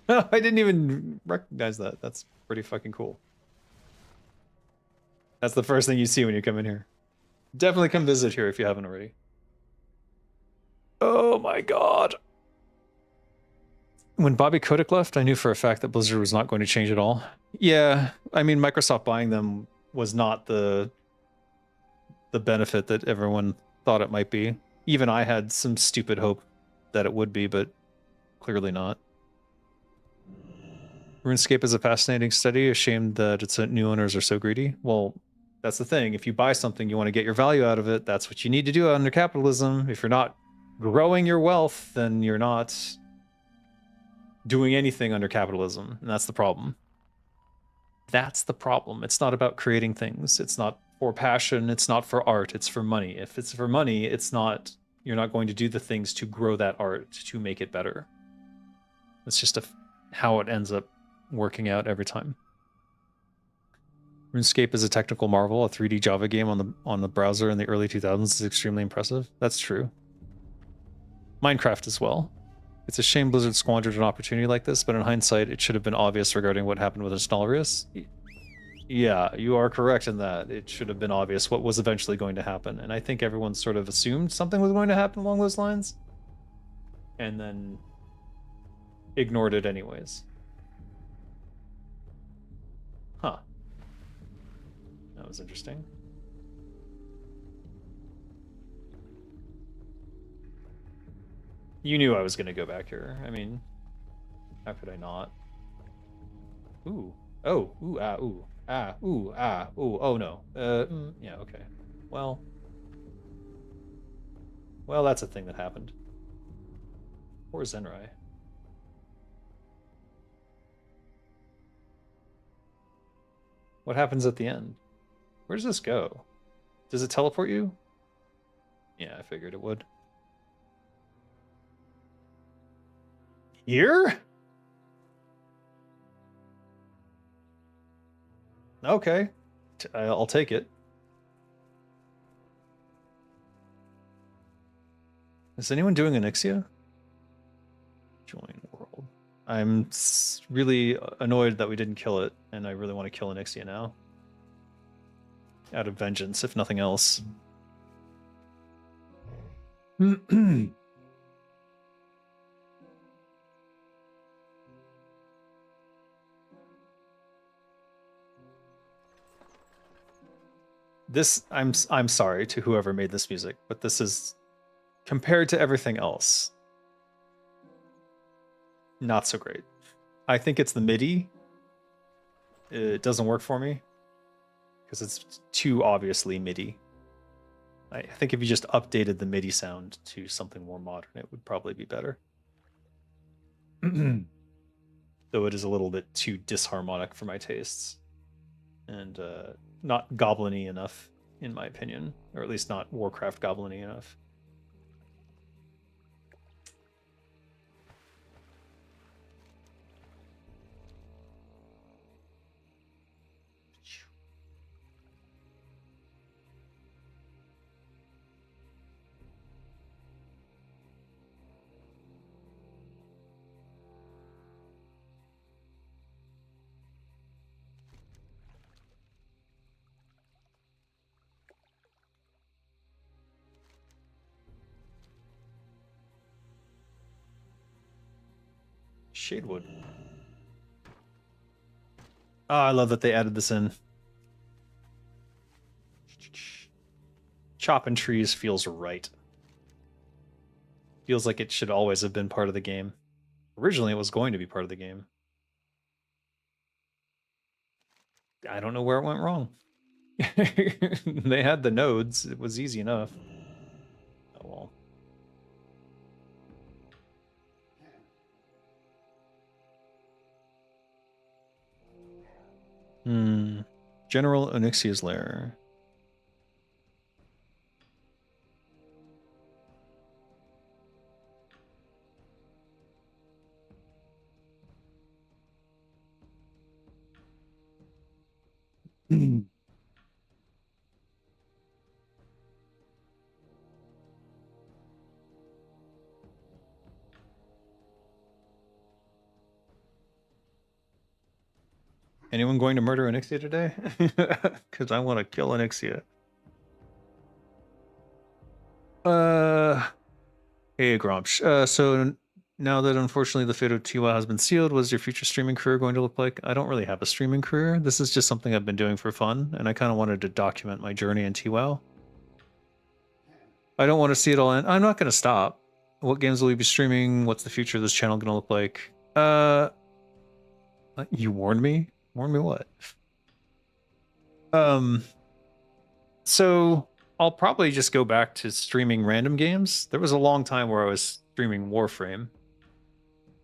I didn't even recognize that. That's pretty fucking cool. That's the first thing you see when you come in here. Definitely come visit here if you haven't already. Oh my god. When Bobby Kotick left, I knew for a fact that Blizzard was not going to change at all. Yeah, I mean, Microsoft buying them was not the benefit that everyone thought it might be. Even I had some stupid hope that it would be, but clearly not. RuneScape is a fascinating study. Ashamed that its new owners are so greedy. Well, that's the thing. If you buy something, you want to get your value out of it. That's what you need to do under capitalism. If you're not growing your wealth, then you're not doing anything under capitalism. And that's the problem. That's the problem. It's not about creating things. It's not for passion. It's not for art. It's for money. If it's for money, it's not, you're not going to do the things to grow that art, to make it better. It's just how it ends up working out every time. RuneScape is a technical marvel. A 3D Java game on the browser in the early 2000s is extremely impressive. That's true. Minecraft as well. It's a shame Blizzard squandered an opportunity like this, but in hindsight, it should have been obvious regarding what happened with Installarius. Yeah, you are correct in that. It should have been obvious what was eventually going to happen. And I think everyone sort of assumed something was going to happen along those lines. And then ignored it anyways. Huh. That was interesting. You knew I was going to go back here. I mean, how could I not? Ooh. Oh. Ooh. Ah. Ooh. Ah. Ooh. Ah. Ooh. Oh, no. Yeah, okay. Well, that's a thing that happened. Poor Zenrai. What happens at the end? Where does this go? Does it teleport you? Yeah, I figured it would. Here? Okay. I'll take it. Is anyone doing Onyxia? Join world. I'm really annoyed that we didn't kill it, and I really want to kill Onyxia now. Out of vengeance, if nothing else. This, I'm sorry to whoever made this music, but this is, compared to everything else, not so great. I think it's the MIDI. It doesn't work for me because it's too obviously MIDI. I think if you just updated the MIDI sound to something more modern, it would probably be better. Though it is a little bit too disharmonic for my tastes. And not goblin-y enough, in my opinion. Or at least not Warcraft goblin-y enough. Shadewood. Oh, I love that they added this in. Chopping trees feels right. Feels like it should always have been part of the game. Originally, it was going to be part of the game. I don't know where it went wrong. They had the nodes. It was easy enough. Oh well. General Onyxia's lair. Anyone going to murder Onyxia today? Because I want to kill Onyxia. Hey, Gromsh. So now that unfortunately the fate of TWoW has been sealed, what is your future streaming career going to look like? I don't really have a streaming career. This is just something I've been doing for fun, and I kind of wanted to document my journey in TWoW. I don't want to see it all end. I'm not going to stop. What games will you be streaming? What's the future of this channel going to look like? You warned me? Warned me what? So I'll probably just go back to streaming random games. There was a long time where I was streaming Warframe.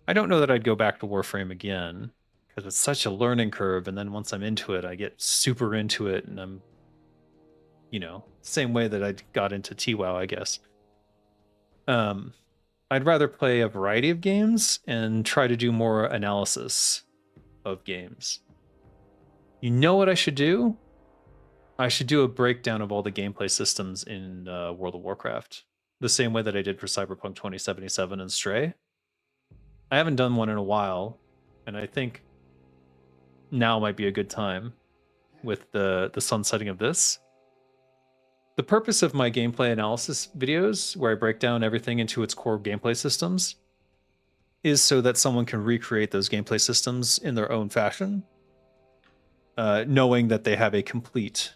I don't know that I'd go back to Warframe again because it's such a learning curve, and then once I'm into it, I get super into it, and I'm, you know, same way that I got into TWoW, I guess. I'd rather play a variety of games and try to do more analysis of games. You know what I should do? I should do a breakdown of all the gameplay systems in World of Warcraft, the same way that I did for Cyberpunk 2077 and Stray. I haven't done one in a while, and I think now might be a good time with the sunsetting of this. The purpose of my gameplay analysis videos, where I break down everything into its core gameplay systems, is so that someone can recreate those gameplay systems in their own fashion, knowing that they have a complete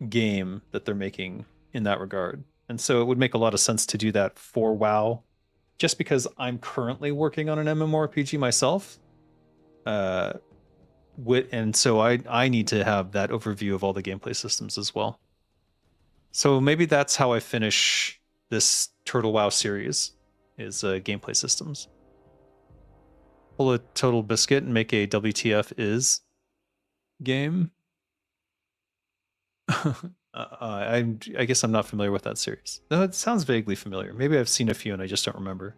game that they're making in that regard. And so it would make a lot of sense to do that for WoW, just because I'm currently working on an MMORPG myself. And so I need to have that overview of all the gameplay systems as well. So maybe that's how I finish this Turtle WoW series, is gameplay systems. Pull a Total Biscuit and make a WTF is game. I guess I'm not familiar with that series. No, it sounds vaguely familiar. Maybe I've seen a few and I just don't remember.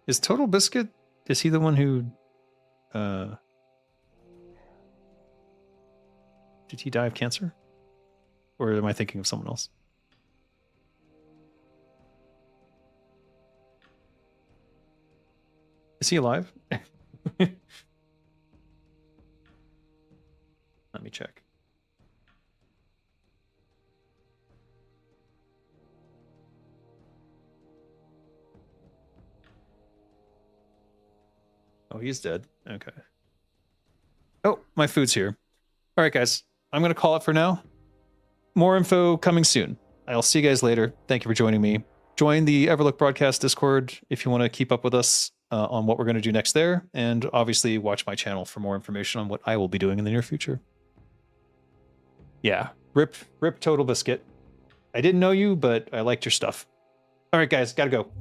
Is Total Biscuit, is he the one who did he die of cancer? Or am I thinking of someone else? Is he alive? Let me check. Oh, he's dead. Okay. Oh, my food's here. All right, guys. I'm going to call it for now. More info coming soon. I'll see you guys later. Thank you for joining me. Join the Everlook Broadcast Discord if you want to keep up with us on what we're going to do next there. And obviously watch my channel for more information on what I will be doing in the near future. Yeah, rip Total Biscuit. I didn't know you, but I liked your stuff. All right, guys, gotta go.